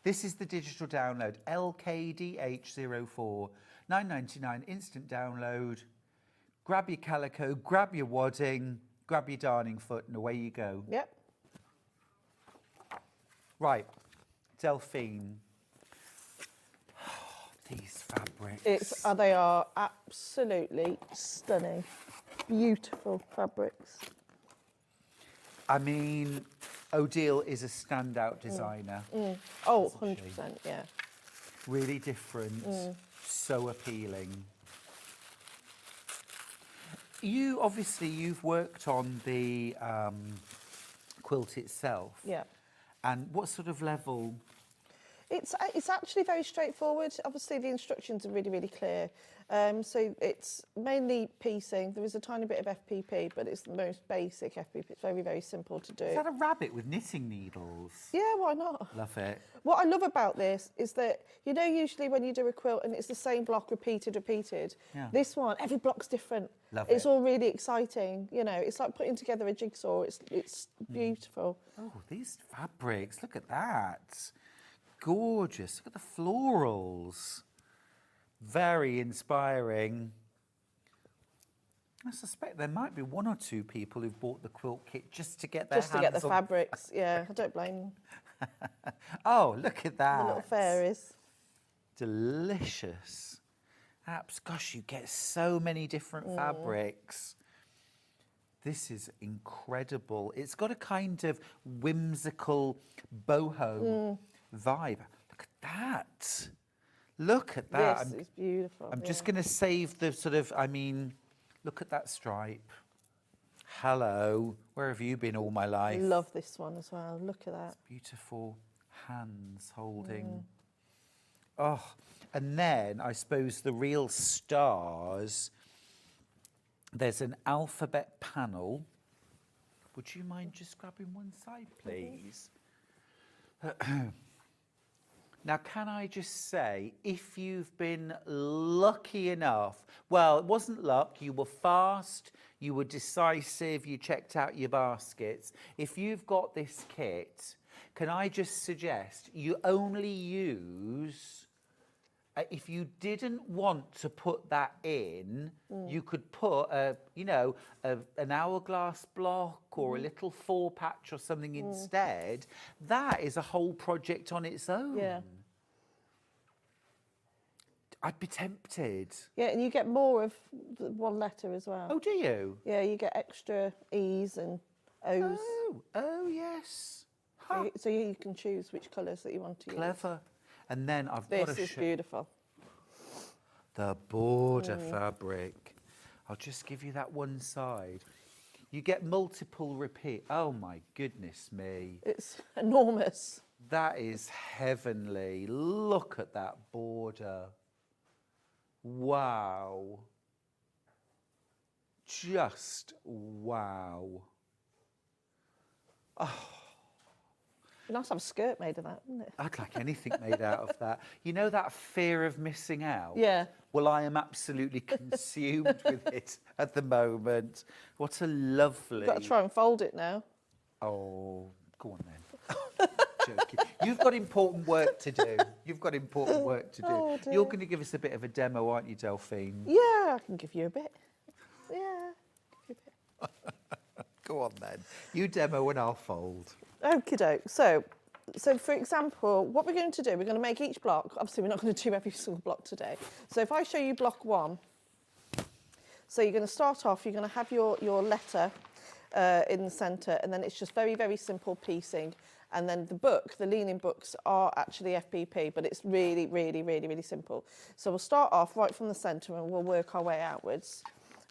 This is the digital download, LKDH04, £9.99 instant download. Grab your calico, grab your wadding, grab your darning foot, and away you go. Yep. Right, Delphine. These fabrics. They are absolutely stunning. Beautiful fabrics. I mean, Odile is a standout designer. Oh, 100%, yeah. Really different, so appealing. You've worked on the quilt itself. Yeah. And what sort of level? It's actually very straightforward. Obviously, the instructions are really, really clear. So it's mainly piecing. There is a tiny bit of FPP, but it's the most basic FPP. It's very, very simple to do. Is that a rabbit with knitting needles? Yeah, why not? Love it. What I love about this is that, usually when you do a quilt and it's the same block repeated. Yeah. This one, every block's different. Love it's it. all really exciting. It's like putting together a jigsaw. It's beautiful. Oh, these fabrics, look at that. Gorgeous. Look at the florals. Very inspiring. I suspect there might be 1 or 2 people who've bought the quilt kit just to get their hands to get the on fabrics. Yeah, I don't blame them. Oh, look at that. The little fairies. Delicious. Gosh, you get so many different fabrics. This is incredible. It's got a kind of whimsical boho vibe. Look at that. Look at that. This is beautiful. I'm just going to save the look at that stripe. Hello. Where have you been all my life? Love this one as well. Look at that. It's beautiful hands holding. Oh, and then I suppose the real stars, there's an alphabet panel. Would you mind just grabbing one side, please? Now, can I just say, if you've been lucky enough, well, it wasn't luck, you were fast, you were decisive, you checked out your baskets. If you've got this kit, can I just suggest you only use, if you didn't want to put that in, you could put an hourglass block or a little 4-patch or something instead. That is a whole project on its own. Yeah. I'd be tempted. Yeah, and you get more of the one letter as well. Oh, do you? Yeah, you get extra E's and O's. Oh, yes. So you can choose which colours that you want to use. Clever. And then I've got to This is beautiful. The border fabric. I'll just give you that one side. You get multiple repeat. Oh, my goodness me. It's enormous. That is heavenly. Look at that border. Wow. Just wow. Oh. It'd be nice to have a skirt made of that, wouldn't it? I'd like anything made out of that. You know that fear of missing out? Yeah. Well, I am absolutely consumed with it at the moment. What a lovely... You've got to try and fold it now. Oh, go on then. Joking. You've got important work to do. You've got important work to do. Oh, dear. You're going to give us a bit of a demo, aren't you, Delphine? Yeah, I can give you a bit. Yeah. Go on then. You demo and I'll fold. Okie doke. So for example, what we're going to do, we're going to make each block. Obviously, we're not going to do every single block today. So if I show you block 1, so you're going to start off, you're going to have your letter in the centre, and then it's just very, very simple piecing. And then the leaning books are actually FPP, but it's really, really, really, really simple. So we'll start off right from the centre and we'll work our way outwards.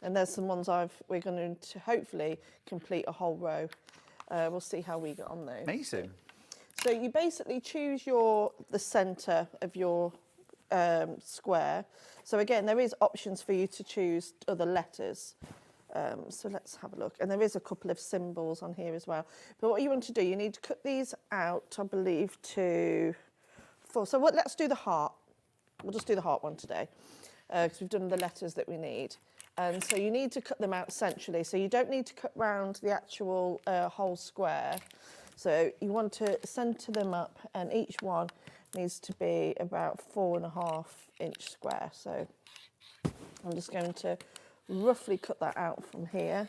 And there's some ones we're going to hopefully complete a whole row. We'll see how we get on those. Amazing. So you basically choose the centre of your square. So again, there is options for you to choose other letters. So let's have a look. And there is a couple of symbols on here as well. But what you want to do, you need to cut these out, I believe, to 4. So let's do the heart. We'll just do the heart one today because we've done the letters that we need. And so you need to cut them out centrally. So you don't need to cut round the actual whole square. So you want to centre them up, and each one needs to be about 4.5 inch square. So I'm just going to roughly cut that out from here.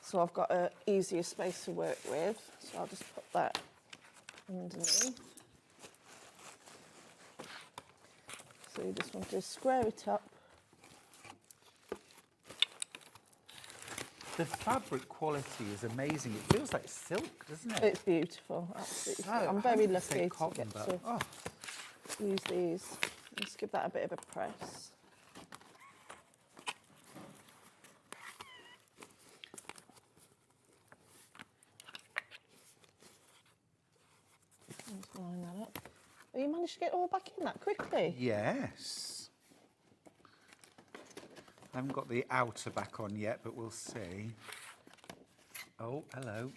So I've got an easier space to work with. So I'll just put that underneath. So you just want to square it up. The fabric quality is amazing. It feels like silk, doesn't it? It's beautiful, absolutely. So, I'm very lucky cotton, to get to use these. Just give that a bit of a press. Just line that up. Oh, you managed to get it all back in that quickly? Yes. I haven't got the outer back on yet, but we'll see. Oh, hello.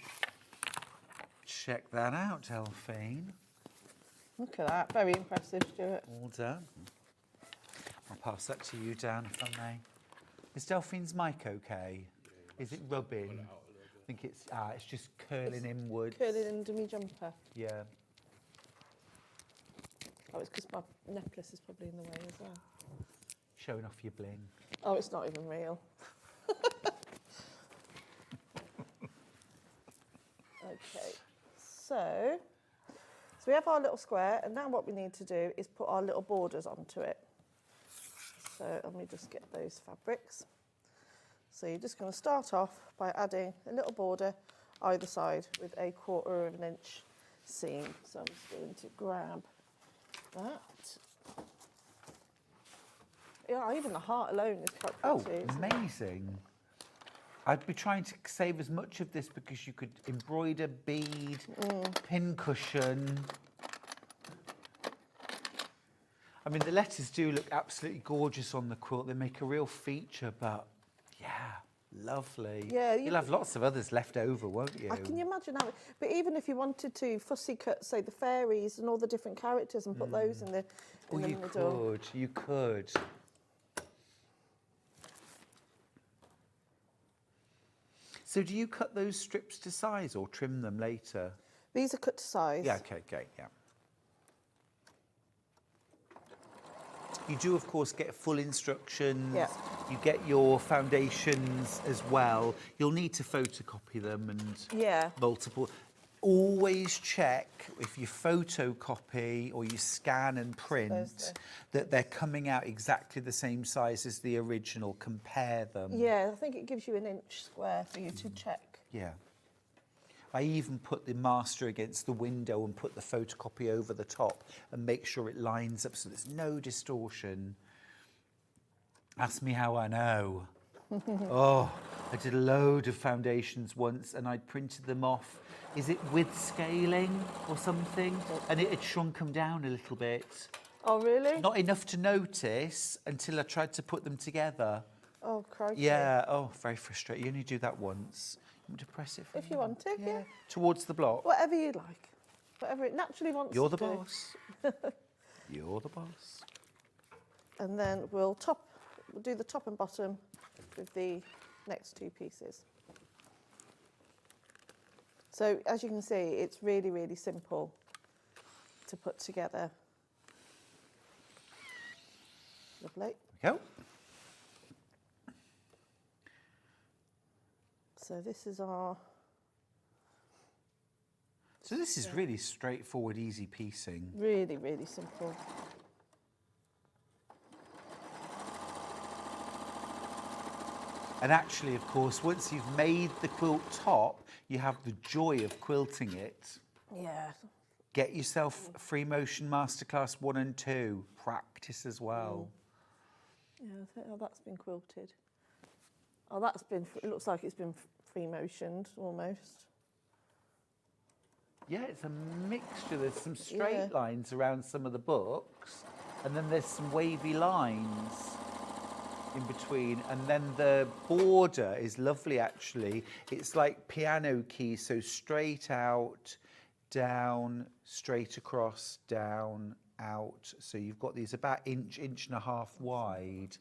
Check that out, Delphine. Look at that. Very impressive, Stuart. All done. I'll pass that to you, Dan, if I may. Is Delphine's mic okay? Is it rubbing? I think it's just curling inwards. Curling into my jumper. Yeah. Oh, it's because my necklace is probably in the way as well. Showing off your bling. Oh, it's not even real. Okay, so we have our little square, and now what we need to do is put our little borders onto it. So let me just get those fabrics. So you're just going to start off by adding a little border either side with a 1/4 inch seam. So I'm just going to grab that. Yeah, even the heart alone is quite pretty. Oh, amazing. I'd be trying to save as much of this because you could embroider, bead, pin cushion. I mean, the letters do look absolutely gorgeous on the quilt. They make a real feature, but yeah, lovely. Yeah, You'll have lots of others left over, won't you? Can you imagine how? But even if you wanted to fussy cut, say, the fairies and all the different characters and put those in the middle. You could. So do you cut those strips to size or trim them later? These are cut to size. Yeah, okay, yeah. You do, of course, get full instructions. Yeah. You get your foundations as well. You'll need to photocopy them and multiple. always check if you photocopy or you scan and print that they're coming out exactly the same size as the original. Compare them. Yeah, I think it gives you an inch square for you to check. Yeah. I even put the master against the window and put the photocopy over the top and make sure it lines up so there's no distortion. Ask me how I know. Oh, I did a load of foundations once and I'd printed them off. Is it with scaling or something? And it had shrunk them down a little bit. Oh, really? Not enough to notice until I tried to put them together. Oh, crikey. Yeah, oh, very frustrating. You only do that once. You want to press it? If you want to, yeah. Towards the block? Whatever you like. Whatever it naturally wants You're to the do. boss. You're the boss. And then we'll do the top and bottom with the next two pieces. So as you can see, it's really, really simple to put together. Lovely. There we go. So this is our... So this is really straightforward, easy piecing. Really, really simple. And actually, of course, once you've made the quilt top, you have the joy of quilting it. Yeah. Get yourself Free Motion Masterclass 1 and 2. Practice as well. Yeah, I think, oh, that's been quilted. Oh, that's been, it looks like it's been free motioned almost. Yeah, it's a mixture. There's some straight lines around some of the books, and then there's some wavy lines in between, and then the border is lovely actually. It's like piano keys, so straight out, down, straight across, down, out. So you've got these about inch and a half wide.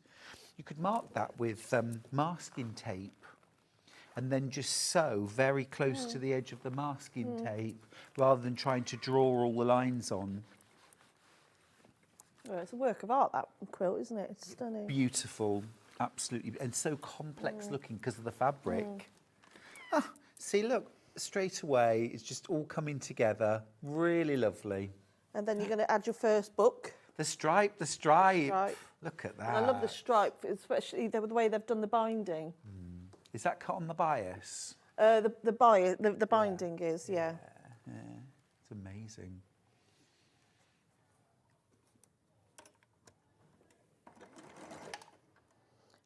You could mark that with masking tape and then just sew very close to the edge of the masking tape rather than trying to draw all the lines on. Well, it's a work of art, that quilt, isn't it? It's stunning. Beautiful, absolutely, and so complex looking because of the fabric. Ah, see, look, straight away, it's just all coming together. Really lovely. And then you're going to add your first book. The stripe. Look at that. And I love the stripe, especially the way they've done the binding. Is that cut on the bias? The binding is, yeah. Yeah, it's amazing.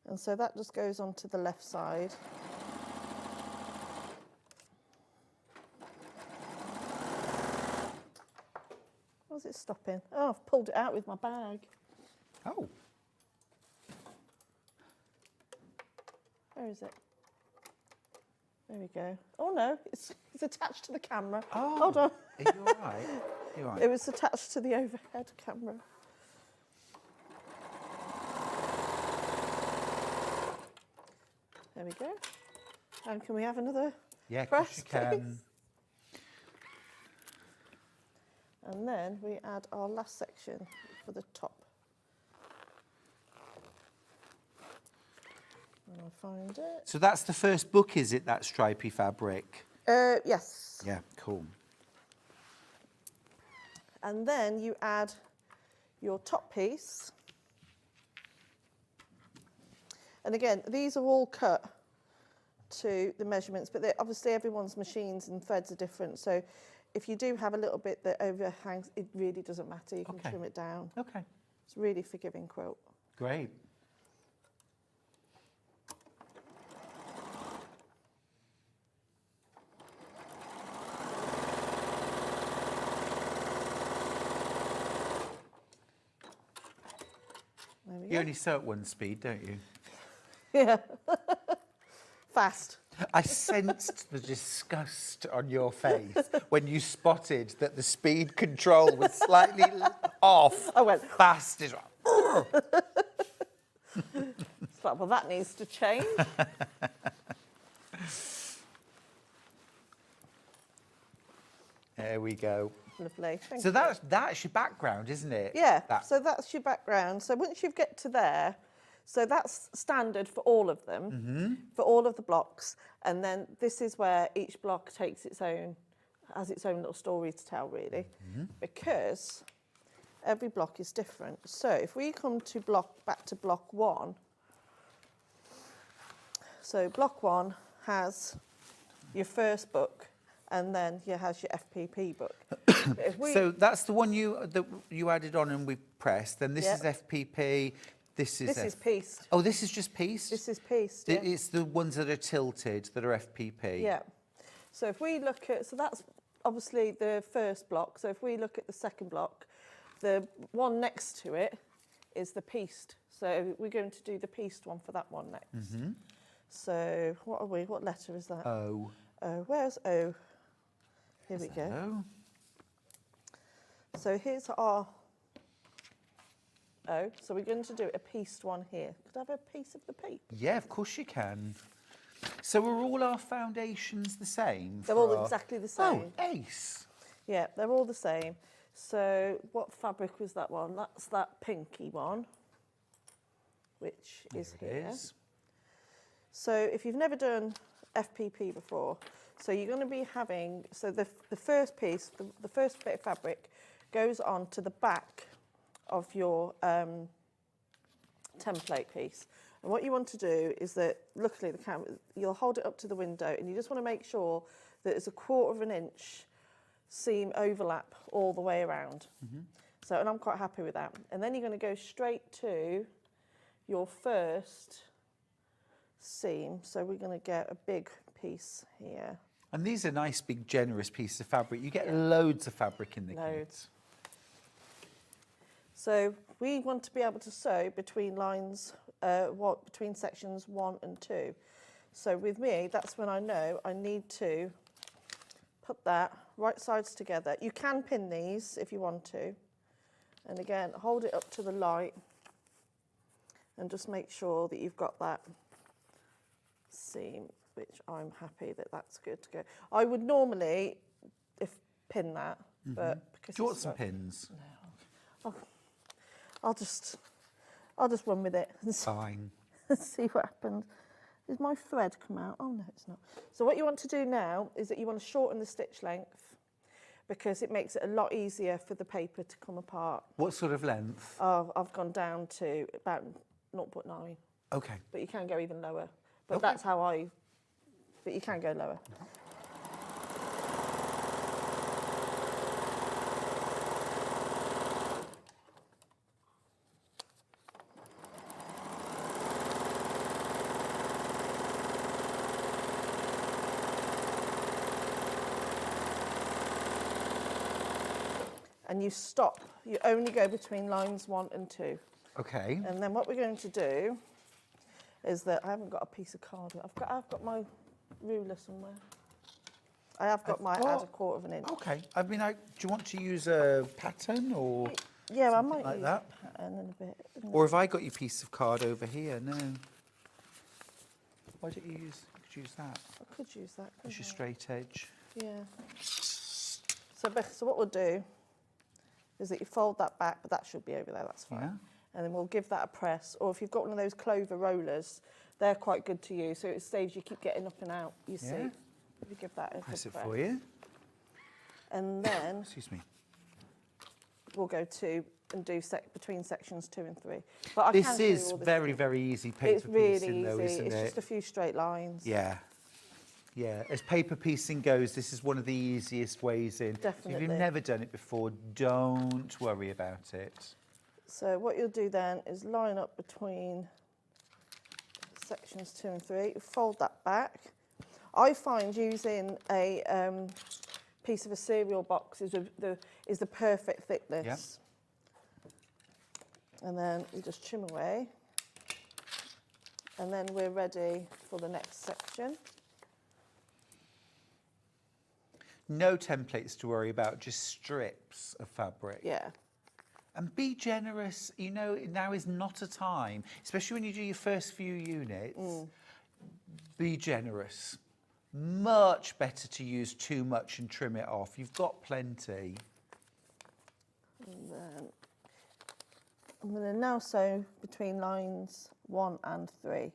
And so that just goes onto the left side. Why's it stopping? Oh, I've pulled it out with my bag. Oh. Where is it? There we go. Oh no, it's attached to the camera. Oh, hold on. Are you all right? You're right. It was attached to the overhead camera. There we go. And can we have another press, you can. please? And then we add our last section for the top. And I'll find it. So that's the first book, is it, that stripy fabric? Yes. Yeah, cool. And then you add your top piece. And again, these are all cut to the measurements, but obviously everyone's machines and threads are different. So if you do have a little bit that overhangs, it really doesn't matter. You can trim it down. Okay. It's a really forgiving quilt. Great. There we You go. only sew at one speed, don't you? Yeah. Fast. I sensed the disgust on your face when you spotted that the speed control was slightly off. I went fast. Is It's like, well, that needs to change. There we go. Lovely. Thank So you. that's your background, isn't it? Yeah, That- so that's your background. So once you get to there, so that's standard for all of them, for all of the blocks. And then this is where each block takes its own has its own little story to tell, really, because every block is different. So if we come to back to block 1, so block 1 has your first book, and then it has your FPP book. So that's the one that you added on and we pressed. Then this Yep. is FPP. This is pieced. Oh, this is just pieced? This is pieced, yeah. It's the ones that are tilted that are FPP. Yeah. So if we look at, so that's obviously the first block. So if we look at the second block, the one next to it is the pieced. So we're going to do the pieced one for that one next. So what are we? What letter is that? O. O. Where's O? Here we go. O. So here's our O. So we're going to do a pieced one here. Could I have a piece of the paper? Yeah, of course you can. So are all our foundations the same? They're all exactly the same. Oh, ace. Yeah, they're all the same. So what fabric was that one? That's that pinky one, which is here. So if you've never done FPP before, so you're going to be having, so the first piece, the first bit of fabric goes on to the back of your template piece. And what you want to do is that, luckily the camera, you'll hold it up to the window and you just want to make sure that it's 1/4 of an inch seam overlap all the way around. So, and I'm quite happy with that. And then you're going to go straight to your first seam. So we're going to get a big piece here. And these are nice, big, generous pieces of fabric. You get loads of fabric in the kit. So we want to be able to sew between lines, between sections 1 and 2. So with me, that's when I know I need to put that right sides together. You can pin these if you want to. And again, hold it up to the light and just make sure that you've got that seam, which I'm happy that that's good to go. I would normally pin that, but because do you want some pins? No. I'll just run with it and Fine. see what happens. Did my thread come out? Oh no, it's not. So what you want to do now is that you want to shorten the stitch length because it makes it a lot easier for the paper to come apart. What sort of length? I've gone down to about 0.9. Okay. But you can go even lower. But that's how but you can go lower. And you stop. You only go between lines 1 and 2. Okay. And then what we're going to do is that I haven't got a piece of card. I've got my ruler somewhere. I have got my add 1/4 of an inch. Okay. I mean, do you want to use a pattern or? Yeah, I might like use that. a pattern in a bit. Or have I got your piece of card over here? No. Why don't you use that? I could use that. It's your straight edge. Yeah. So what we'll do is that you fold that back, but that should be over there, that's fine. Yeah. And then we'll give that a press. Or if you've got one of those clover rollers, they're quite good to use. So it saves you keep getting up and out, you see. If you give that a Press it press. for you. And then Excuse me. we'll go to and do between sections 2 and 3. But I This can do is all this very, stuff. very easy paper It's really piecing though, easy. isn't It's it? just a few straight lines. Yeah. Yeah, as paper piecing goes, this is one of the easiest ways in. So if Definitely. you've never done it before, don't worry about it. So what you'll do then is line up between sections 2 and 3, fold that back. I find using a piece of a cereal box is the perfect thickness. And then you just trim away. And then we're ready for the next section. No templates to worry about, just strips of fabric. Yeah. And be generous. You know, now is not a time, especially when you do your first few units, be generous. Much better to use too much and trim it off. You've got plenty. And then I'm going to now sew between lines 1 and 3.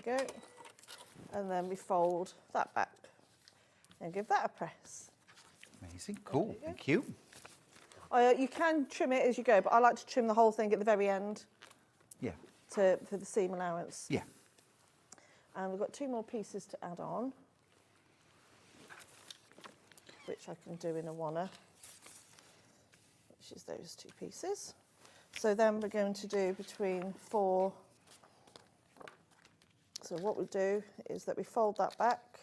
go. And then we fold that back and give that a press. Amazing, cool, thank you. You can trim it as you go, but I like to trim the whole thing at the very end. Yeah. For the seam allowance. Yeah. And we've got 2 more pieces to add on, which I can do in a wanna, which is those 2 pieces. So then we're going to do between 4. So what we'll do is that we fold that back,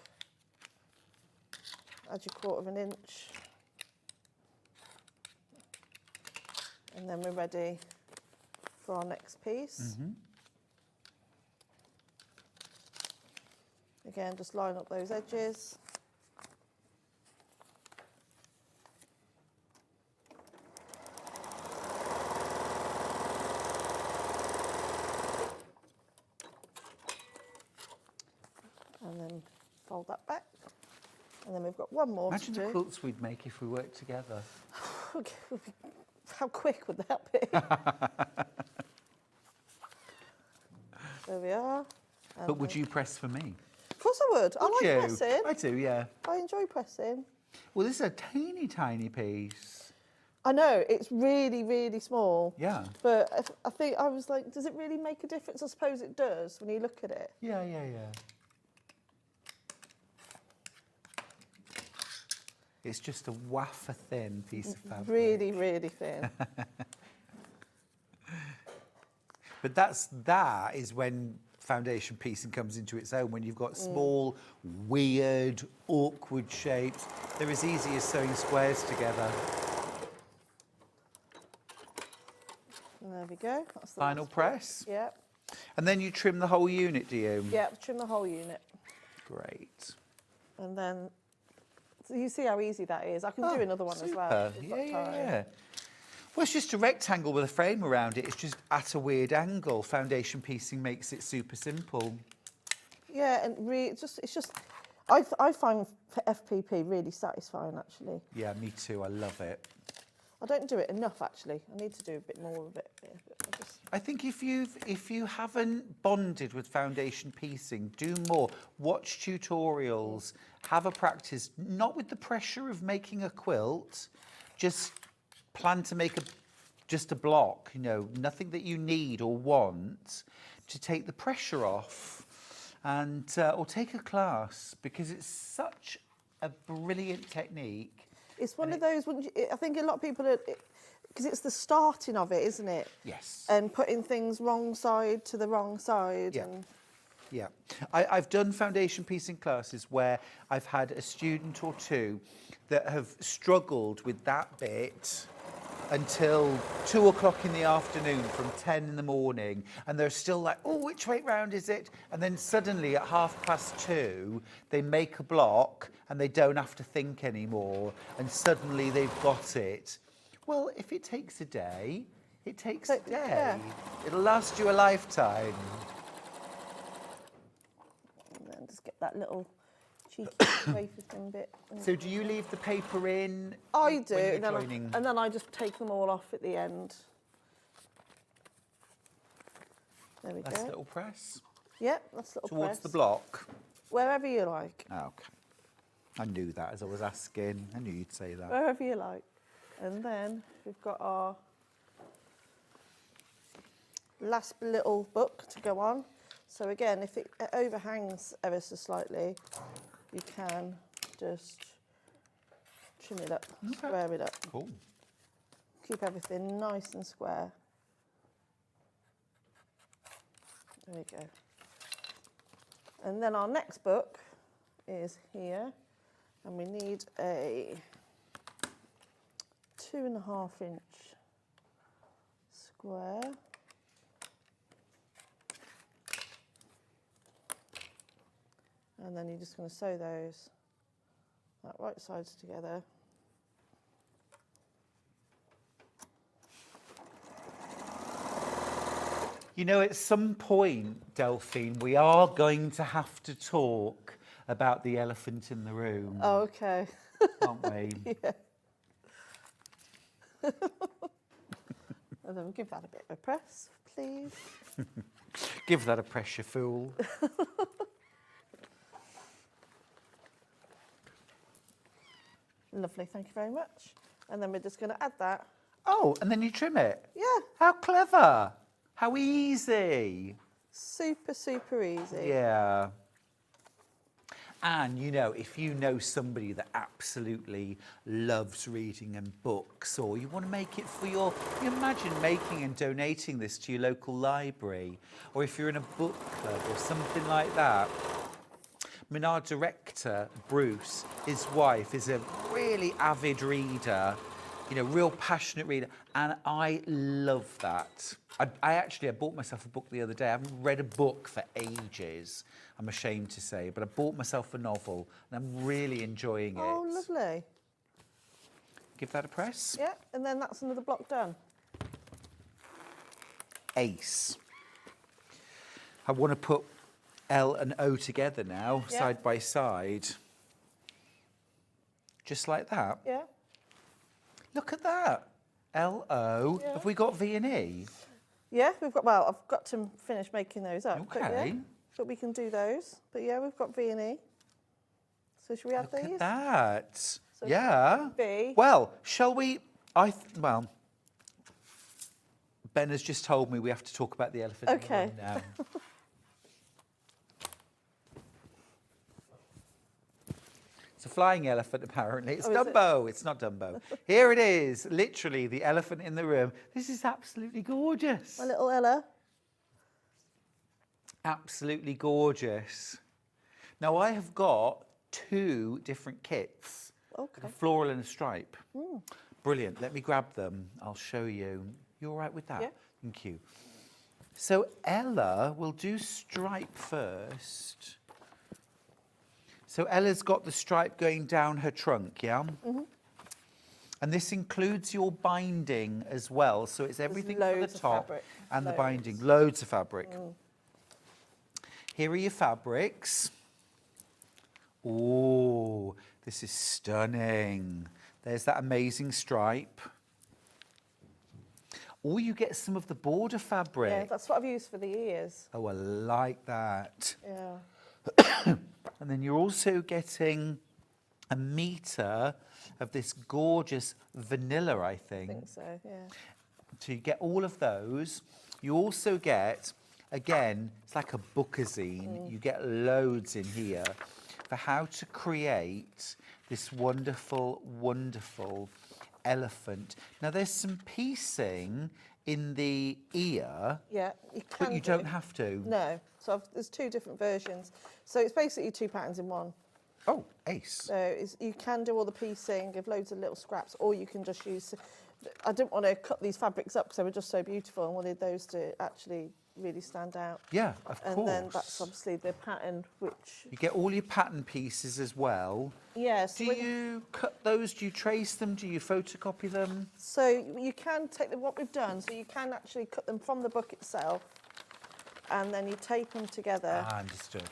add your 1/4 inch, and then we're ready for our next piece. Again, just line up those edges. And then fold that back. And then we've got 1 more Imagine to the do. quilts we'd make if we worked together. How quick would that be? There we are. But would you press for me? Of course I would. I like pressing. I do, yeah. I enjoy pressing. Well, this is a teeny tiny piece. I know, it's really, really small. Yeah. But I think I was like, does it really make a difference? I suppose it does when you look at it. Yeah, yeah, yeah. It's just a wafer thin piece of fabric. Really, really thin. But that is when foundation piecing comes into its own, when you've got small, weird, awkward shapes. They're as easy as sewing squares together. And there we go. That's the Final last press. one. Yep. And then you trim the whole unit, do you? Yep, trim the whole unit. Great. And then, so you see how easy that is. I can do another one as well. Yeah, yeah, yeah. Well, it's just a rectangle with a frame around it. It's just at a weird angle. Foundation piecing makes it super simple. Yeah, and it's just, I find FPP really satisfying, actually. Yeah, me too. I love it. I don't do it enough, actually. I need to do a bit more of it. I think if you haven't bonded with foundation piecing, do more. Watch tutorials. Have a practice, not with the pressure of making a quilt. Just plan to make just a block. You know, nothing that you need or want, to take the pressure off, and or take a class, because it's such a brilliant technique. It's one of those, I think a lot of people, because it's the starting of it, isn't it? Yes. And putting things wrong side to the wrong side. Yeah. And Yeah, I've done foundation piecing classes where I've had a student or two that have struggled with that bit until 2 o'clock in the afternoon from 10 in the morning, and they're still like, oh, which way round is it? And then suddenly at 2:30, they make a block and they don't have to think anymore, and suddenly they've got it. Well, if it takes a day, it takes a day. Yeah. It'll last you a lifetime. and then just get that little cheeky wafer thin bit. So do you leave the paper in? I do, when you're and then joining? and then I just take them all off at the end. There we That's go. little press. Yep, that's little Towards press. the block. Wherever you like. Okay. I knew that as I was asking. I knew you'd say that. Wherever you like. And then we've got our last little book to go on. So again, if it overhangs ever so slightly, you can just trim it up, square it up. Cool. Keep everything nice and square. There we go. And then our next book is here, and we need a 2.5 inch square. And then you're just going to sew those that right sides together. You know, at some point, Delphine, we are going to have to talk about the elephant in the room. Oh, okay. Aren't we? Yeah. And then we'll give that a bit of a press, please. Give that a pressure, fool. Lovely, thank you very much. And then we're just going to add that. Oh, and then you trim it? Yeah. How clever. How easy. Super, super easy. Yeah. And, you know, if you know somebody that absolutely loves reading and books, or you want to make it for you imagine making and donating this to your local library, or if you're in a book club or something like that. I mean, our director, Bruce, his wife, is a really avid reader, you know, real passionate reader, and I love that. I bought myself a book the other day. I haven't read a book for ages, I'm ashamed to say, but I bought myself a novel, and I'm really enjoying it. Oh, lovely. Give that a press. Yeah, and then that's another block done. Ace. I want to put L and O together now, Yeah. side by side. Just like that. Yeah. Look at that. L-O. Yeah. Have we got V and E? Yeah, we've got, well, I've got to finish making those up. Okay. But, yeah, but we can do those. But yeah, we've got V and E. So should we add Look these? at that. So Yeah. V. Well, shall we? Well, Ben has just told me we have to talk about the elephant in the Okay. room now. It's a flying elephant, apparently. It's Oh, is it? Dumbo. It's not Dumbo. Here it is, literally the elephant in the room. This is absolutely gorgeous. My little Ella. Absolutely gorgeous. Now, I have got 2 different kits, Okay. a floral and a stripe. Mm. Brilliant. Let me grab them. I'll show you. You all right with that? Yeah. Thank you. So Ella will do stripe first. So Ella's got the stripe going down her trunk, yeah? Mhm. And this includes your binding as well. So it's everything for the loads of top fabric. and the Loads. binding. Loads of fabric. Mm. Here are your fabrics. Oh, this is stunning. There's that amazing stripe. Or you get some of the border fabric. Yeah, that's what I've used for the ears. Oh, I like that. Yeah. And then you're also getting a metre of this gorgeous vanilla, I think. I think so, yeah. So you get all of those. You also get, again, it's like a bookazine. You get loads in here for how to create this wonderful, wonderful elephant. Now, there's some piecing in the ear. Yeah, you can But you do. don't have to. No. So there's 2 different versions. So it's basically 2 patterns in one. Oh, ace. So you can do all the piecing, give loads of little scraps, or you can just use... I didn't want to cut these fabrics up because they were just so beautiful and wanted those to actually really stand out. Yeah, of course. And then that's obviously the pattern, which... You get all your pattern pieces as well. Yes. Do you cut those? Do you trace them? Do you photocopy them? So you can take what we've done, so you can actually cut them from the book itself, and then you tape them together, Ah, understood.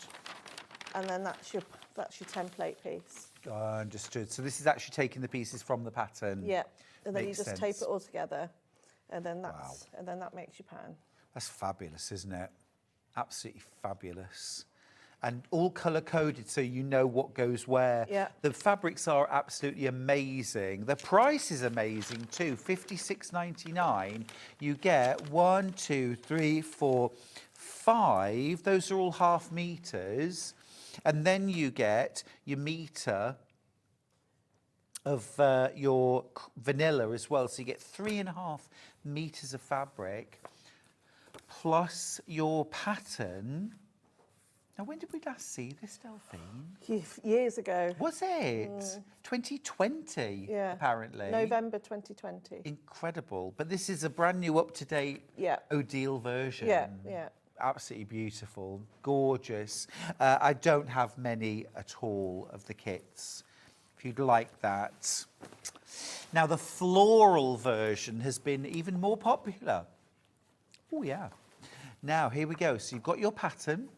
and then that's your template piece. Understood. So this is actually taking the pieces from the pattern. Yeah, and then you Makes just sense. tape it all together, and then that makes your pattern. That's fabulous, isn't it? Absolutely fabulous. And all colour-coded so you know what goes where. Yeah. The fabrics are absolutely amazing. The price is amazing too, $56.99. You get 1, 2, 3, 4, 5. Those are all half meters. And then you get your metre of your vanilla as well. So you get 3.5 meters of fabric plus your pattern. Now, when did we last see this, Delphine? Years ago. Was it? 2020, Yeah. apparently. November 2020. Incredible. But this is a brand new up-to-date Odile version. Yeah, yeah. Absolutely beautiful, gorgeous. I don't have many at all of the kits, if you'd like that. Now, the floral version has been even more popular. Oh, yeah. Now, here we go. So you've got your pattern.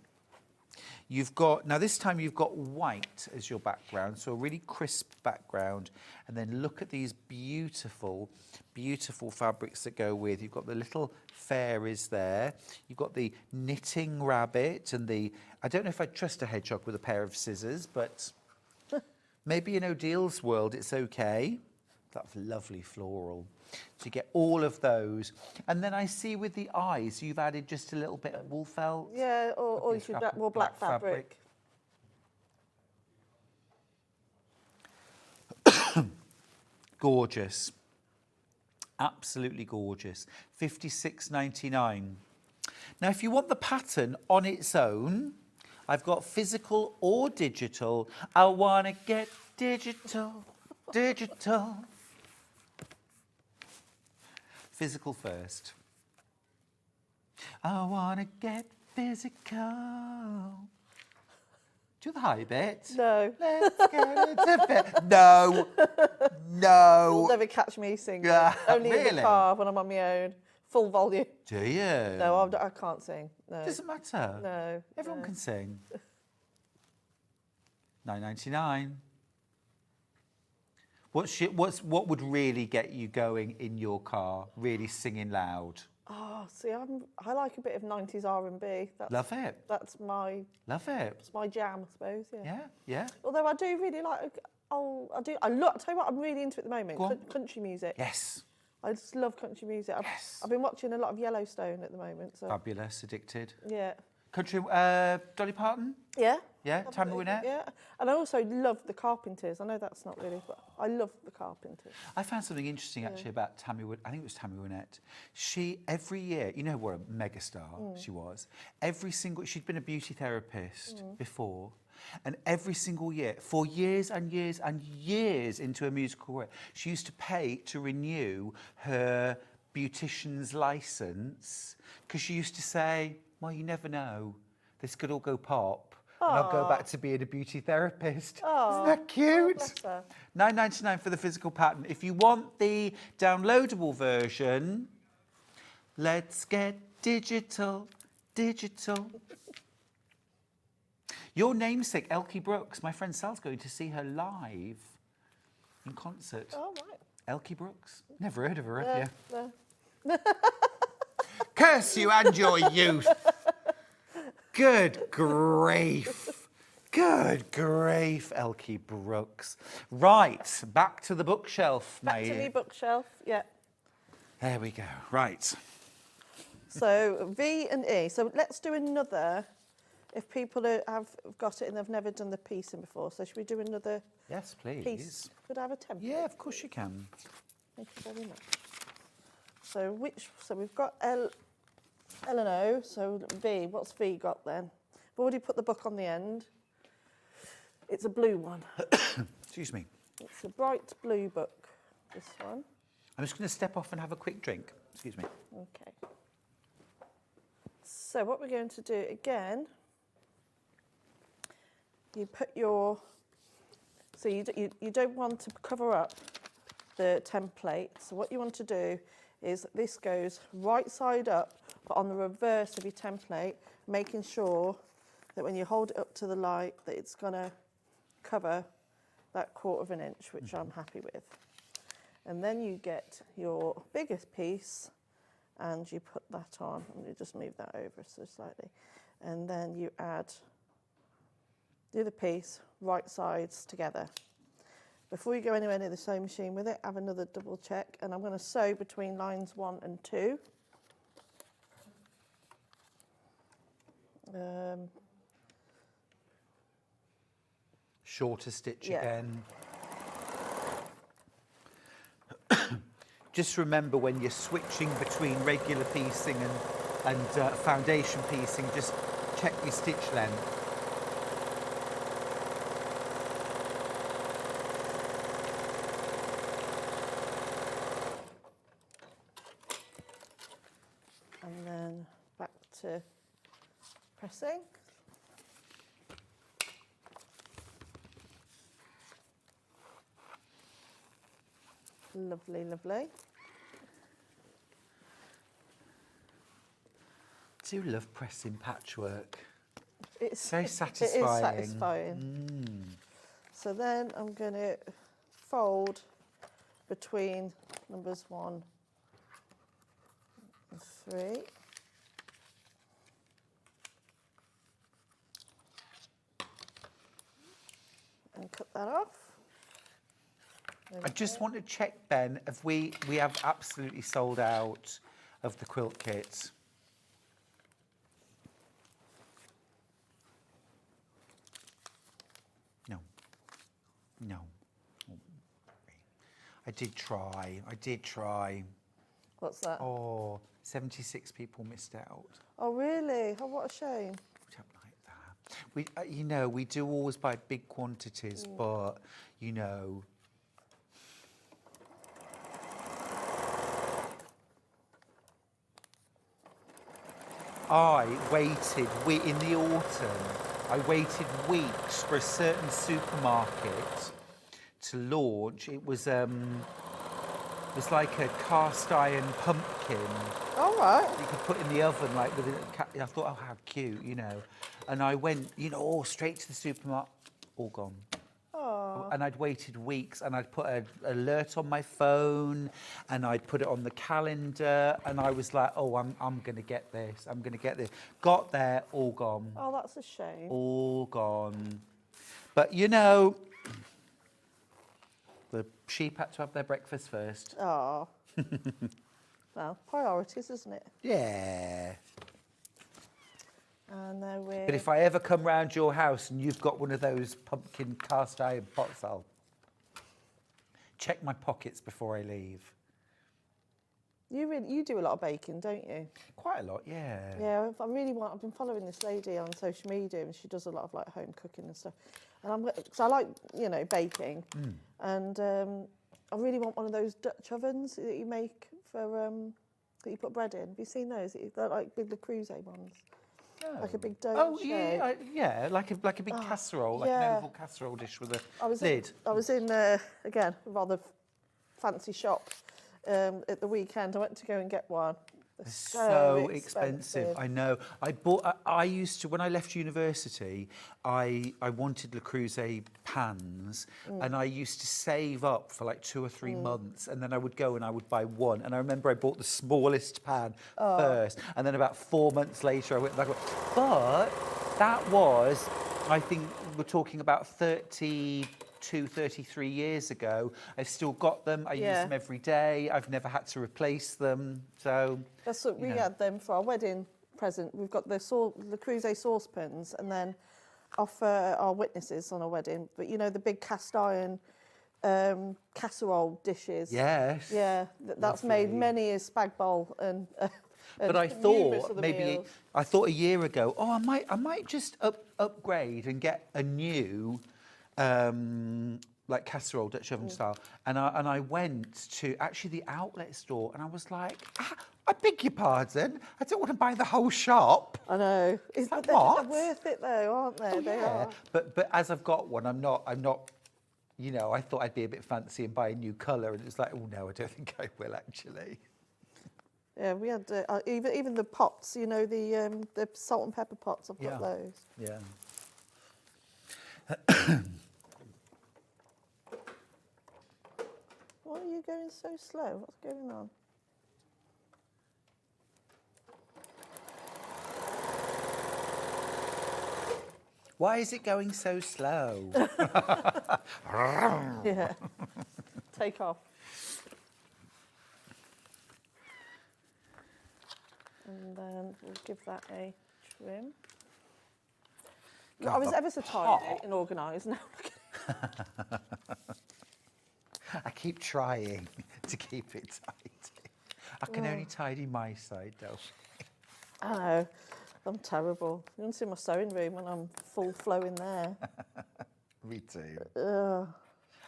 You've got, now this time you've got white as your background, so a really crisp background. And then look at these beautiful, beautiful fabrics that go with. You've got the little fairies there. You've got the knitting rabbit and the, I don't know if I'd trust a hedgehog with a pair of scissors, but maybe in Odile's world it's okay. That's lovely floral. So you get all of those. And then I see with the eyes, you've added just a little bit of wool felt. Yeah, or you should add more black fabric. Gorgeous. Absolutely gorgeous. $56.99. Now, if you want the pattern on its own, I've got physical or digital. I want to get digital, digital. Physical first. I want to get physical. Do the high bit. No. Let's get into bed. No. No. You'll never catch me singing. Only in Really? the car when I'm on my own. Full volume. Do you? No, I can't sing. No. Doesn't matter. No. Everyone can sing. $9.99. What would really get you going in your car? Really singing loud? Oh, see, I like a bit of 90s R&B. Love it. That's my. Love it. It's my jam, I suppose. Yeah. Yeah, yeah. Although I do really like. I'll tell you what I'm really into at the moment. Country music. Yes. I just love country music. I've been watching a lot of Yellowstone at the moment. So. Fabulous, addicted. Yeah. Country, Dolly Parton? Yeah. Yeah, Tammy Wynette? Yeah. And I also love the Carpenters. I know that's not really, but I love the Carpenters. I found something interesting actually about Tammy Wynette. I think it was Tammy Wynette. She, every year, you know what a megastar she was. She'd been a beauty therapist before. And every single year, for years and years and years into her musical career, she used to pay to renew her beautician's licence because she used to say, well, you never know. This could all go pop. And I'll go back to being a beauty therapist. Isn't that cute? $9.99 for the physical pattern. If you want the downloadable version, let's get digital, digital. Your namesake, Elkie Brooks, my friend Sal's going to see her live in concert. Oh, right. Elkie Brooks. Never heard of her, have you? No. Curse you and your youth. Good grief. Good grief, Elkie Brooks. Right, back to the bookshelf, Back to the bookshelf, yeah. There we go, right. So V and E. So let's do another, if people have got it and they've never done the piecing before. So should we do another Yes, please. piece? Could I have a template? Yeah, of course you can. Thank you very much. So we've got L and O, so V, what's V got then? I've already put the book on the end. It's a blue one. Excuse me. It's a bright blue book, this one. I'm just going to step off and have a quick drink. Excuse me. Okay. So what we're going to do again, you put your, so you don't want to cover up the template. So what you want to do is this goes right side up, but on the reverse of your template, making sure that when you hold it up to the light, that it's going to cover that 1/4 inch, which I'm happy with. And then you get your biggest piece and you put that on, and you just move that over so slightly. And then you add the other piece, right sides together. Before you go anywhere near the sewing machine with it, have another double check, and I'm going to sew between lines 1 and 2. Shorter stitch again. Just remember when you're switching between regular piecing and foundation piecing, just check your stitch length. And then back to pressing. Lovely, lovely. I do love pressing patchwork. It's very satisfying. It is satisfying. So then I'm going to fold between numbers 1 and 3. And cut that off. I just want to check, Ben, if we have absolutely sold out of the quilt kits. No. I did try. What's that? Oh, 76 people missed out. Oh, really? Oh, what a shame. We, you know, we do always buy big quantities, but, you know. I waited, in the autumn, I waited weeks for a certain supermarket to launch. It was like a cast iron pumpkin. All right. You could put in the oven, like with I thought, oh, how cute, you know. And I went, you know, straight to the supermarket, all gone. Oh. And I'd waited weeks, and I'd put an alert on my phone, and I'd put it on the calendar, and I was like, oh, I'm going to get this. I'm going to get this. Got there, all gone. Oh, that's a shame. All gone. But, you know, the sheep had to have their breakfast first. Oh. Well, priorities, isn't it? Yeah. And then we're... But if I ever come round your house and you've got one of those pumpkin cast iron pots, I'll check my pockets before I leave. You do a lot of baking, don't you? Quite a lot, yeah. Yeah, I've been following this lady on social media, and she does a lot of like home cooking and stuff. And because I like, you know, baking, and I really want one of those Dutch ovens that you make for that you put bread in. Have you seen those? They're like big Le Creuset ones. Oh. Like a big dome. Oh yeah, yeah, like a big casserole, like an oval casserole dish with a lid. I was in again a rather fancy shop at the weekend. I went to go and get one. They're so expensive. I know. I used to, when I left university, I wanted Le Creuset pans, and I used to save up for like 2 or 3 months, and then I would go and I would buy one. And I remember I bought the smallest pan first, and then about 4 months later I went back. But that was, I think we're talking about 32, 33 years ago. I've still got them. I use them every day. I've never had to replace them. So that's what we had them for our wedding present. We've got the Le Creuset saucepans, and then offer our witnesses on a wedding. But you know, the big cast iron casserole dishes. Yes. Yeah, that's made many a spag bowl and. But I thought I thought a year ago, oh, I might just upgrade and get a new. Like casserole, Dutch oven style, and I went to actually the outlet store, and I was like, I beg your pardon, I don't want to buy the whole shop. I know. Like, they're what? worth it though, aren't they? Oh, they yeah. are. But as I've got one, I'm not. You know, I thought I'd be a bit fancy and buy a new colour, and it's like, oh no, I don't think I will actually. Yeah, we had even the pots. You know, the salt and pepper pots. I've got those. Yeah. Why are you going so slow? What's going on? Why is it going so slow? Yeah. Take off. And then we'll give that a trim. I was ever so tidy and organised now. I keep trying to keep it tidy. I can only tidy my side, though. I know. I'm terrible. You want to see my sewing room when I'm full flow in there. Me too.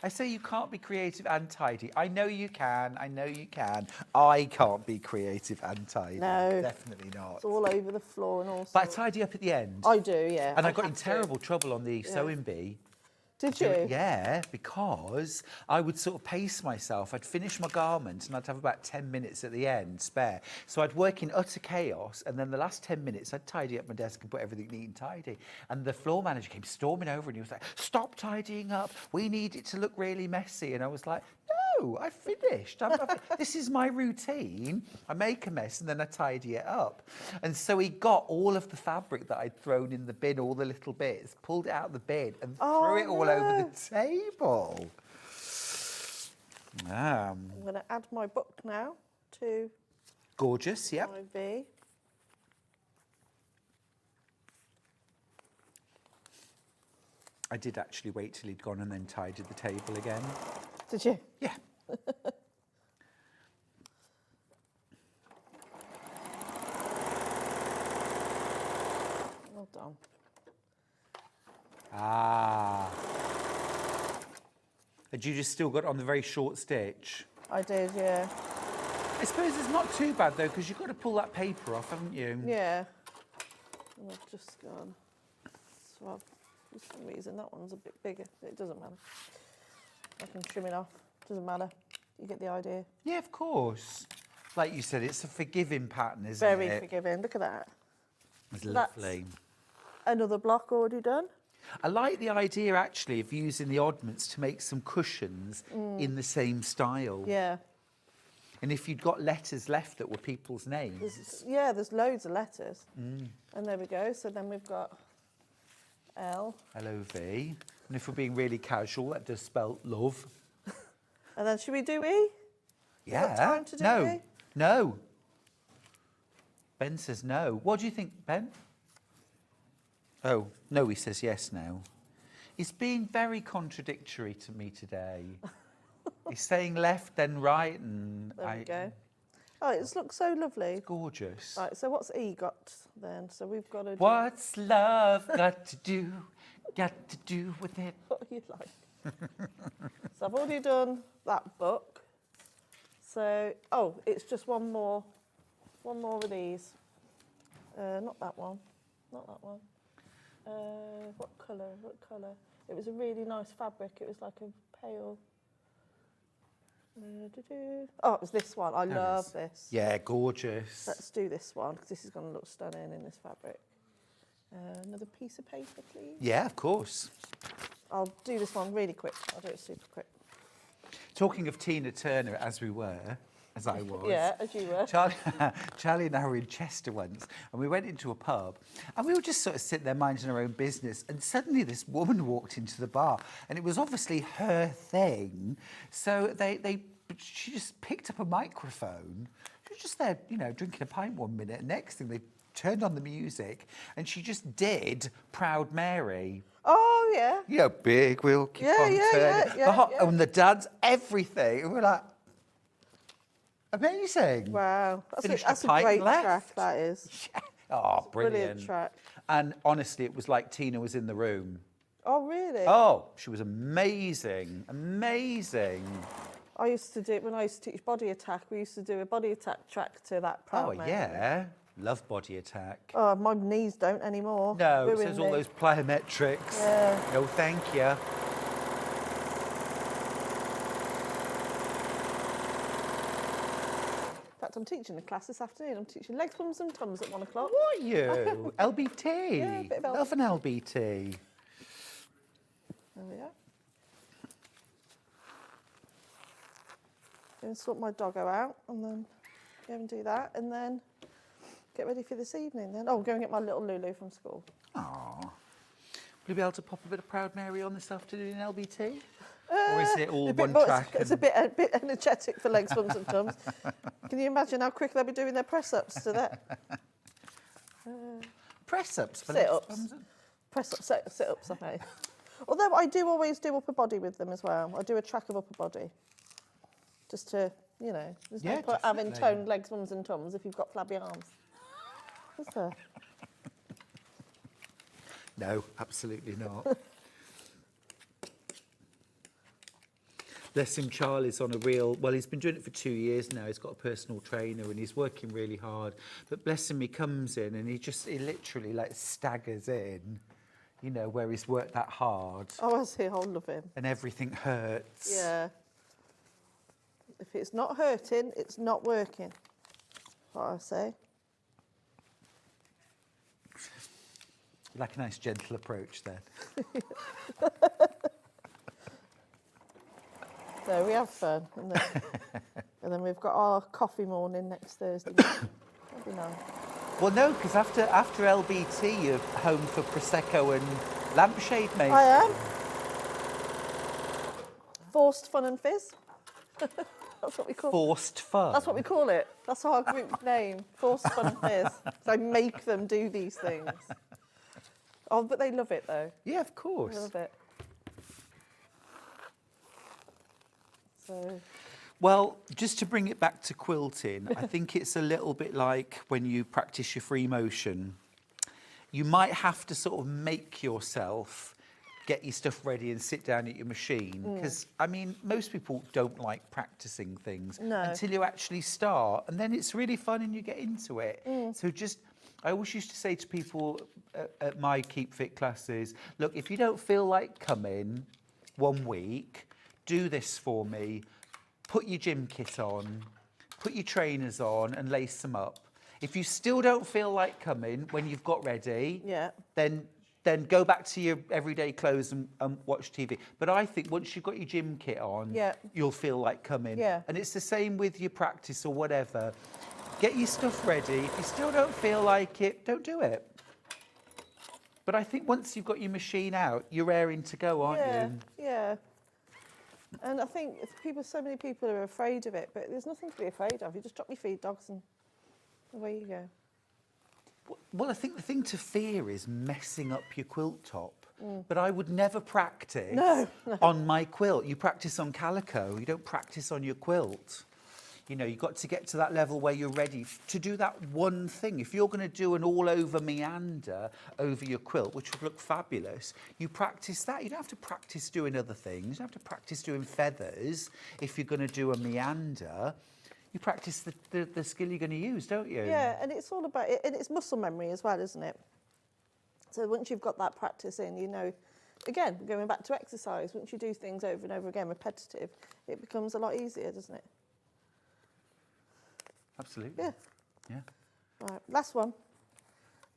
I say you can't be creative and tidy. I know you can. I know you can. I can't be creative and tidy. No. Definitely not. It's all over the floor and all sorts. But I tidy up at the end. I do, yeah. And I got in terrible trouble on the sewing bee. Did you? Yeah, because I would sort of pace myself. I'd finish my garment and I'd have about 10 minutes at the end spare. So I'd work in utter chaos, and then the last 10 minutes I'd tidy up my desk and put everything neat and tidy. And the floor manager came storming over and he was like, "Stop tidying up. We need it to look really messy." And I was like, "No, I've finished. This is my routine. I make a mess and then I tidy it up." And so he got all of the fabric that I'd thrown in the bin, all the little bits, pulled it out of the bin and threw it all over the table. I'm going to add my book now to gorgeous, yep. my V. I did actually wait till he'd gone and then tidied the table again. Did you? Yeah. Well done. Ah. Had you just still got on the very short stitch? I did, yeah. I suppose it's not too bad though, because you've got to pull that paper off, haven't you? Yeah. And I've just gone. So for some reason that one's a bit bigger. It doesn't matter. I can trim it off. Doesn't matter. You get the idea. Yeah, of course. Like you said, it's a forgiving pattern, isn't Very it? Very forgiving. Look at that. It's lovely. Another block already done. I like the idea actually of using the oddments to make some cushions in the same style. Yeah. And if you'd got letters left that were people's names. There's loads of letters. And there we go. So then we've got L. L-O-V. And if we're being really casual, that does spell love. And then should we do E? Yeah. Got time to do no. E? No. Ben says no. What do you think, Ben? Oh, no, he says yes now. He's being very contradictory to me today. He's saying left, then right, and there we go. Oh, it looks so lovely. It's gorgeous. Right, so what's E got then? So we've got to do... What's love got to do with it? What you'd like. So I've already done that book. So, oh, it's just one more of these. Not that one. Not that one. What colour? What colour? It was a really nice fabric. It was like a pale. Oh, it was this one. I love this. Yeah, gorgeous. Let's do this one because this is going to look stunning in this fabric. Another piece of paper, please. Yeah, of course. I'll do this one really quick. I'll do it super quick. Talking of Tina Turner, as I was. Yeah, as you were. Charlie and I were in Chester once, and we went into a pub, and we were just sort of sitting there minding our own business, and suddenly this woman walked into the bar, and it was obviously her thing. So she just picked up a microphone. She was just there, you know, drinking a pint one minute. Next thing, they turned on the music, and she just did Proud Mary. Oh, yeah. Yeah, big wheel keep on turning. And the dance, everything. And we're like, amazing. Wow. That's a pint great left. track, that is. Oh, Brilliant track. And honestly, it was like Tina was in the room. Oh, really? Oh, she was amazing. Amazing. I used to do it when I used to teach body attack. We used to do a body attack track to that Proud Mary. Yeah. Love body attack. Oh, my knees don't anymore. No, it says all those plyometrics. Yeah. No, thank you. In fact, I'm teaching a class this afternoon. I'm teaching legs, bums and tums at 1 o'clock. What are you? LBT? Yeah, a bit of Love an LBT. There we are. Go and sort my doggo out and then go and do that and then get ready for this evening then. Oh, go and get my little Lulu from school. Aww. Will you be able to pop a bit of Proud Mary on this afternoon in LBT? Or is it all one track? It's a bit energetic for legs, bums and tums. Can you imagine how quick they'll be doing their press-ups to that? Press-ups? Sit-ups. Press-ups, sit-ups, I mean. Although I do always do upper body with them as well. I do a track of upper body. Just to, you know, there's no point having toned legs, bums and tums if you've got flabby arms. Is there? No, absolutely not. Bless him, Charlie's on a real, well, he's been doing it for 2 years now. He's got a personal trainer and he's working really hard. But bless him, he comes in and he literally like staggers in, you know, where he's worked that hard. Oh, I see. I love him. And everything hurts. Yeah. If it's not hurting, it's not working. What I say. You like a nice gentle approach then. So we have fun. And then we've got our coffee morning next Thursday. That'd be nice. Well, no, because after LBT, you're home for Prosecco and lampshade making. I am. Forced fun and fizz. That's what we call it. Forced fun? That's what we call it. That's our group name. Forced fun and fizz. So I make them do these things. Oh, but they love it though. Yeah, of course. They love it. So. Well, just to bring it back to quilting, I think it's a little bit like when you practice your free motion. You might have to sort of make yourself get your stuff ready and sit down at your machine. Because, I mean, most people don't like practicing things until you actually start. And then it's really fun and you get into it. So just, I always used to say to people at my Keep Fit classes, look, if you don't feel like coming 1 week, do this for me. Put your gym kit on, put your trainers on and lace them up. If you still don't feel like coming when you've got ready, then go back to your everyday clothes and watch TV. But I think once you've got your gym kit on, you'll feel like coming. And it's the same with your practice or whatever. Get your stuff ready. If you still don't feel like it, don't do it. But I think once you've got your machine out, you're raring to go, aren't you? Yeah. And I think so many people are afraid of it, but there's nothing to be afraid of. You just drop your feed dogs and away you go. Well, I think the thing to fear is messing up your quilt top. But I would never practice on my quilt. You practice on calico, you don't practice on your quilt. You know, you've got to get to that level where you're ready to do that one thing. If you're going to do an all-over meander over your quilt, which would look fabulous, you practice that. You don't have to practice doing other things. You don't have to practice doing feathers if you're going to do a meander. You practice the skill you're going to use, don't you? Yeah, and it's all about it, and it's muscle memory as well, isn't it? So once you've got that practice in, you know, again, going back to exercise, once you do things over and over again, repetitive, it becomes a lot easier, doesn't it? Absolutely. Yeah. Right, last one.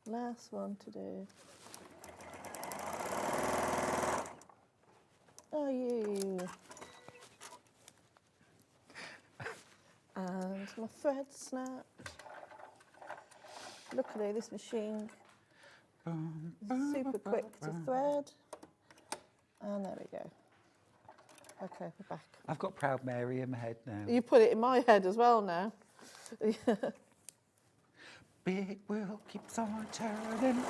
Last one to do. Oh, you. And my thread snapped. Luckily, this machine is super quick to thread. And there we go. Okay, we're back. I've got Proud Mary in my head now. You put it in my head as well now. Big wheel keeps on turning.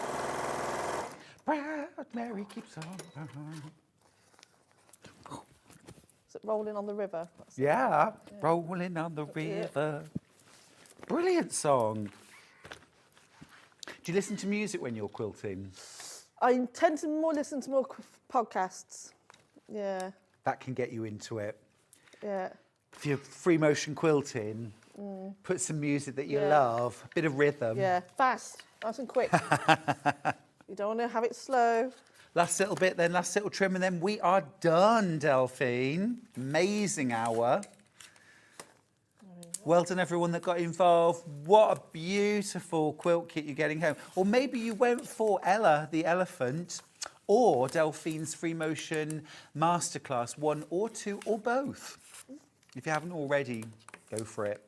Proud Mary keeps on turning. Is it rolling on the river? Yeah, rolling on the river. Brilliant song. Do you listen to music when you're quilting? I tend to listen to more podcasts. Yeah. That can get you into it. Yeah. If you're free motion quilting, put some music that you love, a bit of rhythm. Yeah, fast, nice and quick. You don't want to have it slow. Last little bit then, last little trim, and then we are done, Delphine. Amazing hour. Well done, everyone that got involved. What a beautiful quilt kit you're getting home. Or maybe you went for Ella, the elephant, or Delphine's free motion masterclass, 1 or 2 or both. If you haven't already, go for it.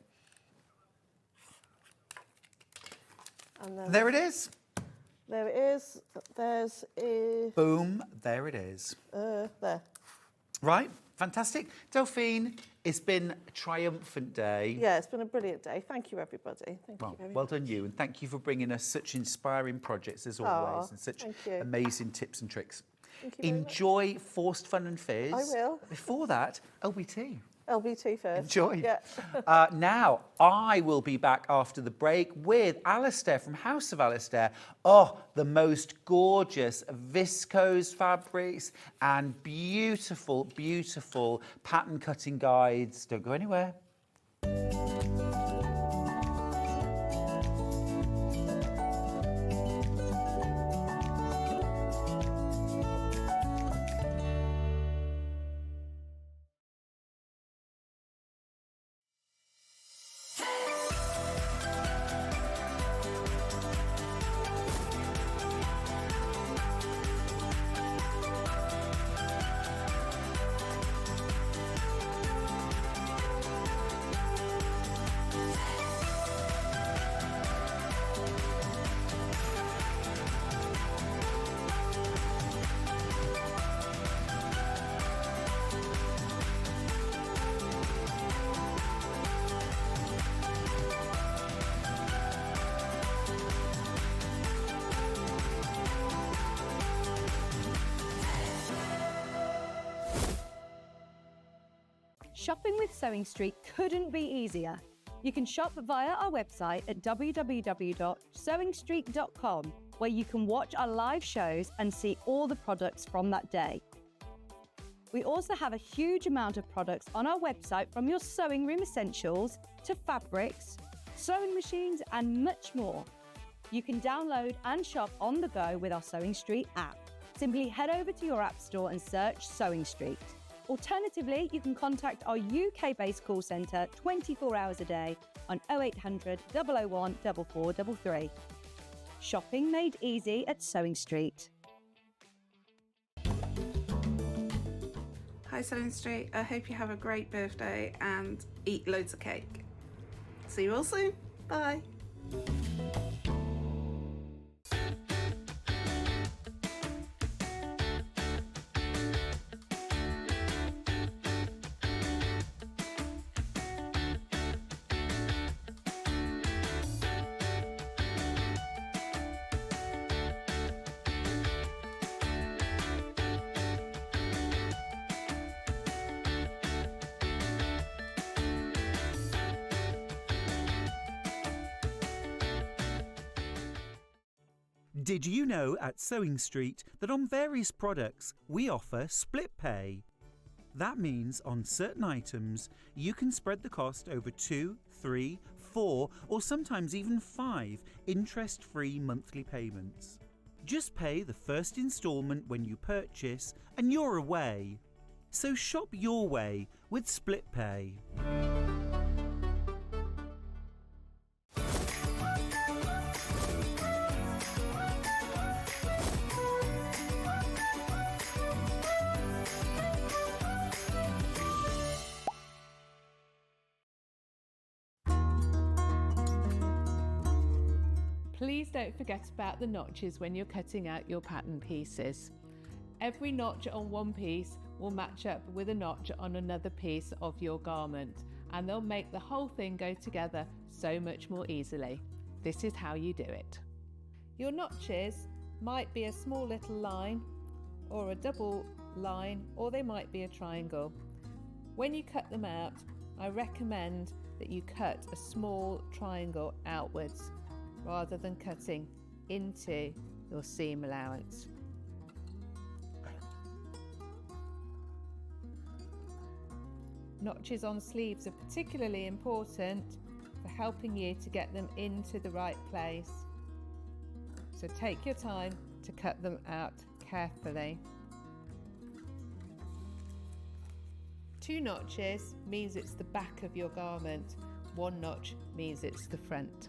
And there it is. There it is. There's a... Boom, there it is. There. Right, fantastic. Delphine, it's been a triumphant day. Yeah, it's been a brilliant day. Thank you, everybody. Thank you very Well much. done you, and thank you for bringing us such inspiring projects as always, and such amazing tips and tricks. Thank you very Enjoy Forced Fun and Fizz. I will. Before that, LBT. LBT first. Enjoy. Yeah. Now, I will be back after the break with Alistair from House of Alistair. Oh, the most gorgeous viscose fabrics and beautiful, beautiful pattern cutting guides. Don't go anywhere. Shopping with Sewing Street couldn't be easier. You can shop via our website at www.sewingstreet.com, where you can watch our live shows and see all the products from that day. We also have a huge amount of products on our website, from your sewing room essentials to fabrics, sewing machines and much more. You can download and shop on the go with our Sewing Street app. Simply head over to your app store and search Sewing Street. Alternatively, you can contact our UK-based call centre 24 hours a day on 0800 001 4433. Shopping made easy at Sewing Street. Hi Sewing Street, I hope you have a great birthday and eat loads of cake. See you all soon, bye. Did you know at Sewing Street that on various products we offer split pay? That means on certain items you can spread the cost over 2, 3, 4 or sometimes even 5 interest-free monthly payments. Just pay the first instalment when you purchase and you're away. So shop your way with split pay. Please don't forget about the notches when you're cutting out your pattern pieces. Every notch on one piece will match up with a notch on another piece of your garment, and they'll make the whole thing go together so much more easily. This is how you do it. Your notches might be a small little line or a double line, or they might be a triangle. When you cut them out, I recommend that you cut a small triangle outwards rather than cutting into your seam allowance. Notches on sleeves are particularly important for helping you to get them into the right place. So take your time to cut them out carefully. 2 notches means it's the back of your garment. 1 notch means it's the front.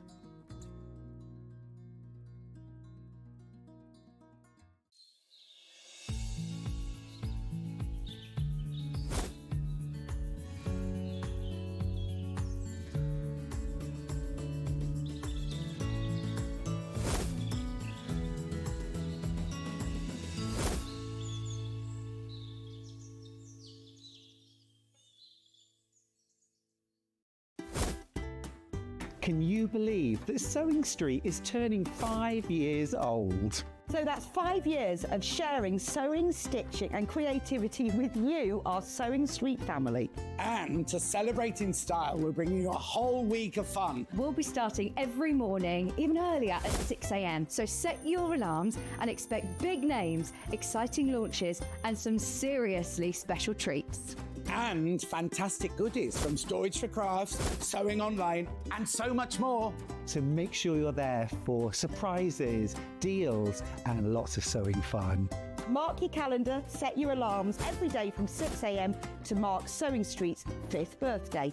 Can you believe that Sewing Street is turning 5 years old? So that's 5 years of sharing sewing, stitching and creativity with you, our Sewing Street family. And to celebrate in style, we're bringing you a whole week of fun. We'll be starting every morning, even earlier at 6 a.m. So set your alarms and expect big names, exciting launches and some seriously special treats. And fantastic goodies from Storage for Crafts, Sewing Online, and so much more. So make sure you're there for surprises, deals, and lots of sewing fun. Mark your calendar, set your alarms every day from 6 a.m. to mark Sewing Street's 5th birthday.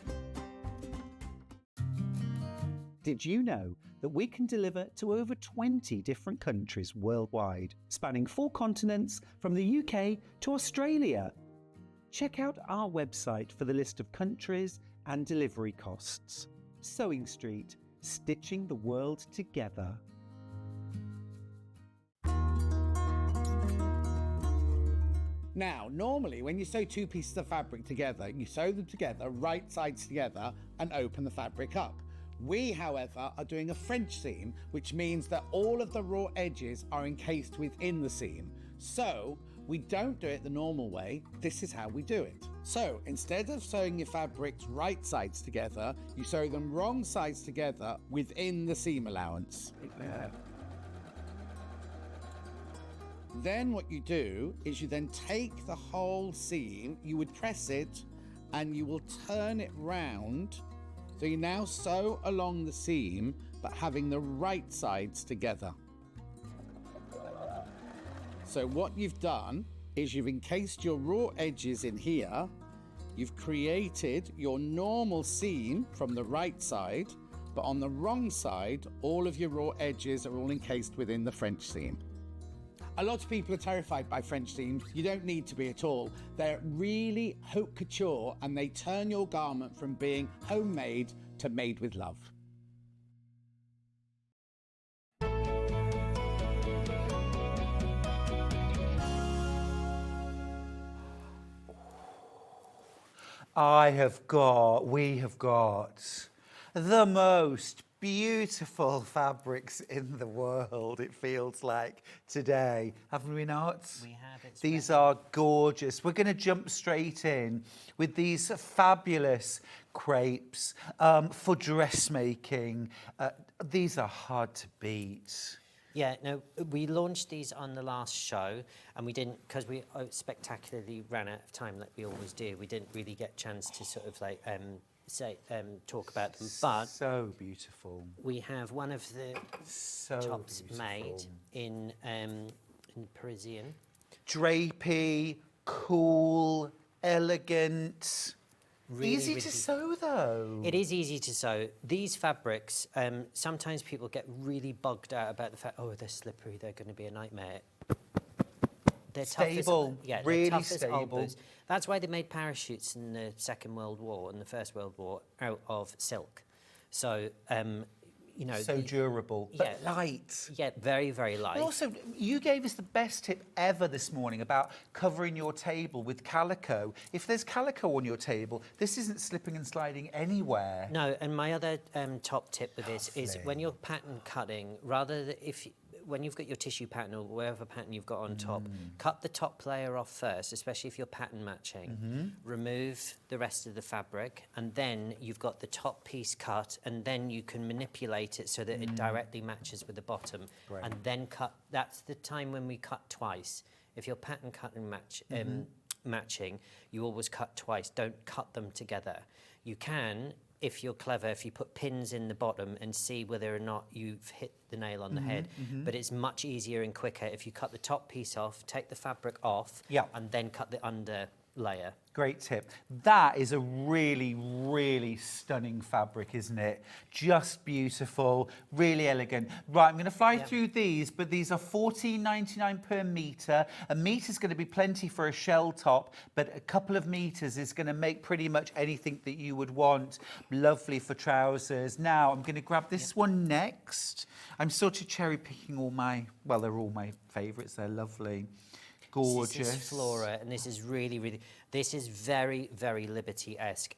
Did you know that we can deliver to over 20 different countries worldwide, spanning 4 continents from the UK to Australia? Check out our website for the list of countries and delivery costs. Sewing Street, stitching the world together. Now, normally when you sew 2 pieces of fabric together, you sew them together, right sides together, and open the fabric up. We, however, are doing a French seam, which means that all of the raw edges are encased within the seam. So, we don't do it the normal way. This is how we do it. So instead of sewing your fabrics right sides together, you sew them wrong sides together within the seam allowance. Then what you do is you then take the whole seam, you would press it and you will turn it round. So you now sew along the seam, but having the right sides together. So what you've done is you've encased your raw edges in here. You've created your normal seam from the right side, but on the wrong side, all of your raw edges are all encased within the French seam. A lot of people are terrified by French seams. You don't need to be at all. They're really haute couture and they turn your garment from being homemade to made with love. We have got the most beautiful fabrics in the world, it feels like, today, haven't we not? We have. These are gorgeous. We're going to jump straight in with these fabulous crepes for dressmaking. These are hard to beat. Yeah, no, we launched these on the last show and we didn't, because we spectacularly ran out of time like we always do, we didn't really get a chance to sort of like talk about them, but so beautiful. We have one of the tops made in Parisian. Drapey, cool, elegant. Really, easy to sew though. It is easy to sew. These fabrics, sometimes people get really bugged out about the fact, oh, they're slippery, they're going to be a nightmare. They're stable, really they're tough as stable. albers. That's why they made parachutes in the Second World War and the First World War out of silk. So, you know, so durable, but light. Yeah, very, very light. But also, you gave us the best tip ever this morning about covering your table with calico. If there's calico on your table, this isn't slipping and sliding anywhere. No, and my other top tip with this is when you're pattern cutting, rather than when you've got your tissue pattern or whatever pattern you've got on top, cut the top layer off first, especially if you're pattern matching. Remove the rest of the fabric, and then you've got the top piece cut, and then you can manipulate it so that it directly matches with the bottom. Great. And then cut. That's the time when we cut twice. If you're pattern cutting matching, you always cut twice. Don't cut them together. You can, if you're clever, if you put pins in the bottom and see whether or not you've hit the nail on the head. But it's much easier and quicker if you cut the top piece off, take the fabric off, and then cut the under layer. Great tip. That is a really, really stunning fabric, isn't it? Just beautiful, really elegant. Right, I'm going to fly through these, but these are $14.99 per metre. A metre's going to be plenty for a shell top, but a couple of meters is going to make pretty much anything that you would want. Lovely for trousers. Now, I'm going to grab this one next. I'm sort of cherry picking all my, well, they're all my favourites. They're lovely. Gorgeous. This is Flora, and this is really, really, this is very, very Liberty-esque.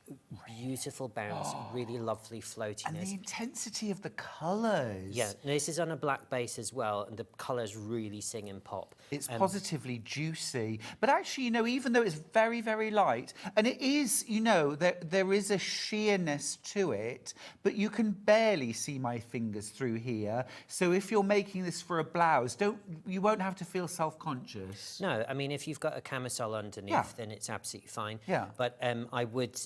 Beautiful bounce, really lovely floatiness. And the intensity of the colours. Yeah, this is on a black base as well, and the colours really sing and pop. It's positively juicy. But actually, you know, even though it's very, very light, and it is, you know, there is a sheerness to it, but you can barely see my fingers through here. So if you're making this for a blouse, you won't have to feel self-conscious. No, I mean, if you've got a camisole underneath, then it's absolutely fine. Yeah. But I would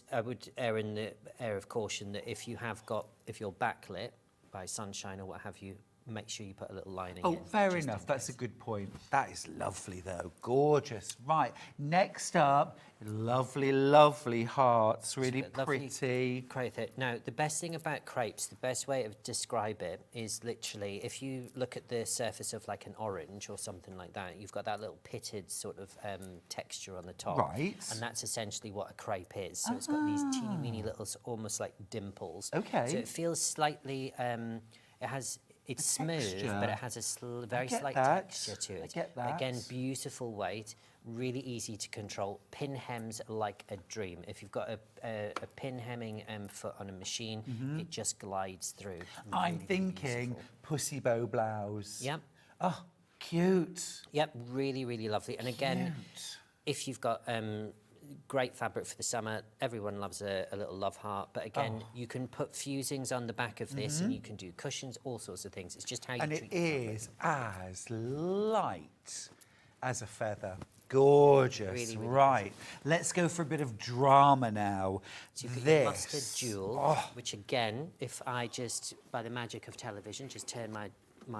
err in the air of caution that if you're backlit by sunshine or what have you, make sure you put a little lining in. Oh, fair enough. That's a good point. That is lovely, though. Gorgeous. Right. Next up, lovely, lovely hearts. Really pretty. Crepe. Now, the best thing about crepes, the best way to describe it is literally, if you look at the surface of like an orange or something like that, you've got that little pitted sort of texture on the top. Right. And that's essentially what a crepe is. So it's got these teeny, weeny little, almost like dimples. Okay. So it feels slightly, it's smooth, texture. but it has a very slight texture to it. I get that. Again, beautiful weight, really easy to control. Pin hems like a dream. If you've got a pin hemming foot on a machine, it just glides through. I'm thinking pussy bow blouse. Yep. Oh, Cute. Yep, really, really lovely. And again, if you've got great fabric for the summer, everyone loves a little love heart. But again, you can put fusings on the back of this, and you can do cushions, all sorts of things. It's just how you treat it is as light as a feather. Gorgeous. Really, really right. Let's go for a bit of drama now. So you've got your mustard jewel, which again, if I just, by the magic of television, just turn my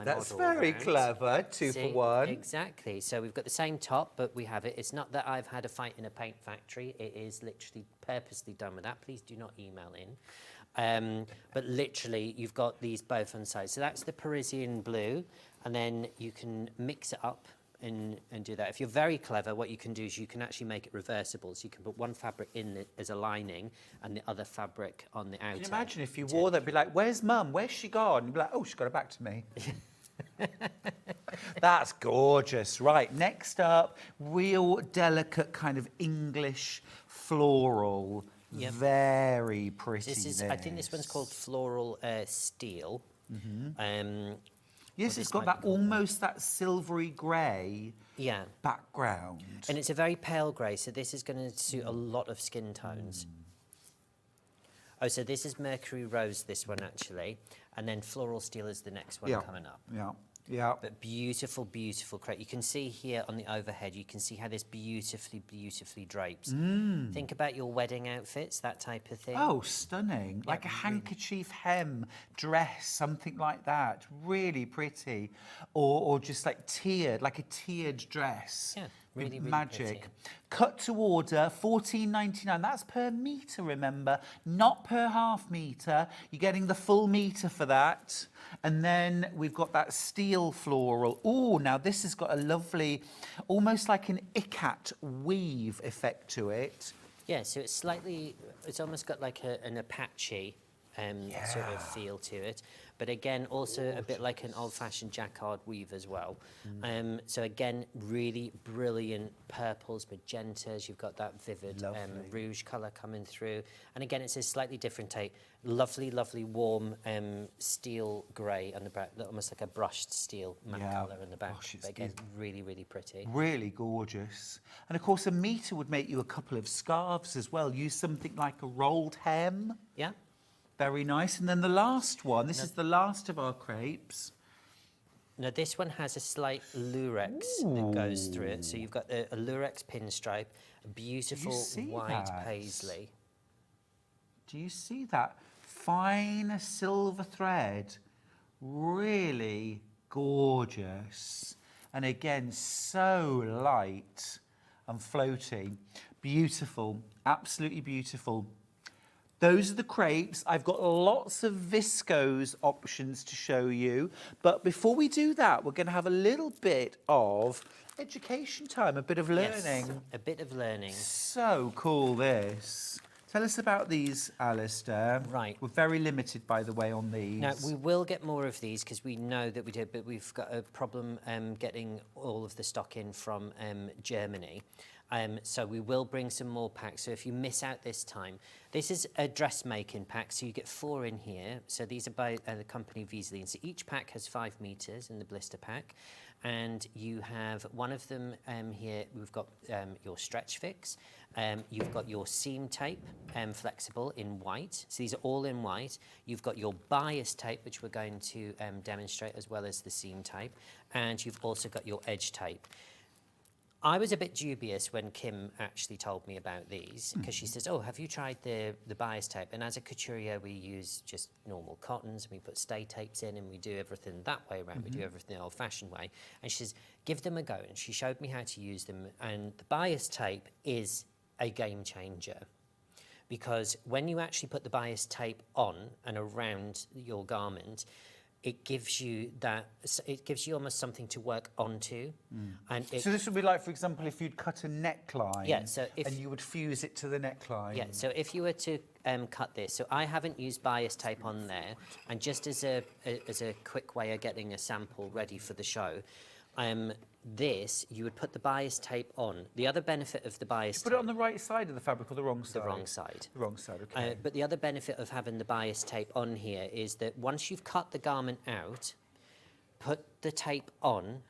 That's model very around. clever. Two for one. Exactly. So we've got the same top, but we have it. It's not that I've had a fight in a paint factory. It is literally purposely done with that. Please do not email in. But literally, you've got these both on sides. So that's the Parisian blue, and then you can mix it up and do that. If you're very clever, what you can do is you can actually make it reversible. So you can put one fabric in as a lining and the other fabric on the outer. Can you imagine if you wore that, be like, where's Mum? Where's she gone? You'd be like, oh, she got it back to me. That's gorgeous. Right, next up, real delicate kind of English floral. Yep. Very pretty. I think this one's called floral steel. Yes, it's got that almost that silvery grey background. And it's a very pale grey, so this is going to suit a lot of skin tones. Oh, so this is Mercury Rose, this one actually, and then Floral Steel is the next one coming up. Yeah. But beautiful, beautiful crepe. You can see here on the overhead, you can see how this beautifully, beautifully drapes. Think about your wedding outfits, that type of thing. Oh, stunning. Like a handkerchief hem dress, something like that. Really pretty. Or just like tiered, like a tiered dress. Yeah, really, really magic. pretty. Cut to order, $14.99. That's per metre, remember, not per half metre. You're getting the full metre for that. And then we've got that steel floral. Oh, now this has got a lovely, almost like an ikat weave effect to it. Yeah, so it's slightly, it's almost got like an Apache sort of feel to it. But again, also a bit like an old-fashioned jacquard weave as well. So again, really brilliant purples, magentas. You've got that vivid rouge colour coming through. And again, it's a slightly different take. Lovely, lovely warm steel grey on the back, almost like a brushed steel matte colour in the back. But again, really, really pretty. Really gorgeous. And of course, a metre would make you a couple of scarves as well. Use something like a rolled hem. Yeah. Very nice. And then the last one, this is the last of our crepes. Now, this one has a slight lurex that goes through it. So you've got a lurex pinstripe, a beautiful white paisley. Do you see that? Fine silver thread. Really gorgeous. And again, so light and floating. Beautiful. Absolutely beautiful. Those are the crepes. I've got lots of viscose options to show you. But before we do that, we're going to have a little bit of education time, a bit of learning. Yes, a bit of learning. So cool, this. Tell us about these, Alistair. Right. We're very limited, by the way, on these. Now, we will get more of these because we know that we did, but we've got a problem getting all of the stock in from Germany. So we will bring some more packs. So if you miss out this time, this is a dressmaking pack. So you get 4 in here. So these are by the company Viesley. So each pack has 5 meters in the blister pack. And you have one of them here. We've got your stretch fix. You've got your seam tape, flexible in white. So these are all in white. You've got your bias tape, which we're going to demonstrate, as well as the seam tape. And you've also got your edge tape. I was a bit dubious when Kim actually told me about these, because she says, oh, have you tried the bias tape? And as a couturier, we use just normal cottons, and we put stay tapes in, and we do everything that way around. We do everything the old-fashioned way. And she says, give them a go. And she showed me how to use them. And the bias tape is a game changer, because when you actually put the bias tape on and around your garment, it gives you almost something to work onto. And so this would be like, for example, if you'd cut a neckline, and you would fuse it to the neckline. Yeah, so if you were to cut this, so I haven't used bias tape on there, and just as a quick way of getting a sample ready for the show, this, you would put the bias tape on. The other benefit of the bias tape... Put it on the right side of the fabric or the wrong side? The wrong side. The wrong side, okay. But the other benefit of having the bias tape on here is that once you've cut the garment out, put the tape on.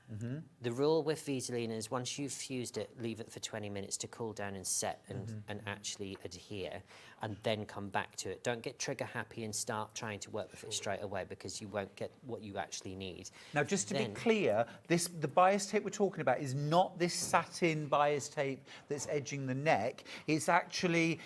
The rule with Vaseline is once you've fused it, leave it for 20 minutes to cool down and set and actually adhere, and then come back to it. Don't get trigger happy and start trying to work with it straight away, because you won't get what you actually need. Now, just to be clear, the bias tape we're talking about is not this satin bias tape that's edging the neck. It's actually,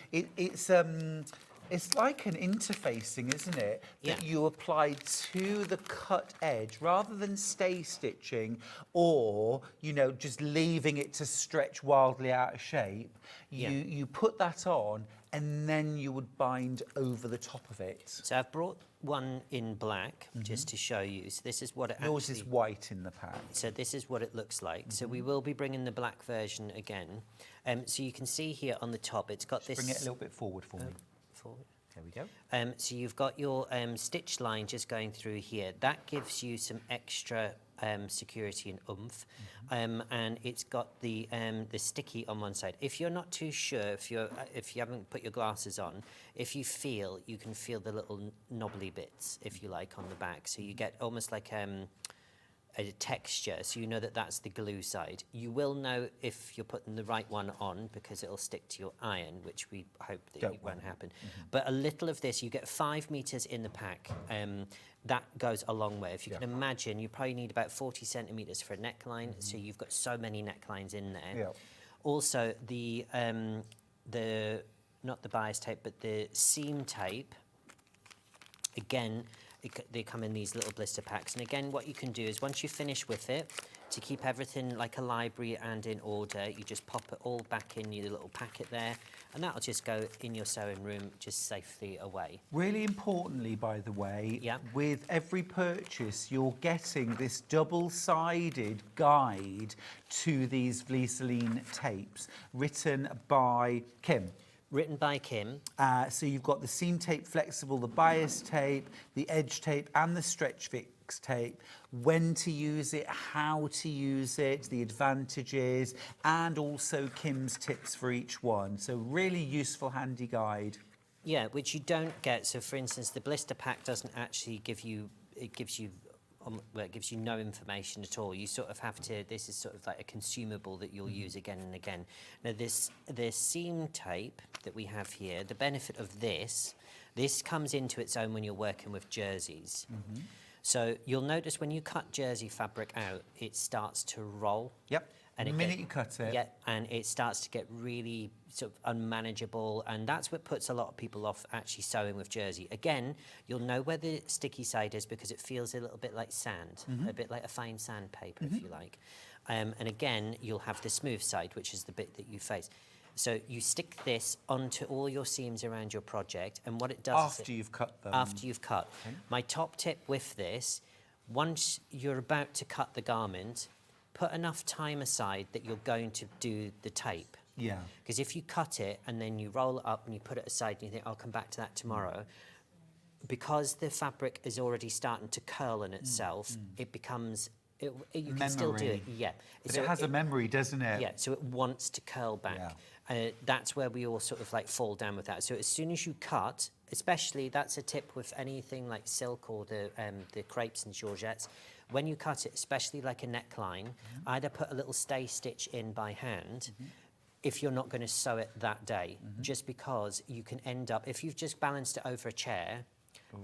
it's like an interfacing, isn't it? That you apply to the cut edge rather than stay stitching or, you know, just leaving it to stretch wildly out of shape. You put that on and then you would bind over the top of it. So I've brought one in black just to show you. So this is what it Yours is white in the pack. So this is what it looks like. So we will be bringing the black version again. So you can see here on the top, it's got this... Bring it a little bit forward for me. Forward. There we go. So you've got your stitch line just going through here. That gives you some extra security and oomph, and it's got the sticky on one side. If you're not too sure, if you haven't put your glasses on, if you feel, you can feel the little knobbly bits, if you like, on the back. So you get almost like a texture, so you know that that's the glue side. You will know if you're putting the right one on because it'll stick to your iron, which we hope that it won't happen. But a little of this, you get 5 meters in the pack. That goes a long way. If you can imagine, you probably need about 40 centimeters for a neckline, so you've got so many necklines in there. Also, not the bias tape, but the seam tape, again, they come in these little blister packs. And again, what you can do is once you finish with it, to keep everything like a library and in order, you just pop it all back in your little packet there, and that'll just go in your sewing room just safely away. Really importantly, by the way, with every purchase, you're getting this double-sided guide to these Vaseline tapes written by Kim. Written by Kim. So you've got the seam tape flexible, the bias tape, the edge tape and the stretch fix tape, when to use it, how to use it, the advantages, and also Kim's tips for each one. So really useful, handy guide. Yeah, which you don't get. So for instance, the blister pack doesn't actually give you, it gives you no information at all. You sort of have to, this is sort of like a consumable that you'll use again and again. Now this seam tape that we have here, the benefit of this comes into its own when you're working with jerseys. So you'll notice when you cut jersey fabric out, it starts to roll. And the minute you cut it. Yeah, and it starts to get really sort of unmanageable, and that's what puts a lot of people off actually sewing with jersey. Again, you'll know where the sticky side is because it feels a little bit like sand, a bit like a fine sandpaper, if you like. And again, you'll have the smooth side, which is the bit that you face. So you stick this onto all your seams around your project, and what it does after you've cut them. After you've cut. My top tip with this, once you're about to cut the garment, put enough time aside that you're going to do the tape. Yeah. Because if you cut it and then you roll it up and you put it aside and you think, I'll come back to that tomorrow, because the fabric is already starting to curl in itself, it becomes, you can still do it. Yeah. But So it has a memory, doesn't it? Yeah, so it wants to curl back. That's where we all sort of like fall down with that. So as soon as you cut, especially that's a tip with anything like silk or the crepes and georgettes, when you cut it, especially like a neckline, either put a little stay stitch in by hand if you're not going to sew it that day, just because you can end up, if you've just balanced it over a chair,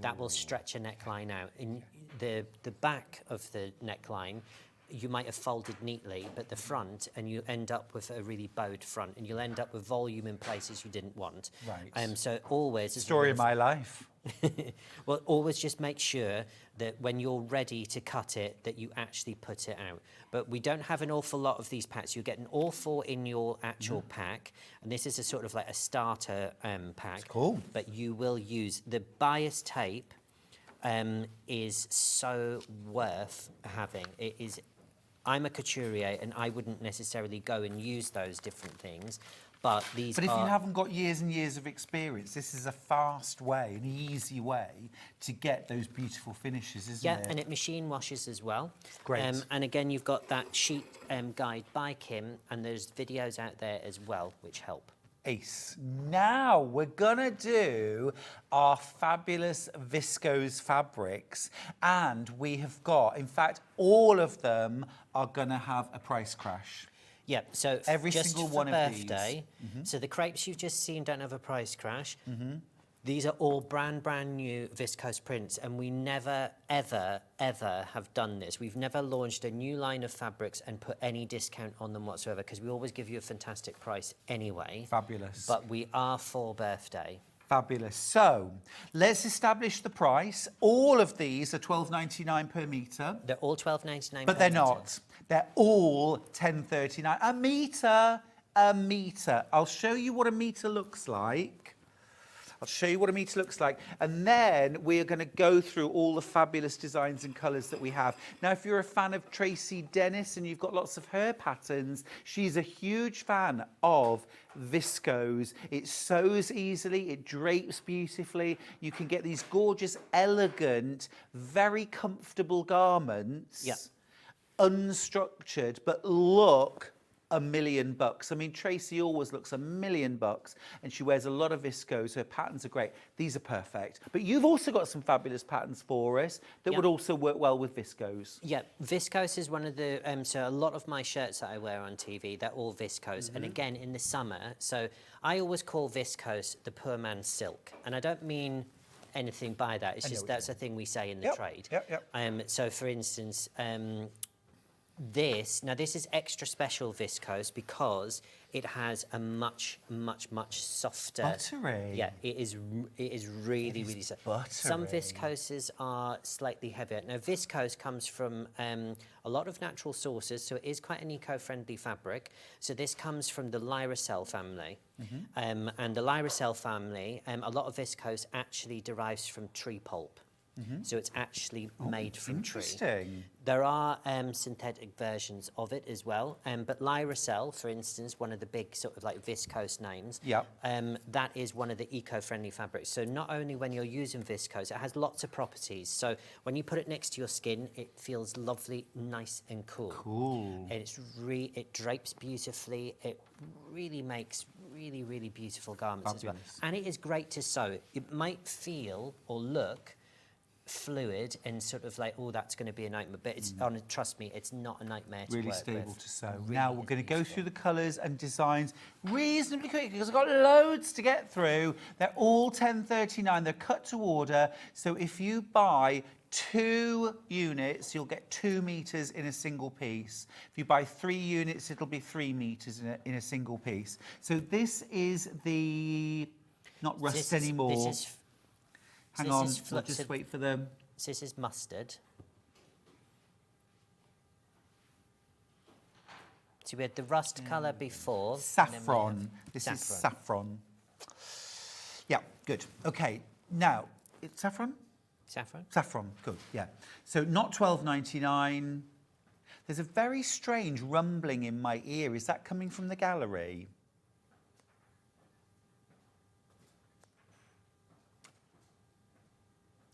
that will stretch a neckline out. In the back of the neckline, you might have folded neatly, but the front, and you end up with a really bowed front, and you'll end up with volume in places you didn't want. Right. So always... Story of my life. Well, always just make sure that when you're ready to cut it, that you actually put it out. But we don't have an awful lot of these packs. You're getting all 4 in your actual pack, and this is a sort of like a starter pack. That's cool. But you will use the bias tape. Is so worth having. It is. I'm a couturier, and I wouldn't necessarily go and use those different things. But these But if you haven't got years and years of experience, this is a fast way, an easy way to get those beautiful finishes, isn't it? Yeah, and it machine washes as well. Great. And again, you've got that sheet guide by Kim, and there's videos out there as well which help. Ace. Now we're gonna do our fabulous viscose fabrics, and we have got, in fact, all of them are gonna have a price crash. Yeah, so every just single for one birthday, of these. so the crepes you've just seen don't have a price crash. These are all brand new viscose prints, and we never, ever, ever have done this. We've never launched a new line of fabrics and put any discount on them whatsoever, because we always give you a fantastic price anyway. Fabulous. But we are for birthday. Fabulous. So let's establish the price. All of these are £12.99 per metre. They're all £12.99 But they're not. They're all £10.39. A metre, a metre. I'll show you what a metre looks like. I'll show you what a metre looks like, and then we're going to go through all the fabulous designs and colours that we have. Now, if you're a fan of Tracy Dennis and you've got lots of her patterns, she's a huge fan of viscose. It sews easily, it drapes beautifully. You can get these gorgeous, elegant, very comfortable garments, unstructured, but look $1 million. I mean, Tracy always looks $1 million, and she wears a lot of viscose. Her patterns are great. These are perfect. But you've also got some fabulous patterns for us that would also work well with viscose. Yeah, viscose is one of the, so a lot of my shirts that I wear on TV, they're all viscose. And again, in the summer, so I always call viscose the poor man's silk. And I don't mean anything by that. It's just that's a thing we say in the trade. So for instance, this is extra special viscose because it has a much softer. Buttery. Yeah, it is really soft. Buttery. Some viscoses are slightly heavier. Now, viscose comes from a lot of natural sources, so it is quite an eco-friendly fabric. So this comes from the Lyricell family. And the Lyricell family, a lot of viscose actually derives from tree pulp. So it's actually made from tree. Interesting. There are synthetic versions of it as well, but Lyricell, for instance, one of the big sort of like viscose names, that is one of the eco-friendly fabrics. So not only when you're using viscose, it has lots of properties. So when you put it next to your skin, it feels lovely, nice and cool. Cool. And it drapes beautifully. It really makes really beautiful garments as well. And it is great to sew. It might feel or look fluid and sort of like, oh, that's going to be a nightmare, but it's trust me, it's not a nightmare to Really work stable with. to sew. Really Now we're going to go through the colours and designs reasonably quickly because I've got loads to get through. They're all £10.39. They're cut to order. So if you buy 2 units, you'll get 2 meters in a single piece. If you buy 3 units, it'll be 3 meters in a single piece. So this is the not rust anymore. Hang on, we'll just wait for them. So this is mustard. So we had the rust colour before. Saffron. This is saffron. Yeah, good. Okay, now, it's saffron? Saffron. Saffron, good, yeah. So not £12.99. There's a very strange rumbling in my ear. Is that coming from the gallery?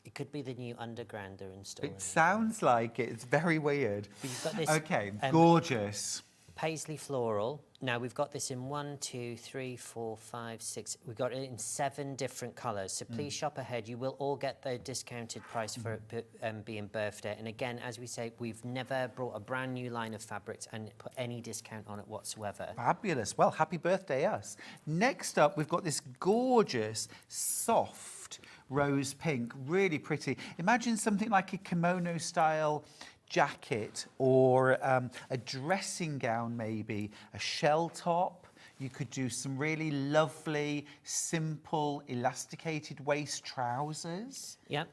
It could be the new underground they're installing. It sounds like it. It's very weird. But you've got this, okay, gorgeous. Paisley floral. Now we've got this in 1, 2, 3, 4, 5, 6. We've got it in 7 different colours. So please shop ahead. You will all get the discounted price for it being birthday. And again, as we say, we've never brought a brand new line of fabrics and put any discount on it whatsoever. Fabulous. Well, happy birthday, us. Next up, we've got this gorgeous, soft rose pink, really pretty. Imagine something like a kimono style jacket or a dressing gown, maybe a shell top. You could do some really lovely, simple, elasticated waist trousers. Yeah.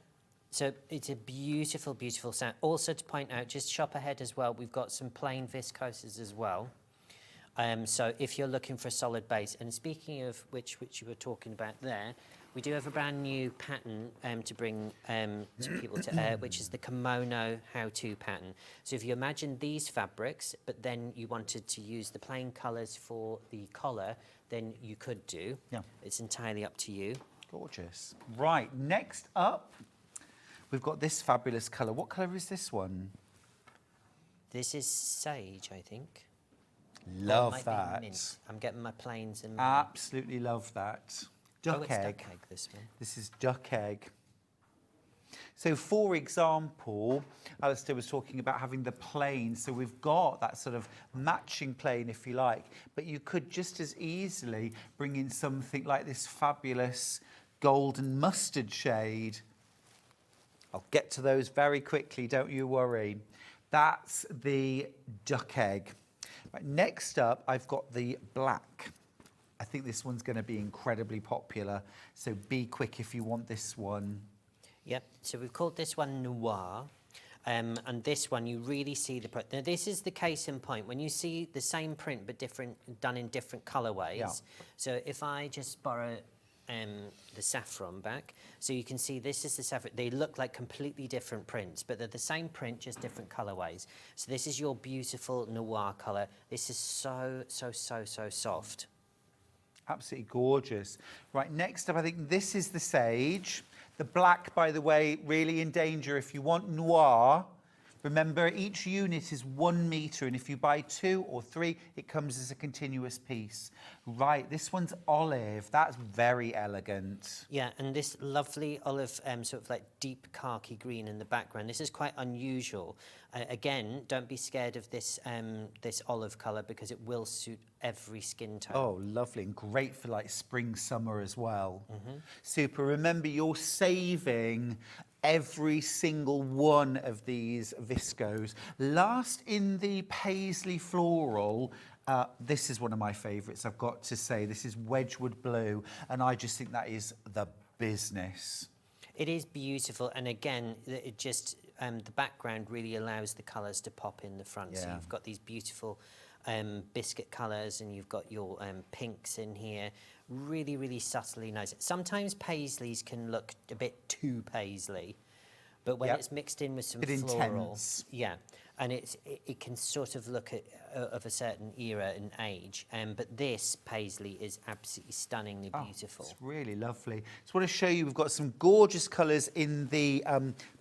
So it's a beautiful, beautiful sound. Also to point out, just shop ahead as well, we've got some plain viscoses as well. So if you're looking for a solid base, and speaking of which you were talking about there, we do have a brand new pattern to bring to people to which is the kimono how-to pattern. So if you imagine these fabrics, but then you wanted to use the plain colours for the collar, then you could do. Yeah. It's entirely up to you. Gorgeous. Right, next up, we've got this fabulous colour. What colour is this one? This is sage, I think. Love might that. Be mint. I'm getting my plains and my... Absolutely love that. Duck it's egg. duck egg, this one. This is duck egg. So, for example, Alistair was talking about having the plain. So we've got that sort of matching plain, if you like. But you could just as easily bring in something like this fabulous golden mustard shade. I'll get to those very quickly, don't you worry. That's the duck egg. Right, next up, I've got the black. I think this one's going to be incredibly popular. So be quick if you want this one. Yep, so we've called this one Noir, and this one you really see the print. Now this is the case in point, when you see the same print but done in different colourways. Yeah. So if I just borrow the saffron back, so you can see this is the saffron. They look like completely different prints, but they're the same print, just different colourways. So this is your beautiful Noir colour. This is so soft. Absolutely gorgeous. Right, next up, I think this is the sage. The black, by the way, really in danger. If you want noir, remember each unit is 1 metre, and if you buy 2 or 3, it comes as a continuous piece. Right, this one's olive. That's very elegant. Yeah, and this lovely olive, sort of like deep khaki green in the background. This is quite unusual. Again, don't be scared of this this olive colour, because it will suit every skin tone. Oh, lovely, and great for like spring, summer as well. Super. Remember, you're saving every single one of these viscose. Last in the paisley floral, this is one of my favourites, I've got to say. This is Wedgwood Blue, and I just think that is the business. It is beautiful, and again, it just the background really allows the colours to pop in the front. So Yeah. you've got these beautiful biscuit colours, and you've got your pinks in here. Really subtly nice. Sometimes paisleys can look a bit too paisley, but when Yep. it's mixed in with some Bit floral, intense. yeah, and it can sort of look at, of a certain era and age. But this paisley is absolutely stunningly beautiful. It's really lovely. Just want to show you, we've got some gorgeous colours in the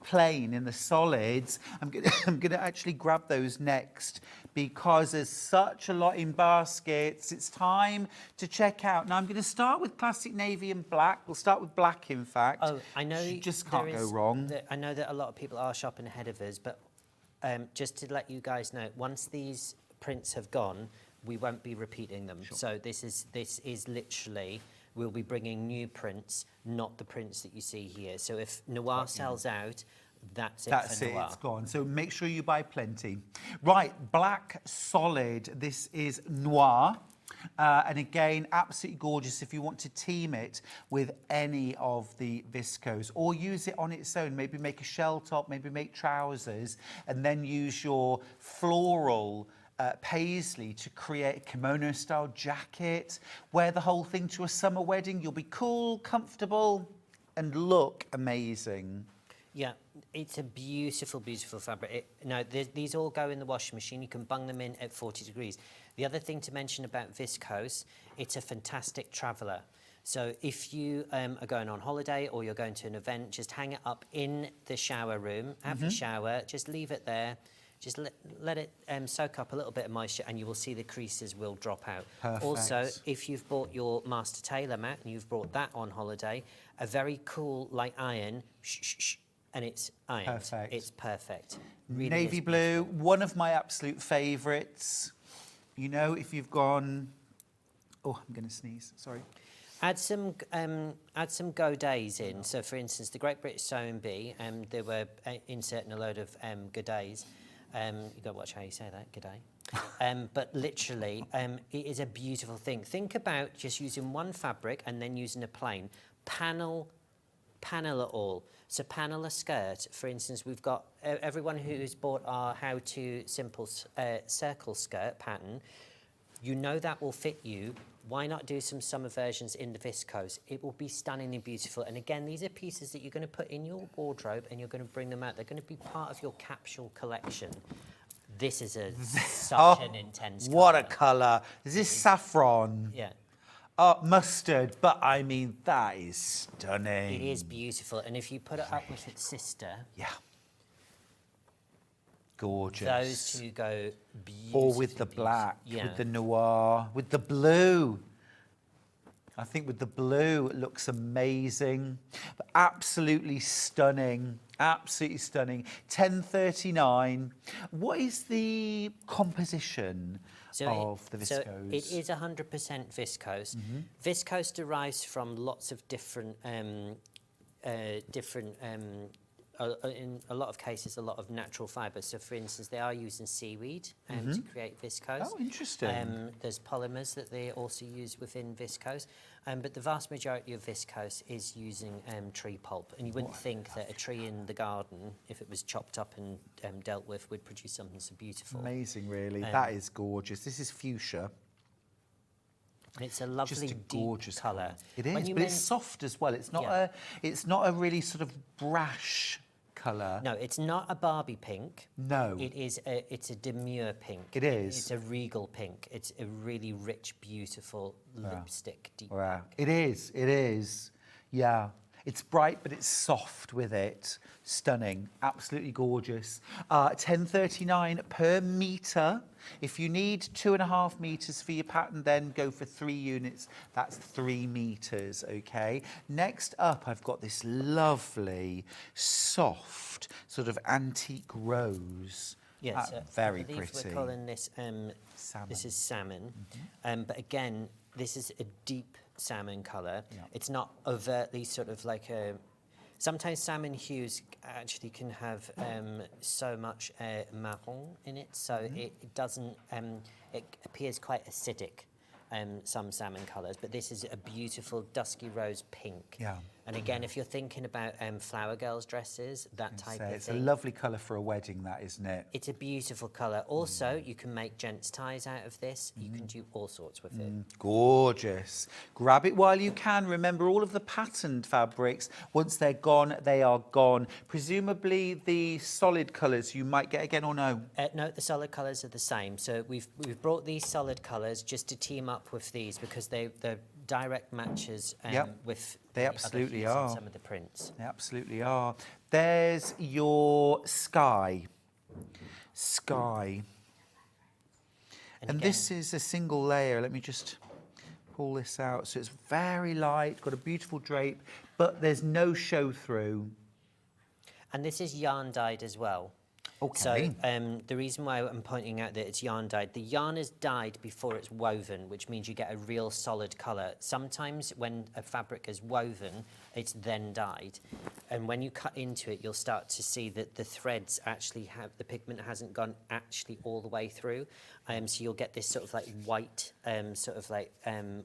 plain, in the solids. I'm going to actually grab those next, because there's such a lot in baskets. It's time to check out. Now, I'm going to start with classic navy and black. We'll start with black, in fact. Oh, I know you just can't there go is- wrong. I know that a lot of people are shopping ahead of us, but just to let you guys know, once these prints have gone, we won't be repeating them. So this is literally, we'll be bringing new prints, not the prints that you see here. So if Noir sells out, that's it That's for it, Noir. it's gone. So make sure you buy plenty. Right, black solid. This is Noir. And again, absolutely gorgeous if you want to team it with any of the viscose, or use it on its own. Maybe make a shell top, maybe make trousers, and then use your floral paisley to create a kimono-style jacket. Wear the whole thing to a summer wedding. You'll be cool, comfortable, and look amazing. Yeah, it's a beautiful fabric. Now, these all go in the washing machine. You can bung them in at 40 degrees. The other thing to mention about viscose, it's a fantastic traveller. So if you are going on holiday or you're going to an event, just hang it up in the shower room, have your shower, just leave it there. Just let it soak up a little bit of moisture, and you will see the creases will drop out. Perfect. Also, if you've bought your master tailor mat and you've brought that on holiday, a very cool light iron, and it's ironed. Perfect. It's perfect. Really Navy is blue, one of my absolute favourites. You know, if you've gone... Oh, I'm going to sneeze, sorry. Add some godets in. So, for instance, the Great British Sewing Bee, they were inserting a load of godets. You've got to watch how you say that, godet. But literally, it is a beautiful thing. Think about just using one fabric and then using a plain. Panel it all. So panel a skirt. For instance, we've got everyone who's bought our How To Simple circle skirt pattern. You know that will fit you. Why not do some summer versions in the viscose? It will be stunningly beautiful. And again, these are pieces that you're going to put in your wardrobe, and you're going to bring them out. They're going to be part of your capsule collection. This is such an intense colour. What a colour. Is this saffron? Yeah. Mustard, but I mean, that is stunning. It is beautiful. And if you put it up with its sister... Yeah. Gorgeous. Those two go beautifully. Or with the black, Yeah. with the noir, with the blue. I think with the blue, it looks amazing. But absolutely stunning. Absolutely stunning. 1039. What is the composition of the viscose? So it is 100% viscose. Viscose derives from lots of different in a lot of cases, a lot of natural fibres. So, for instance, they are using seaweed to create viscose. Oh, interesting. There's polymers that they also use within viscose, but the vast majority of viscose is using tree pulp. And you wouldn't think that a tree in the garden, if it was chopped up and dealt with, would produce something so beautiful. Amazing, really. That is gorgeous. This is fuchsia. It's a lovely, just a gorgeous colour. It is, but it's soft as well. It's not it's not a really sort of brash colour. No, it's not a Barbie pink. No. It's a demure pink. It is. It's a regal pink. It's a really rich, beautiful lipstick deep pink. It is. It is. Yeah. It's bright, but it's soft with it. Stunning. Absolutely gorgeous. 1039 per metre. If you need 2.5 metres for your pattern, then go for 3 units. That's 3 metres, okay? Next up, I've got this lovely, soft, sort of antique rose. Yes, very I believe pretty. We're calling this salmon. This is salmon, but again, this is a deep salmon colour. It's not overtly sort of like a. Sometimes salmon hues actually can have so much marron in it, so it doesn't. It appears quite acidic. Some salmon colours, but this is a beautiful dusky rose pink. Yeah. And again, if you're thinking about flower girls' dresses, that type of thing. It's a lovely colour for a wedding, that, isn't it? It's a beautiful colour. Also, you can make gents' ties out of this. You can do all sorts with it. Gorgeous. Grab it while you can. Remember, all of the patterned fabrics, once they're gone, they are gone. Presumably, the solid colours you might get again, or no? No, the solid colours are the same. So we've brought these solid colours just to team up with these because they're direct matches with they absolutely are. Some of the prints. They absolutely are. There's your sky. And this is a single layer. Let me just pull this out. So it's very light, got a beautiful drape, but there's no show through. And this is yarn dyed as well. Okay. So the reason why I'm pointing out that it's yarn dyed, the yarn is dyed before it's woven, which means you get a real solid colour. Sometimes when a fabric is woven, it's then dyed. And when you cut into it, you'll start to see that the threads actually have, the pigment hasn't gone actually all the way through. So you'll get this sort of like white,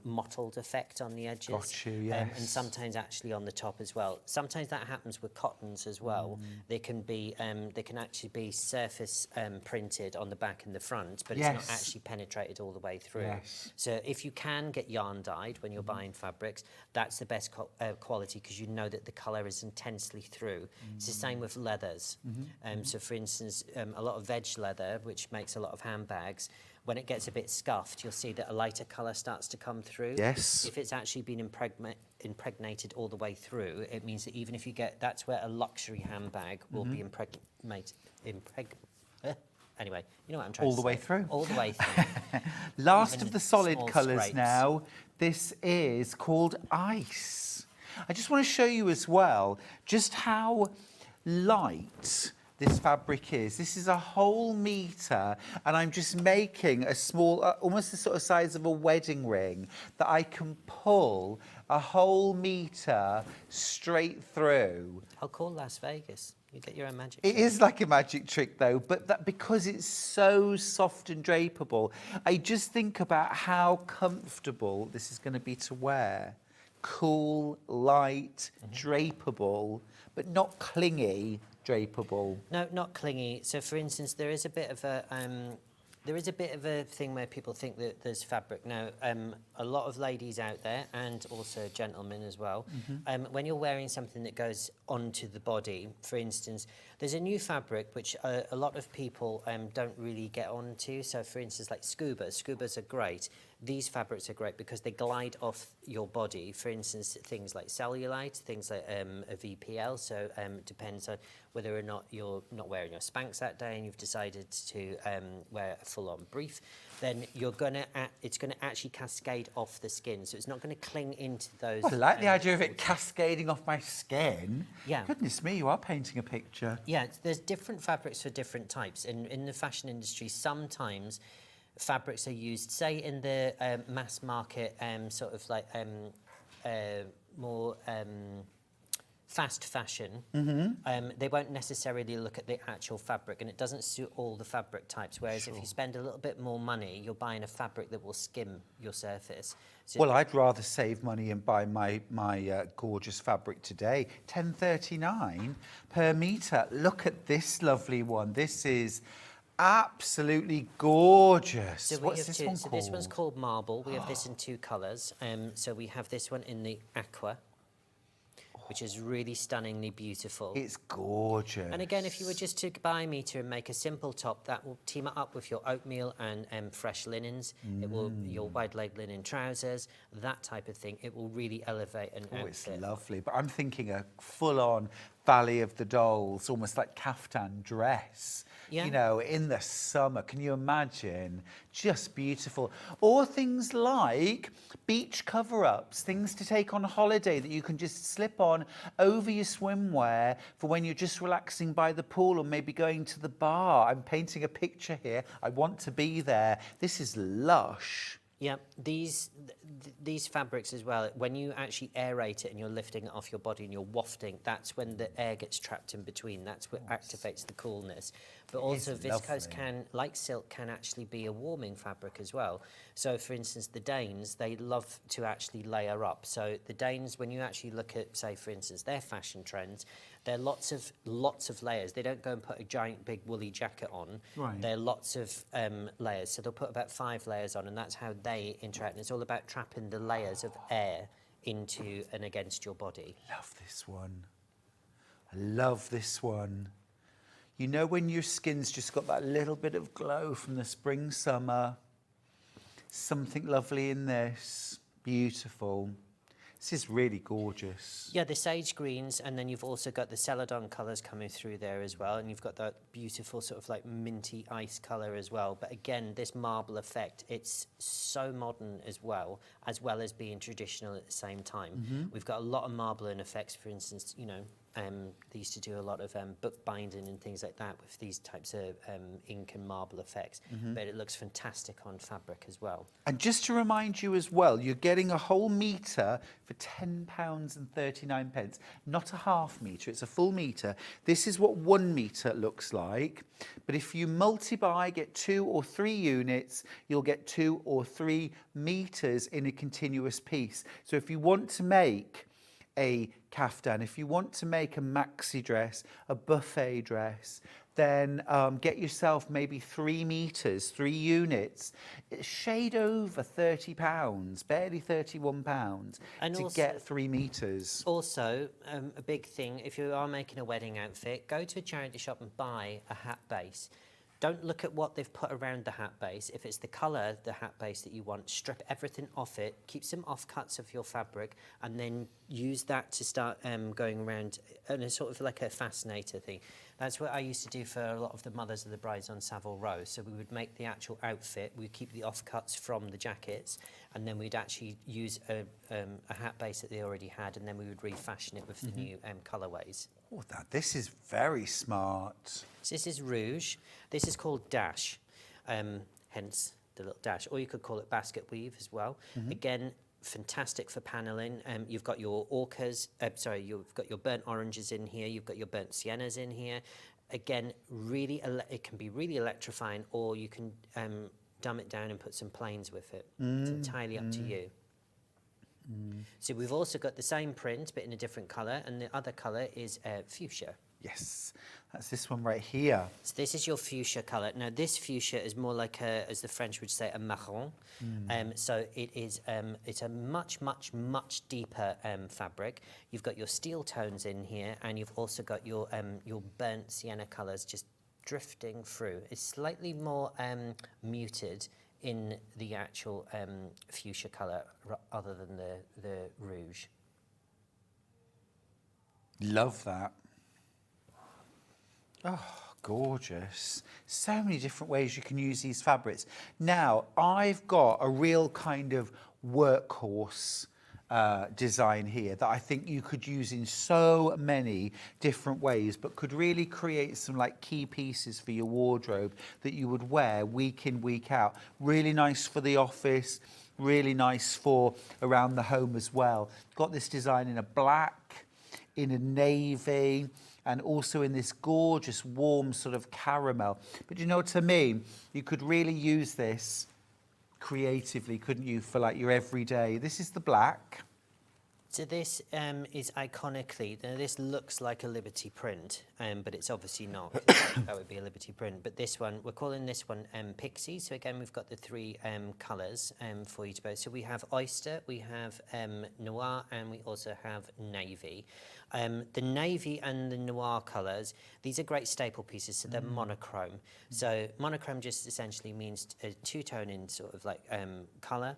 mottled effect on the edges. Got you, yes. And sometimes actually on the top as well. Sometimes that happens with cottons as well. They can be, they can actually be surface printed on the back and the front, but it's not actually penetrated all the way through. Yes. So if you can get yarn dyed when you're buying fabrics, that's the best quality because you know that the colour is intensely through. It's the same with leathers. So for instance, a lot of veg leather, which makes a lot of handbags, when it gets a bit scuffed, you'll see that a lighter colour starts to come through. Yes. If it's actually been impregnated all the way through, it means that even if you get, that's where a luxury handbag will be anyway, you know what I'm trying to say. All the way through. All the way through. Last Even of the solid small colours scrapes. now. This is called ice. I just want to show you as well just how light this fabric is. This is a whole metre, and I'm just making a small, almost the sort of size of a wedding ring, that I can pull a whole metre straight through. I'll call Las Vegas. You get your own magic. It is like a magic trick, though, but that because it's so soft and drapeable, I just think about how comfortable this is going to be to wear. Cool, light, drapeable, but not clingy drapeable. No, not clingy. So, for instance, there is a bit of a thing where people think that there's fabric. Now, a lot of ladies out there, and also gentlemen as well, when you're wearing something that goes onto the body, for instance, there's a new fabric which a lot of people don't really get onto. So, for instance, like scubas. Scubas are great. these fabrics are great because they glide off your body. For instance, things like cellulite, things like a VPL, so it depends on whether or not you're not wearing your Spanx that day and you've decided to wear a full-on brief, then it's going to actually cascade off the skin, so it's not going to cling into those. I like the idea of it cascading off my skin. Yeah. Goodness me, you are painting a picture. Yeah, there's different fabrics for different types. In the fashion industry, sometimes fabrics are used, say in the mass market, sort of like more fast fashion. They won't necessarily look at the actual fabric, and it doesn't suit all the fabric types. Whereas if you spend a little bit more money, you're buying a fabric that will skim your surface. So well, I'd rather save money and buy my gorgeous fabric today. $10.39 per metre. Look at this lovely one. This is absolutely gorgeous. So What's this one called? This one's called Marble. We have this in 2 colours. So we have this one in the aqua, which is really stunningly beautiful. It's gorgeous. And again, if you were just to buy a metre and make a simple top, that will team it up with your oatmeal and fresh linens. It will your wide leg linen trousers, that type of thing. It will really elevate an outfit. It's lovely. But I'm thinking a full-on Valley of the Dolls, almost like kaftan dress. Yeah. You know, in the summer, can you imagine? Just beautiful. Or things like beach cover-ups, things to take on holiday that you can just slip on over your swimwear for when you're just relaxing by the pool or maybe going to the bar. I'm painting a picture here. I want to be there. This is lush. Yeah, these fabrics as well, when you actually aerate it and you're lifting it off your body and you're wafting, that's when the air gets trapped in between. That's what activates the coolness. But also viscose can, like silk, can actually be a warming fabric as well. So for instance, the Danes, they love to actually layer up. So the Danes, when you actually look at, say for instance, their fashion trends, there are lots of layers. They don't go and put a giant big woolly jacket on. Right. There are lots of layers. So they'll put about 5 layers on, and that's how they interact. And it's all about trapping the layers of air into and against your body. Love this one. I love this one. You know when your skin's just got that little bit of glow from the spring, summer? Something lovely in this. Beautiful. This is really gorgeous. Yeah, the sage greens, and then you've also got the celadon colours coming through there as well, and you've got that beautiful sort of like minty ice colour as well. But again, this marble effect, it's so modern as well as being traditional at the same time. We've got a lot of marble and effects, for instance, you know, they used to do a lot of book binding and things like that with these types of ink and marble effects, but it looks fantastic on fabric as well. And just to remind you as well, you're getting a whole metre for £10.39, not a half metre, it's a full metre. This is what 1 metre looks like, but if you multi-buy, get 2 or 3 units, you'll get 2 or 3 metres in a continuous piece. So if you want to make a kaftan, if you want to make a maxi dress, a buffet dress, then get yourself maybe 3 metres, 3 units. It's shade over £30, barely £31 And to also, get 3 metres. Also, a big thing, if you are making a wedding outfit, go to a charity shop and buy a hat base. Don't look at what they've put around the hat base. If it's the colour, the hat base that you want, strip everything off it, keep some offcuts of your fabric, and then use that to start going around in a sort of like a fascinator thing. That's what I used to do for a lot of the mothers of the brides on Savile Row. So we would make the actual outfit, we'd keep the offcuts from the jackets, and then we'd actually use a hat base that they already had, and then we would refashion it with the new colourways. Oh, this is very smart. So this is rouge. This is called dash, hence the little dash. Or you could call it basket weave as well. Again, fantastic for panelling. You've got your ochres, you've got your burnt oranges in here. You've got your burnt siennas in here. Again, really, it can be really electrifying, or you can dumb it down and put some plains with it. It's entirely up to you. So we've also got the same print, but in a different colour, and the other colour is fuchsia. Yes, that's this one right here. So this is your fuchsia colour. Now this fuchsia is more like a, as the French would say, a marron. So it is, it's a much, much, much deeper fabric. You've got your steel tones in here, and you've also got your burnt sienna colours just drifting through. It's slightly more muted in the actual fuchsia colour other than the rouge. Love that. Oh, gorgeous. So many different ways you can use these fabrics. Now, I've got a real kind of workhorse design here that I think you could use in so many different ways, but could really create some like key pieces for your wardrobe that you would wear week in, week out. Really nice for the office, really nice for around the home as well. Got this design in a black, in a navy, and also in this gorgeous warm sort of caramel. But you know what I mean? You could really use this creatively, couldn't you, for like your everyday. This is the black. So this is iconically, now this looks like a Liberty print, but it's obviously not. That would be a Liberty print. But this one, we're calling this one Pixie. So again, we've got the three colours for you to both. So we have Oyster, we have Noir, and we also have Navy. The navy and the noir colours, these are great staple pieces, so they're monochrome. So monochrome just essentially means a two-tone in sort of like colour.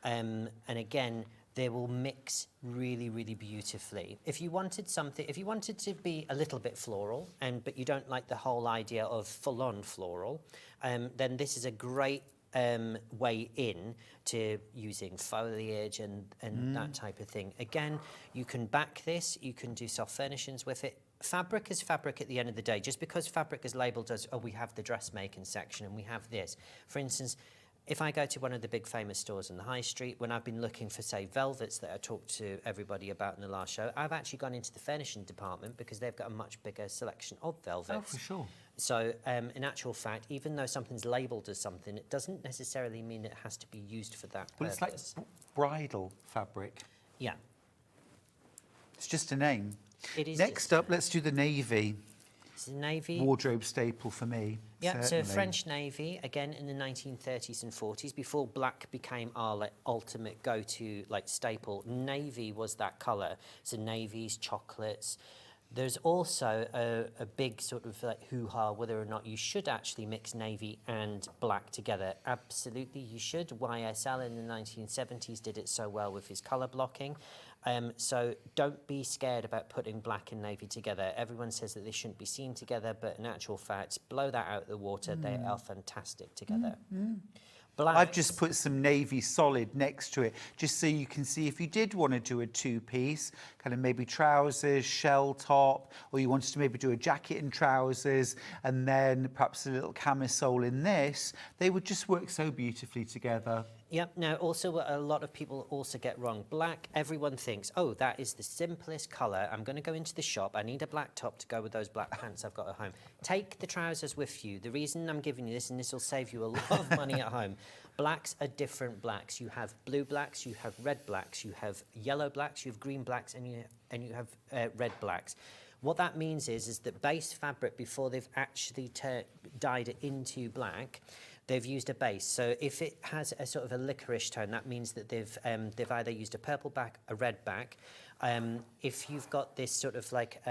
And again, they will mix really, really beautifully. If you wanted something, if you wanted to be a little bit floral, but you don't like the whole idea of full-on floral, then this is a great way in to using foliage and that type of thing. Again, you can back this, you can do soft furnishings with it. Fabric is fabric at the end of the day. Just because fabric is labelled as, oh, we have the dressmaking section and we have this. For instance, if I go to one of the big famous stores in the high street, when I've been looking for, say, velvets that I talked to everybody about in the last show, I've actually gone into the furnishing department because they've got a much bigger selection of velvets. Oh, for sure. So, in actual fact, even though something's labelled as something, it doesn't necessarily mean it has to be used for that Well, purpose. it's like bridal fabric. Yeah. It's just a name. It is. Next up, let's do the navy. It's a navy. Wardrobe staple for me. Yeah, certainly. so French navy, again, in the 1930s and 40s, before black became our like, ultimate go-to like staple, navy was that colour. So navies, chocolates. There's also a big sort of like hoo-ha whether or not you should actually mix navy and black together. Absolutely, you should. YSL in the 1970s did it so well with his colour blocking. So don't be scared about putting black and navy together. Everyone says that they shouldn't be seen together, but in actual fact, blow that out of the water. They are fantastic together. I've just put some navy solid next to it, just so you can see if you did want to do a two-piece, kind of maybe trousers, shell top, or you wanted to maybe do a jacket and trousers, and then perhaps a little camisole in this, they would just work so beautifully together. Yep. Now, also what a lot of people also get wrong, black, everyone thinks, oh, that is the simplest colour. I'm going to go into the shop. I need a black top to go with those black pants I've got at home. Take the trousers with you. The reason I'm giving you this, and this will save you a lot of money at home, blacks are different blacks. You have blue blacks, you have red blacks, you have yellow blacks, you have green blacks, and you have red blacks. What that means is that base fabric, before they've actually dyed it into black, they've used a base. So if it has a sort of a licorice tone, that means that they've either used a purple back, a red back. If you've got this sort of like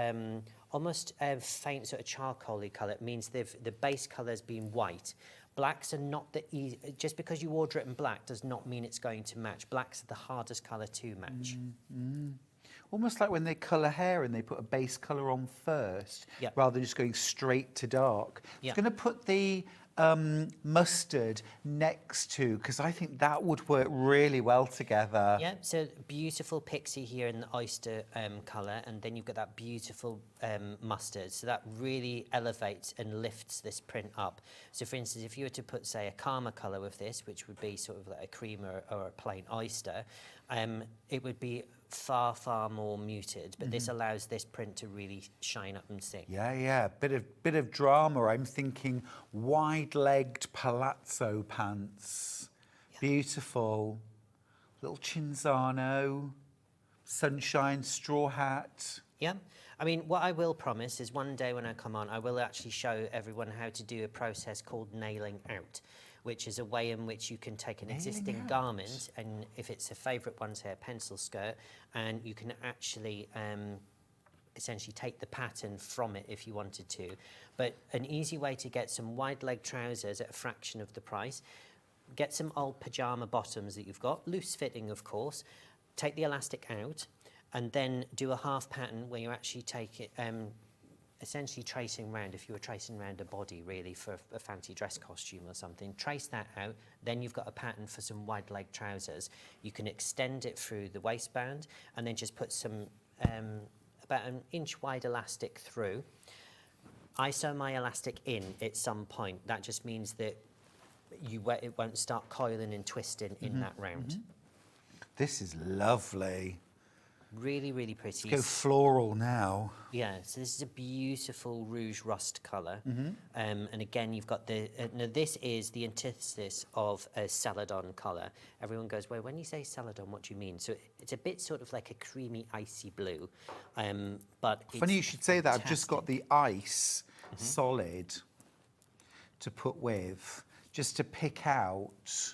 almost a faint sort of charcoaly colour, it means the base colour has been white. Blacks are not the easy. Just because you order it in black does not mean it's going to match. Blacks are the hardest colour to match. Almost like when they colour hair and they put a base colour on first, Yep. rather than just going straight to dark. Yep. I'm going to put the mustard next to, because I think that would work really well together. Yeah, so beautiful pixie here in the oyster colour, and then you've got that beautiful mustard. So that really elevates and lifts this print up. So for instance, if you were to put, say, a calmer colour with this, which would be sort of like a cream or a plain oyster, it would be far, far more muted, but this allows this print to really shine up and sing. Yeah, bit of drama. I'm thinking wide-legged palazzo pants. Yeah. Beautiful. Little Cinzano, sunshine, straw hat. Yeah. I mean, what I will promise is one day when I come on, I will actually show everyone how to do a process called nailing out, which is a way in which you can take an existing garment, and if it's a favourite one, say a pencil skirt, and you can actually essentially take the pattern from it if you wanted to. But an easy way to get some wide leg trousers at a fraction of the price, get some old pyjama bottoms that you've got, loose fitting of course, take the elastic out, and then do a half pattern where you actually take it, essentially tracing round, if you were tracing round a body really for a fancy dress costume or something, trace that out, then you've got a pattern for some wide leg trousers. You can extend it through the waistband and then just put some about an inch wide elastic through. I sew my elastic in at some point. That just means that it won't start coiling and twisting in that round. This is lovely. Really, really pretty. Let's go floral now. Yeah, so this is a beautiful rouge rust colour. And again, you've got the, now this is the antithesis of a celadon colour. Everyone goes, well, when you say celadon, what do you mean? So it's a bit sort of like a creamy, icy blue. But Funny you should say that. I've just got the ice solid to put with, just to pick out.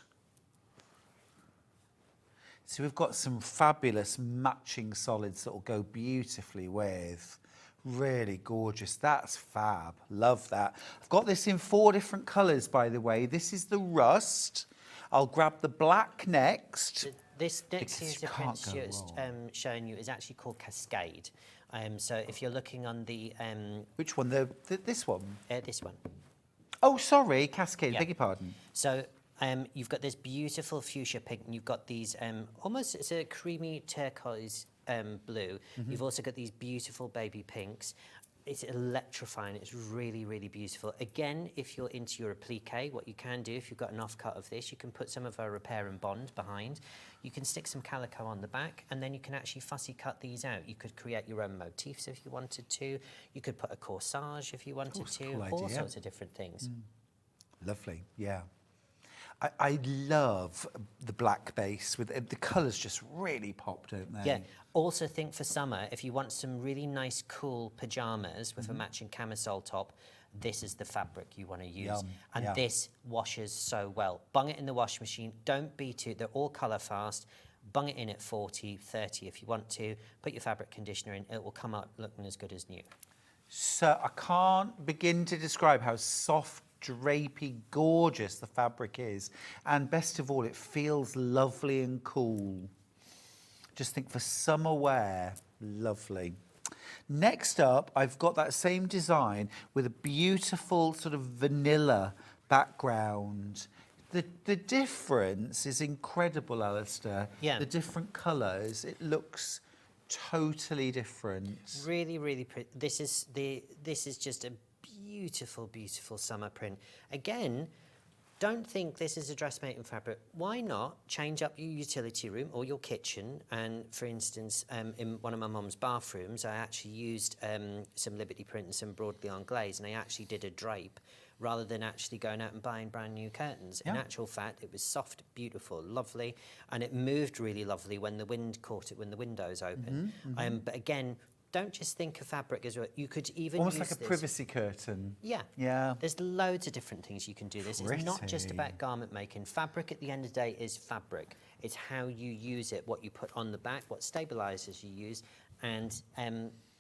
So we've got some fabulous matching solids that will go beautifully with. Really gorgeous. That's fab. Love that. I've got this in 4 different colours, by the way. This is the rust. I'll grab the black next. This next series of prints Stuart's showing you is actually called Cascade. So if you're looking on the... Which one? This one? This one. Oh, sorry, Cascade. Yeah. Beg your pardon. So you've got this beautiful fuchsia pink, and you've got these almost, it's a creamy turquoise blue. You've also got these beautiful baby pinks. It's electrifying. It's really, really beautiful. Again, if you're into your applique, what you can do, if you've got an offcut of this, you can put some of our repair and bond behind. You can stick some calico on the back, and then you can actually fussy cut these out. You could create your own motifs if you wanted to. You could put a corsage if you wanted to. Cool all idea. sorts of different things. Lovely, yeah. I love the black base with the colours just really pop, don't they? Yeah. Also think for summer, if you want some really nice, cool pyjamas with a matching camisole top, this is the fabric you want to use. Yum, and yeah. this washes so well. Bung it in the washing machine. Don't beat it. They're all colour fast. Bung it in at 40, 30 if you want to. Put your fabric conditioner in. It will come out looking as good as new. So I can't begin to describe how soft, drapey, gorgeous the fabric is. And best of all, it feels lovely and cool. Just think for summer wear, lovely. Next up, I've got that same design with a beautiful sort of vanilla background. The difference is incredible, Alistair. Yeah. The different colours, it looks totally different. Really, really pretty. This is just a beautiful, beautiful summer print. Again, don't think this is a dressmaking fabric. Why not change up your utility room or your kitchen? And for instance, in one of my mum's bathrooms, I actually used some Liberty print and some broadly on glaze, and I actually did a drape rather than actually going out and buying brand new curtains. Yeah. In actual fact, it was soft, beautiful, lovely, and it moved really lovely when the wind caught it when the windows open. But again, don't just think of fabric as well. You could even almost use like a this. privacy curtain. Yeah. Yeah. There's loads of different things you can do this. It's not just Pretty. about garment making. Fabric at the end of the day is fabric. It's how you use it, what you put on the back, what stabilizers you use, and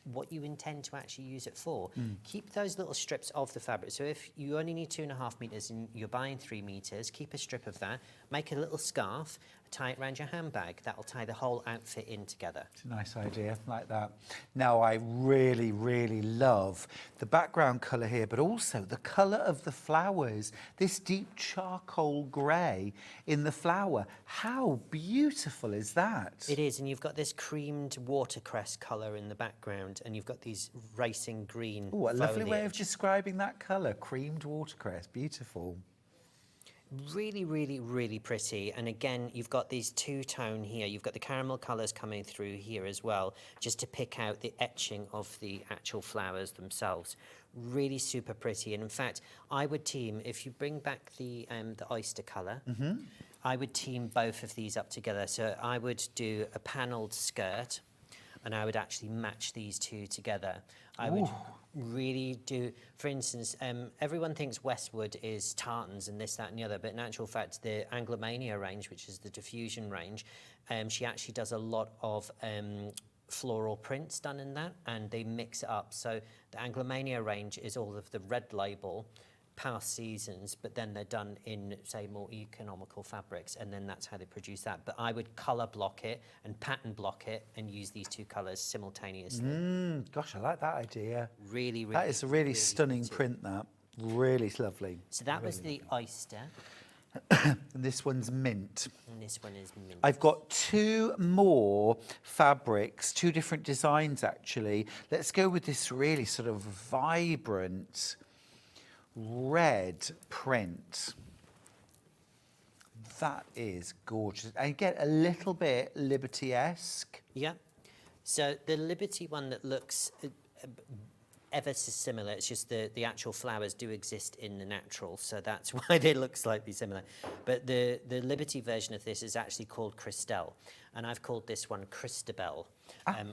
what you intend to actually use it for. Keep those little strips of the fabric. So if you only need 2.5 meters and you're buying 3 meters, keep a strip of that, make a little scarf, tie it around your handbag. That'll tie the whole outfit in together. It's a nice idea, like that. Now, I really, really love the background colour here, but also the colour of the flowers. This deep charcoal grey in the flower. How beautiful is that? It is, and you've got this creamed watercress colour in the background, and you've got these racing green Oh, a lovely way of foliage. describing that colour. Creamed watercress, beautiful. Really, really, really pretty. And again, you've got these two-tone here. You've got the caramel colours coming through here as well, just to pick out the etching of the actual flowers themselves. Really super pretty. And in fact, I would team, if you bring back the oyster colour, I would team both of these up together. So I would do a panelled skirt, and I would actually match these two together. I would really do, for instance, everyone thinks Westwood is tartans and this, that and the other, but in actual fact, the Anglomania range, which is the diffusion range, she actually does a lot of floral prints done in that, and they mix it up. So the Anglomania range is all of the red label, past seasons, but then they're done in, say, more economical fabrics, and then that's how they produce that. But I would colour block it and pattern block it and use these two colours simultaneously. Gosh, I like that idea. Really, really. That is a really stunning print, that. Really lovely. So that was the oyster. And this one's mint. And this one is mint. I've got two more fabrics, two different designs actually. Let's go with this really sort of vibrant red print. That is gorgeous. And get a little bit Liberty-esque. Yeah. So the Liberty one that looks ever so similar, it's just the actual flowers do exist in the natural, so that's why they look slightly similar. But the Liberty version of this is actually called Christelle, and I've called this one Christabel,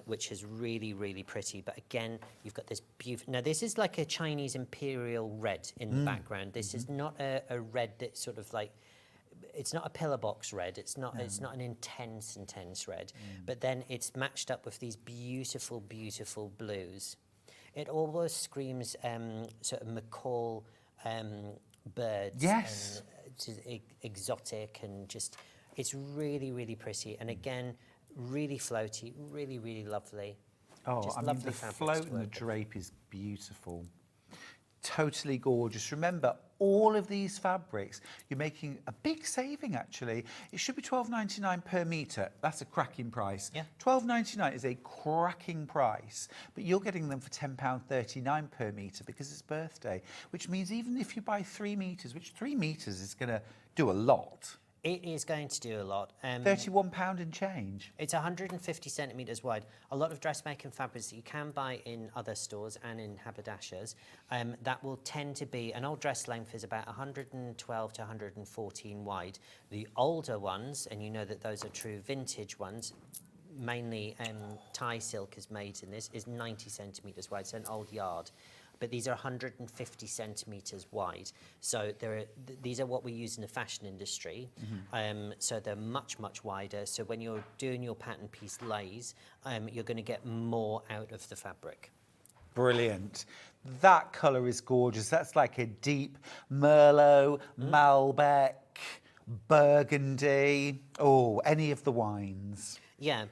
which is really, really pretty. But again, you've got this beautiful... Now, this is like a Chinese imperial red in the background. This is not a red that's sort of like... It's not a pillar box red. It's not an intense red. But then it's matched up with these beautiful, beautiful blues. It almost screams sort of macaw birds. Yes. And exotic and just, it's really, really pretty. And again, really floaty, really, really lovely. Oh, just I mean, lovely the fabrics float to and the work with. drape is beautiful. Totally gorgeous. Remember, all of these fabrics, you're making a big saving actually. It should be £12.99 per metre. That's a cracking price. Yeah. £12.99 is a cracking price, but you're getting them for £10.39 per metre because it's birthday, which means even if you buy 3 metres, which 3 metres is going to do a lot. It is going to do a lot. £31 and change. It's 150 centimetres wide. A lot of dressmaking fabrics that you can buy in other stores and in haberdashers, that will tend to be, an old dress length is about 112 to 114 wide. The older ones, and you know that those are true vintage ones, mainly Thai silk is made in this, is 90 centimetres wide, so an old yard. But these are 150 centimetres wide. So these are what we use in the fashion industry. So they're much, much wider. So when you're doing your pattern piece lays, you're going to get more out of the fabric. Brilliant. That colour is gorgeous. That's like a deep Merlot, Malbec, Burgundy. Oh, any of the wines. Yeah.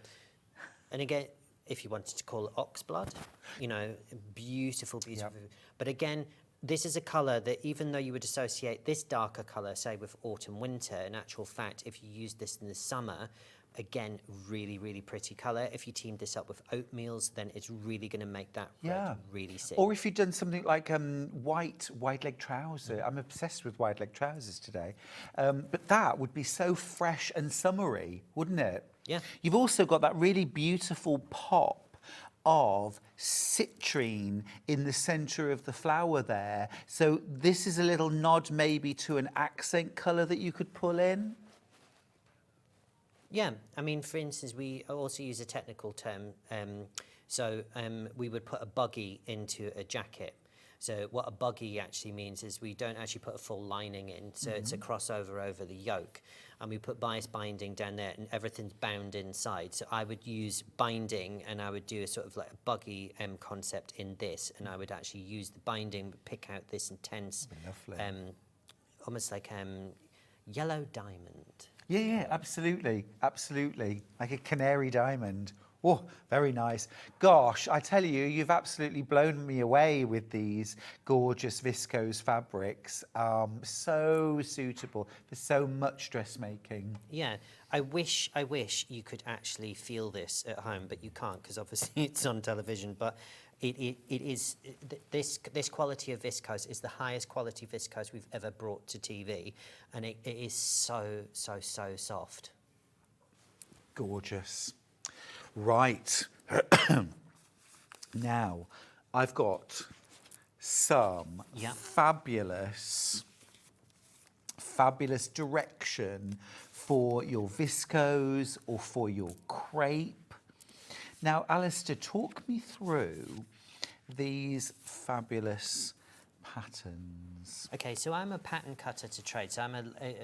And again, if you wanted to call it oxblood, you know, beautiful, beautiful. Yep. But again, this is a colour that even though you would associate this darker colour, say, with autumn, winter, in actual fact, if you use this in the summer, again, really, really pretty colour. If you teamed this up with oatmeals, then it's really going to make that red really sick. Or if you'd done something like wide leg trouser. I'm obsessed with wide leg trousers today. But that would be so fresh and summery, wouldn't it? Yeah. You've also got that really beautiful pop of citrine in the centre of the flower there. So this is a little nod maybe to an accent colour that you could pull in. Yeah, I mean, for instance, we also use a technical term. We would put a buggy into a jacket. So what a buggy actually means is we don't actually put a full lining in. So it's a crossover over the yoke. And we put bias binding down there and everything's bound inside. So I would use binding and I would do a sort of like a buggy concept in this. And I would actually use the binding, pick out this intense, almost like yellow diamond. Yeah, absolutely, absolutely. Like a canary diamond. Oh, very nice. Gosh, I tell you, you've absolutely blown me away with these gorgeous viscose fabrics. So suitable for so much dressmaking. Yeah, I wish you could actually feel this at home, but you can't because obviously it's on television. But it is this quality of viscose is the highest quality viscose we've ever brought to TV, and it is so soft. Gorgeous. Right. Now, I've got some fabulous direction for your viscose or for your crepe. Now, Alistair, talk me through these fabulous patterns. Okay, so I'm a pattern cutter to trade. So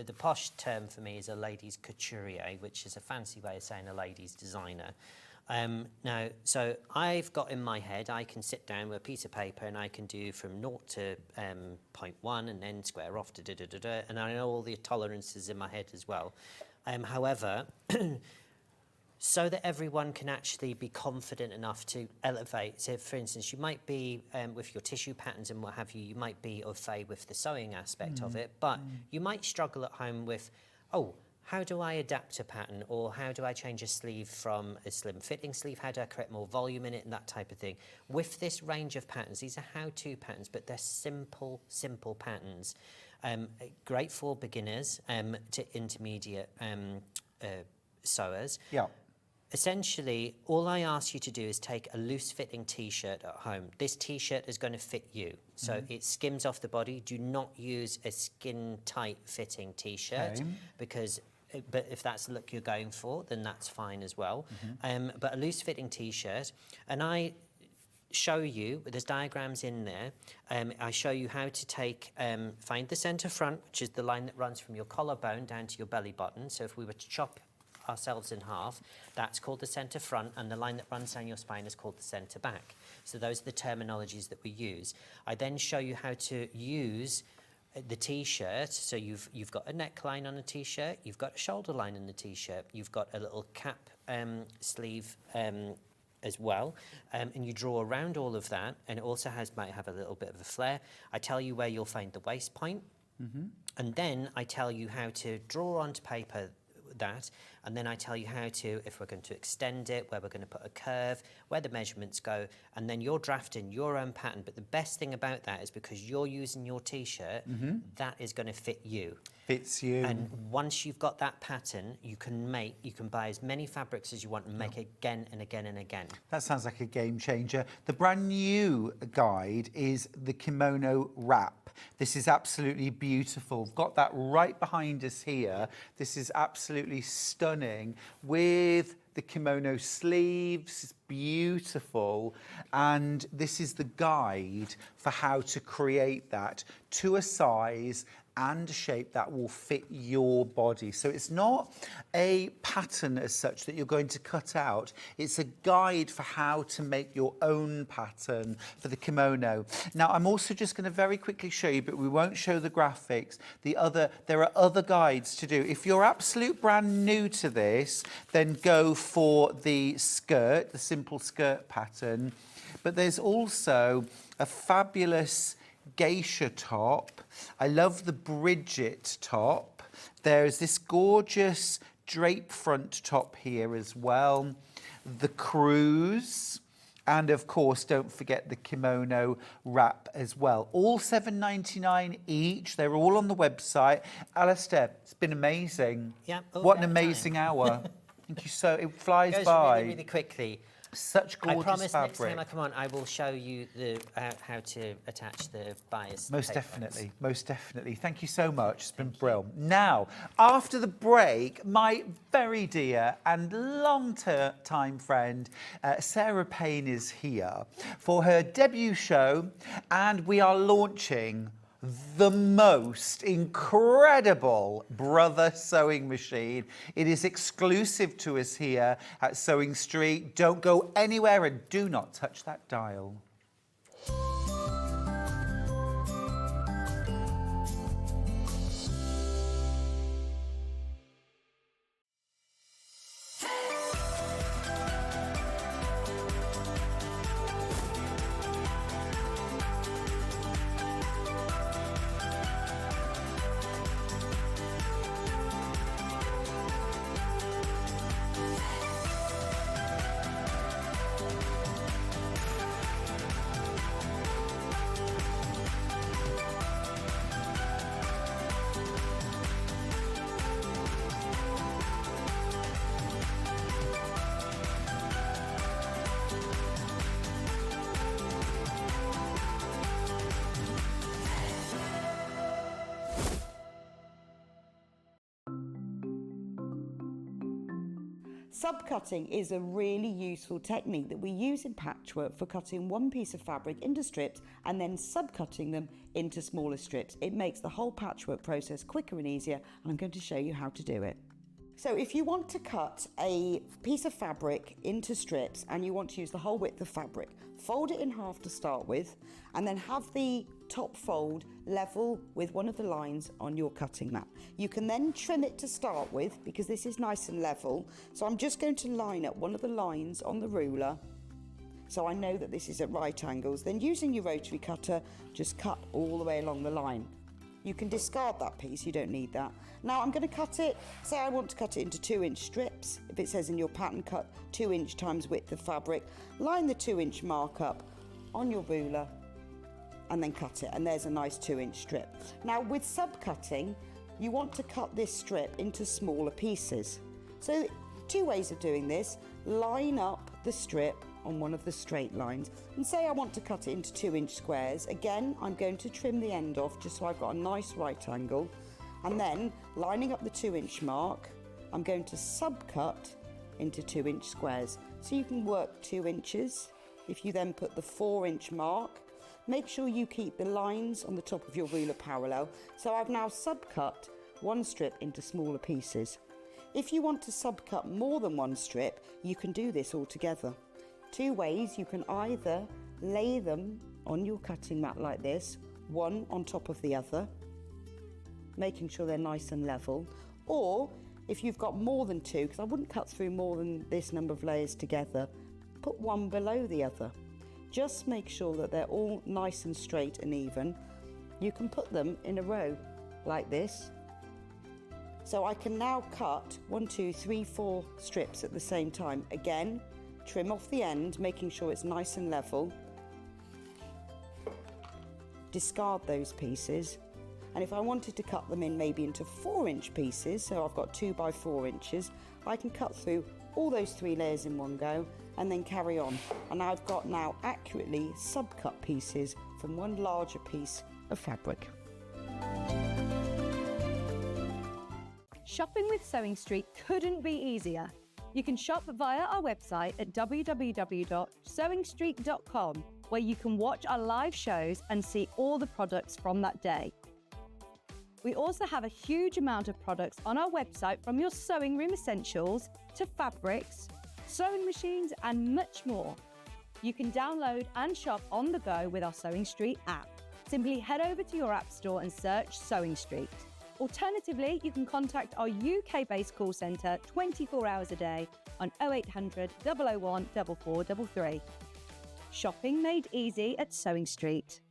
the posh term for me is a ladies couturier, which is a fancy way of saying a ladies designer. Now, so I've got in my head, I can sit down with a piece of paper and I can do from 0 to 0.1 and then square off to da-da-da-da, and I know all the tolerances in my head as well. However, so that everyone can actually be confident enough to elevate. So, for instance, you might be, with your tissue patterns and what have you, you might be au fait with the sewing aspect of it, but you might struggle at home with, oh, how do I adapt a pattern, or how do I change a sleeve from a slim fitting sleeve? How do I create more volume in it, and that type of thing? With this range of patterns, these are how-to patterns, but they're simple patterns. Great for beginners to intermediate sewers. Yeah. Essentially, all I ask you to do is take a loose-fitting T-shirt at home. This T-shirt is going to fit you, so it skims off the body. Do not use a skin-tight fitting T-shirt because... But if that's the look you're going for, then that's fine as well. But a loose-fitting T-shirt, and I show you, there's diagrams in there, I show you how to take, find the centre front, which is the line that runs from your collarbone down to your belly button. So if we were to chop ourselves in half, that's called the centre front, and the line that runs down your spine is called the centre back. So those are the terminologies that we use. I then show you how to use the T-shirt. So you've got a neckline on a T-shirt, you've got a shoulder line in the T-shirt, you've got a little cap sleeve as well, and you draw around all of that, and it also might have a little bit of a flare. I tell you where you'll find the waist point, and then I tell you how to draw onto paper that, and then I tell you how to, if we're going to extend it, where we're going to put a curve, where the measurements go, and then you're drafting your own pattern. But the best thing about that is because you're using your T-shirt, that is going to fit you. Fits you. And once you've got that pattern, you can buy as many fabrics as you want and make again and again and again. That sounds like a game changer. The brand new guide is the kimono wrap. This is absolutely beautiful. We've got that right behind us here. This is absolutely stunning with the kimono sleeves. It's beautiful. And this is the guide for how to create that to a size and a shape that will fit your body. So it's not a pattern as such that you're going to cut out. It's a guide for how to make your own pattern for the kimono. Now, I'm also just going to very quickly show you, but we won't show the graphics. There are other guides to do. If you're absolute brand new to this, then go for the skirt, the simple skirt pattern. But there's also a fabulous geisha top. I love the Bridget top. There's this gorgeous drape front top here as well. The cruise. And of course, don't forget the kimono wrap as well. All $7.99 each. They're all on the website. Alistair, it's been amazing. Yeah. What an amazing hour. Thank you so. It flies It goes by. really, really quickly. Such gorgeous I promise fabric. next time I come on, I will show you how to attach the bias. Most definitely, most definitely. Thank you so much. It's been brilliant. Now, after the break, my very dear and long-time friend, Sarah Payne, is here for her debut show, and we are launching the most incredible brother sewing machine. It is exclusive to us here at Sewing Street. Don't go anywhere and do not touch that dial. Subcutting is a really useful technique that we use in patchwork for cutting one piece of fabric into strips and then subcutting them into smaller strips. It makes the whole patchwork process quicker and easier, and I'm going to show you how to do it. So if you want to cut a piece of fabric into strips and you want to use the whole width of fabric, fold it in half to start with, and then have the top fold level with one of the lines on your cutting mat. You can then trim it to start with because this is nice and level. So I'm just going to line up one of the lines on the ruler so I know that this is at right angles. Then using your rotary cutter, just cut all the way along the line. You can discard that piece, you don't need that. Now I'm going to cut it, say I want to cut it into 2-inch strips. If it says in your pattern cut 2-inch times width of fabric, line the 2-inch mark up on your ruler and then cut it, and there's a nice 2-inch strip. Now with subcutting, you want to cut this strip into smaller pieces. So 2 ways of doing this: line up the strip on one of the straight lines, and say I want to cut it into 2-inch squares. Again, I'm going to trim the end off just so I've got a nice right angle, and then lining up the 2-inch mark, I'm going to subcut into 2-inch squares. So you can work 2 inches. If you then put the 4-inch mark, make sure you keep the lines on the top of your ruler parallel. So I've now subcut one strip into smaller pieces. If you want to subcut more than one strip, you can do this all together. 2 ways: you can either lay them on your cutting mat like this, one on top of the other, making sure they're nice and level, or if you've got more than 2, because I wouldn't cut through more than this number of layers together, put one below the other. Just make sure that they're all nice and straight and even. You can put them in a row like this. So I can now cut 1, 2, 3, 4 strips at the same time. Again, trim off the end, making sure it's nice and level. Discard those pieces. And if I wanted to cut them in maybe into 4-inch pieces, so I've got 2 by 4 inches, I can cut through all those 3 layers in one go and then carry on. And I've got now accurately subcut pieces from one larger piece of fabric. Shopping with Sewing Street couldn't be easier. You can shop via our website at www.sewingstreet.com, where you can watch our live shows and see all the products from that day. We also have a huge amount of products on our website, from your sewing room essentials to fabrics, sewing machines and much more. You can download and shop on the go with our Sewing Street app. Simply head over to your app store and search Sewing Street. Alternatively, you can contact our UK-based call centre 24 hours a day on 0800 001 4433. Shopping made easy at Sewing Street.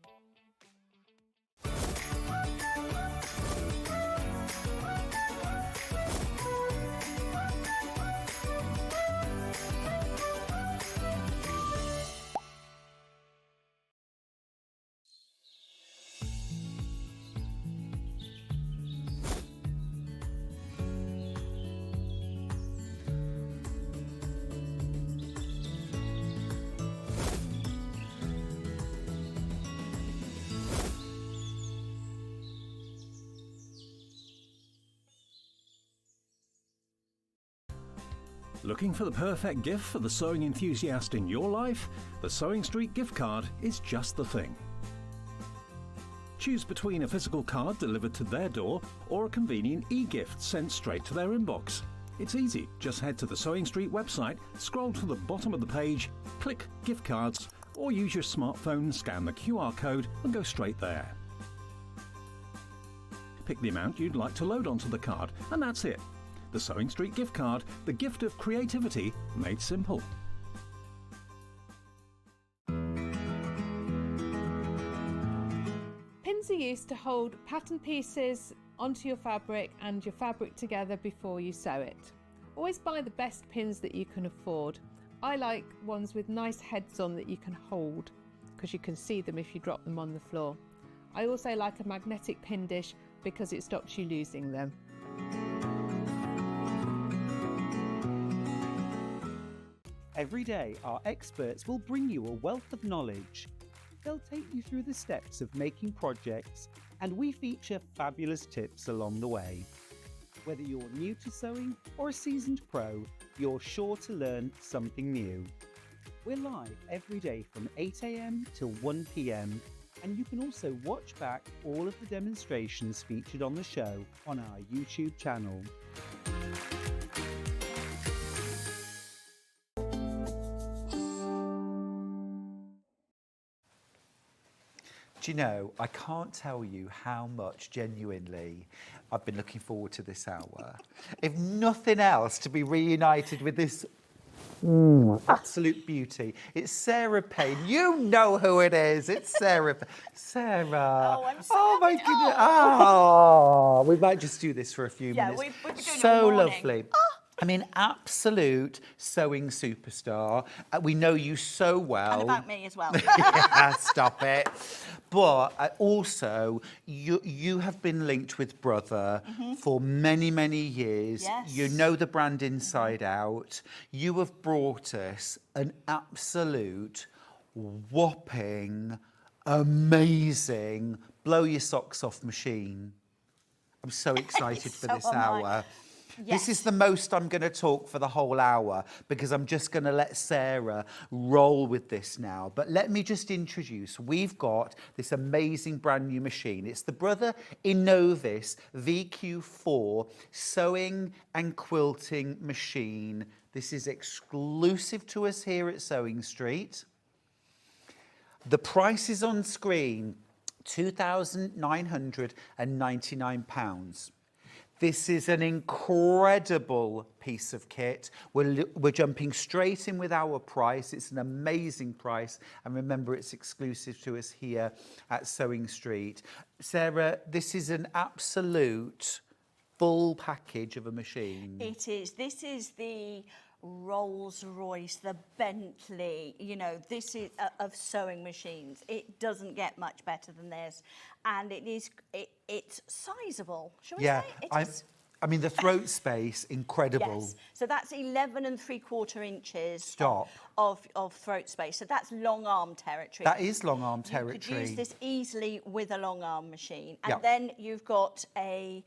Looking for the perfect gift for the sewing enthusiast in your life? The Sewing Street gift card is just the thing. Choose between a physical card delivered to their door or a convenient e-gift sent straight to their inbox. It's easy. Just head to the Sewing Street website, scroll to the bottom of the page, click Gift Cards, or use your smartphone, scan the QR code and go straight there. Pick the amount you'd like to load onto the card, and that's it. The Sewing Street gift card, the gift of creativity made simple. Pins are used to hold pattern pieces onto your fabric and your fabric together before you sew it. Always buy the best pins that you can afford. I like ones with nice heads on that you can hold, because you can see them if you drop them on the floor. I also like a magnetic pin dish because it stops you losing them. Every day, our experts will bring you a wealth of knowledge. They'll take you through the steps of making projects, and we feature fabulous tips along the way. Whether you're new to sewing or a seasoned pro, you're sure to learn something new. We're live every day from 8 AM till 1 PM, and you can also watch back all of the demonstrations featured on the show on our YouTube channel. Do you know, I can't tell you how much, genuinely, I've been looking forward to this hour. If nothing else, to be reunited with this absolute beauty. It's Sarah Payne. You know who it is. It's Sarah. Sarah. Oh, I'm so oh my goodness. Oh, we might just do this for a few minutes. We've been doing it so all morning. lovely. I mean, absolute sewing superstar. We know you so well. And about me as well. Yeah, stop it. But also, you have been linked with Brother for many, many years. Yes. You know the brand inside out. You have brought us an absolute whopping, amazing, blow your socks off machine. I'm so excited for this hour. Yes. This is the most I'm going to talk for the whole hour because I'm just going to let Sarah roll with this now. But let me just introduce, we've got this amazing brand new machine. It's the Brother Innovis VQ4 sewing and quilting machine. This is exclusive to us here at Sewing Street. The price is on screen, £2,999. This is an incredible piece of kit. We're jumping straight in with our price. It's an amazing price. And remember, it's exclusive to us here at Sewing Street. Sarah, this is an absolute full package of a machine. It is. This is the Rolls-Royce, the Bentley, you know, this is of sewing machines. It doesn't get much better than this. And it's sizable, shall we say? I mean, the throat space, incredible. Yes. So that's 11 3/4 inches Stop. of throat space. So that's long arm territory. That is long arm territory. You could use this easily with a long arm machine. And Yeah. then you've got a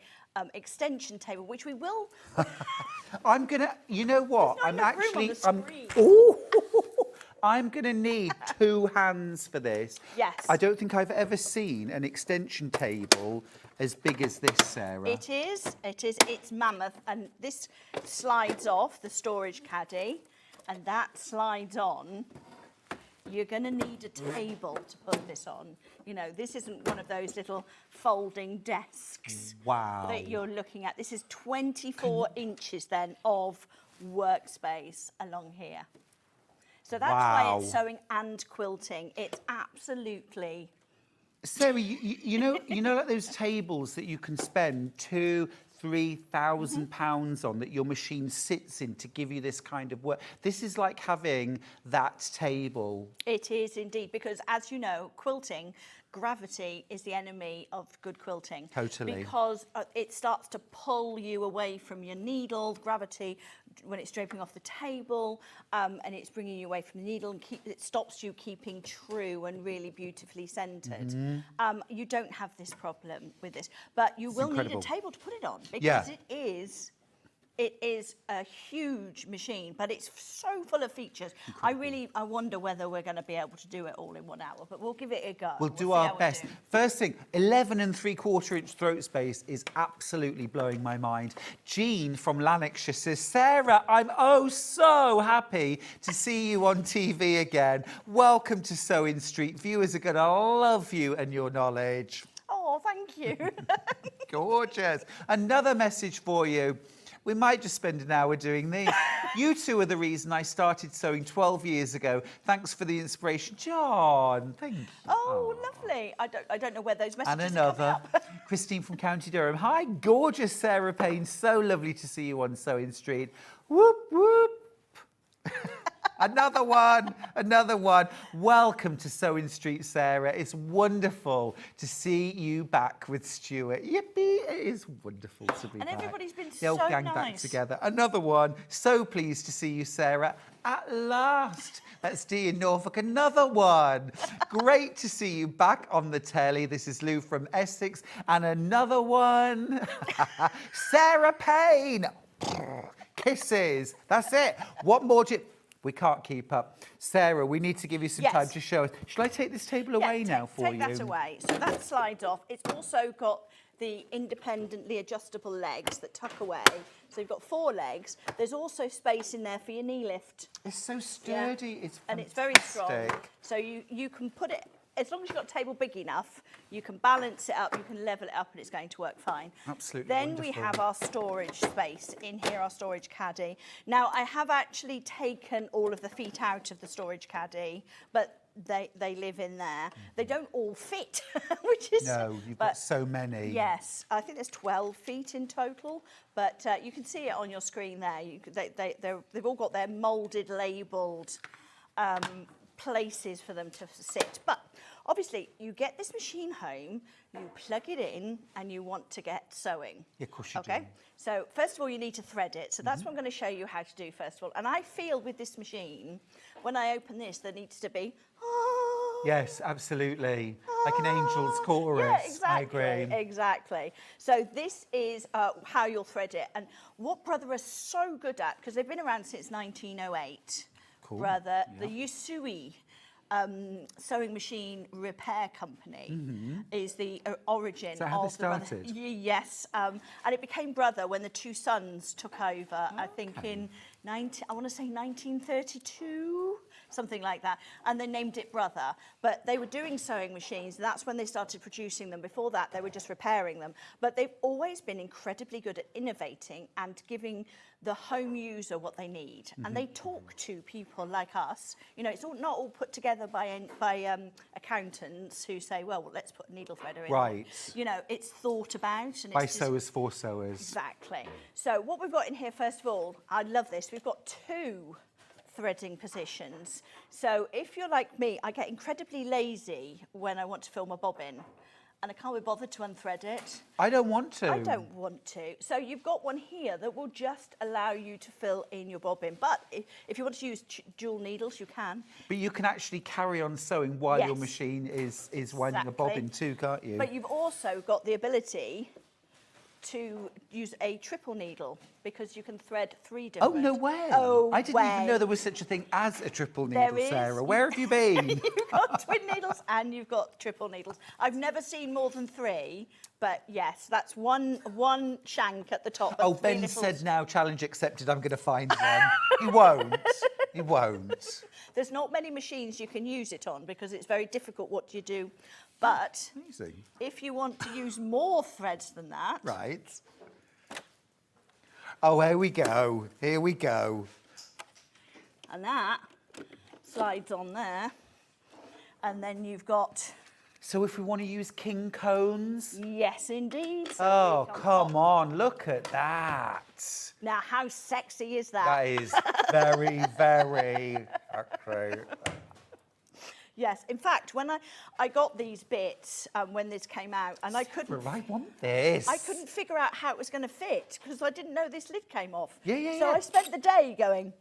extension table, which we will... I'm gonna, you know what? I'm enough room on actually, the screen. I'm gonna need 2 hands for this. Yes. I don't think I've ever seen an extension table as big as this, Sarah. It is. It's mammoth, and this slides off the storage caddy, and that slides on. You're going to need a table to put this on. You know, this isn't one of those little folding desks that you're looking at. This is 24 inches then of workspace along here. So that's why it's sewing and quilting. It's absolutely... Sarah, you know, like those tables that you can spend £2,000–3,000 on that your machine sits in to give you this kind of work. This is like having that table. It is indeed, because as you know, quilting, gravity is the enemy of good quilting. Totally. Because it starts to pull you away from your needle, gravity, when it's draping off the table, and it's bringing you away from the needle, and it stops you keeping true and really beautifully centred. You don't have this problem with this, but you will need a table to put it on, because it is a huge machine, but it's so full of features. I wonder whether we're going to be able to do it all in 1 hour, but we'll give it a go. We'll do our best. First thing, 11 3/4 inch throat space is absolutely blowing my mind. Jean from Lanarkshire says, Sarah, I'm so happy to see you on TV again. Welcome to Sewing Street. Viewers are going to love you and your knowledge. Oh, thank you. Gorgeous. Another message for you. We might just spend an hour doing these. You two are the reason I started sewing 12 years ago. Thanks for the inspiration. John, thank you. Oh, lovely. I don't know where those messages And are coming another. up. Christine from County Durham. Hi, gorgeous Sarah Payne. So lovely to see you on Sewing Street. Whoop, whoop. Another one. Welcome to Sewing Street, Sarah. It's wonderful to see you back with Stuart. Yippee! It is wonderful to be back. And everybody's been The old so gang back nice. together. Another one. So pleased to see you, Sarah. At last. That's Dee in Norfolk. Another one. Great to see you back on the telly. This is Lou from Essex. And another one. Sarah Payne. Kisses. That's it. What more do you... We can't keep up. Sarah, we need to give you some time to show us. Shall I take this table away now for you? Take that away. So that slides off. It's also got the independently adjustable legs that tuck away. So you've got 4 legs. There's also space in there for your knee lift. It's so sturdy. It's and it's very strong. So you can put it as long as you've got a table big enough, you can balance it up, you can level it up, and it's going to work fine. Absolutely Then wonderful. we have our storage space in here, our storage caddy. Now, I have actually taken all of the feet out of the storage caddy, but they live in there. They don't all fit, which is... No, you've got so many. Yes, I think there's 12 feet in total, but you can see it on your screen there. They've all got their moulded, labelled places for them to sit. But obviously, you get this machine home, you plug it in, and you want to get sewing. Yeah, of course you Okay, do. so first of all, you need to thread it. So that's what I'm going to show you how to do first of all. And I feel with this machine, when I open this, there needs to be... Yes, absolutely. Like an angel's chorus. Yeah, exactly. I agree. Exactly. So this is how you'll thread it. And what Brother are so good at, because they've been around since 1908, Cool. Brother, the Yusui sewing machine repair company is the origin Is that how they of the Brother. started? Yes, and it became Brother when the two sons took over. I think in I want to say 1932, something like that, and they named it Brother. But they were doing sewing machines. And that's when they started producing them. Before that, they were just repairing them. But they've always been incredibly good at innovating and giving the home user what they need. And they talk to people like us. You know, it's all, not all put together by accountants who say, well, let's put a needle threader in. Right. You know, it's thought about. And By it's just, sewers for sewers. exactly. So what we've got in here, first of all, I love this. We've got 2 threading positions. So if you're like me, I get incredibly lazy when I want to fill my bobbin. And I can't be bothered to unthread it. I don't want to. I don't want to. So you've got one here that will just allow you to fill in your bobbin. But if you want to use dual needles, you can. But you can actually carry on sewing while your Yes. machine is winding a bobbin too, can't you? But you've also got the ability to use a triple needle because you can thread 3 different. Oh, no way. Oh, I didn't even know there was such a thing as a triple needle, There is. Sarah. Where have you been? You've got twin needles and you've got triple needles. I've never seen more than 3, but yes, that's one shank at the top. and Oh, 3 Ben little... said now, challenge accepted, I'm going to find one. He won't. He won't. There's not many machines you can use it on because it's very difficult what you do. But Amazing. if you want to use more threads than that, Right. Oh, here we go. Here we go. and that slides on there, and then you've got... So if we want to use king cones? Yes, indeed. So Oh, we can come pop- on. Look at that. Now, how sexy is that? That is very, very... Okay. Yes, in fact, when I got these bits when this came out, and I couldn't... I want this. I couldn't figure out how it was going to fit because I didn't know this lid came off. Yeah. So I spent the day going,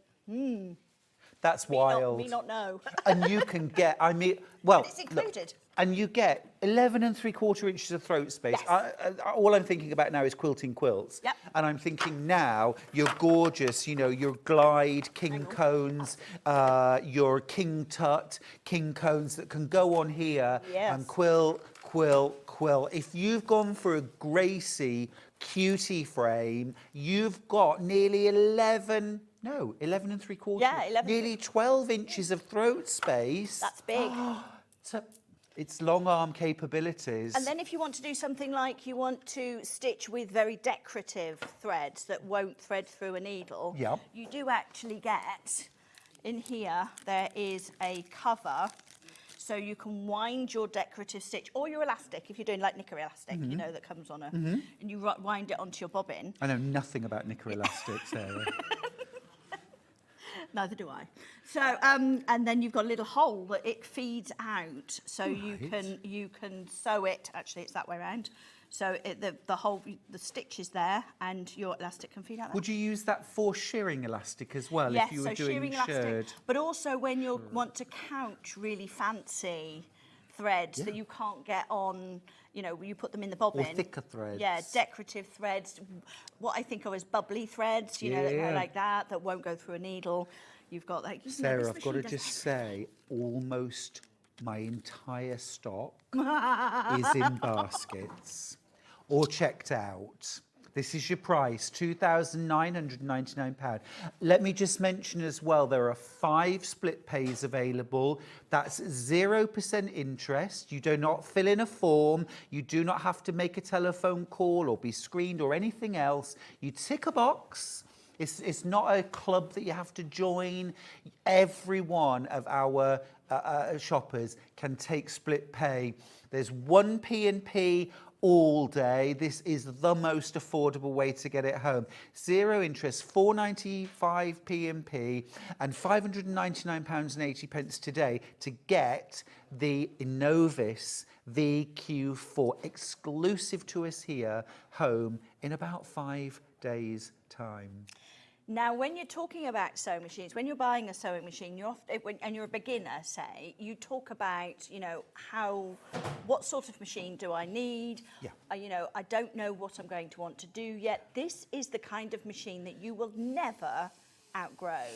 That's wild. me not know. And you can get, I mean, well, But it's included. and you get 11 3/4 inches of throat space. Yes. All I'm thinking about now is quilting quilts. Yep. And I'm thinking now, you're gorgeous, you know, your glide, king cones, your king tut, king cones that can go on here Yes. and quilt. If you've gone for a Gracie cutie frame, you've got nearly 11 3/4. Yeah, 11. Nearly 12 inches of throat space. That's big. So it's long arm capabilities. And then if you want to do something like you want to stitch with very decorative threads that won't thread through a needle, Yep. you do actually get, in here, there is a cover. So you can wind your decorative stitch or your elastic, if you're doing like knicker elastic, you know, that comes on a, and you wind it onto your bobbin. I know nothing about knicker elastic, Sarah. Neither do I. So, and then you've got a little hole that it feeds out, so you can sew it. Actually, it's that way around. So the stitch is there, and your elastic can feed out. Would you use that for shearing elastic as well Yes, if you were so doing shearing shirred? elastic, but also when you want to couch really fancy threads that you can't get on, you know, you put them in the bobbin. Or thicker threads. Yeah, decorative threads. What I think of as bubbly threads, you know, Yeah. like that won't go through a needle. You've got like... you know, Sarah, this I've got to machine just does- say, almost my entire stock is in baskets or checked out. This is your price, £2,999. Let me just mention as well, there are 5 split pays available. That's 0% interest. You do not fill in a form. You do not have to make a telephone call or be screened or anything else. You tick a box. It's not a club that you have to join. Every one of our shoppers can take split pay. There's 1 P&P all day. This is the most affordable way to get it home. 0 interest, £4.95 P&P and £599.80 today to get the Innovis VQ4 exclusive to us here home in about 5 days' time. Now, when you're talking about sewing machines, when you're buying a sewing machine, and you're a beginner, say, you talk about, you know, what sort of machine do I need? Yeah. You know, I don't know what I'm going to want to do yet. This is the kind of machine that you will never outgrow.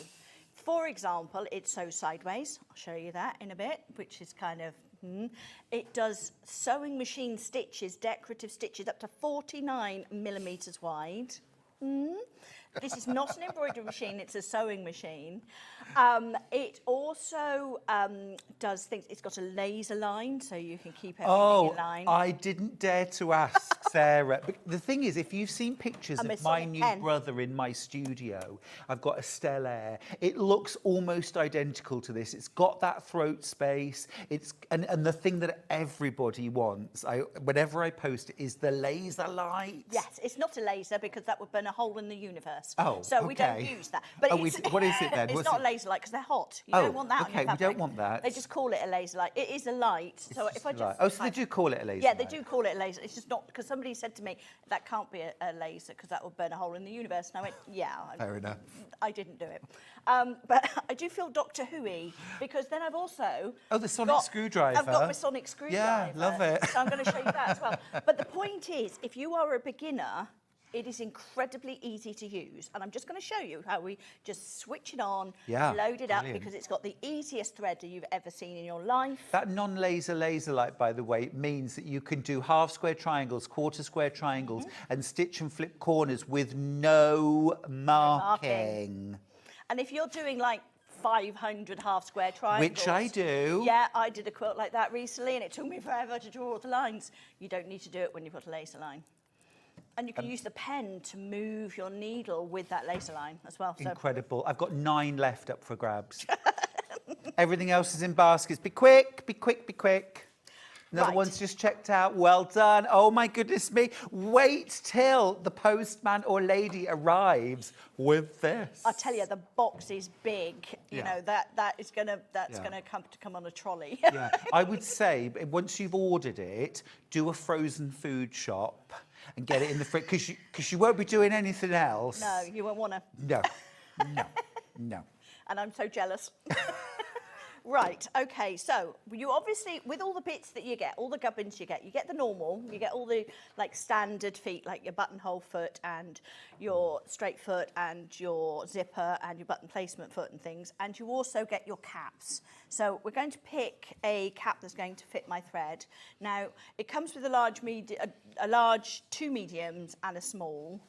For example, it sews sideways. I'll show you that in a bit, which is kind of, It does sewing machine stitches, decorative stitches, up to 49 millimetres wide. This is not an embroidery machine, it's a sewing machine. It also does things, it's got a laser line, so you can keep everything in line. I didn't dare to ask Sarah. But the thing is, if you've seen pictures of my new brother in my studio, I've got a Stellaire. It looks almost identical to this. It's got that throat space. And the thing that everybody wants, whenever I post it, is the laser light. Yes, it's not a laser because that would burn a hole in the universe. Oh, so we don't use that. But what is it then? It's not a laser light because they're hot. You don't want that on your fabric. We don't want that. They just call it a laser light. It is a light. So if I just... Oh, so they do call it a laser Yeah, light. they do call it a laser. It's just not... Because somebody said to me, that can't be a laser because that will burn a hole in the universe. And I went, yeah. Fair enough. I didn't do it. But I do feel Doctor Who-y because then I've also... Oh, the sonic screwdriver. I've got my sonic screwdriver. Yeah, love it. So I'm going to show you that as well. But the point is, if you are a beginner... It is incredibly easy to use. And I'm just going to show you how we just switch it on, load it up, because it's got the easiest thread that you've ever seen in your life. That non-laser laser light, by the way, means that you can do half square triangles, quarter square triangles, and stitch and flip corners with no marking. And if you're doing like 500 half square triangles. Which I do. Yeah, I did a quilt like that recently, and it took me forever to draw all the lines. You don't need to do it when you've got a laser line. And you can use the pen to move your needle with that laser line as well. So. Incredible. I've got 9 left up for grabs. Everything else is in baskets. Be quick, be quick, be quick. Another one's just checked out. Well done. Oh, my goodness me. Wait till the postman or lady arrives with this. I tell you, the box is big. You know, that's gonna come on a trolley. Yeah. I would say, once you've ordered it, do a frozen food shop and get it in the fridge, because you won't be doing anything else. No, you won't want to. No. And I'm so jealous. Right, okay, so you obviously, with all the bits that you get, all the gubbins you get the normal, you get all the like standard feet, like your buttonhole foot and your straight foot and your zipper and your button placement foot and things, and you also get your caps. So we're going to pick a cap that's going to fit my thread. Now, it comes with a large, 2 mediums and a small.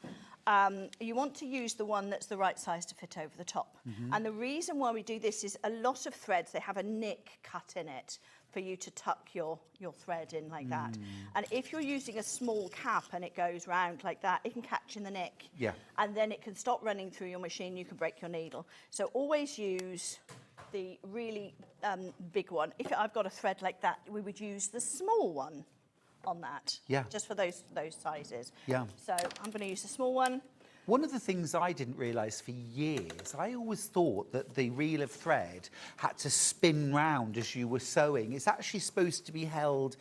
You want to use the one that's the right size to fit over the top. And the reason why we do this is a lot of threads, they have a nick cut in it for you to tuck your thread in like that. And if you're using a small cap and it goes round like that, it can catch in the nick. Yeah. And then it can stop running through your machine, you can break your needle. So always use the really big one. If I've got a thread like that, we would use the small one on that. Yeah. Just for those sizes. Yeah. So I'm going to use the small one. One of the things I didn't realise for years, I always thought that the reel of thread had to spin round as you were sewing. It's actually supposed to be held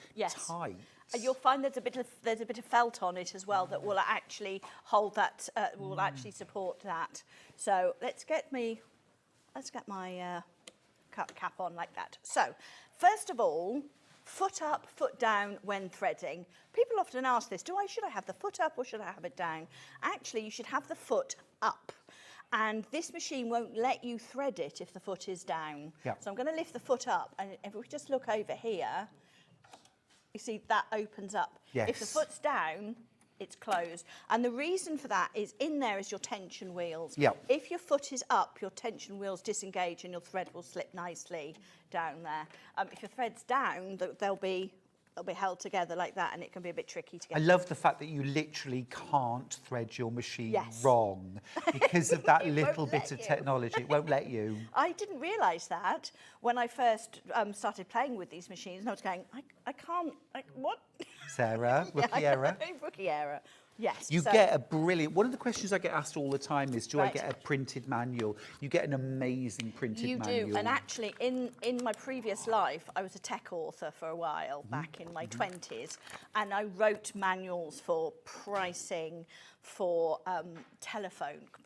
tight. You'll find there's a bit of felt on it as well that will actually hold that, will actually support that. So let's get my cap on like that. So first of all, foot up, foot down when threading. People often ask this, should I have the foot up or should I have it down? Actually, you should have the foot up. And this machine won't let you thread it if the foot is down. Yeah. So I'm going to lift the foot up, and if we just look over here, you see that opens up. Yes. If the foot's down, it's closed. And the reason for that is in there is your tension wheels. Yep. If your foot is up, your tension wheels disengage and your thread will slip nicely down there. If your thread's down, they'll be held together like that, and it can be a bit tricky to get. I love the fact that you literally can't thread your machine Yes. wrong because of that It little won't bit let of you. technology. It won't let you. I didn't realise that when I first started playing with these machines, and I was going, I can't, what? Sarah, rookie error. Rookie error. Yes. You so- get a brilliant. One of the questions I get asked all the time is, do I Right. get a printed manual? You get an amazing printed You manual. do, and actually, in my previous life, I was a tech author for a while, Mm-hmm. back in my 20s, and I wrote manuals for pricing for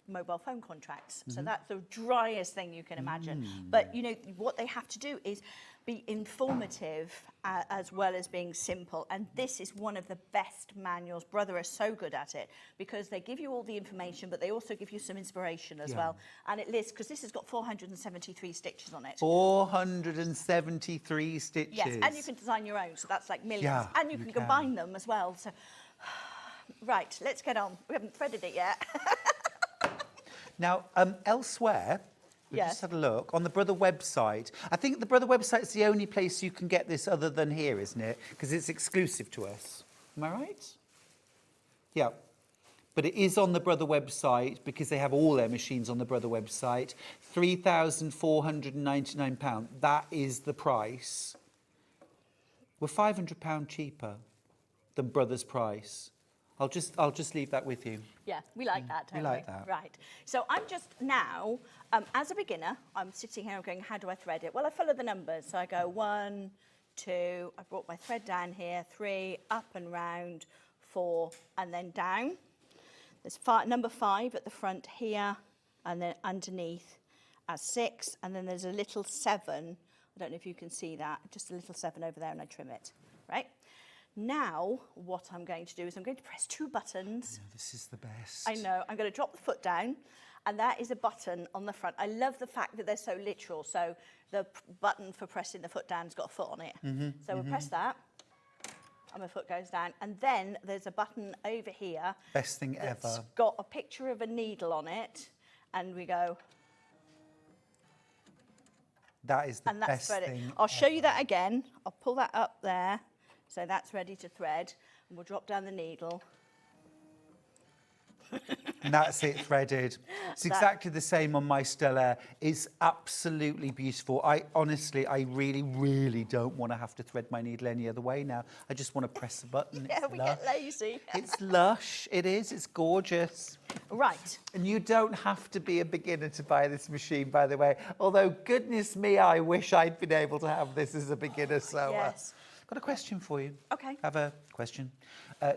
mobile phone contracts. So Mhm. that's the driest thing you can imagine. Mm. But you know what they have to do is be informative as well as being simple, and this is one of the best manuals. Brother are so good at it because they give you all the information, but they also give you some inspiration as Yeah. well. And it lists, because this has got 473 stitches on it. 473 stitches. Yes, and you can design your own, so that's like millions. Yeah, and you you can can. combine them as well. So, right, let's get on. We haven't threaded it yet. Now, elsewhere, we Yes. just had a look on the Brother website. I think the Brother website's the only place you can get this other than here, isn't it? Because it's exclusive to us. Am I right? Yeah. But it is on the Brother website because they have all their machines on the Brother website. £3,499. That is the price. We're £500 cheaper than Brother's price. I'll just leave that with you. Yeah, we like that, don't we we? like that. Right. So I'm just now, as a beginner, I'm sitting here and going, how do I thread it? Well, I follow the numbers. So I go 1, 2, I brought my thread down here, 3, up and round, 4, and then down. There's number 5 at the front here, and then underneath as 6, and then there's a little 7. I don't know if you can see that, just a little 7 over there, and I trim it, right? Now, what I'm going to do is I'm going to press 2 buttons. This is the best. I know. I'm going to drop the foot down, and that is a button on the front. I love the fact that they're so literal. So the button for pressing the foot down's got a foot on it. So we'll press that, and my foot goes down. And then there's a button over here. Best thing that's ever. got a picture of a needle on it, and we go. That is the And that's best threaded. thing. I'll show you that again. I'll pull that up there. So that's ready to thread. And we'll drop down the needle. And that's it threaded. It's That- exactly the same on my Stella. It's absolutely beautiful. I really, really don't want to have to thread my needle any other way now. I just want to press the button. Yeah, It's we lush. get lazy. It's lush. It is. It's gorgeous. Right. And you don't have to be a beginner to buy this machine, by the way. Although, goodness me, I wish I'd been able to have this as a beginner. So, Yes. got a question for you. Okay. Have a question.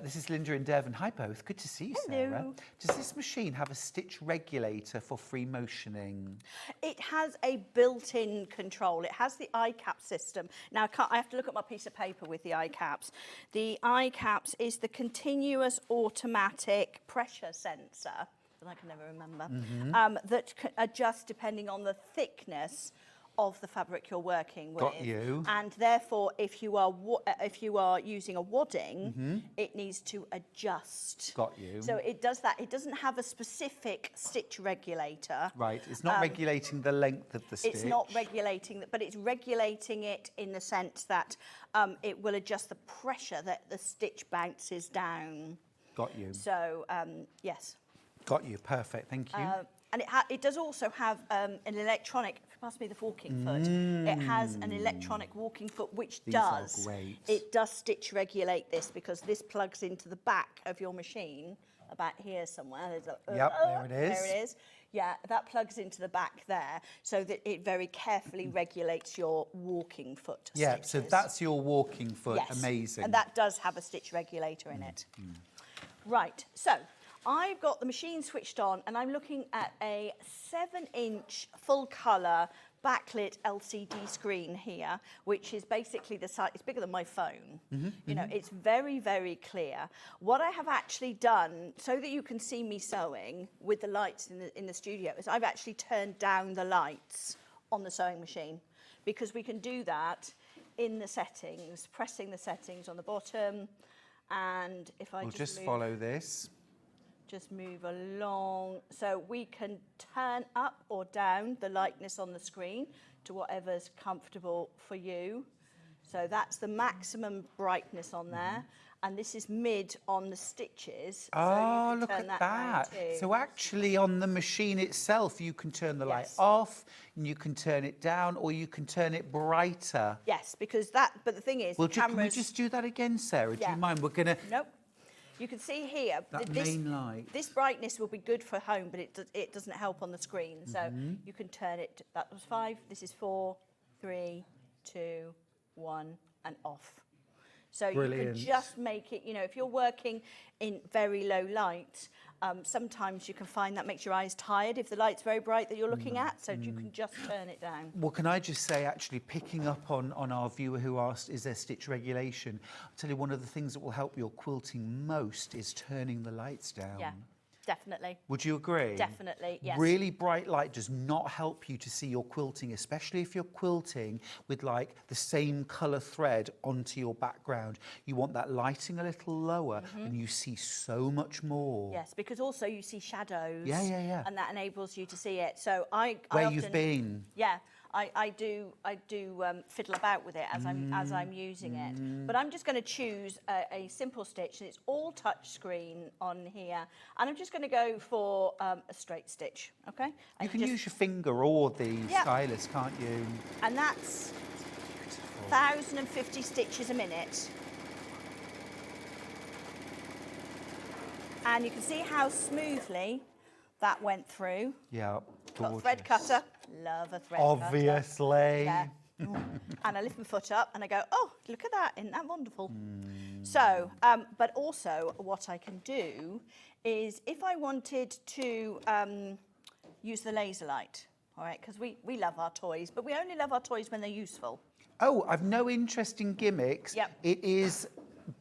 This is Linda in Devon. Hi, both. Good to see you, Sarah. Hello. Does this machine have a stitch regulator for free motioning? It has a built-in control. It has the iCap system. Now, I have to look at my piece of paper with the iCaps. The iCaps is the continuous automatic pressure sensor, that I can never remember, that adjusts depending on the thickness of the fabric you're working with. Got you. And therefore, if you are using a wadding, it needs to adjust. Got you. So it does that. It doesn't have a specific stitch regulator. Right. It's not regulating the length of the stitch. It's not regulating, but it's regulating it in the sense that it will adjust the pressure that the stitch bounces down. Got you. So, yes. Got you. Perfect. Thank you. And it does also have an electronic, pass me the walking foot. It has an electronic walking foot, which These are does, great. it does stitch regulate this, because this plugs into the back of your machine, about here somewhere. There's Yep, there it is. There it is. Yeah, that plugs into the back there, so that it very carefully regulates your walking foot Yeah, so stitches. that's your walking foot. Yes, Amazing. and that does have a stitch regulator in it. Right, so I've got the machine switched on, and I'm looking at a 7-inch full colour backlit LCD screen here, which is basically the size, it's bigger than my phone. You know, it's very, very clear. What I have actually done, so that you can see me sewing with the lights in the studio, is I've actually turned down the lights on the sewing machine, because we can do that in the settings, pressing the settings on the bottom, And if I We'll just move, follow this. just move along, so we can turn up or down the lightness on the screen to whatever's comfortable for you. So that's the maximum brightness on there. And this is mid on the stitches. Oh, so you look can turn at that round that. too. So actually on the machine itself, you can turn the light off, and you can turn it down, or you can turn it brighter. Yes, because that, but the thing is, Well, the can we cameras... just do that again, Sarah? Do Yeah. you mind? We're going to... Nope. You can see here, That this, main light. this brightness will be good for home, but it doesn't help on the screen. So you can turn it, that was 5, this is 4, 3, 2, 1, and off. So Brilliant. you can just make it, you know, if you're working in very low light, sometimes you can find that makes your eyes tired if the light's very bright that you're looking at, so you can just turn it down. Well, can I just say, actually, picking up on our viewer who asked, is there stitch regulation? I'll tell you, one of the things that will help your quilting most is turning the lights down. Yeah, definitely. Would you agree? Definitely, yes. Really bright light does not help you to see your quilting, especially if you're quilting with like the same colour thread onto your background. You want that lighting a little lower and you see so much more. Yes, because also you see shadows. Yeah, yeah, yeah. And that enables you to see it. So I Where often, you've been. Yeah, I do fiddle about with it as I'm using it. But I'm just going to choose a simple stitch, and it's all touch screen on here. And I'm just going to go for a straight stitch, okay? And You can use your finger or the stylus, can't you? And that's 1,050 stitches a minute. And you can see how smoothly that went through. Yeah. Got a thread cutter. Love a thread Obviously. cutter. Yeah. And I lift my foot up and I go, oh, look at that. Isn't that wonderful? So, but also what I can do is if I wanted to use the laser light, all right, because we love our toys, but we only love our toys when they're useful. Oh, I've no interest in gimmicks. Yep. It is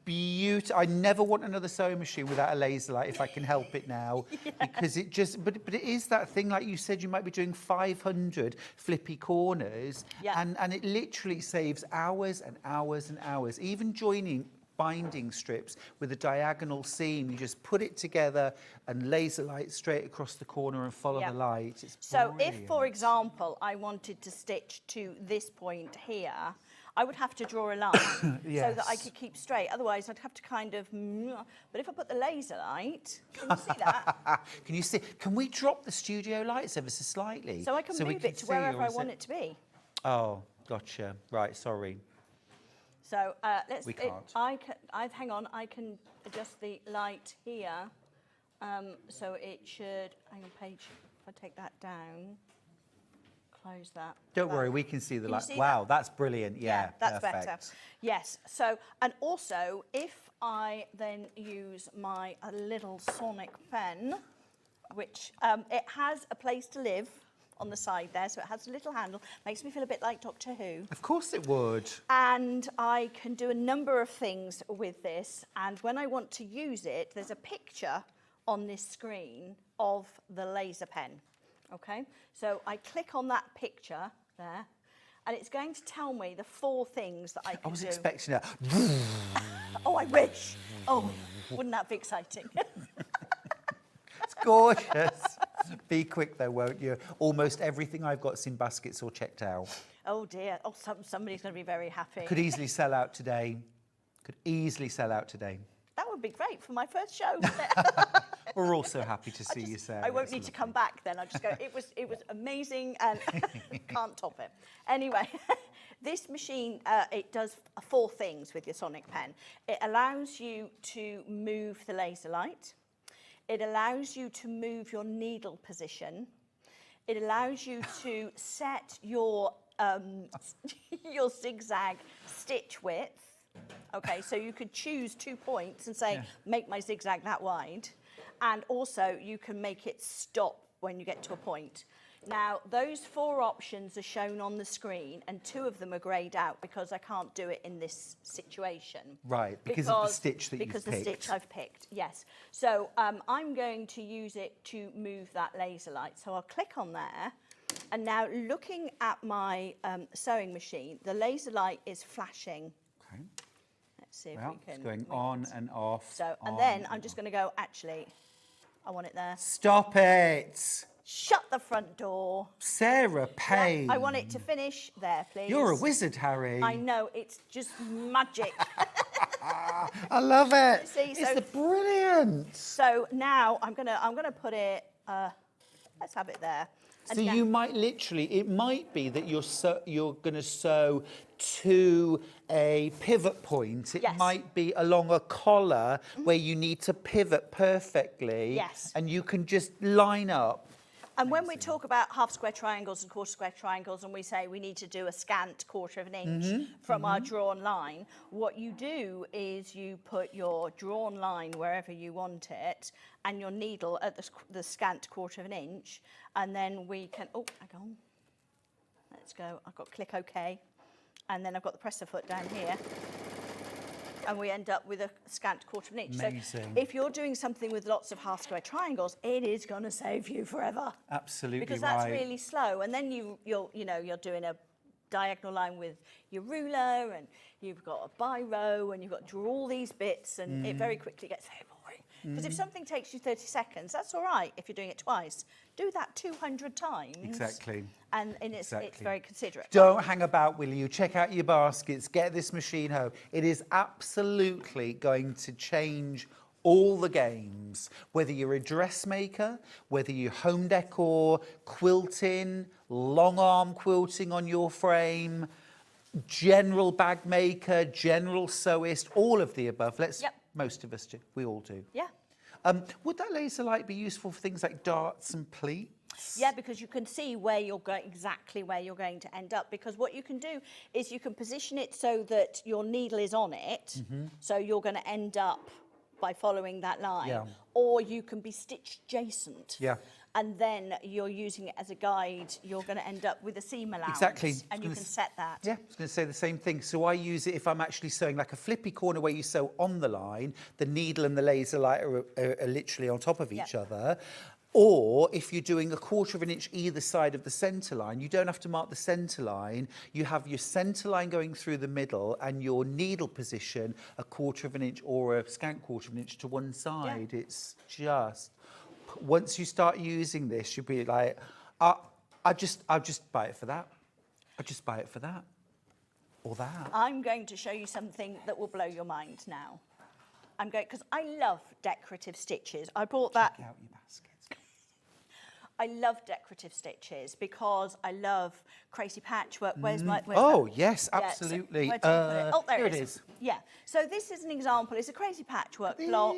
beautiful. I never want another sewing machine without a laser light if I can help it now. Because it just, but it is that thing, like you said, you might be doing 500 flippy corners and it literally saves hours and hours and hours. Even joining binding strips with a diagonal seam, you just put it together and laser light straight across the corner and follow the light. It's so brilliant. if, for example, I wanted to stitch to this point here, I would have to draw a line so that I could keep straight. Otherwise, I'd have to kind of... But if I put the laser light, can you see that? Can you see? Can we drop the studio lights ever so slightly? So I can move it to see, wherever or I is want it to be. Oh, gotcha. Right, sorry. So let's... We can't. Hang on, I can adjust the light here. So it should... Hang on, page, if I take that down... Close that. Don't worry, we can see the light. See Wow, that's brilliant. Yeah, that's perfect. better. Yes. So, and also, if I then use my little sonic pen, which it has a place to live on the side there, so it has a little handle, makes me feel a bit like Doctor Who. Of course it would. And I can do a number of things with this. And when I want to use it, there's a picture on this screen of the laser pen. Okay, so I click on that picture there, and it's going to tell me the 4 things that I can do. I was expecting that. Oh, I wish. Oh, wouldn't that be exciting? It's gorgeous. Be quick though, won't you? Almost everything I've got's in baskets or checked out. Oh dear. Oh, somebody's going to be very happy. Could easily sell out today. Could easily sell out today. That would be great for my first show. We're also happy to see you, Sarah. I won't need to come back then. I'll just go, it was amazing and can't top it. Anyway, this machine, it does 4 things with your sonic pen. It allows you to move the laser light. It allows you to move your needle position. It allows you to set your your zigzag stitch width. Okay, so you could choose 2 points and say, make my zigzag that wide. And also you can make it stop when you get to a point. Now, those 4 options are shown on the screen, and 2 of them are greyed out because I can't do it in this situation. Right, because of the stitch that you've picked. Because the stitch I've picked, yes. So I'm going to use it to move that laser light. So I'll click on there. And now looking at my sewing machine, the laser light is flashing. Okay. Let's see if Well, we can. it's going on and off. So, and on then I'm just going to go, actually, I want it there. Stop it! Shut the front door. Sarah Payne. I want it to finish there, please. You're a wizard, Harry. I know, it's just magic. I love it. See, It's brilliant. So now I'm gonna put it. Let's have it there. So And now- you might literally, it might be that you're going to sew to a pivot point. It might be along a collar where you need to pivot perfectly. Yes. And you can just line up. And when we talk about half square triangles and quarter square triangles, and we say we need to do a scant quarter of an inch from our drawn line, what you do is you put your drawn line wherever you want it, and your needle at the scant quarter of an inch, and then we can. Oh, hang on. Let's go. I've got click OK, and then I've got the presser foot down here. And we end up with a scant quarter of an inch. Amazing. So if you're doing something with lots of half square triangles, it is going to save you forever. Absolutely Because right. that's really slow. And then you're doing a diagonal line with your ruler, and you've got a biro, and you've got to draw all these bits, and it very quickly gets very boring. Because if something takes you 30 seconds, that's all right if you're doing it twice. Do that 200 times. Exactly. And it's very considerate. Don't hang about, will you? Check out your baskets. Get this machine home. It is absolutely going to change all the games. Whether you're a dressmaker, whether you're home decor, quilting, long arm quilting on your frame, general bag maker, general sewist, all of the above. Most of us do. We all do. Yeah. Would that laser light be useful for things like darts and pleats? Yeah, because you can see where you're going, exactly where you're going to end up. Because what you can do is you can position it so that your needle is on it. So you're going to end up by following that line. Yeah. Or you can be stitched adjacent. Yeah. And then you're using it as a guide. You're going to end up with a seam allowance. Exactly. And you can set that. Yeah, I was going to say the same thing. So I use it if I'm actually sewing like a flippy corner where you sew on the line, the needle and the laser light are literally on top of each other. Or if you're doing a quarter of an inch either side of the centre line, you don't have to mark the centre line. You have your centre line going through the middle and your needle position a quarter of an inch or a scant quarter of an inch to one side. Yeah. It's just... Once you start using this, you'll be like, I'll just buy it for that. I'll just buy it for that. Or that. I'm going to show you something that will blow your mind now. Because I love decorative stitches. I bought that. Check out your baskets. I love decorative stitches because I love crazy patchwork. Where's my... Yes, absolutely. Yeah, so where do you put it? Oh, there here it it is. is. Yeah. So this is an example. It's a crazy patchwork block.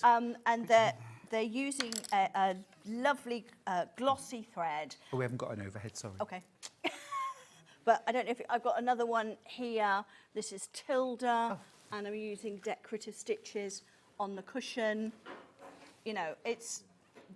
And they're using a lovely glossy thread. Oh, we haven't got an overhead, sorry. Okay. But I don't know if... I've got another one here. This is Tilda. And I'm using decorative stitches on the cushion. You know,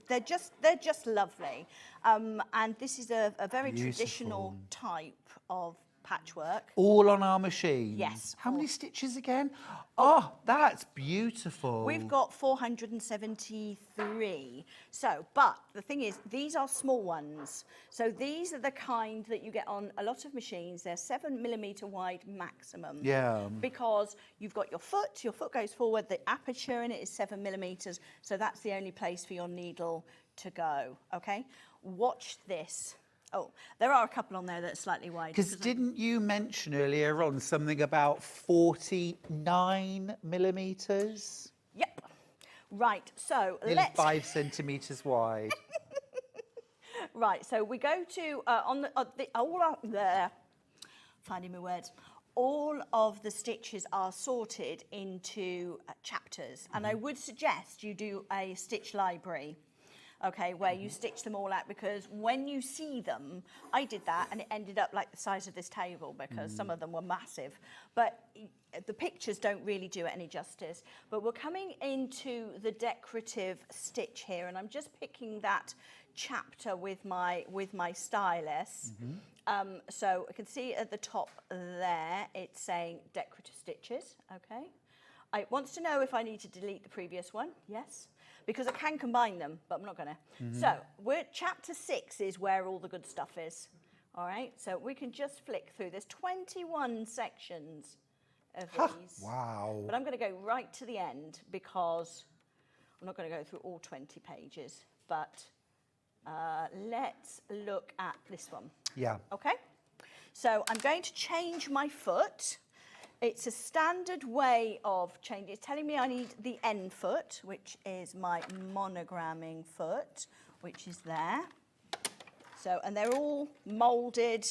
they're just lovely. And this is a very traditional type of patchwork. All on our machine? Yes. How many stitches again? Oh, that's beautiful. We've got 473. So, but the thing is, these are small ones. So these are the kind that you get on a lot of machines. They're 7mm wide maximum. Yeah. Because you've got your foot goes forward, the aperture in it is 7mm. So that's the only place for your needle to go, okay? Watch this. Oh, there are a couple on there that are slightly wide. Because didn't you mention earlier on something about 49mm? Yep. Right, so Nearly 5 centimetres wide. Right, so we go to, finding my words. All of the stitches are sorted into chapters. And I would suggest you do a stitch library. Okay, where you stitch them all out, because when you see them, I did that and it ended up like the size of this table because some of them were massive. But the pictures don't really do it any justice. But we're coming into the decorative stitch here, and I'm just picking that chapter with my stylus. So I can see at the top there, it's saying decorative stitches, okay. It wants to know if I need to delete the previous one, yes. Because I can combine them, but I'm not going to. So chapter 6 is where all the good stuff is. All right, so we can just flick through. There's 21 sections of these. Wow. But I'm going to go right to the end because I'm not going to go through all 20 pages, but let's look at this one. Yeah. Okay? So I'm going to change my foot. It's a standard way of changing. It's telling me I need the end foot, which is my monogramming foot, which is there. So, and they're all moulded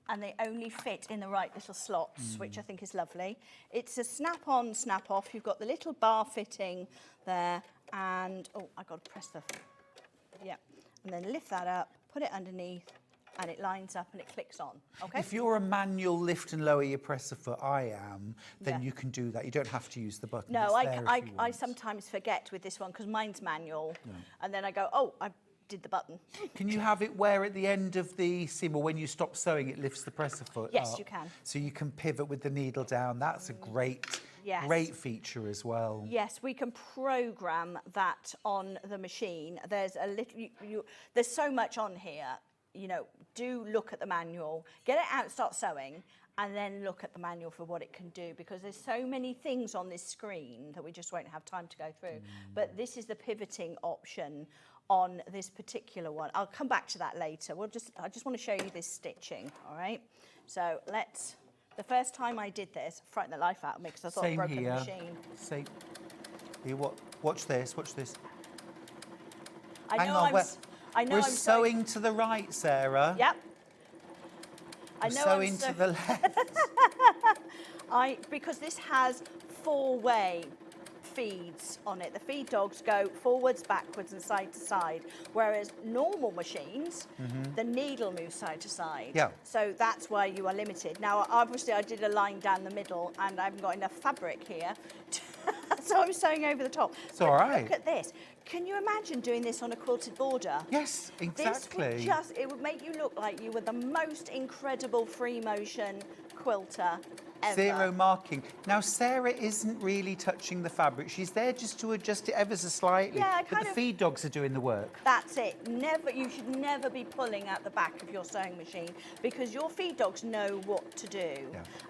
and they only fit in the right little slots, which I think is lovely. It's a snap-on, snap-off. You've got the little bar fitting there and, oh, I've got to press the, yeah. And then lift that up, put it underneath, and it lines up and it clicks on, okay? If you're a manual lift and lower your presser foot, I am, then Yeah. you can do that. You don't have to use the button. No, It's there if you I want. sometimes forget with this one because mine's manual. And then I go, oh, I did the button. Can you have it where at the end of the seam or when you stop sewing it lifts the presser foot Yes, up? you can. So you can pivot with the needle down. That's a great, Yes. great feature as well. Yes, we can program that on the machine. There's a little, there's so much on here. You know, do look at the manual, get it out, start sewing, and then look at the manual for what it can do, because there's so many things on this screen that we just won't have time to go through. But this is the pivoting option on this particular one. I'll come back to that later. I just want to show you this stitching, all right? So the first time I did this, frightened the life out of me because I thought I'd broken the machine. Same here. Watch this, watch this. I know we're I'm sewing to the right, Sarah. Yep. We're sewing to the left. Because this has 4-way feeds on it. The feed dogs go forwards, backwards and side to side, whereas normal machines, the needle moves side to side. Yeah. So that's why you are limited. Now, obviously, I did a line down the middle and I haven't got enough fabric here, so I'm sewing over the top. It's all right. Look at this. Can you imagine doing this on a quilted border? Yes, exactly. It would make you look like you were the most incredible free motion quilter ever. Zero marking. Now, Sarah isn't really touching the fabric. She's there just to adjust it ever so slightly. Yeah, but the feed dogs are doing the work. That's it. You should never be pulling at the back of your sewing machine because your feed dogs know what to do.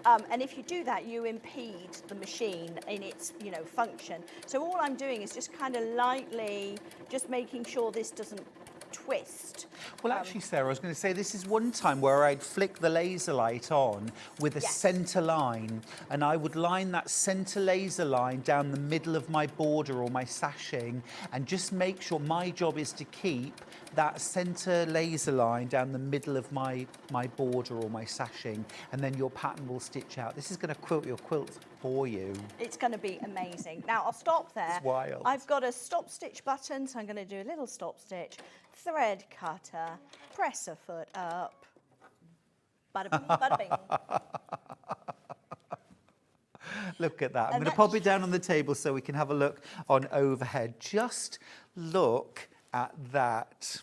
Yeah. And if you do that, you impede the machine in its, function. So all I'm doing is just kind of lightly, just making sure this doesn't twist. Well, actually, Sarah, I was going to say this is one time where I'd flick the laser light on with a centre line, and I would line that centre laser line down the middle of my border or my sashing, and just make sure my job is to keep that centre laser line down the middle of my border or my sashing, and then your pattern will stitch out. This is going to quilt your quilt for you. It's going to be amazing. Now, I'll stop there. It's wild. I've got a stop stitch button, so I'm going to do a little stop stitch, thread cutter, press a foot up, bada bing, bada bing. Look at that. I'm going to pop it down on the table so we can have a look on overhead. Just look at that.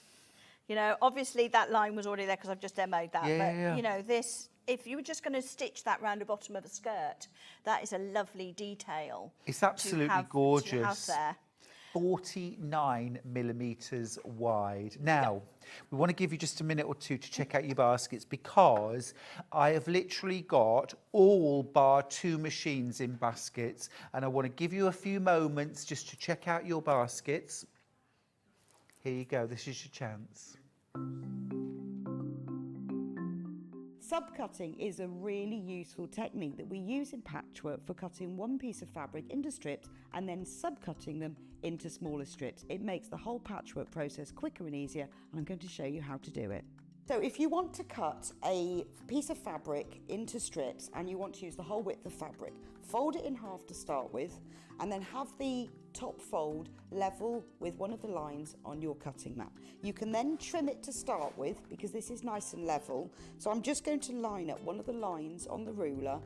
Obviously that line was already there because I've just demoed that. Yeah, but, yeah. this, if you were just going to stitch that round the bottom of a skirt, that is a lovely detail. It's absolutely gorgeous. To have there. 49 millimetres wide. Now, we want to give you just a minute or two to check out your baskets because I have literally got all bar 2 machines in baskets, and I want to give you a few moments just to check out your baskets. Here you go, this is your chance. Subcutting is a really useful technique that we use in patchwork for cutting one piece of fabric into strips and then subcutting them into smaller strips. It makes the whole patchwork process quicker and easier, and I'm going to show you how to do it. So if you want to cut a piece of fabric into strips and you want to use the whole width of fabric, fold it in half to start with, and then have the top fold level with one of the lines on your cutting mat. You can then trim it to start with because this is nice and level. So I'm just going to line up one of the lines on the ruler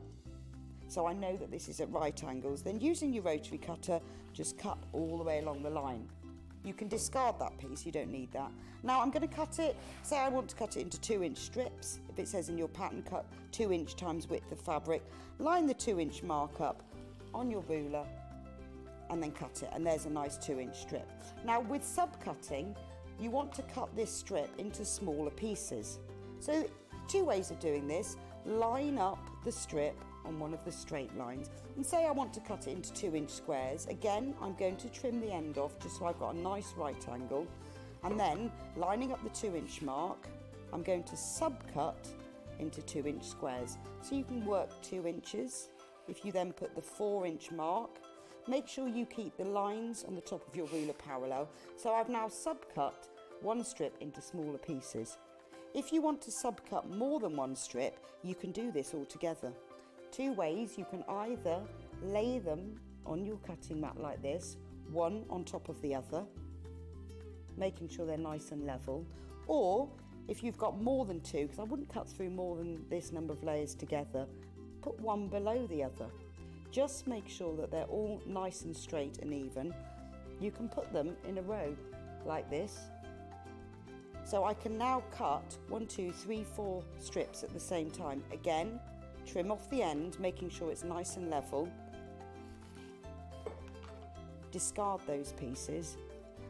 so I know that this is at right angles. Then using your rotary cutter, just cut all the way along the line. You can discard that piece, you don't need that. Now I'm going to cut it, say I want to cut it into 2-inch strips. If it says in your pattern cut 2-inch times width of fabric, line the 2-inch mark up on your ruler and then cut it, and there's a nice 2-inch strip. Now with subcutting, you want to cut this strip into smaller pieces. So 2 ways of doing this: line up the strip on one of the straight lines. And say I want to cut it into 2-inch squares. Again, I'm going to trim the end off just so I've got a nice right angle. And then, lining up the 2-inch mark, I'm going to subcut into 2-inch squares. So you can work 2 inches. If you then put the 4-inch mark, make sure you keep the lines on the top of your ruler parallel. So I've now subcut one strip into smaller pieces. If you want to subcut more than one strip, you can do this all together. 2 ways: you can either lay them on your cutting mat like this, one on top of the other, making sure they're nice and level, or if you've got more than 2, because I wouldn't cut through more than this number of layers together, put one below the other. Just make sure that they're all nice and straight and even. You can put them in a row like this. So I can now cut 1, 2, 3, 4 strips at the same time. Again, trim off the end, making sure it's nice and level. Discard those pieces.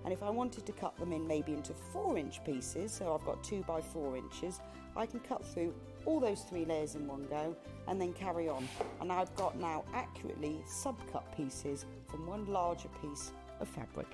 And if I wanted to cut them in maybe into 4-inch pieces, so I've got 2 by 4 inches, I can cut through all those 3 layers in one go and then carry on. And I've got now accurately subcut pieces from one larger piece of fabric.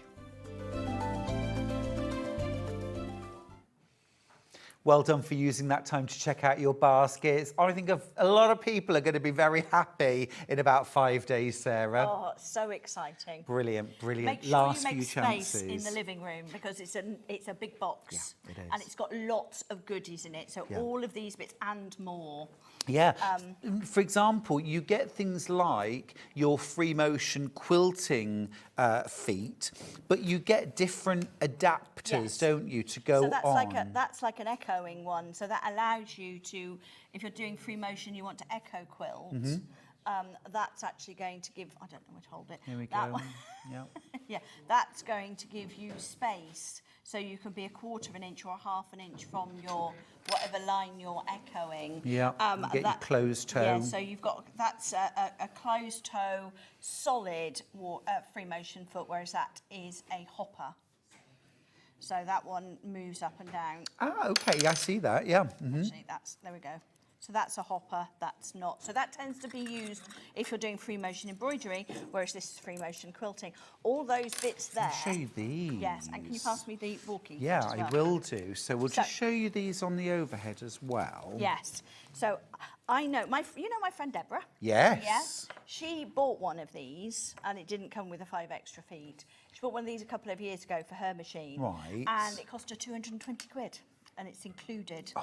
Well done for using that time to check out your baskets. I think a lot of people are going to be very happy in about 5 days, Sarah. Oh, so exciting. Brilliant, brilliant. Make sure Last you make few space chances. in the living room because it's a big box. Yeah, it is. And it's got lots of goodies in it. So Yeah. all of these bits and more. Yeah. For example, you get things like your free motion quilting feet, but you get different adapters, Yes. don't you, to go So that's on? that's like an echoing one. So that allows you to, if you're doing free motion, you want to echo quilt. Mhm. That's actually going to give, I don't know where to hold it. Here we That go. one. Yeah. Yeah, that's going to give you space. So you can be 1/4 of an inch or 1/2 an inch from your, whatever line you're echoing. Yeah, you get your closed toe. Yeah, so you've got, that's a closed toe, solid free motion foot, whereas that is a hopper. So that one moves up and down. Ah, okay, I see that, yeah. Mhm. Actually, there we go. So that's a hopper, that's not. So that tends to be used if you're doing free motion embroidery, whereas this is free motion quilting. All those bits there. I'll show you these. Yes, and can you pass me the walking Yeah, foot as I well? will do. So we'll just show you these on the overhead as well. Yes. So I know, you know my friend Deborah? Yes. Yes. She bought one of these and it didn't come with the 5 extra feet. She bought one of these a couple of years ago for her machine. Right. And it cost her 220 quid and it's included.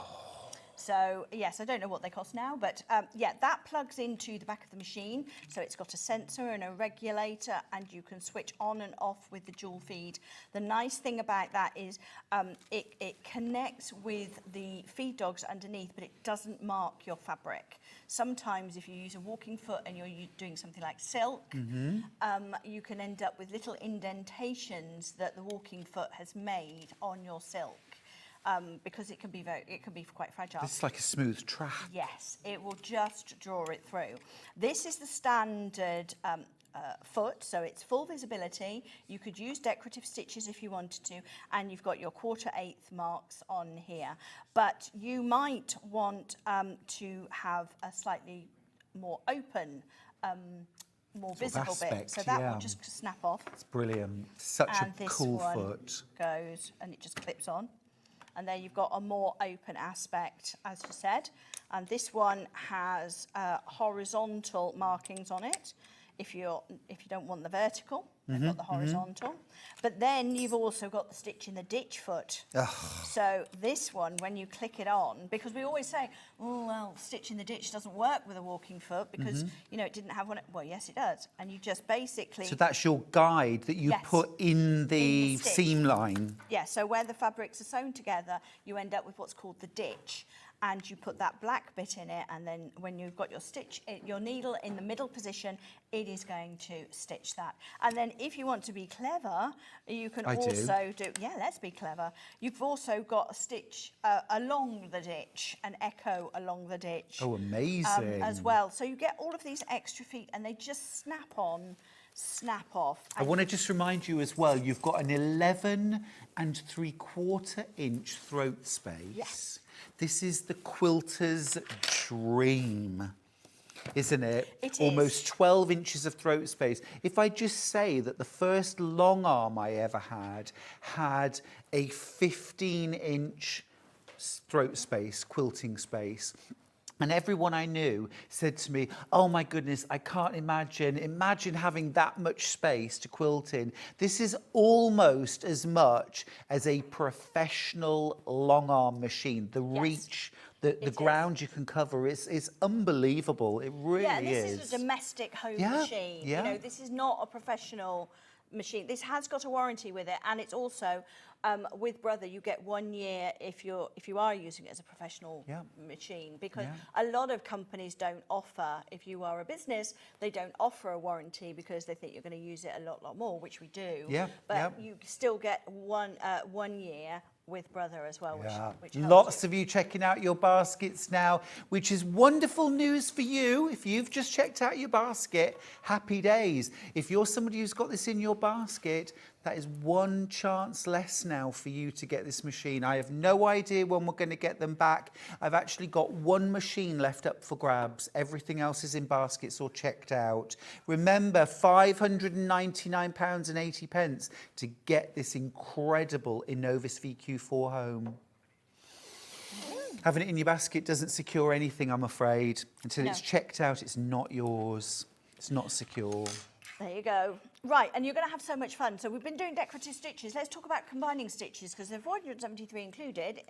So, yes, I don't know what they cost now, but yeah, that plugs into the back of the machine. So it's got a sensor and a regulator and you can switch on and off with the dual feed. The nice thing about that is it connects with the feed dogs underneath, but it doesn't mark your fabric. Sometimes if you use a walking foot and you're doing something like silk, you can end up with little indentations that the walking foot has made on your silk. Because it can be quite fragile. It's like a smooth track. Yes, it will just draw it through. This is the standard foot, so it's full visibility. You could use decorative stitches if you wanted to, and you've got your 1/4 marks on here. But you might want to have a slightly more open, more visible bit. So that will just snap off. It's brilliant. Such And a cool foot. this one goes and it just clips on. And there you've got a more open aspect, as you said. And this one has horizontal markings on it. If you don't want the vertical, you've got the horizontal. But then you've also got the stitch in the ditch foot. So this one, when you click it on, because we always say, oh, well, stitch in the ditch doesn't work with a walking foot because, you know, it didn't have one. Well, yes, it does. And you just basically... So that's your guide that you Yes. put in the stitch. seam line. Yeah, so where the fabrics are sewn together, you end up with what's called the ditch. And you put that black bit in it, and then when you've got your stitch, your needle in the middle position, it is going to stitch that. And then if you want to be clever, you can also do, yeah, let's be clever. You've also got a stitch along the ditch, an echo along the ditch. Oh, amazing. As well. So you get all of these extra feet, and they just snap on, snap off. I want to just remind you as well, you've got an 11 3/4 inch throat space. Yes. This is the quilter's dream. isn't it? It is. Almost 12 inches of throat space. If I just say that the first long arm I ever had a 15-inch throat space, quilting space. And everyone I knew said to me, oh my goodness, I can't imagine having that much space to quilt in. This is almost as much as a professional long arm machine. The reach, the ground you can cover is unbelievable. It really is. Yeah, and this is a domestic home machine. Yeah. You know, this is not a professional machine. This has got a warranty with it, and it's also with Brother you get 1 year if you are using it as a professional machine, because a lot of companies don't offer, if you are a business, they don't offer a warranty because they think you're going to use it a lot more, which we do. But you still get 1 year with Brother as well, which helps. Lots of you checking out your baskets now, which is wonderful news for you. If you've just checked out your basket, happy days. If you're somebody who's got this in your basket, that is one chance less now for you to get this machine. I have no idea when we're going to get them back. I've actually got one machine left up for grabs. Everything else is in baskets or checked out. Remember, £599.80 to get this incredible Innovis VQ4 home. Having it in your basket doesn't secure anything, I'm afraid. Until it's checked out, it's not yours. It's not secure. There you go. Right, and you're going to have so much fun. So we've been doing decorative stitches. Let's talk about combining stitches, because there are 473 included.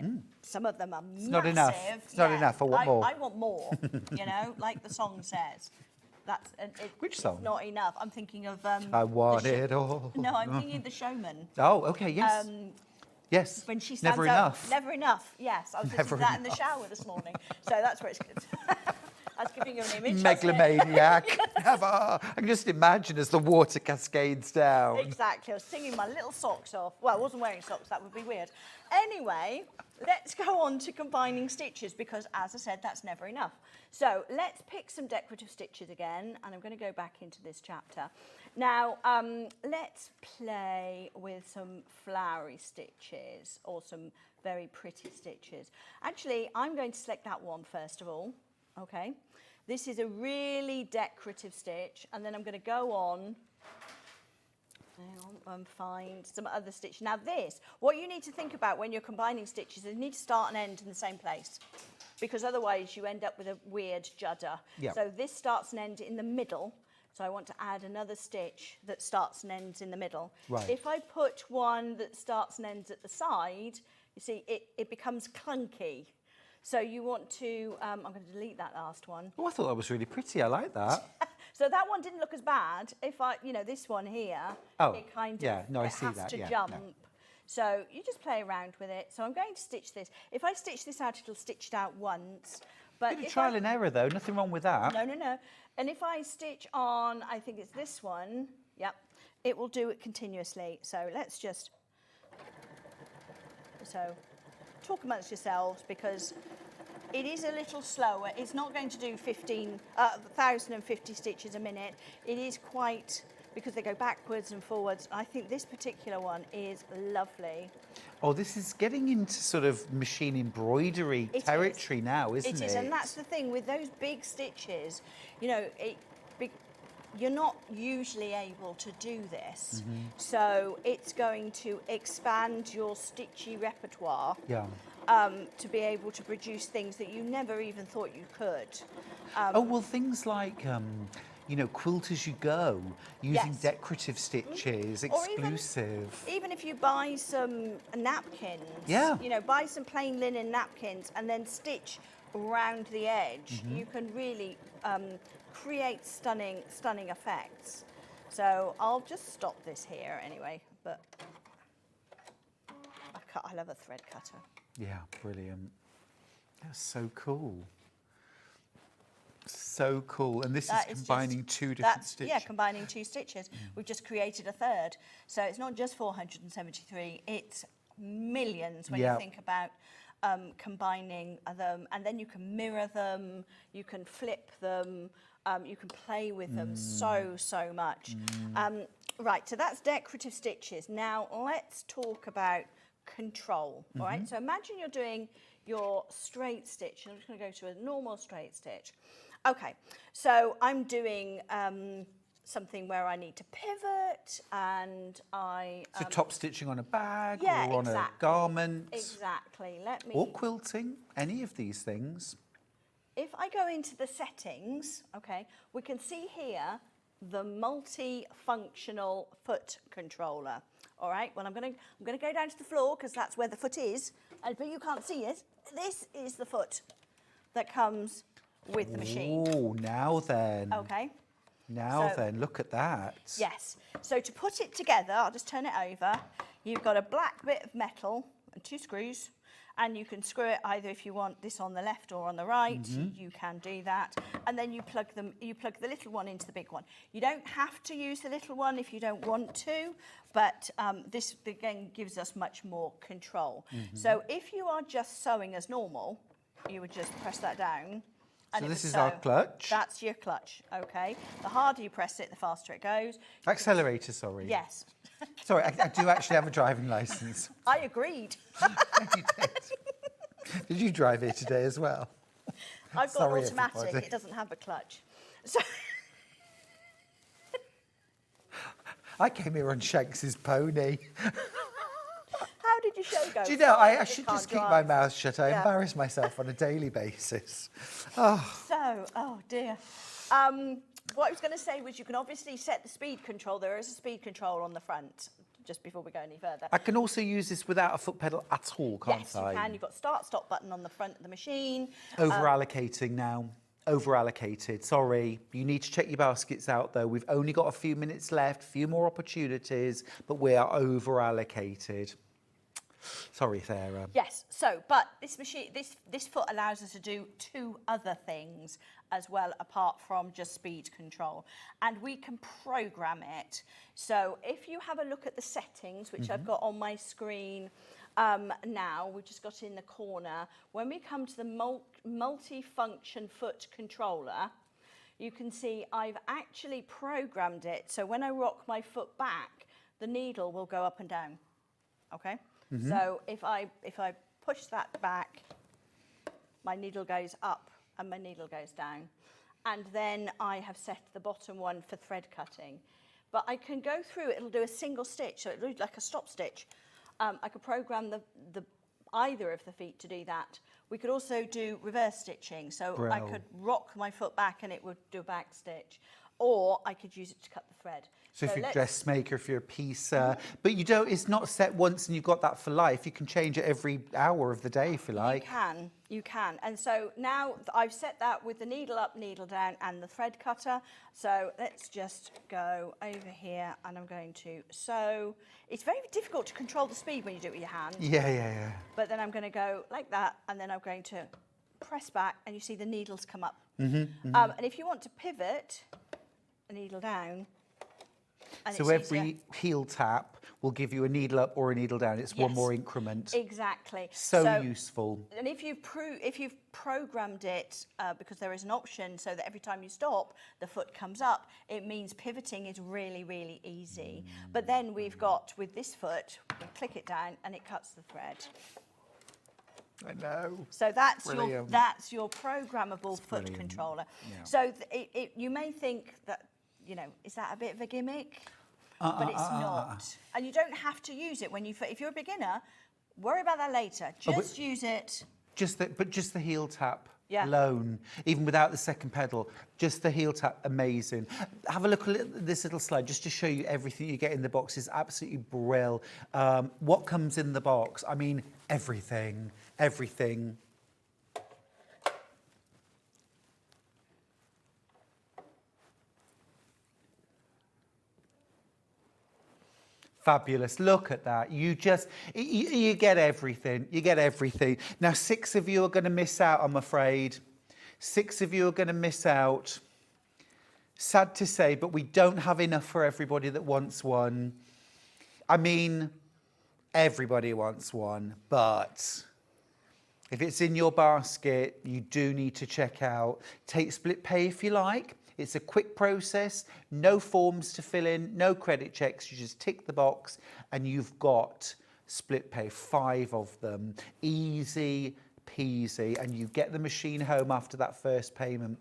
Some of them are massive. It's not enough. It's not enough. I want more. I want more, you know, like the song says. That's Which song? It's not enough. I'm thinking of... I want it all. No, I'm thinking of The Showman. Oh, okay, yes. Yes. When she stands Never up, enough. Never enough. Yes, I was listening to that in the shower this morning. So that's where it's good. I was giving you an image. Megalomaniac. Never. I can just imagine as the water cascades down. Exactly. I was singing my little socks off. Well, I wasn't wearing socks. That would be weird. Anyway, let's go on to combining stitches, because, as I said, that's never enough. So let's pick some decorative stitches again, and I'm going to go back into this chapter. Now, let's play with some flowery stitches, or some very pretty stitches. Actually, I'm going to select that one first of all. Okay, this is a really decorative stitch, and then I'm going to go on and find some other stitch. Now this, what you need to think about when you're combining stitches is you need to start and end in the same place, because otherwise you end up with a weird judder. So this starts and ends in the middle, so I want to add another stitch that starts and ends in the middle. If I put one that starts and ends at the side, you see it becomes clunky. So you want to, I'm going to delete that last one. Oh, I thought that was really pretty. I like that. So that one didn't look as bad. If I, you know, this one here, it kind of I see has that. to jump. So you just play around with it. So I'm going to stitch this. If I stitch this out, it'll stitch it out once. But Bit of trial and error, though. Nothing wrong with that. No. And if I stitch on, I think it's this one, it will do it continuously. So let's just, talk amongst yourselves, because it is a little slower. It's not going to do 1,050 stitches a minute. It is quite, because they go backwards and forwards. I think this particular one is lovely. Oh, this is getting into sort of machine embroidery territory now, isn't it? It is, and that's the thing with those big stitches. You know, you're not usually able to do this, so it's going to expand your stitchy repertoire. To be able to produce things that you never even thought you could. Oh, well, things like, you know, quilt as you go, using decorative stitches, exclusive. Or even if you buy some napkins, you know, buy some plain linen napkins and then stitch around the edge, you can really create stunning effects. So I'll just stop this here anyway, but I love a thread cutter. Yeah, brilliant. That's so cool. So cool. And this is combining two different stitches. Yeah, combining two stitches. We've just created a third. So it's not just 473, it's millions when you think about combining them. And then you can mirror them, you can flip them, you can play with them so much. Right, so that's decorative stitches. Now let's talk about control. All right, so imagine you're doing your straight stitch. I'm just going to go to a normal straight stitch, Okay, so I'm doing something where I need to pivot, and I... So top stitching on a bag yeah, or on a garment. Exactly. Let me... Or quilting, any of these things. If I go into the settings, okay, we can see here the multi-functional foot controller. All right, well, I'm going to go down to the floor because that's where the foot is, but you can't see it. This is the foot that comes with the machine. Oh, now then. Okay. Now So- then, look at that. Yes. So to put it together, I'll just turn it over. You've got a black bit of metal and 2 screws, and you can screw it either if you want this on the left or on the right. You can do that, and then you plug the little one into the big one. You don't have to use the little one if you don't want to, but this again gives us much more control. So if you are just sewing as normal, you would just press that down. So this is our clutch. That's your clutch, okay? The harder you press it, the faster it goes. Accelerator, sorry. Yes. Sorry, I do actually have a driving licence. I agreed. You did. Did you drive here today as well? I've got Sorry, automatic, everybody. it doesn't have a clutch. So I came here on Shanks's pony. how did your show go? Do you know, I Sorry, should can't just keep drive. my mouth shut. I Yeah. embarrass myself on a daily basis. Oh. So, oh dear. What I was going to say was you can obviously set the speed control. There is a speed control on the front, just before we go any further. I can also use this without a foot pedal at all, can't Yes, I? you can. You've got start, stop button on the front of the machine. Over-allocating now. Over-allocated. Sorry. You need to check your baskets out, though. We've only got a few minutes left, a few more opportunities, but we are over-allocated. Sorry, Sarah. Yes. So, but this machine, this foot allows us to do 2 other things as well, apart from just speed control, and we can program it. So, if you have a look at the settings, which I've got on my screen now, we've just got in the corner. When we come to the multi-function foot controller, you can see I've actually programmed it. So when I rock my foot back, the needle will go up and down. Okay. So if I push that back, my needle goes up and my needle goes down. And then I have set the bottom one for thread cutting. But I can go through, it'll do a single stitch, so it looks like a stop stitch. I could program either of the feet to do that. We could also do reverse stitching. So I could rock my foot back and it would do a back stitch. Or I could use it to cut the thread. So if you're a dressmaker, if you're a piecer, but you don't, it's not set once and you've got that for life. You can change it every hour of the day if you like. You can. And so now I've set that with the needle up, needle down and the thread cutter. So let's just go over here and I'm going to sew. It's very difficult to control the speed when you do it with your hand. Yeah. But then I'm going to go like that and then I'm going to press back and you see the needles come up. And if you want to pivot, a needle down. And So every heel tap will give you a needle up or a needle down. It's one more increment. Exactly. So useful. And if you've programmed it, because there is an option so that every time you stop, the foot comes up, it means pivoting is really, really easy. But then we've got, with this foot, we click it down and it cuts the thread. I know. So that's Brilliant. your programmable foot brilliant. controller. Yeah. So you may think that, is that a bit of a gimmick? But it's not. And you don't have to use it if you're a beginner. Worry about that later. Just use it. Just the heel tap Yeah. alone, even without the second pedal, just the heel tap, amazing. Have a look at this little slide just to show you everything you get in the box is absolutely brilliant. What comes in the box? I mean, everything. Fabulous. Look at that. You get everything. You get everything. Now, 6 of you are going to miss out, I'm afraid. 6 of you are going to miss out. Sad to say, but we don't have enough for everybody that wants one. I mean, everybody wants one, but if it's in your basket, you do need to check out. Take split pay if you like. It's a quick process, no forms to fill in, no credit checks. You just tick the box and you've got split pay, 5 of them. Easy, peasy, and you get the machine home after that first payment.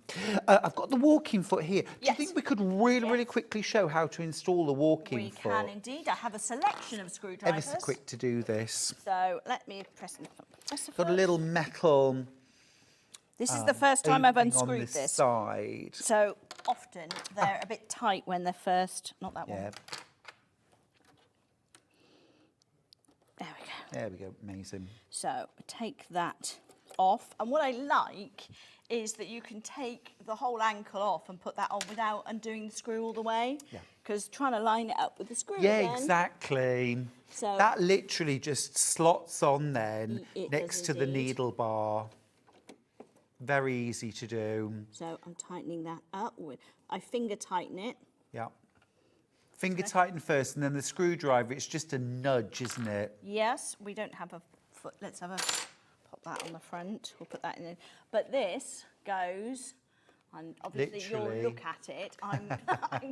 I've got the walking foot here. Do you think we could really quickly show how to install the walking foot? We can indeed. I have a selection of screwdrivers. Ever so quick to do this. So let me press the Got a little metal. This is the first time I've unscrewed on this this. Side. So often they're a bit tight when they're first. Not that one. There we go, amazing. So take that off, and what I like is that you can take the whole ankle off and put that on without undoing the screw all the way. Yeah. Because trying to line it up with the screw Yeah, again. exactly. So that literally just slots on then It next does to the indeed. needle bar. Very easy to do. So I'm tightening that up. I finger tighten it. Yeah. Finger tighten first, and then the screwdriver, it's just a nudge, isn't it? Yes, we don't have a foot. Let's have a pop that on the front. We'll put that in. But this goes, and obviously Literally. you'll look at it. I'm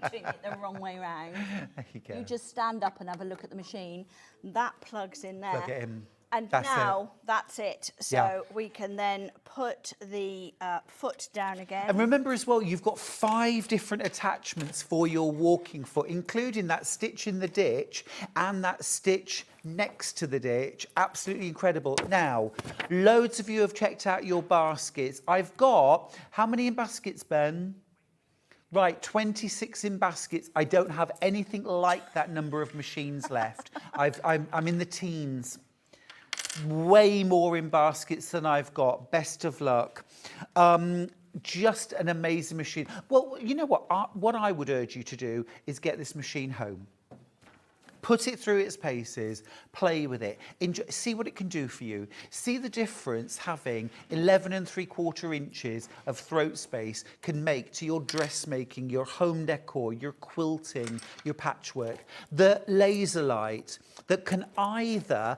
doing it the wrong way round. There you go. You just stand up and have a look at the machine. That plugs in there. Plug it in. And That's now that's it. So Yeah. we can then put the foot down again. And remember as well, you've got 5 different attachments for your walking foot, including that stitch in the ditch and that stitch next to the ditch. Absolutely incredible. Now, loads of you have checked out your baskets. I've got, how many in baskets, Ben? Right, 26 in baskets. I don't have anything like that number of machines left. I'm in the teens. Way more in baskets than I've got. Best of luck. Just an amazing machine. Well, you know what I would urge you to do is get this machine home. Put it through its paces, play with it, enjoy, see what it can do for you. See the difference having 11 3/4 inches of throat space can make to your dressmaking, your home decor, your quilting, your patchwork. The laser light that can either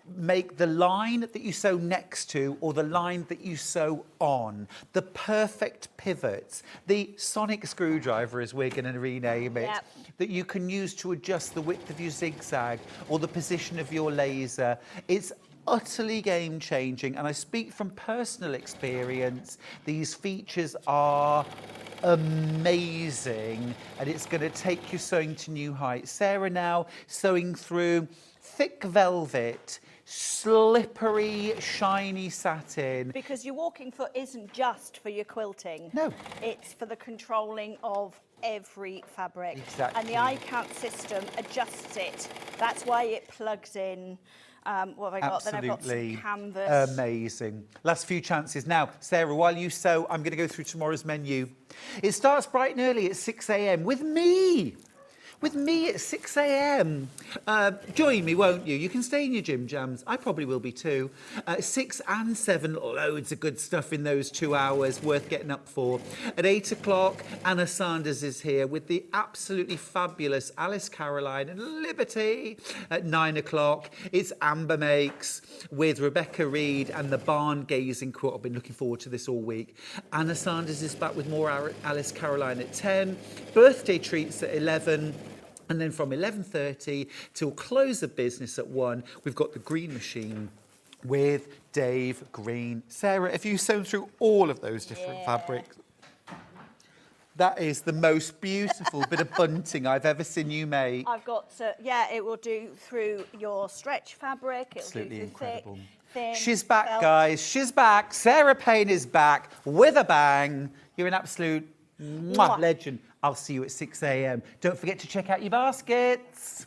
make the line that you sew next to or the line that you sew on. The perfect pivots. The sonic screwdriver, as we're going to rename it, that you can use to adjust the width of your zigzag or the position of your laser. It's utterly game-changing, and I speak from personal experience. These features are amazing, and it's going to take your sewing to new heights. Sarah now sewing through thick velvet, slippery, shiny satin. Because your walking foot isn't just for your quilting. No. It's for the controlling of every fabric. Exactly. And the iCount system adjusts it. That's why it plugs in. What have I got? Absolutely. Then I've got some canvas. Amazing. Last few chances. Now, Sarah, while you sew, I'm going to go through tomorrow's menu. It starts bright and early at 6 a.m. with me. With me at 6 a.m. Join me, won't you? You can stay in your gym jams. I probably will be too. 6 and 7, loads of good stuff in those 2 hours, worth getting up for. At 8 o'clock, Anna Sanders is here with the absolutely fabulous Alice Caroline and Liberty. At 9 o'clock, it's Amber Makes with Rebecca Reed and the Barn Gazing Quilt. I've been looking forward to this all week. Anna Sanders is back with more Alice Caroline at 10. Birthday treats at 11. And then from 11:30 till close of business at 1, we've got the Green Machine with Dave Green. Sarah, have you sewn through all of those different fabrics? That is the most beautiful bit of bunting I've ever seen you make. I've got, it will do through your stretch fabric. It'll Absolutely do through incredible. thick, thin, She's back, felt. guys. She's back. Sarah Payne is back with a bang. You're an absolute legend. I'll see you at 6 a.m. Don't forget to check out your baskets.